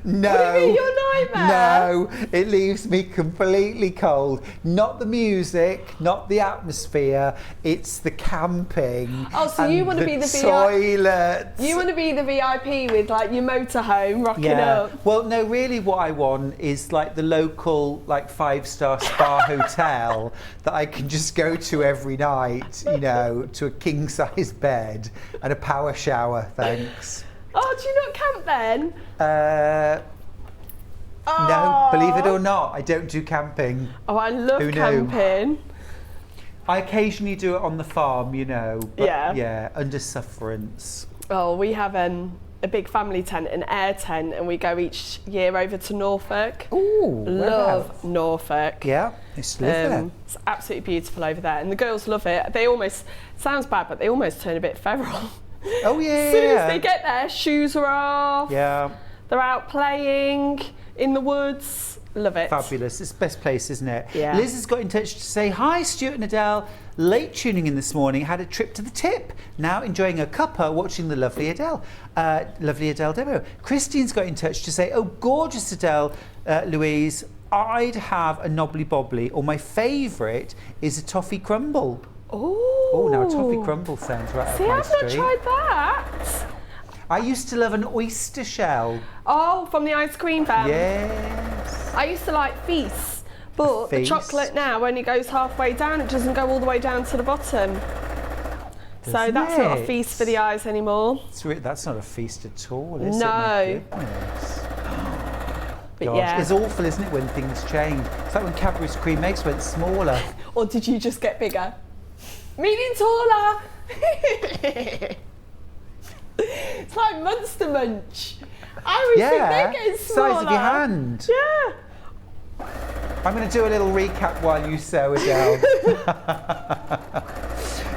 No. Would it be your nightmare? No, it leaves me completely cold. Not the music, not the atmosphere, it's the camping. Oh, so you want to be the toilets. You want to be the VIP with like your motorhome rocking up. Well, no, really what I want is like the local like 5-star spa hotel that I can just go to every night, you know, to a king-size bed and a power shower, thanks. Oh, do you not camp then? No, believe it or not, I don't do camping. Oh, I love camping. I occasionally do it on the farm, you know, but yeah, under sufferance. Oh, we have a big family tent, an air tent, and we go each year over to Norfolk. Ooh, love Norfolk. Yeah, it's lovely. It's absolutely beautiful over there, and the girls love it. They almost, sounds bad, but they almost turn a bit feral. Oh yeah. As soon as they get there, shoes are off. Yeah. They're out playing in the woods. Love it. Fabulous. It's the best place, isn't it? Yeah. Liz has got in touch to say, hi, Stuart and Adele. Late tuning in this morning. Had a trip to the tip. Now enjoying a cuppa, watching the lovely Adele. Lovely Adele demo. Christine's got in touch to say, oh, gorgeous Adele, Louise. I'd have a knobbly bobbly, or my favourite is a toffee crumble. Oh, now a toffee crumble sounds right up my I've not street. tried that. I used to love an oyster shell. Oh, from the ice cream van. Yes. I used to like Feast, but the chocolate now only goes halfway down. It doesn't go all the way down to the bottom. So that's not a feast for the eyes anymore. That's not a feast at all, is it? No. My goodness. But Gosh, yeah. it's awful, isn't it, when things change? It's like when Cadbury's cream eggs went smaller. Or did you just get bigger? Meaning taller. It's like Monster Munch. I was thinking they're getting smaller. Size of your hand. Yeah. I'm going to do a little recap while you sew, Adelle.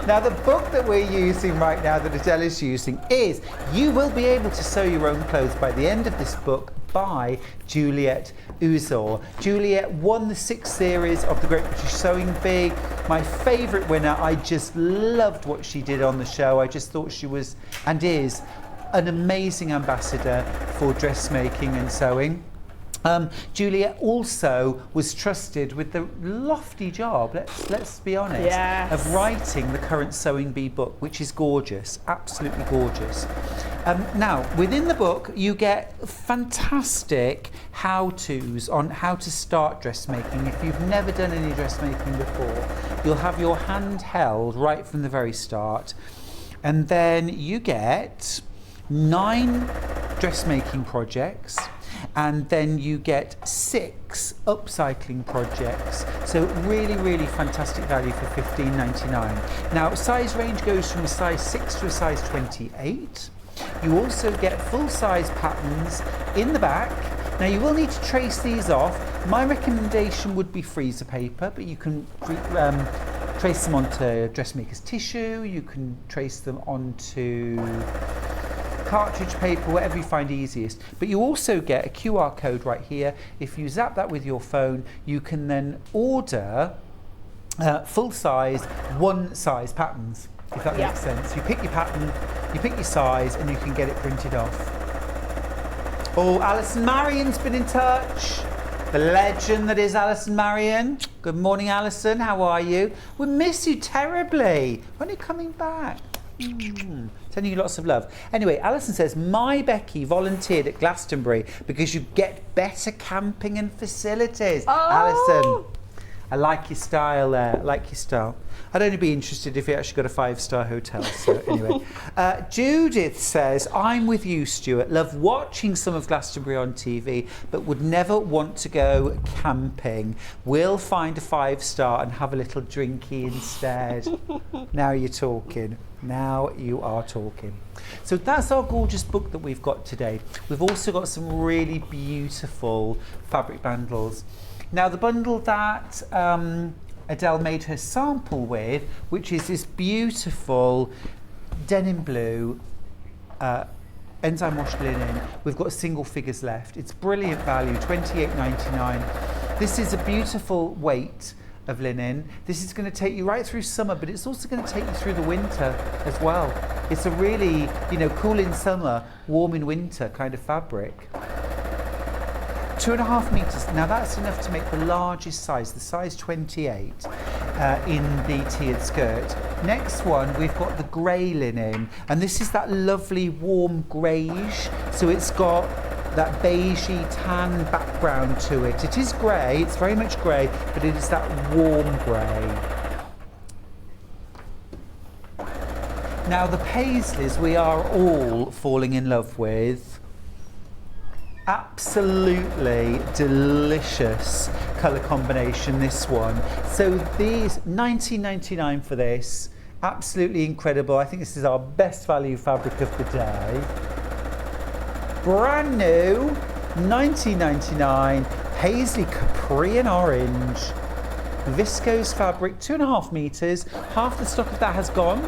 Now, the book that we're using right now, that Adelle is using, is You Will Be Able to Sew Your Own Clothes by the End of This Book by Juliet Uzor. Juliet won the 6th series of the Great British Sewing Bee. My favourite winner. I just loved what she did on the show. I just thought she was, and is, an amazing ambassador for dressmaking and sewing. Juliet also was trusted with the lofty job, let's be honest, yes, of writing the current Sewing Bee book, which is gorgeous, absolutely gorgeous. Now, within the book, you get fantastic how-tos on how to start dressmaking. If you've never done any dressmaking before, you'll have your hand held right from the very start. And then you get 9 dressmaking projects, and then you get 6 upcycling projects. So really, really fantastic value for $15.99. Now, size range goes from a size 6 to a size 28. You also get full-size patterns in the back. Now, you will need to trace these off. My recommendation would be freezer paper, but you can trace them onto dressmaker's tissue. You can trace them onto cartridge paper, whatever you find easiest. But you also get a QR code right here. If you zap that with your phone, you can then order full size, one size patterns, if that makes sense. You pick your pattern, you pick your size, and you can get it printed off. Oh, Alison Marion's been in touch. The legend that is Alison Marion. Good morning, Alison. How are you? We miss you terribly. When are you coming back? Sending you lots of love. Anyway, Alison says, my Becky volunteered at Glastonbury because you get better camping and facilities. Oh. Alison, I like your style there. I like your style. I'd only be interested if you actually got a 5-star hotel. So anyway, Judith says, I'm with you, Stuart. Love watching some of Glastonbury on TV, but would never want to go camping. We'll find a 5-star and have a little drinky instead. Now you're talking. Now you are talking. So that's our gorgeous book that we've got today. We've also got some really beautiful fabric bundles. Now, the bundle that Adelle made her sample with, which is this beautiful denim blue enzyme washed linen. We've got single figures left. It's brilliant value, $28.99. This is a beautiful weight of linen. This is going to take you right through summer, but it's also going to take you through the winter as well. It's a really, cool in summer, warm in winter kind of fabric. 2.5 meters. Now that's enough to make the largest size, the size 28 in the tiered skirt. Next one, we've got the grey linen, and this is that lovely warm greyish. So it's got that beigey tan background to it. It is grey, it's very much grey, but it is that warm grey. Now the paisleys we are all falling in love with. Absolutely delicious colour combination, this one. So these, $19.99 for this, absolutely incredible. I think this is our best value fabric of the day. Brand new, $19.99, paisley capri and orange. Viscose fabric, 2.5 meters. Half the stock of that has gone.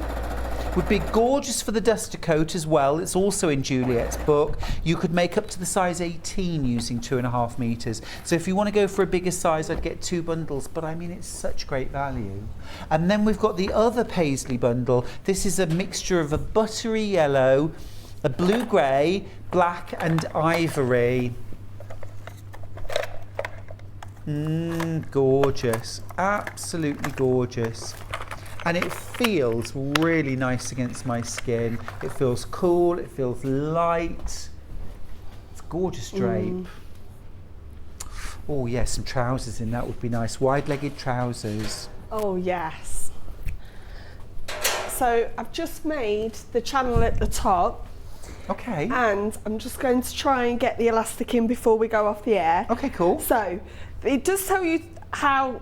Would be gorgeous for the duster coat as well. It's also in Juliet's book. You could make up to the size 18 using 2.5 meters. So if you want to go for a bigger size, I'd get 2 bundles, but I mean, it's such great value. And then we've got the other paisley bundle. This is a mixture of a buttery yellow, a blue grey, black and ivory. Gorgeous, absolutely gorgeous. And it feels really nice against my skin. It feels cool, it feels light. It's a gorgeous drape. Oh yes, some trousers in that would be nice. Wide-legged trousers. Oh yes. So I've just made the channel at the top. Okay. And I'm just going to try and get the elastic in before we go off the air. Okay, cool. So it does tell you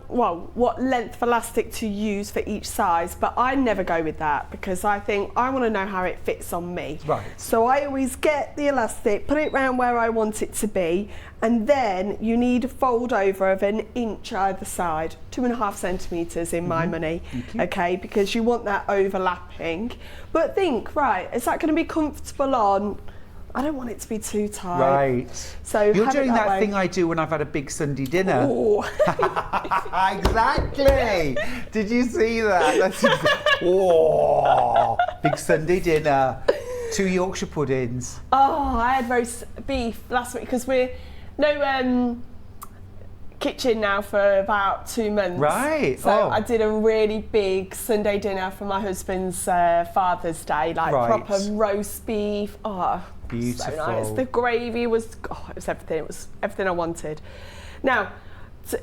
what length of elastic to use for each size, but I never go with that because I think I want to know how it fits on me. Right. So I always get the elastic, put it round where I want it to be, and then you need a fold over of 1 inch either side, 2.5 centimetres in my money, okay, because you want that overlapping. But think, right, is that going to be comfortable on? I don't want it to be too tight. Right. So you're have it doing that way. thing I do when I've had a big Sunday dinner. Oh. Exactly. Did you see that? That's oh, big Sunday dinner. 2 Yorkshire puddings. Oh, I had roast beef last week because we're no kitchen now for about 2 months. Right. So I did a really big Sunday dinner for my husband's Father's Day, like proper roast beef. Oh, beautiful. So nice. The gravy was, it was everything. It was everything I wanted. Now,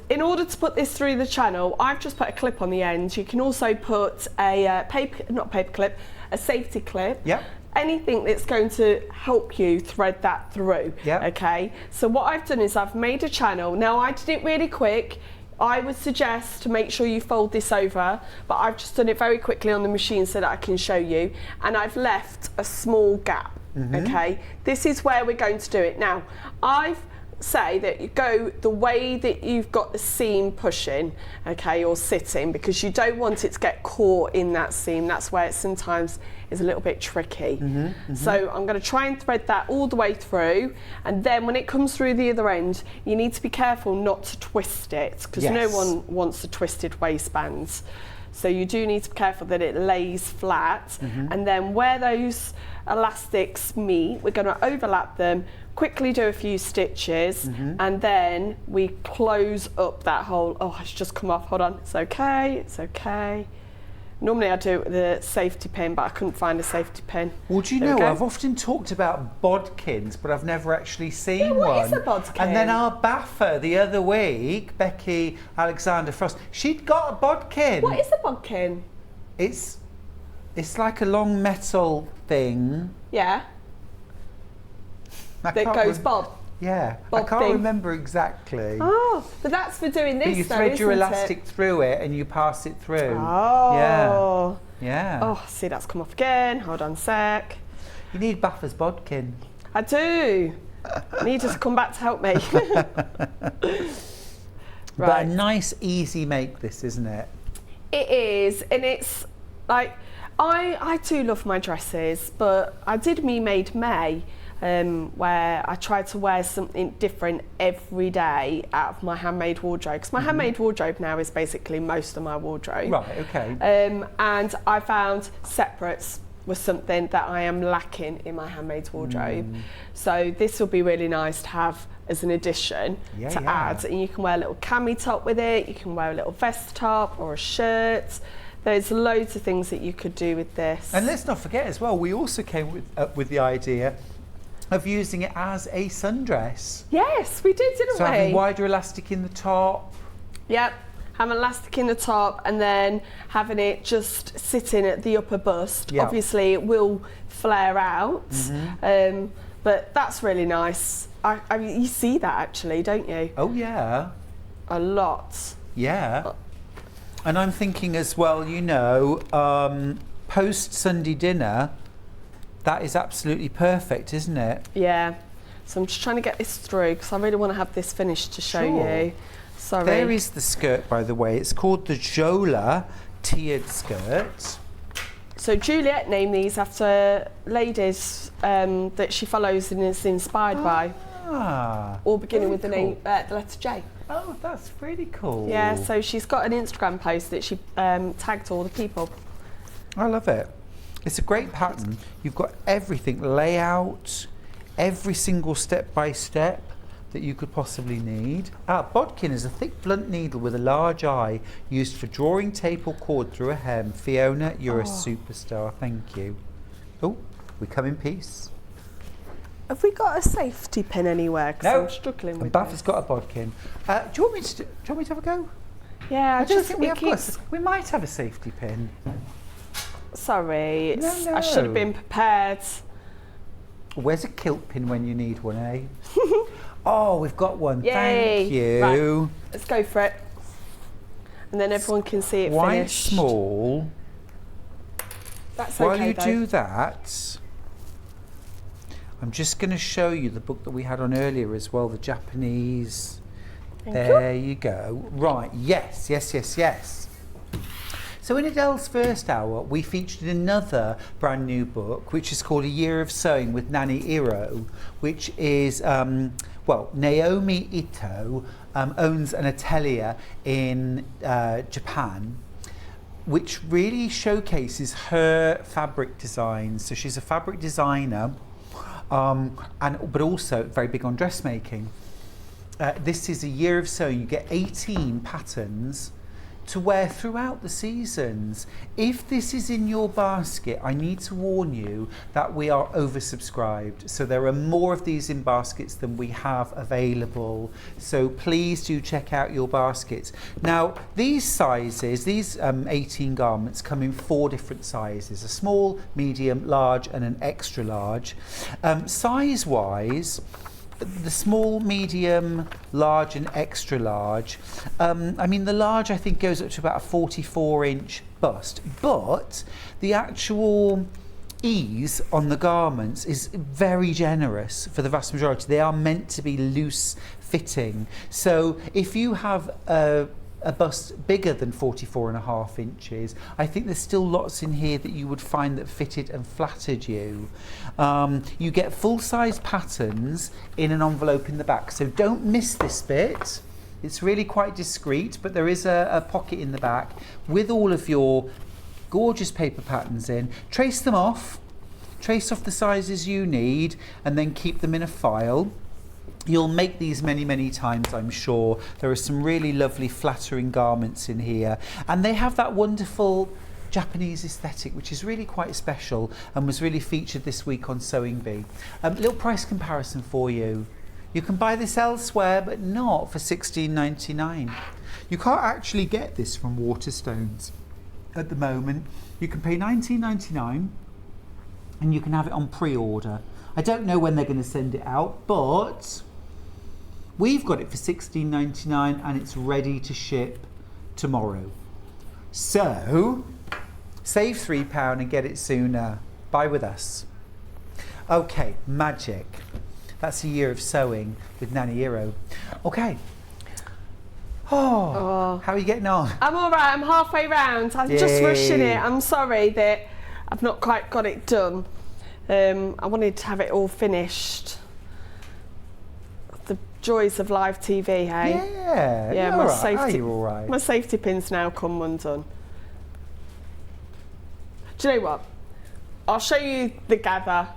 in order to put this through the channel, I've just put a clip on the end. You can also put a a safety clip. Yep. Anything that's going to help you thread that through. Yep. Okay. So what I've done is I've made a channel. Now I did it really quick. I would suggest to make sure you fold this over, but I've just done it very quickly on the machine so that I can show you. And I've left a small gap. Okay. This is where we're going to do it. Now, I've say that you go the way that you've got the seam pushing, okay, or sitting, because you don't want it to get caught in that seam. That's where it sometimes is a little bit tricky. So I'm going to try and thread that all the way through, and then when it comes through the other end, you need to be careful not to twist it, because no one wants a twisted waistband. So you do need to be careful that it lays flat, and then where those elastics meet, we're going to overlap them, quickly do a few stitches, and then we close up that hole. Oh, it's just come off. Hold on. It's okay. It's okay. Normally I do it with a safety pin, but I couldn't find a safety pin. Well, do you know, I've often talked about bodkins, but I've never actually seen one. What is a bodkin? And then our baffer the other week, Becky Alexander Frost, she'd got a bodkin. What is a bodkin? It's like a long metal thing. Yeah. I That can't goes bob. Yeah, Bob I can't thing. remember exactly. Oh, but that's for doing this. But you though, thread your isn't elastic through it and you pass it through. Oh. Yeah. Oh, see, that's come off again. Hold on a sec. You need Buffer's bodkin. I do. I need her to come back to help me. But a nice, easy make this, isn't it? It is, and it's like, I do love my dresses, but I did Me Made May, where I tried to wear something different every day out of my handmade wardrobe, because my handmade wardrobe now is basically most of my wardrobe. Right, okay. And I found separates was something that I am lacking in my handmade wardrobe. So this will be really nice to have as an addition to add. And you can wear a little cami top with it, you can wear a little vest top or a shirt. There's loads of things that you could do with this. And let's not forget as well, we also came up with the idea of using it as a sundress. Yes, we did, didn't So we? having wider elastic in the top. Yep, having elastic in the top and then having it just sitting at the upper bust. Yep. Obviously it will flare out, but that's really nice. I mean, you see that actually, don't you? Oh yeah. A lot. Yeah. And I'm thinking as well, you know, post Sunday dinner, that is absolutely perfect, isn't it? Yeah. So I'm just trying to get this through because I really want to have this finished to show you. Sorry. There is the skirt, by the way. It's called the Jola tiered skirt. So Juliet named these after ladies that she follows and is inspired by. All beginning with the name, the letter J. Oh, that's really cool. Yeah, so she's got an Instagram post that she tagged all the people. I love it. It's a great pattern. You've got everything, layout, every single step by step, that you could possibly need. Bodkin is a thick blunt needle with a large eye used for drawing tape or cord through a hem. Fiona, you're a superstar. Thank you. Oh, we come in peace. Have we got a safety pin anywhere? Because No. I'm struggling with Bath this. has got a bodkin. Do you want me to have a go? Yeah, I don't think we it have keeps... we might have a safety pin. Sorry, it's, No. I should have been prepared. Where's a kilt pin when you need one, eh? Oh, we've got one. Yay. Thank you. Right, let's go for it. And then everyone can see it Quite finished. small. That's While okay you though. do that, I'm just going to show you the book that we had on earlier as well, the Japanese. There you go. Right, yes. So in Adelle's first hour, we featured another brand new book, which is called A Year of Sewing with Nani Iro, which is, Naomi Ito owns an atelier in Japan, which really showcases her fabric designs. So she's a fabric designer, but also very big on dressmaking. This is A Year of Sewing. You get 18 patterns to wear throughout the seasons. If this is in your basket, I need to warn you that we are oversubscribed. So there are more of these in baskets than we have available. So please do check out your baskets. Now, these sizes, these 18 garments come in 4 different sizes: a small, medium, large, and an extra large. Size-wise, the small, medium, large and extra large. The large I think goes up to about a 44-inch bust, but the actual ease on the garments is very generous for the vast majority. They are meant to be loose fitting. So if you have a bust bigger than 44.5 inches, I think there's still lots in here that you would find that fitted and flattered you. You get full-size patterns in an envelope in the back, so don't miss this bit. It's really quite discreet, but there is a pocket in the back with all of your gorgeous paper patterns in. Trace them off, trace off the sizes you need, and then keep them in a file. You'll make these many, many times, I'm sure. There are some really lovely flattering garments in here, and they have that wonderful Japanese aesthetic, which is really quite special and was really featured this week on Sewing Bee. Little price comparison for you. You can buy this elsewhere, but not for $16.99. You can't actually get this from Waterstones at the moment. You can pay $19.99 and you can have it on pre-order. I don't know when they're going to send it out, but we've got it for $16.99 and it's ready to ship tomorrow. So save £3 and get it sooner. Buy with us. Okay, magic. That's A Year of Sewing with Nani Iro. Okay. How are you getting on? I'm all right. I'm halfway round. I'm just rushing it. I'm sorry that I've not quite got it done. I wanted to have it all finished. The joys of live TV, hey? Yeah. Yeah, you're my all right. safety. You're all right. My safety pins now come undone. Do you know what? I'll show you the gather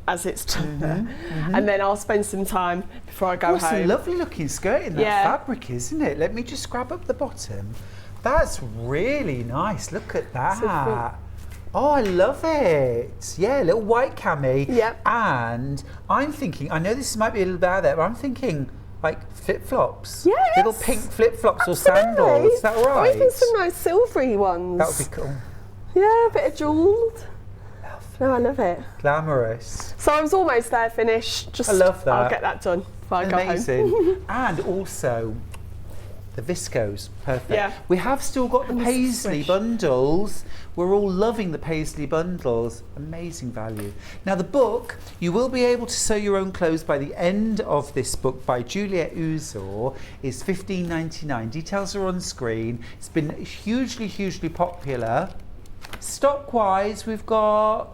as it's done, and then I'll spend some time before I go It's home. a lovely looking skirt in that fabric, isn't it? Let me just grab up the bottom. That's really nice. Look at that. Oh, I love it. Yeah, little white cami. Yep. And I'm thinking, I know this might be a little bit out there, but I'm thinking like flip-flops. Yes. Little pink flip-flops or sandals. Is that all right? Or even some nice silvery ones. That would be cool. Yeah, a bit of jewelled. No, I love it. Glamorous. So I was almost there, finished. Just, I love that. I'll get that done before I go home. Amazing. And also the viscose, perfect. Yeah. We have still got the And the paisley swish. bundles. We're all loving the paisley bundles. Amazing value. Now the book, you will be able to sew your own clothes by the end of this book by Juliet Uzor, is $15.99. Details are on screen. It's been hugely, hugely popular. Stock-wise, we've got...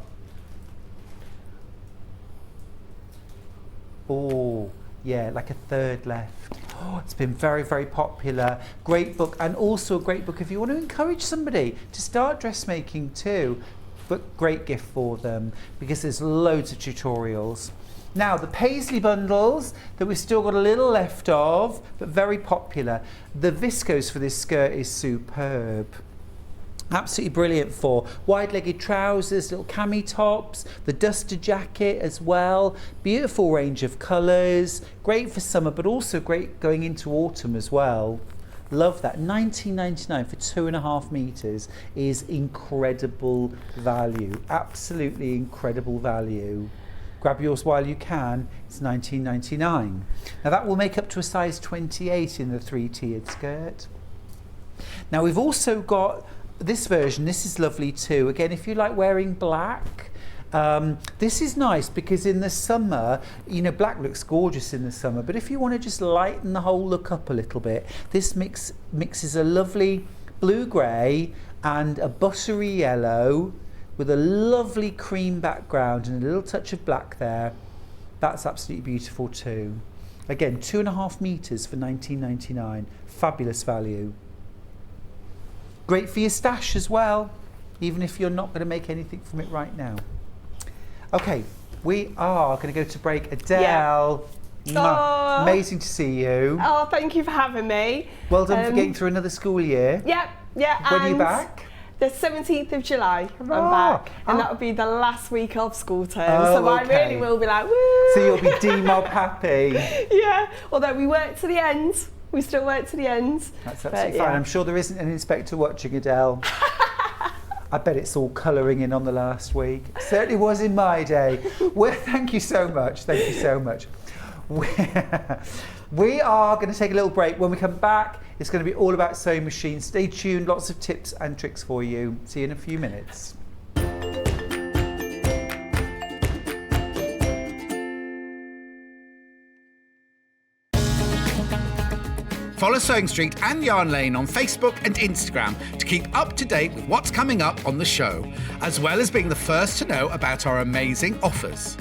Oh, yeah, like a third left. Oh, it's been very, very popular. Great book, and also a great book if you want to encourage somebody to start dressmaking too. But great gift for them because there's loads of tutorials. Now, the paisley bundles that we've still got a little left of, but very popular. The viscose for this skirt is superb. Absolutely brilliant for wide-legged trousers, little cami tops, the duster jacket as well. Beautiful range of colours, great for summer, but also great going into autumn as well. Love that. $19.99 for 2.5 meters is incredible value. Absolutely incredible value. Grab yours while you can. It's $19.99. Now that will make up to a size 28 in the 3-tiered skirt. Now we've also got this version. This is lovely too. Again, if you like wearing black, this is nice because in the summer, you know, black looks gorgeous in the summer, but if you want to just lighten the whole look up a little bit, this mixes a lovely blue-grey and a buttery yellow with a lovely cream background and a little touch of black there. That's absolutely beautiful too. Again, 2.5 meters for $19.99. Fabulous value. Great for your stash as well, even if you're not going to make anything from it right now. Okay, we are going to go to break. Adelle, amazing to see you. Oh, thank you for having me. Well done for getting through another school year. Yeah. When are you back? The 17th of July, Hurrah. I'm back, and that will be the last week of school term, Oh, so I okay. really will be like, woo! So you'll be D-mob happy. Yeah, although we work to the end. We still work to the end. That's absolutely fine. I'm sure there isn't an inspector watching, Adelle. I bet it's all colouring in on the last week. Certainly was in my day. Well, thank you so much. Thank you so much. We are going to take a little break. When we come back, it's going to be all about sewing machines. Stay tuned. Lots of tips and tricks for you. See you in a few minutes. Follow Sewing Street and Yarn Lane on Facebook and Instagram to keep up to date with what's coming up on the show, as well as being the first to know about our amazing offers.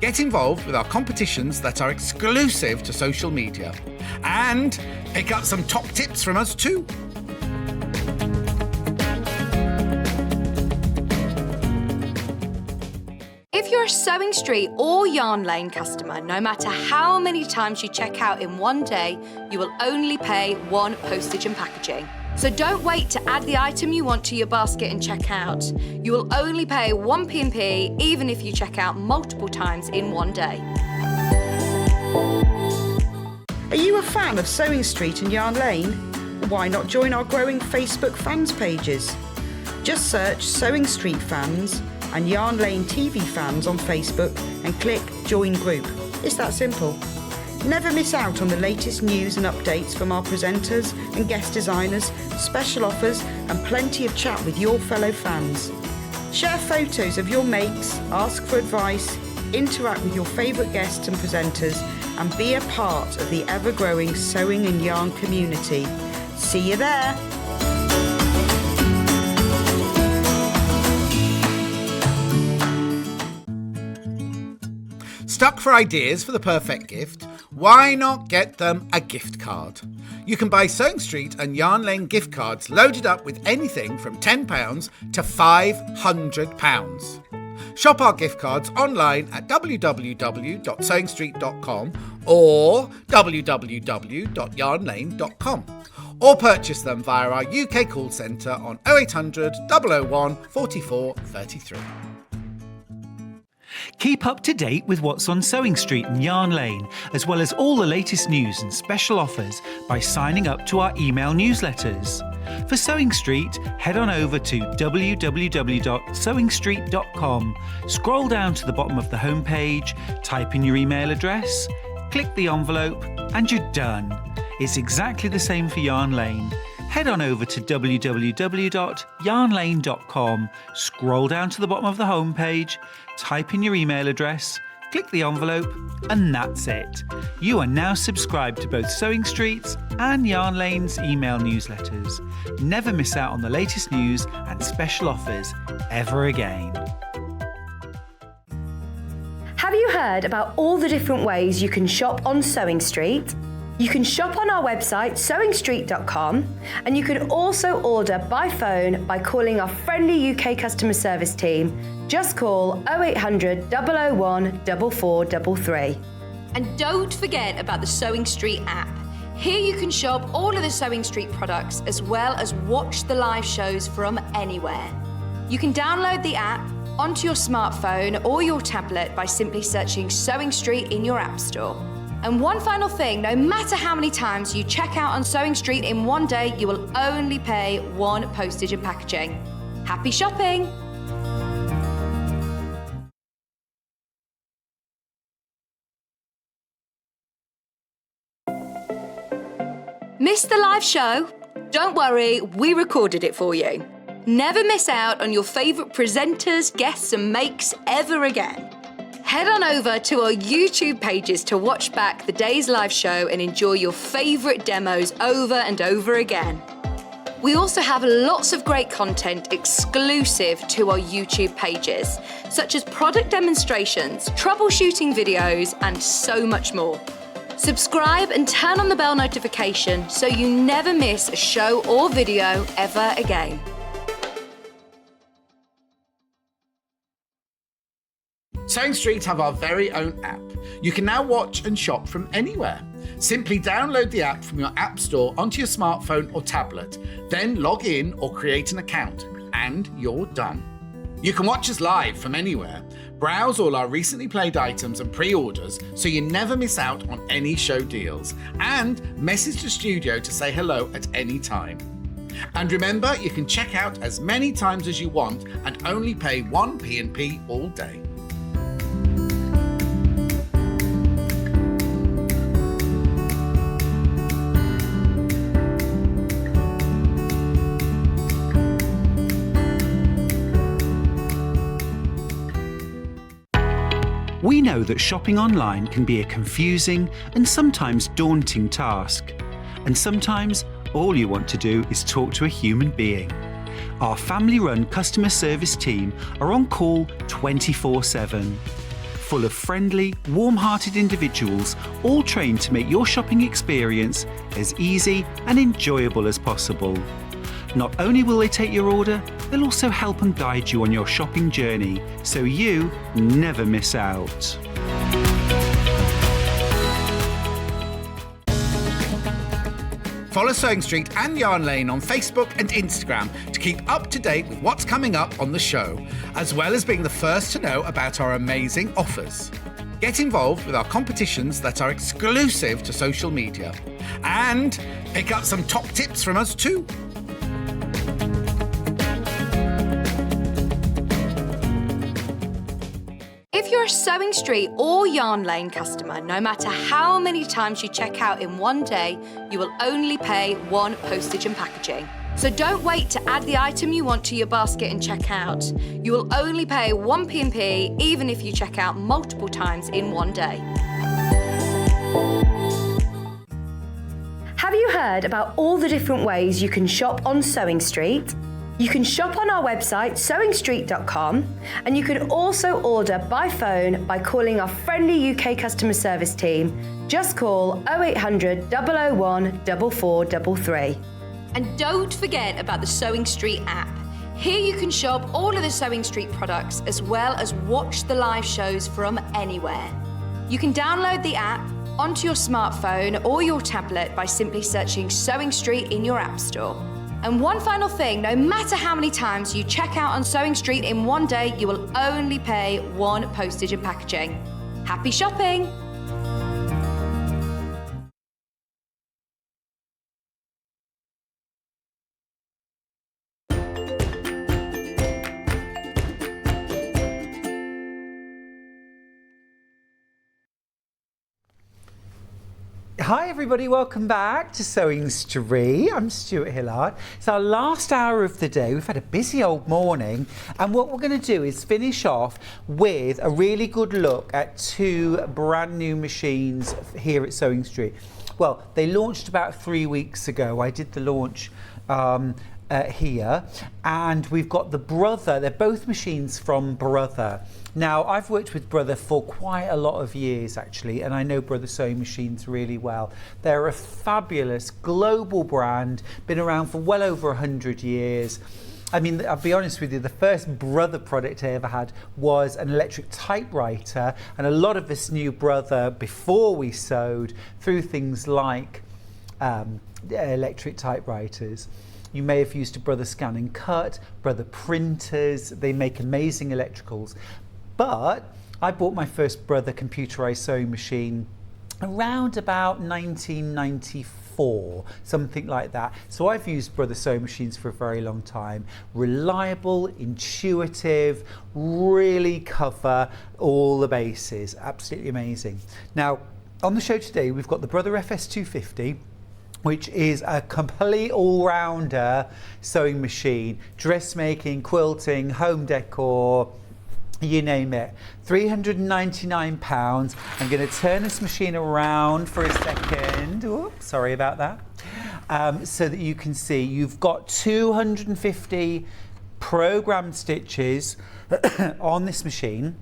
Get involved with our competitions that are exclusive to social media. And pick up some top tips from us too. If you're a Sewing Street or Yarn Lane customer, no matter how many times you check out in one day, you will only pay one postage and packaging. So don't wait to add the item you want to your basket and check out. You will only pay one P&P even if you check out multiple times in one day. Are you a fan of Sewing Street and Yarn Lane? Why not join our growing Facebook fans pages? Just search Sewing Street Fans and Yarn Lane TV Fans on Facebook and click Join Group. It's that simple. Never miss out on the latest news and updates from our presenters and guest designers, special offers and plenty of chat with your fellow fans. Share photos of your makes, ask for advice, interact with your favourite guests and presenters and be a part of the ever-growing sewing and yarn community. See you there! Stuck for ideas for the perfect gift? Why not get them a gift card? You can buy Sewing Street and Yarn Lane gift cards loaded up with anything from £10 to £500. Shop our gift cards online at www.sewingstreet.com or www.yarnlane.com, or purchase them via our UK call centre on 0800 001 44 33. Keep up to date with what's on Sewing Street and Yarn Lane, as well as all the latest news and special offers by signing up to our email newsletters. For Sewing Street, head on over to www.sewingstreet.com, scroll down to the bottom of the homepage, type in your email address, click the envelope, and you're done. It's exactly the same for Yarn Lane. Head on over to www.yarnlane.com, scroll down to the bottom of the homepage, type in your email address, click the envelope, and that's it. You are now subscribed to both Sewing Street's and Yarn Lane's email newsletters. Never miss out on the latest news and special offers ever again. Have you heard about all the different ways you can shop on Sewing Street? You can shop on our website sewingstreet.com, and you can also order by phone by calling our friendly UK customer service team. Just call 0800 001 4433. And don't forget about the Sewing Street app. Here you can shop all of the Sewing Street products as well as watch the live shows from anywhere. You can download the app onto your smartphone or your tablet by simply searching Sewing Street in your app store. And one final thing, no matter how many times you check out on Sewing Street in one day, you will only pay one postage and packaging. Happy shopping! Missed the live show? Don't worry, we recorded it for you. Never miss out on your favourite presenters, guests and makes ever again. Head on over to our YouTube pages to watch back the day's live show and enjoy your favourite demos over and over again. We also have lots of great content exclusive to our YouTube pages, such as product demonstrations, troubleshooting videos, and so much more. Subscribe and turn on the bell notification so you never miss a show or video ever again. Sewing Street have our very own app. You can now watch and shop from anywhere. Simply download the app from your app store onto your smartphone or tablet, then log in or create an account, and you're done. You can watch us live from anywhere, browse all our recently played items and pre-orders so you never miss out on any show deals, and message the studio to say hello at any time. And remember, you can check out as many times as you want and only pay one P&P all day. We know that shopping online can be a confusing and sometimes daunting task. And sometimes all you want to do is talk to a human being. Our family-run customer service team are on call 24/7. Full of friendly, warm-hearted individuals, all trained to make your shopping experience as easy and enjoyable as possible. Not only will they take your order, they'll also help and guide you on your shopping journey, so you never miss out. Follow Sewing Street and Yarn Lane on Facebook and Instagram to keep up to date with what's coming up on the show, as well as being the first to know about our amazing offers. Get involved with our competitions that are exclusive to social media, and pick up some top tips from us too. If you're a Sewing Street or Yarn Lane customer, no matter how many times you check out in one day, you will only pay one postage and packaging. So don't wait to add the item you want to your basket and check out. You will only pay one P&P even if you check out multiple times in one day. Have you heard about all the different ways you can shop on Sewing Street? You can shop on our website sewingstreet.com, and you can also order by phone by calling our friendly UK customer service team. Just call 0800 001 4433. And don't forget about the Sewing Street app. Here you can shop all of the Sewing Street products as well as watch the live shows from anywhere. You can download the app onto your smartphone or your tablet by simply searching Sewing Street in your app store. And one final thing, no matter how many times you check out on Sewing Street in one day, you will only pay one postage and packaging. Happy shopping! Hi everybody, welcome back to Sewing Street. I'm Stuart Hillard. It's our last hour of the day. We've had a busy old morning, and what we're going to do is finish off with a really good look at two brand new machines here at Sewing Street. Well, they launched about 3 weeks ago. I did the launch here, and we've got the Brother. They're both machines from Brother. Now, I've worked with Brother for quite a lot of years actually, and I know Brother sewing machines really well. They're a fabulous global brand, been around for well over 100 years. I mean, I'll be honest with you, the first Brother product I ever had was an electric typewriter, and a lot of us knew Brother before we sewed through things like electric typewriters. You may have used a Brother Scan and Cut, Brother printers. They make amazing electricals. But I bought my first Brother computerized sewing machine around about 1994, something like that. So I've used Brother sewing machines for a very long time. Reliable, intuitive, really cover all the bases. Absolutely amazing. Now, on the show today, we've got the Brother FS250, which is a complete all-rounder sewing machine. Dressmaking, quilting, home decor, you name it. £399. I'm going to turn this machine around for a second. Oops, sorry about that. So that you can see you've got 250 programmed stitches on this machine.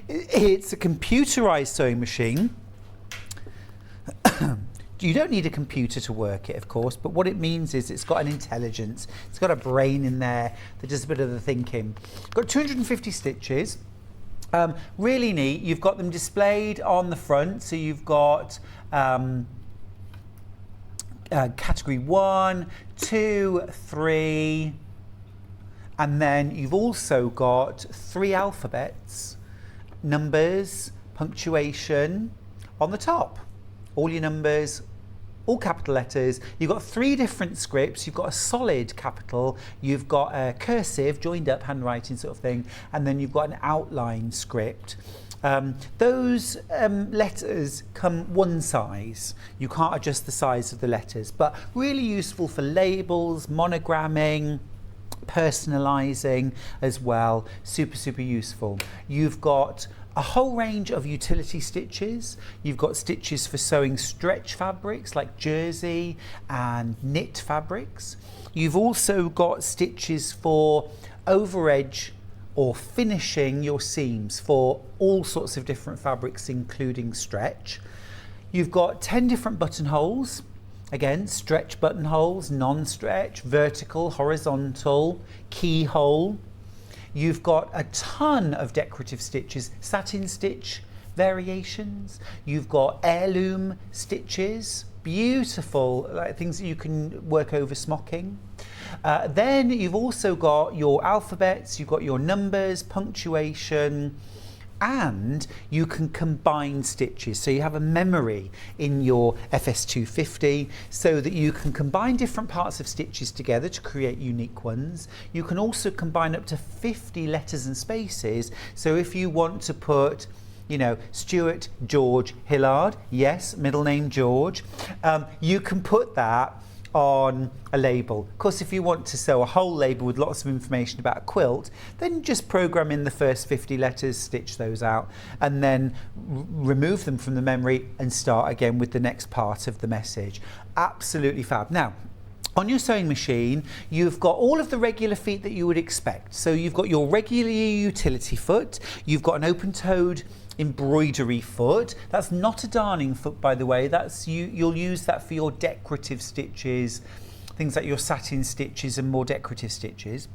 It's a computerized sewing machine. You don't need a computer to work it, of course, but what it means is it's got an intelligence. It's got a brain in there that does a bit of the thinking. Got 250 stitches. Really neat. You've got them displayed on the front. So you've got category 1, 2, 3, and then you've also got 3 alphabets, numbers, punctuation on the top. All your numbers, all capital letters. You've got 3 different scripts. You've got a solid capital, you've got a cursive, joined up handwriting sort of thing, and then you've got an outline script. Those letters come one size. You can't adjust the size of the letters, but really useful for labels, monogramming, personalising as well. Super, super useful. You've got a whole range of utility stitches. You've got stitches for sewing stretch fabrics like jersey and knit fabrics. You've also got stitches for overedge or finishing your seams for all sorts of different fabrics, including stretch. You've got 10 different buttonholes. Again, stretch buttonholes, non-stretch, vertical, horizontal, keyhole. You've got a ton of decorative stitches, satin stitch variations. You've got heirloom stitches, beautiful, like things that you can work over smocking. Then you've also got your alphabets, you've got your numbers, punctuation, and you can combine stitches. So you have a memory in your FS250 so that you can combine different parts of stitches together to create unique ones. You can also combine up to 50 letters and spaces. So if you want to put, you know, Stuart George Hillard, yes, middle name George, you can put that on a label. Of course, if you want to sew a whole label with lots of information about a quilt, then just program in the first 50 letters, stitch those out, and then remove them from the memory and start again with the next part of the message. Absolutely fab. Now, on your sewing machine, you've got all of the regular feet that you would expect. So you've got your regular utility foot, you've got an open-toed embroidery foot. That's not a darning foot, by the way. That's you'll use that for your decorative stitches, things like your satin stitches and more decorative stitches.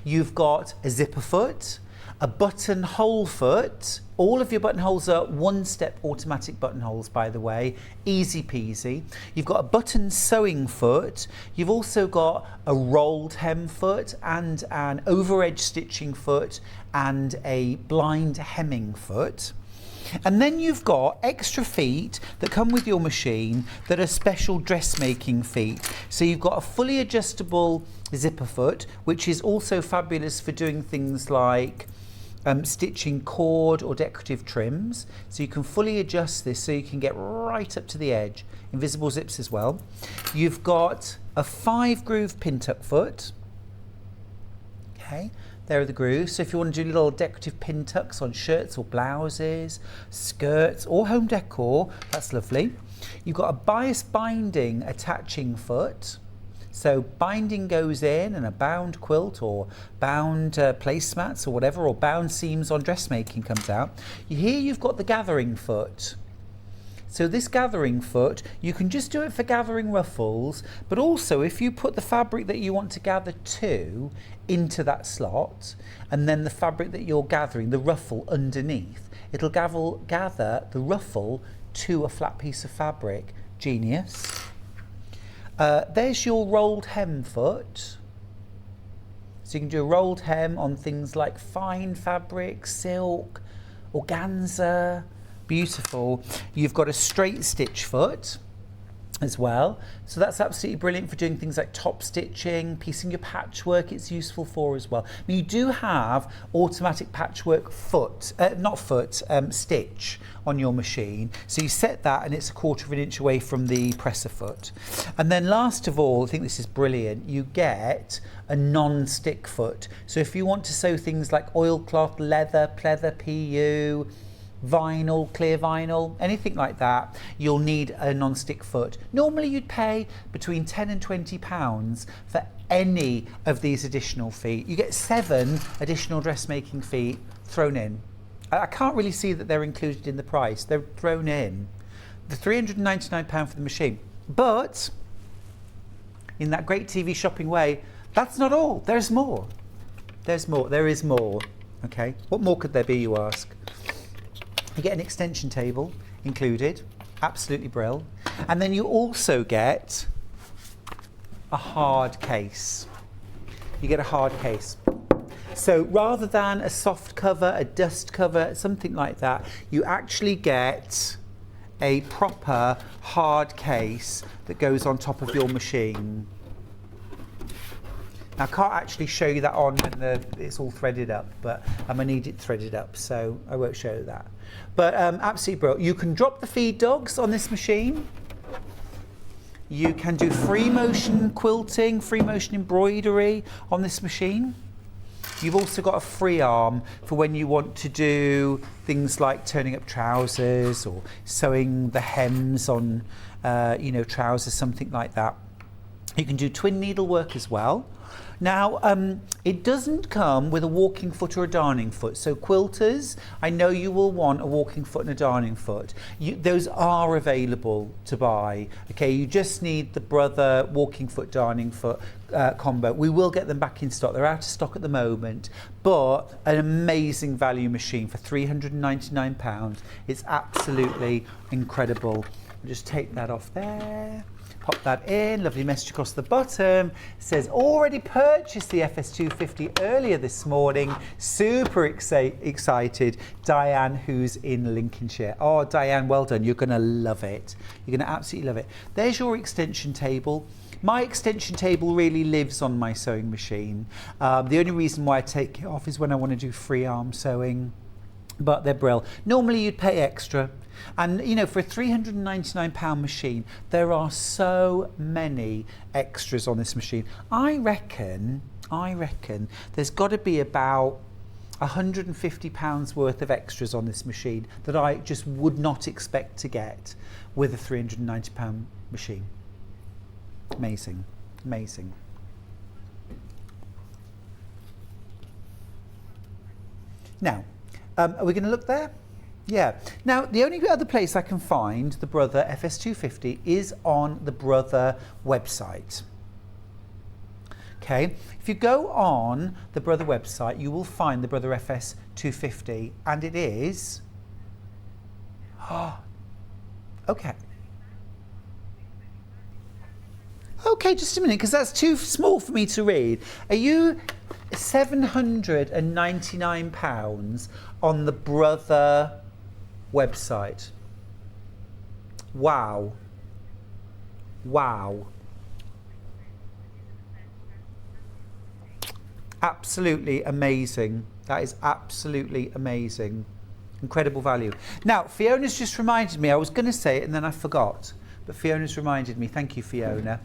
You've got a zipper foot, a buttonhole foot. All of your buttonholes are one-step automatic buttonholes, by the way, easy peasy. You've got a button sewing foot. You've also got a rolled hem foot and an overedge stitching foot and a blind hemming foot. And then you've got extra feet that come with your machine that are special dressmaking feet. So you've got a fully adjustable zipper foot, which is also fabulous for doing things like stitching cord or decorative trims. So you can fully adjust this so you can get right up to the edge. Invisible zips as well. You've got a 5-groove pin tuck foot. Okay, there are the grooves. So if you want to do little decorative pin tucks on shirts or blouses, skirts or home decor, that's lovely. You've got a bias binding attaching foot. So binding goes in and a bound quilt or bound placemats or whatever, or bound seams on dressmaking comes out. Here you've got the gathering foot. So this gathering foot, you can just do it for gathering ruffles, but also if you put the fabric that you want to gather to into that slot, and then the fabric that you're gathering, the ruffle underneath, it'll gather the ruffle to a flat piece of fabric. Genius. There's your rolled hem foot. So you can do a rolled hem on things like fine fabric, silk, organza. Beautiful. You've got a straight stitch foot as well, so that's absolutely brilliant for doing things like top stitching, piecing your patchwork. It's useful for as well. I mean, you do have automatic patchwork stitch on your machine, so you set that and it's 1/4 inch away from the presser foot. And then last of all, I think this is brilliant, you get a non-stick foot. So if you want to sew things like oilcloth, leather, pleather, PU, vinyl, clear vinyl, anything like that, you'll need a non-stick foot. Normally you'd pay between £10 and £20 for any of these additional feet. You get 7 additional dressmaking feet thrown in. I can't really see that they're included in the price. They're thrown in. The £399 for the machine. But in that great TV shopping way, that's not all. There's more. There's more. There is more. Okay. What more could there be, you ask? You get an extension table included, absolutely brill. And then you also get a hard case. You get a hard case. So rather than a soft cover, a dust cover, something like that, you actually get a proper hard case that goes on top of your machine. Now, I can't actually show you that on when it's all threaded up, but I need it threaded up, so I won't show you that. But absolutely brilliant. You can drop the feed dogs on this machine. You can do free motion quilting, free motion embroidery on this machine. You've also got a free arm for when you want to do things like turning up trousers or sewing the hems on, trousers, something like that. You can do twin needle work as well. Now, it doesn't come with a walking foot or a darning foot. So quilters, I know you will want a walking foot and a darning foot. Those are available to buy. Okay, you just need the Brother walking foot, darning foot combo. We will get them back in stock. They're out of stock at the moment, but an amazing value machine for £399. It's absolutely incredible. I'll just take that off there. Pop that in, lovely message across the bottom. It says, already purchased the FS250 earlier this morning. Super excited. Diane, who's in Lincolnshire. Oh, Diane, well done. You're gonna love it. You're gonna absolutely love it. There's your extension table. My extension table really lives on my sewing machine. The only reason why I take it off is when I want to do free arm sewing, but they're brill. Normally you'd pay extra. And for a £399 machine, there are so many extras on this machine. I reckon there's got to be about £150 worth of extras on this machine that I just would not expect to get with a £390 machine. Amazing, amazing. Now, are we going to look there? Yeah. Now, the only other place I can find the Brother FS250 is on the Brother website. Okay. If you go on the Brother website, you will find the Brother FS250, and it is. Okay. Okay, just a minute, because that's too small for me to read. Are you £799 on the Brother website? Wow. Wow. Absolutely amazing. That is absolutely amazing. Incredible value. Now, Fiona's just reminded me, I was going to say it and then I forgot, but Fiona's reminded me. Thank you, Fiona.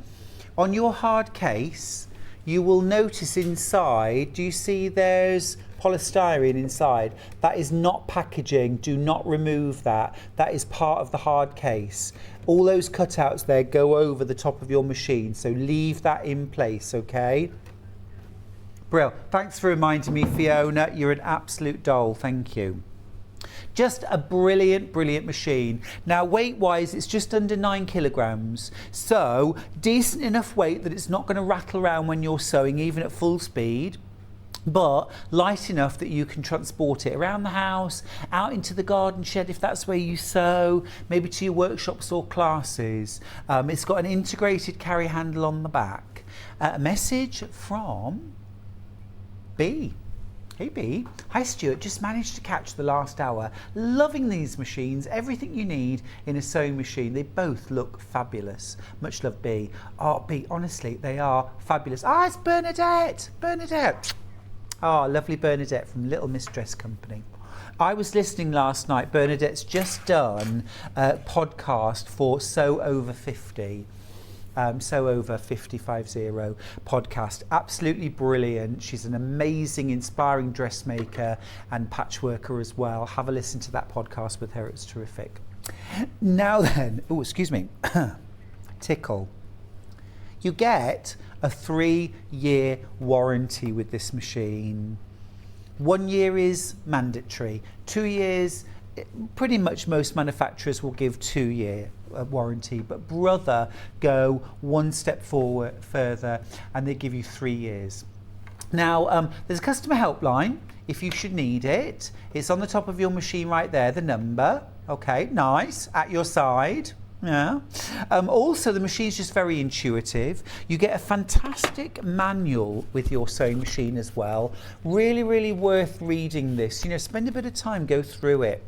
On your hard case, you will notice inside, do you see there's polystyrene inside? That is not packaging. Do not remove that. That is part of the hard case. all those cutouts there go over the top of your machine, so leave that in place, okay? Brill. Thanks for reminding me, Fiona. You're an absolute doll. Thank you. Just a brilliant, brilliant machine. Now, weight-wise, it's just under 9 kilograms. So, decent enough weight that it's not going to rattle around when you're sewing, even at full speed. But light enough that you can transport it around the house, out into the garden shed if that's where you sew, maybe to your workshops or classes. It's got an integrated carry handle on the back. A message from B. Hey B. Hi Stuart, just managed to catch the last hour. Loving these machines, everything you need in a sewing machine. They both look fabulous. Much love B. Oh B, honestly, they are fabulous. Ah, it's Bernadette. Bernadette. Oh, lovely Bernadette from Little Miss Dress Company. I was listening last night. Bernadette's just done a podcast for Sew Over 50. Sew Over 50 podcast. Absolutely brilliant. She's an amazing, inspiring dressmaker and patchworker as well. Have a listen to that podcast with her. It's terrific. Now then, oh, excuse me. Tickle. You get a 3-year warranty with this machine. 1 year is mandatory. 2 years, pretty much most manufacturers will give 2-year warranty, but Brother go one step further and they give you 3 years. Now, there's a customer helpline if you should need it. It's on the top of your machine right there, the number. Okay, nice, at your side. Yeah. Also, the machine's just very intuitive. You get a fantastic manual with your sewing machine as well. Really, really worth reading this. You know, spend a bit of time, go through it.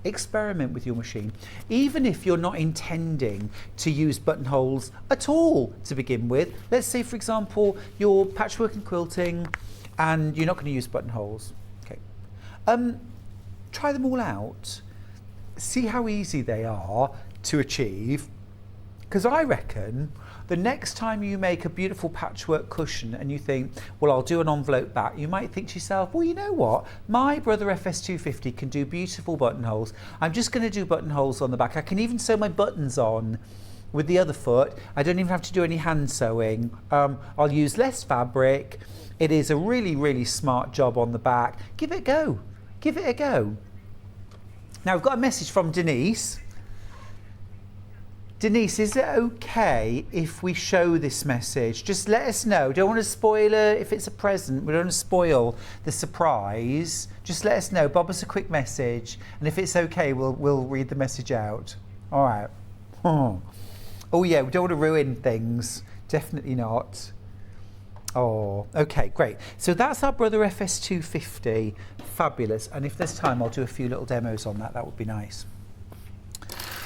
Experiment with your machine. Even if you're not intending to use buttonholes at all to begin with. Let's say, for example, you're patchwork and quilting and you're not going to use buttonholes. Okay. Try them all out. See how easy they are to achieve, because I reckon the next time you make a beautiful patchwork cushion and you think, well, I'll do an envelope back, you might think to yourself, well, you know what, my Brother FS250 can do beautiful buttonholes. I'm just going to do buttonholes on the back. I can even sew my buttons on with the other foot. I don't even have to do any hand sewing. I'll use less fabric. It is a really, really smart job on the back. Give it a go. Give it a go. Now, I've got a message from Denise. Denise, is it okay if we show this message? Just let us know. Don't want to spoil it if it's a present. We don't want to spoil the surprise. Just let us know. Bob us a quick message, and if it's okay, we'll read the message out. All right. Oh yeah, we don't want to ruin things. Definitely not. Oh, okay, great. So that's our Brother FS250. Fabulous. And if there's time, I'll do a few little demos on that. That would be nice.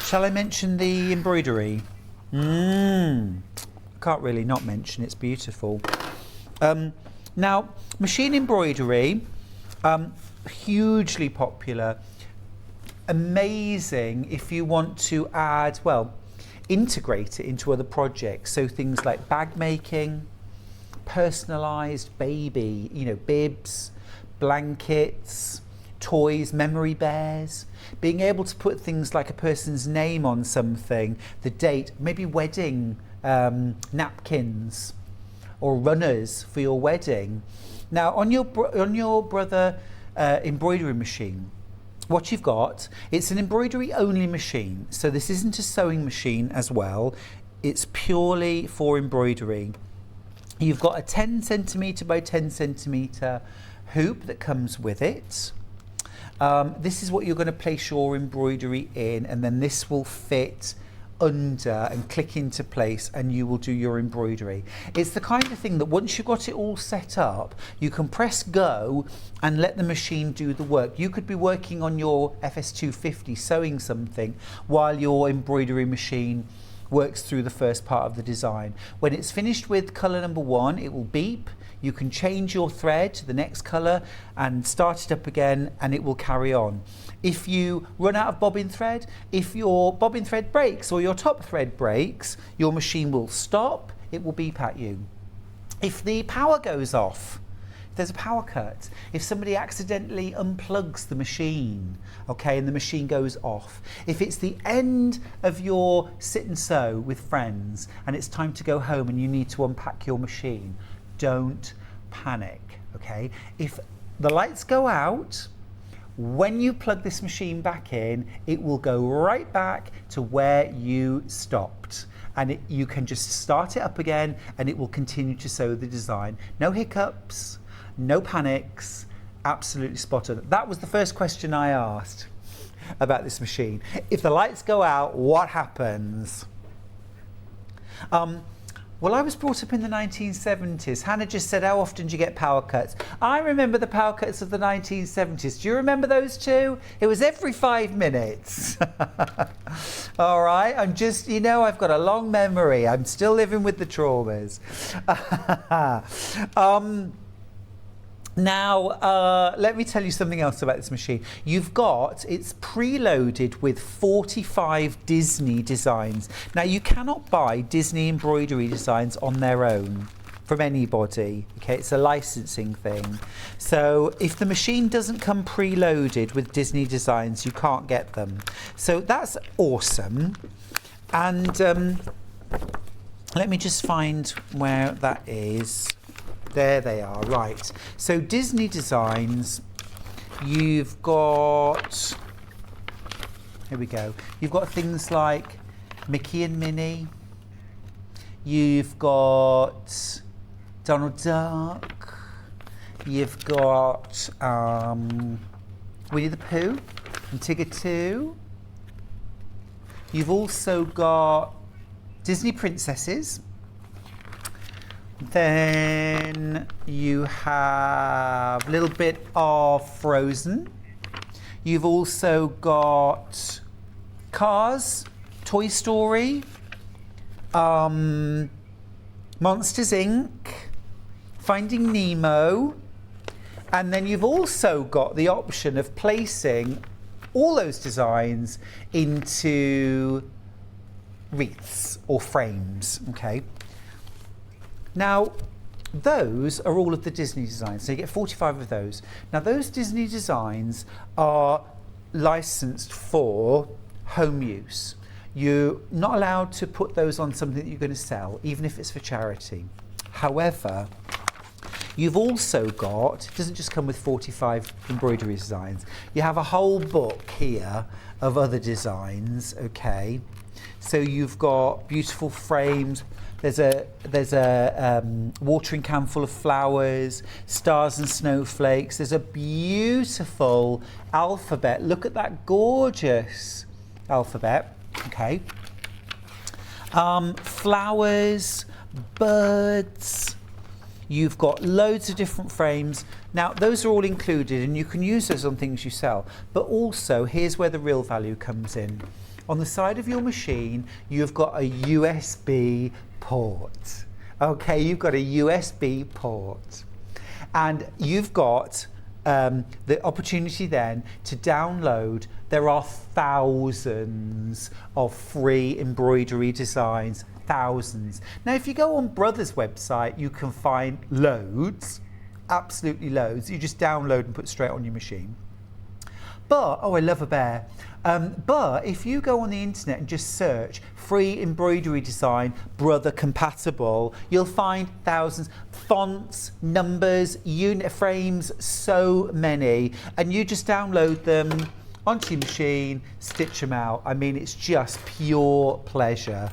Shall I mention the embroidery? Can't really not mention, it's beautiful. Now, machine embroidery, hugely popular. Amazing if you want to add, well, integrate it into other projects. So things like bag making, personalised baby, you know, bibs, blankets, toys, memory bears, being able to put things like a person's name on something, the date, maybe wedding napkins or runners for your wedding. Now on your Brother embroidery machine, what you've got, it's an embroidery only machine, so this isn't a sewing machine as well, it's purely for embroidery. You've got a 10 centimetre by 10 centimetre hoop that comes with it. This is what you're going to place your embroidery in, and then this will fit under and click into place, and you will do your embroidery. It's the kind of thing that once you've got it all set up, you can press go and let the machine do the work. You could be working on your FS250 sewing something while your embroidery machine works through the first part of the design. When it's finished with colour number 1, it will beep. You can change your thread to the next colour and start it up again, and it will carry on. If you run out of bobbin thread, if your bobbin thread breaks or your top thread breaks, your machine will stop, it will beep at you. If the power goes off, there's a power cut, if somebody accidentally unplugs the machine, okay, and the machine goes off, if it's the end of your sit and sew with friends and it's time to go home and you need to unpack your machine, don't panic, okay? If the lights go out, when you plug this machine back in, it will go right back to where you stopped. And you can just start it up again and it will continue to sew the design. No hiccups, no panics, absolutely spot on. That was the first question I asked about this machine. If the lights go out, what happens? Well, I was brought up in the 1970s. Hannah just said, how often do you get power cuts? I remember the power cuts of the 1970s. Do you remember those too? It was every 5 minutes. All right, I'm just, you know, I've got a long memory. I'm still living with the traumas. Now, let me tell you something else about this machine. It's preloaded with 45 Disney designs. Now, you cannot buy Disney embroidery designs on their own from anybody. Okay, it's a licensing thing. So if the machine doesn't come preloaded with Disney designs, you can't get them. So that's awesome. And let me just find where that is. There they are, right. So Disney designs, you've got, here we go. You've got things like Mickey and Minnie. You've got Donald Duck. You've got Winnie the Pooh and Tigger 2. You've also got Disney princesses. Then you have a little bit of Frozen. You've also got Cars, Toy Story, Monsters Inc., Finding Nemo, and then you've also got the option of placing all those designs into wreaths or frames, okay? Now, those are all of the Disney designs, so you get 45 of those. Now, those Disney designs are licensed for home use. You're not allowed to put those on something that you're going to sell, even if it's for charity. However, you've also got, it doesn't just come with 45 embroidery designs, you have a whole book here of other designs, okay? So you've got beautiful frames. There's a watering can full of flowers, stars and snowflakes. There's a beautiful alphabet. Look at that gorgeous alphabet. Okay. Flowers, birds. You've got loads of different frames. Now, those are all included, and you can use those on things you sell. But also, here's where the real value comes in. On the side of your machine, you've got a USB port. Okay, you've got a USB port. And you've got the opportunity then to download. There are thousands of free embroidery designs, thousands. Now, if you go on Brother's website, you can find loads, absolutely loads. You just download and put straight on your machine. But, oh, I love a bear. But if you go on the internet and just search free embroidery design, Brother compatible, you'll find thousands, fonts, numbers, unit frames, so many. And you just download them onto your machine, stitch them out. I mean, it's just pure pleasure.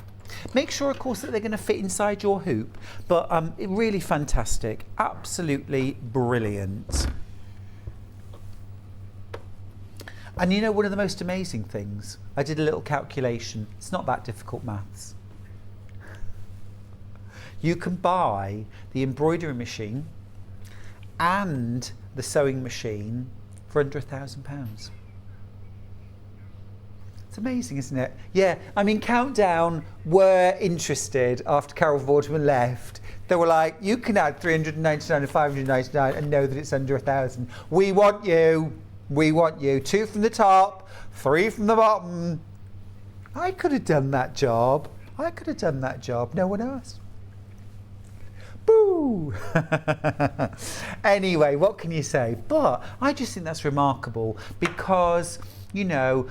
Make sure, of course, that they're going to fit inside your hoop. But really fantastic, absolutely brilliant. And you know, one of the most amazing things, I did a little calculation. It's not that difficult maths. You can buy the embroidery machine and the sewing machine for under £1,000. It's amazing, isn't it? Yeah, I mean, Countdown were interested after Carol Vorderman left. They were like, you can add 399 and 599 and know that it's under 1,000. We want you. We want you. 2 from the top, 3 from the bottom. I could have done that job. I could have done that job. No one asked. Boo! Anyway, what can you say? But I just think that's remarkable because, you know,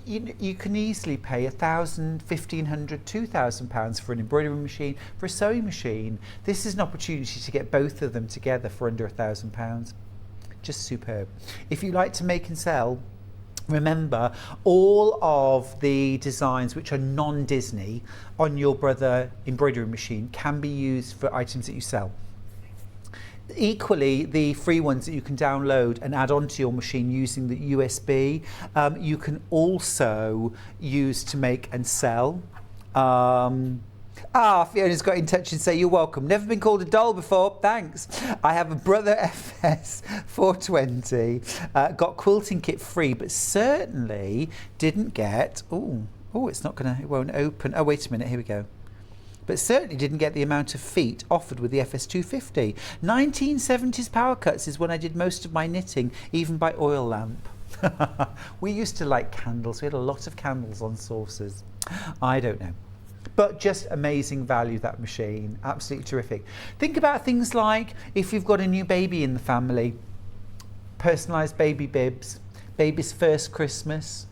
you can easily pay £1,000, £1,500, £2,000 for an embroidery machine, for a sewing machine. This is an opportunity to get both of them together for under £1,000. Just superb. If you like to make and sell, remember all of the designs which are non-Disney on your Brother embroidery machine can be used for items that you sell. Equally, the free ones that you can download and add onto your machine using the USB, you can also use to make and sell. Fiona's got in touch and say, you're welcome. Never been called a doll before, thanks. I have a Brother FS 420, got quilting kit free, but certainly didn't get, it won't open. Oh, wait a minute, here we go. But certainly didn't get the amount of feet offered with the FS250. 1970s power cuts is when I did most of my knitting, even by oil lamp. We used to light candles. We had a lot of candles on saucers. I don't know. But just amazing value, that machine. Absolutely terrific. Think about things like if you've got a new baby in the family, personalised baby bibs, baby's first Christmas,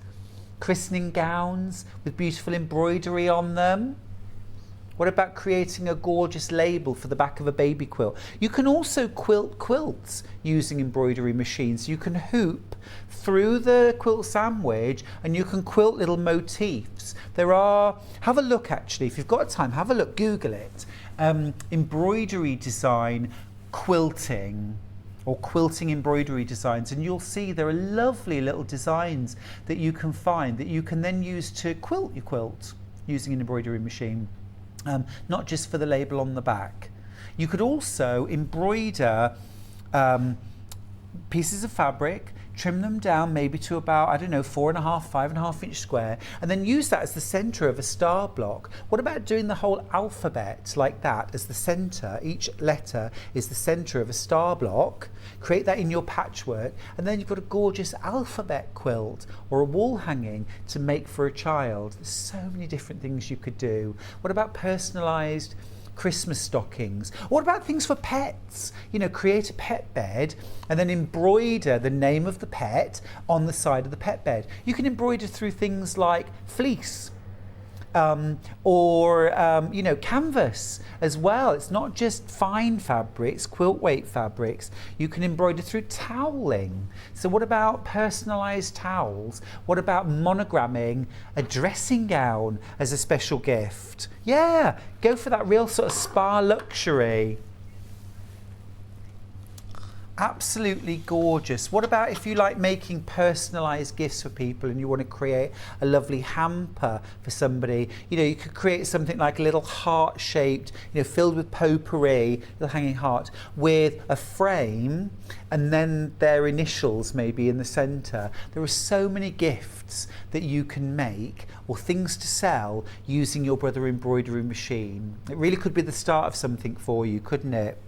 christening gowns with beautiful embroidery on them. What about creating a gorgeous label for the back of a baby quilt? You can also quilt quilts using embroidery machines. You can hoop through the quilt sandwich and you can quilt little motifs. Have a look actually, if you've got time, have a look, Google it. Embroidery design quilting, or quilting embroidery designs, and you'll see there are lovely little designs that you can find that you can then use to quilt your quilt using an embroidery machine. Not just for the label on the back. You could also embroider pieces of fabric, trim them down maybe to about, 4.5, 5.5 inch square, and then use that as the center of a star block. What about doing the whole alphabet like that as the center? Each letter is the center of a star block. Create that in your patchwork, and then you've got a gorgeous alphabet quilt or a wall hanging to make for a child. There's so many different things you could do. What about personalized Christmas stockings? What about things for pets? You know, create a pet bed and then embroider the name of the pet on the side of the pet bed. You can embroider through things like fleece or canvas as well. It's not just fine fabrics, quilt weight fabrics. You can embroider through toweling. So what about personalized towels? What about monogramming a dressing gown as a special gift? Yeah, go for that real sort of spa luxury. Absolutely gorgeous. What about if you like making personalized gifts for people and you want to create a lovely hamper for somebody? You know, you could create something like a little heart-shaped, filled with potpourri, little hanging heart, with a frame and then their initials maybe in the center. There are so many gifts that you can make or things to sell using your Brother embroidery machine. It really could be the start of something for you, couldn't it?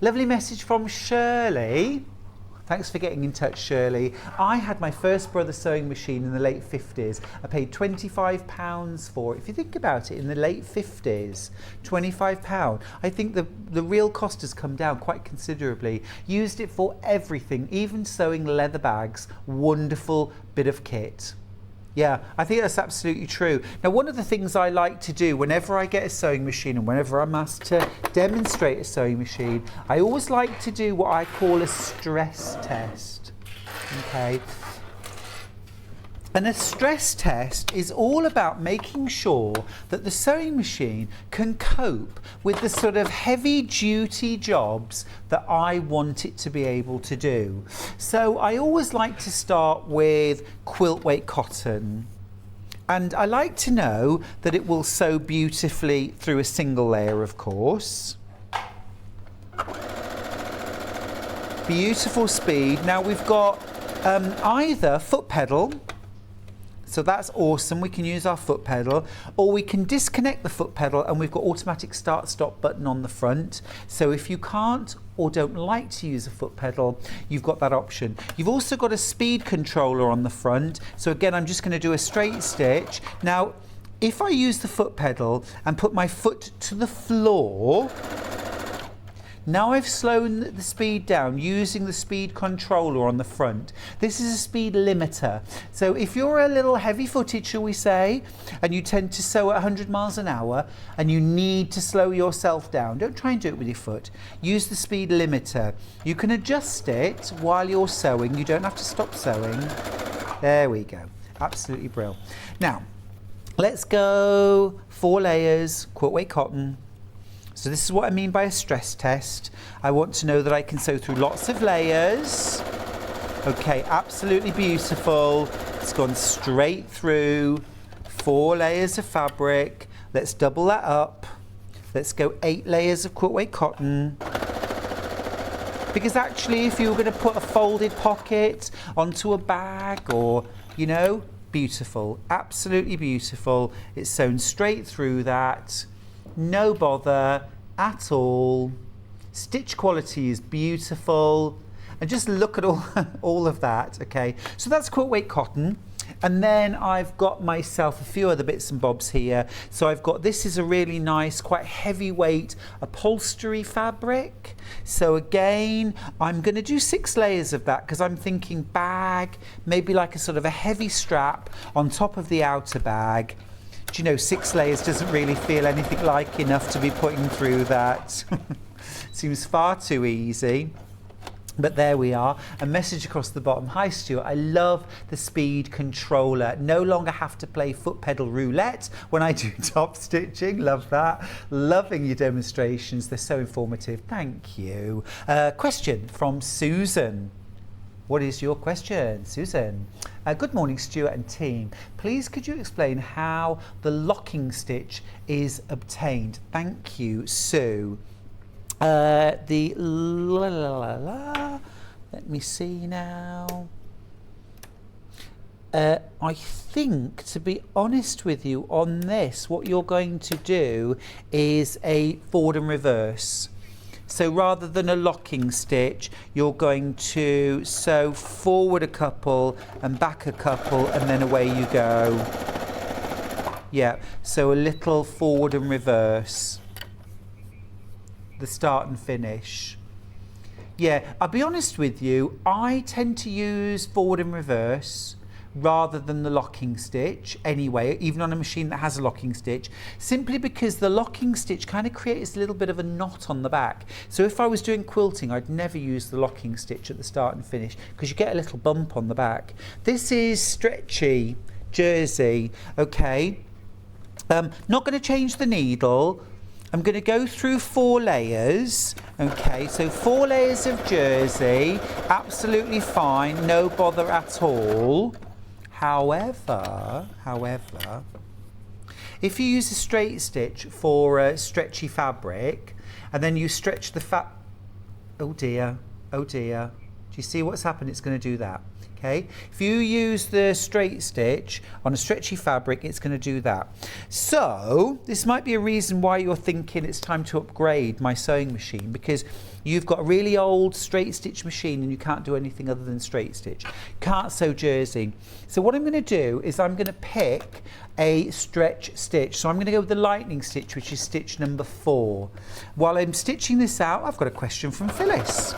Lovely message from Shirley. Thanks for getting in touch, Shirley. I had my first Brother sewing machine in the late 50s. I paid £25 for it. If you think about it, in the late 50s, £25. I think the real cost has come down quite considerably. Used it for everything, even sewing leather bags. Wonderful bit of kit. Yeah, I think that's absolutely true. Now, one of the things I like to do whenever I get a sewing machine and whenever I'm asked to demonstrate a sewing machine, I always like to do what I call a stress test. Okay. And a stress test is all about making sure that the sewing machine can cope with the sort of heavy-duty jobs that I want it to be able to do. So I always like to start with quilt weight cotton. And I like to know that it will sew beautifully through a single layer, of course. Beautiful speed. Now we've got either foot pedal, so that's awesome, we can use our foot pedal, or we can disconnect the foot pedal and we've got automatic start-stop button on the front. So if you can't or don't like to use a foot pedal, you've got that option. You've also got a speed controller on the front. So again, I'm just going to do a straight stitch. Now, if I use the foot pedal and put my foot to the floor, now I've slowed the speed down using the speed controller on the front. This is a speed limiter. So if you're a little heavy-footed, shall we say, and you tend to sew at 100 miles an hour and you need to slow yourself down, don't try and do it with your foot. Use the speed limiter. You can adjust it while you're sewing. You don't have to stop sewing. There we go. Absolutely brilliant. Now, let's go 4 layers, quilt weight cotton. So this is what I mean by a stress test. I want to know that I can sew through lots of layers. Okay, absolutely beautiful. It's gone straight through. 4 layers of fabric. Let's double that up. Let's go 8 layers of quilt weight cotton. Because actually, if you were going to put a folded pocket onto a bag or, you know, beautiful, absolutely beautiful. It's sewn straight through that. No bother at all. Stitch quality is beautiful. And just look at all of that, okay? So that's quilt weight cotton. And then I've got myself a few other bits and bobs here. So I've got, this is a really nice, quite heavyweight upholstery fabric. So again, I'm going to do 6 layers of that because I'm thinking bag, maybe like a sort of a heavy strap on top of the outer bag. Do you know, 6 layers doesn't really feel anything like enough to be putting through that. Seems far too easy. But there we are, a message across the bottom. Hi Stuart, I love the speed controller. No longer have to play foot pedal roulette when I do top stitching. Love that. Loving your demonstrations. They're so informative. Thank you. Question from Susan. What is your question, Susan? Good morning, Stuart and team. Please could you explain how the locking stitch is obtained? Thank you, Sue. Let me see now. I think, to be honest with you on this, what you're going to do is a forward and reverse. So rather than a locking stitch, you're going to sew forward a couple and back a couple and then away you go. Yeah, so a little forward and reverse. The start and finish. Yeah, I'll be honest with you, I tend to use forward and reverse rather than the locking stitch anyway, even on a machine that has a locking stitch, simply because the locking stitch kind of creates a little bit of a knot on the back. So if I was doing quilting, I'd never use the locking stitch at the start and finish because you get a little bump on the back. This is stretchy jersey, okay. Not going to change the needle. I'm going to go through 4 layers, okay, so 4 layers of jersey, absolutely fine, no bother at all. However, if you use a straight stitch for a stretchy fabric, and then you stretch the oh dear, do you see what's happened? It's going to do that. Okay, if you use the straight stitch on a stretchy fabric, it's going to do that. So this might be a reason why you're thinking it's time to upgrade my sewing machine, because you've got a really old straight stitch machine and you can't do anything other than straight stitch. Can't sew jersey. So what I'm going to do is I'm going to pick a stretch stitch. So I'm going to go with the lightning stitch, which is stitch number 4. While I'm stitching this out, I've got a question from Phyllis.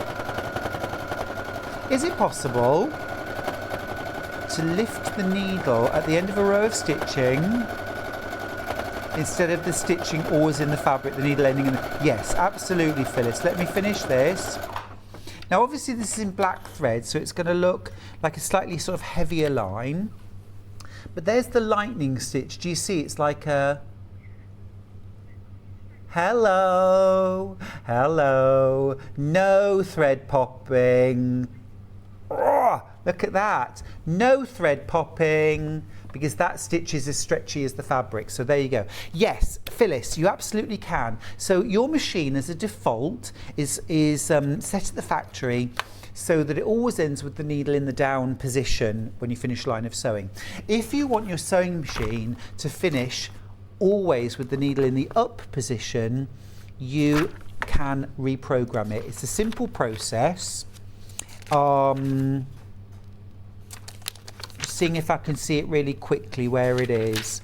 Is it possible to lift the needle at the end of a row of stitching instead of the stitching always in the fabric, the needle ending in the... Yes, absolutely, Phyllis. Let me finish this. Now obviously this is in black thread, so it's going to look like a slightly sort of heavier line, but there's the lightning stitch. Do you see? It's like a hello, no thread popping. Oh, look at that. No thread popping, because that stitch is as stretchy as the fabric. So there you go. Yes, Phyllis, you absolutely can. So your machine as a default is set at the factory so that it always ends with the needle in the down position when you finish line of sewing. If you want your sewing machine to finish always with the needle in the up position, you can reprogram it. It's a simple process. Just seeing if I can see it really quickly where it is.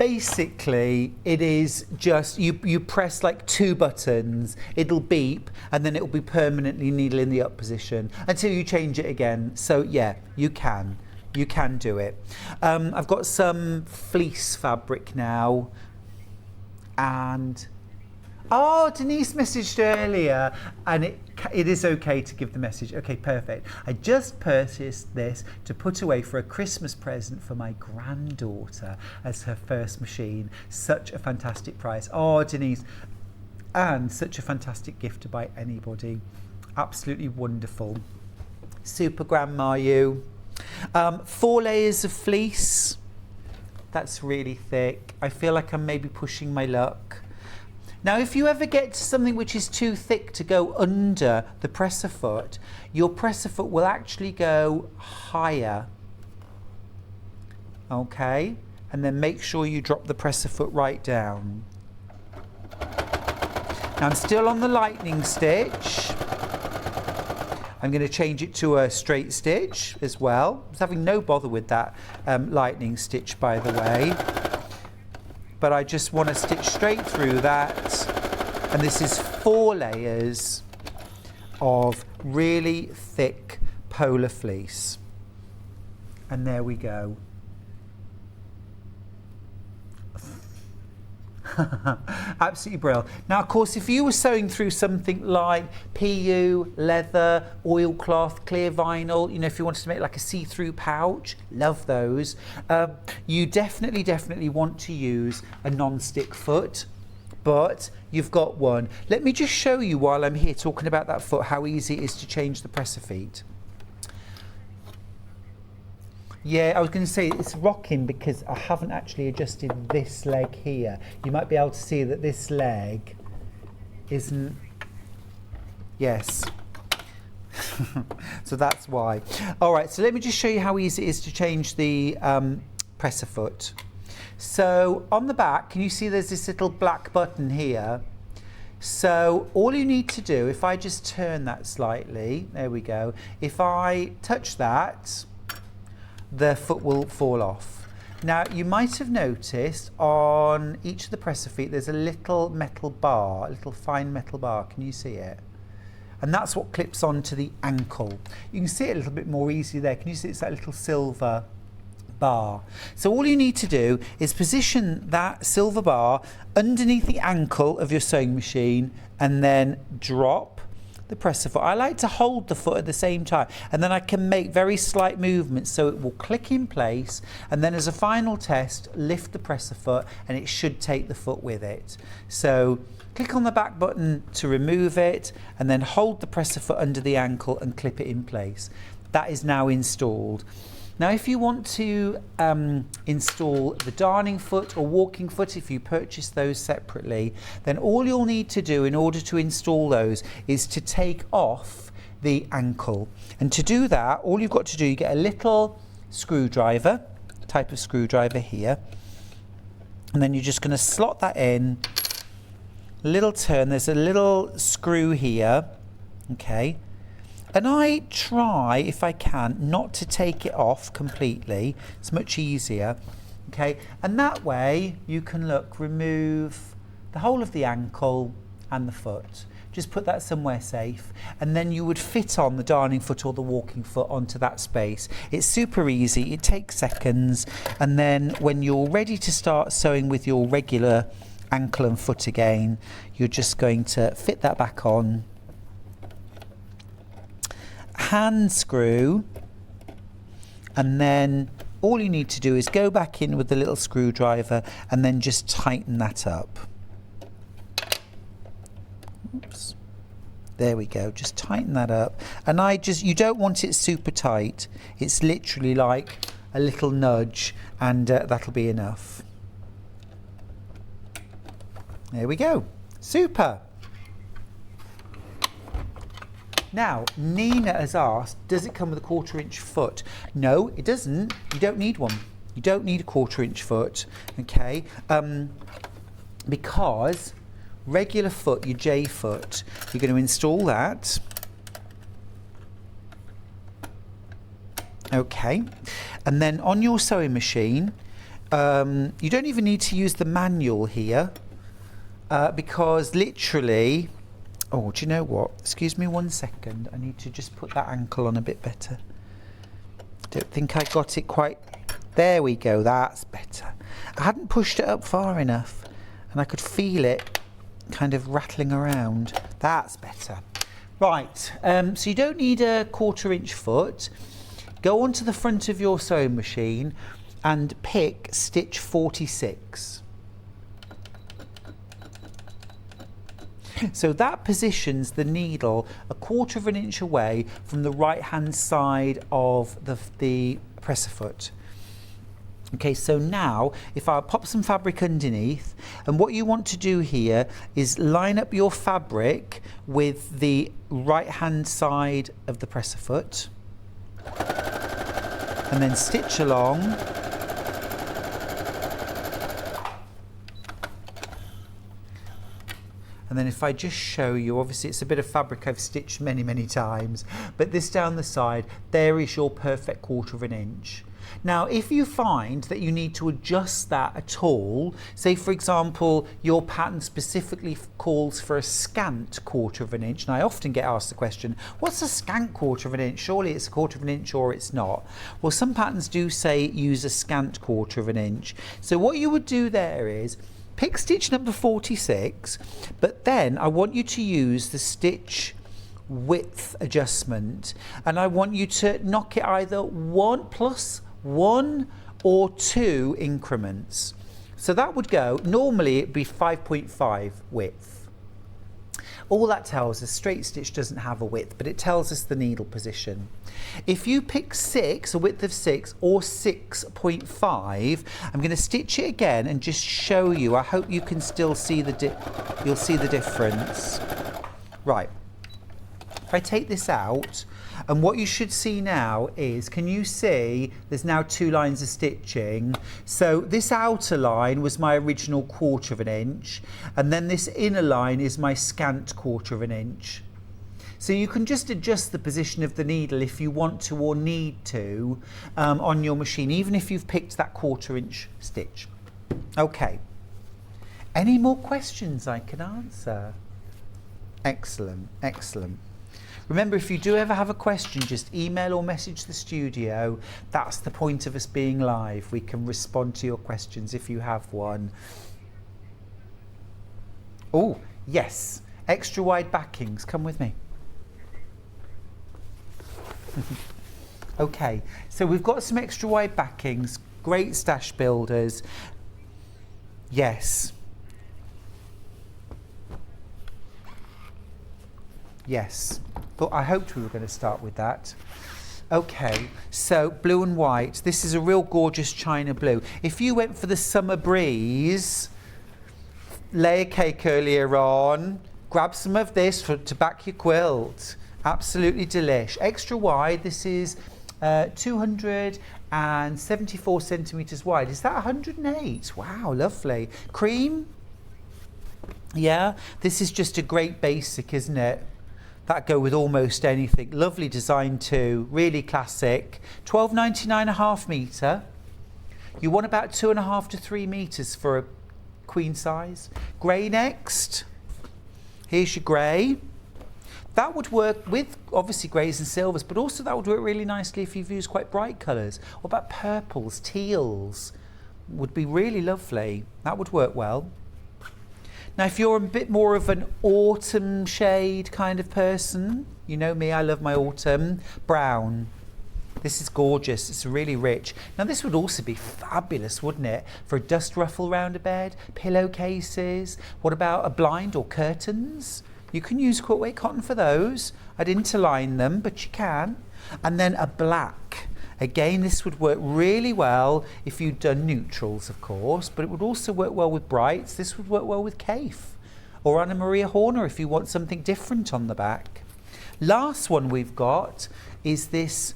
basically, it is just, you press like 2 buttons, it'll beep, and then it'll be permanently needle in the up position until you change it again. So yeah, you can do it. I've got some fleece fabric now, and Denise messaged earlier, and it is okay to give the message. Okay, perfect. I just purchased this to put away for a Christmas present for my granddaughter as her first machine. Such a fantastic price. Oh, Denise, and such a fantastic gift to buy anybody. Absolutely wonderful. Super grandma, you. 4 layers of fleece. That's really thick. I feel like I'm maybe pushing my luck. Now, if you ever get to something which is too thick to go under the presser foot, your presser foot will actually go higher. Okay? And then make sure you drop the presser foot right down. Now, I'm still on the lightning stitch. I'm going to change it to a straight stitch as well. I was having no bother with that lightning stitch, by the way. But I just want to stitch straight through that. And this is 4 layers of really thick polar fleece. And there we go. Absolutely brilliant. Now, of course, if you were sewing through something like PU, leather, oilcloth, clear vinyl, you know, if you wanted to make like a see-through pouch, love those. You definitely want to use a non-stick foot, but you've got one. Let me just show you while I'm here talking about that foot how easy it is to change the presser feet. Yeah, I was going to say it's rocking because I haven't actually adjusted this leg here. You might be able to see that this leg isn't... Yes. So that's why. All right, so let me just show you how easy it is to change the presser foot. So on the back, can you see there's this little black button here? So all you need to do, if I just turn that slightly, there we go. If I touch that, the foot will fall off. Now, you might have noticed on each of the presser feet there's a little metal bar, a little fine metal bar. Can you see it? And that's what clips onto the ankle. You can see it a little bit more easily there. Can you see it's that little silver bar? So all you need to do is position that silver bar underneath the ankle of your sewing machine and then drop the presser foot. I like to hold the foot at the same time, and then I can make very slight movements so it will click in place, and then as a final test lift the presser foot and it should take the foot with it. So click on the back button to remove it and then hold the presser foot under the ankle and clip it in place. That is now installed. Now, if you want to install the darning foot or walking foot, if you purchase those separately, then all you'll need to do in order to install those is to take off the ankle. And to do that, all you've got to do, you get a little screwdriver, type of screwdriver here, and then you're just going to slot that in, little turn, there's a little screw here, okay. And I try, if I can, not to take it off completely. It's much easier, okay? And that way you can remove the whole of the ankle and the foot. Just put that somewhere safe, and then you would fit on the darning foot or the walking foot onto that space. It's super easy, it takes seconds, and then when you're ready to start sewing with your regular ankle and foot again, you're just going to fit that back on, hand screw, and then all you need to do is go back in with the little screwdriver and then just tighten that up. Oops. There we go, just tighten that up. And you don't want it super tight. It's literally like a little nudge, and that'll be enough. There we go, super. Now, Nina has asked, does it come with a 1/4 inch foot? No, it doesn't. You don't need one. You don't need a 1/4 inch foot, okay? Because regular foot, your J foot, you're going to install that. Okay. And then on your sewing machine, you don't even need to use the manual here because literally, oh, do you know what? Excuse me 1 second. I need to just put that ankle on a bit better. Don't think I got it quite. There we go, that's better. I hadn't pushed it up far enough and I could feel it kind of rattling around. That's better. Right, so you don't need a 1/4 inch foot. Go onto the front of your sewing machine and pick stitch 46. So that positions the needle 1/4 inch away from the right hand side of the presser foot. Okay, so now if I pop some fabric underneath, and what you want to do here is line up your fabric with the right hand side of the presser foot and then stitch along. And then if I just show you, obviously it's a bit of fabric I've stitched many times, but this down the side, there is your perfect 1/4 inch. Now, if you find that you need to adjust that at all, say for example, your pattern specifically calls for a scant 1/4 inch, and I often get asked the question, what's a scant 1/4 inch? Surely it's a 1/4 inch or it's not. Well, some patterns do say use a scant 1/4 inch. So what you would do there is pick stitch number 46, but then I want you to use the stitch width adjustment, and I want you to knock it either 1 or 2 increments. So that would go, normally it'd be 5.5 width. All that tells us straight stitch doesn't have a width, but it tells us the needle position. If you pick 6, a width of 6 or 6.5, I'm going to stitch it again and just show you. I hope you can still see you'll see the difference. Right. If I take this out, and what you should see now is, can you see there's now 2 lines of stitching? So this outer line was my original 1/4 inch, and then this inner line is my scant 1/4 inch. So you can just adjust the position of the needle if you want to or need to on your machine, even if you've picked that 1/4 inch stitch. Okay. Any more questions I can answer? Excellent, excellent. Remember, if you do ever have a question, just email or message the studio. That's the point of us being live. We can respond to your questions if you have one. Oh, yes, extra wide backings. Come with me. Okay, so we've got some extra wide backings. Great stash builders. Yes. Yes. But I hoped we were going to start with that. Okay, so blue and white. This is a real gorgeous china blue. If you went for the summer breeze layer cake earlier on, grab some of this to back your quilt. Absolutely delish. Extra wide. This is 274 centimetres wide. Is that 108? Wow, lovely. Cream. Yeah, this is just a great basic, isn't it? That go with almost anything. Lovely design too, really classic. £12.99 a half metre. You want about 2.5 to 3 metres for a queen size. Grey next. Here's your grey. That would work with obviously greys and silvers, but also that would work really nicely if you've used quite bright colours. What about purples, teals? Would be really lovely. That would work well. Now, if you're a bit more of an autumn shade kind of person, you know me, I love my autumn, brown. This is gorgeous, it's really rich. Now, this would also be fabulous, wouldn't it? For a dust ruffle round a bed, pillowcases. What about a blind or curtains? You can use quilt weight cotton for those. I'd interline them, but you can. And then a black. Again, this would work really well if you'd done neutrals, of course, but it would also work well with brights. This would work well with Kaif or Anna Maria Horner if you want something different on the back. Last one we've got is this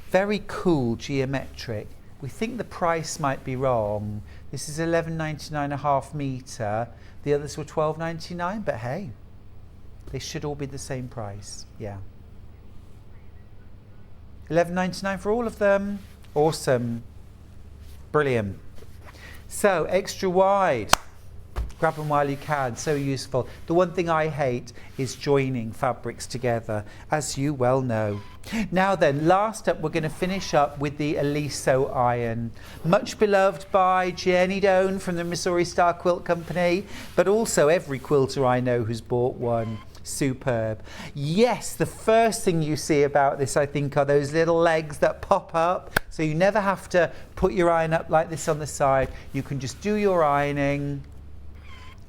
very cool geometric. We think the price might be wrong. This is £11.99 a half metre. The others were £12.99, but hey, they should all be the same price. Yeah. £11.99 for all of them. Awesome. Brilliant. So extra wide. Grab them while you can, so useful. The one thing I hate is joining fabrics together, as you well know. Now then, last up, we're going to finish up with the Aliso iron. Much beloved by Jenny Doan from the Missouri Star Quilt Company, but also every quilter I know who's bought one. Superb. Yes, the first thing you see about this, I think, are those little legs that pop up. So you never have to put your iron up like this on the side. You can just do your ironing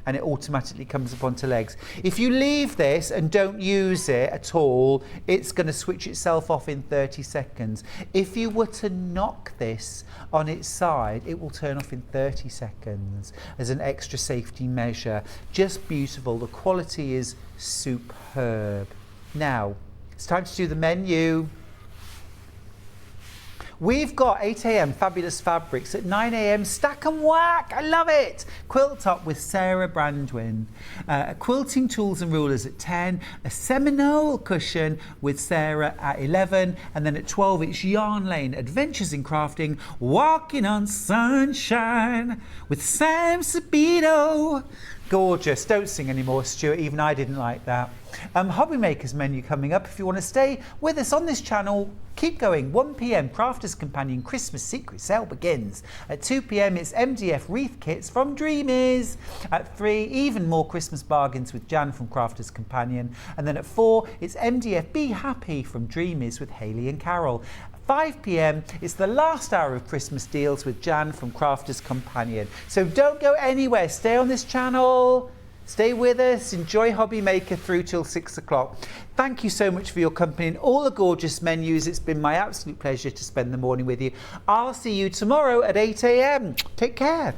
and it automatically comes up onto legs. If you leave this and don't use it at all, it's going to switch itself off in 30 seconds. If you were to knock this on its side, it will turn off in 30 seconds as an extra safety measure. Just beautiful. The quality is superb. Now, it's time to do the menu. We've got 8 a.m. fabulous fabrics, at 9 a.m. stack and whack. I love it. Quilt top with Sarah Brandwin. Quilting tools and rulers at 10. A Seminole cushion with Sarah at 11. And then at 12 it's Yarn Lane Adventures in Crafting, Walking on Sunshine with Sam Sabino. Gorgeous. Don't sing anymore, Stuart. Even I didn't like that. Hobby Makers menu coming up. If you want to stay with us on this channel, keep going. 1 p.m. Crafters Companion Christmas Secret Sale begins. At 2 p.m. it's MDF wreath kits from Dreamies. At 3, even more Christmas bargains with Jan from Crafters Companion. And then at 4, it's MDF Be Happy from Dreamies with Hayley and Carol. 5 p.m. it's the last hour of Christmas deals with Jan from Crafters Companion. So don't go anywhere. Stay on this channel. Stay with us. Enjoy Hobby Maker through till 6 o'clock. Thank you so much for your company and all the gorgeous menus. It's been my absolute pleasure to spend the morning with you. I'll see you tomorrow at 8 a.m. Take care.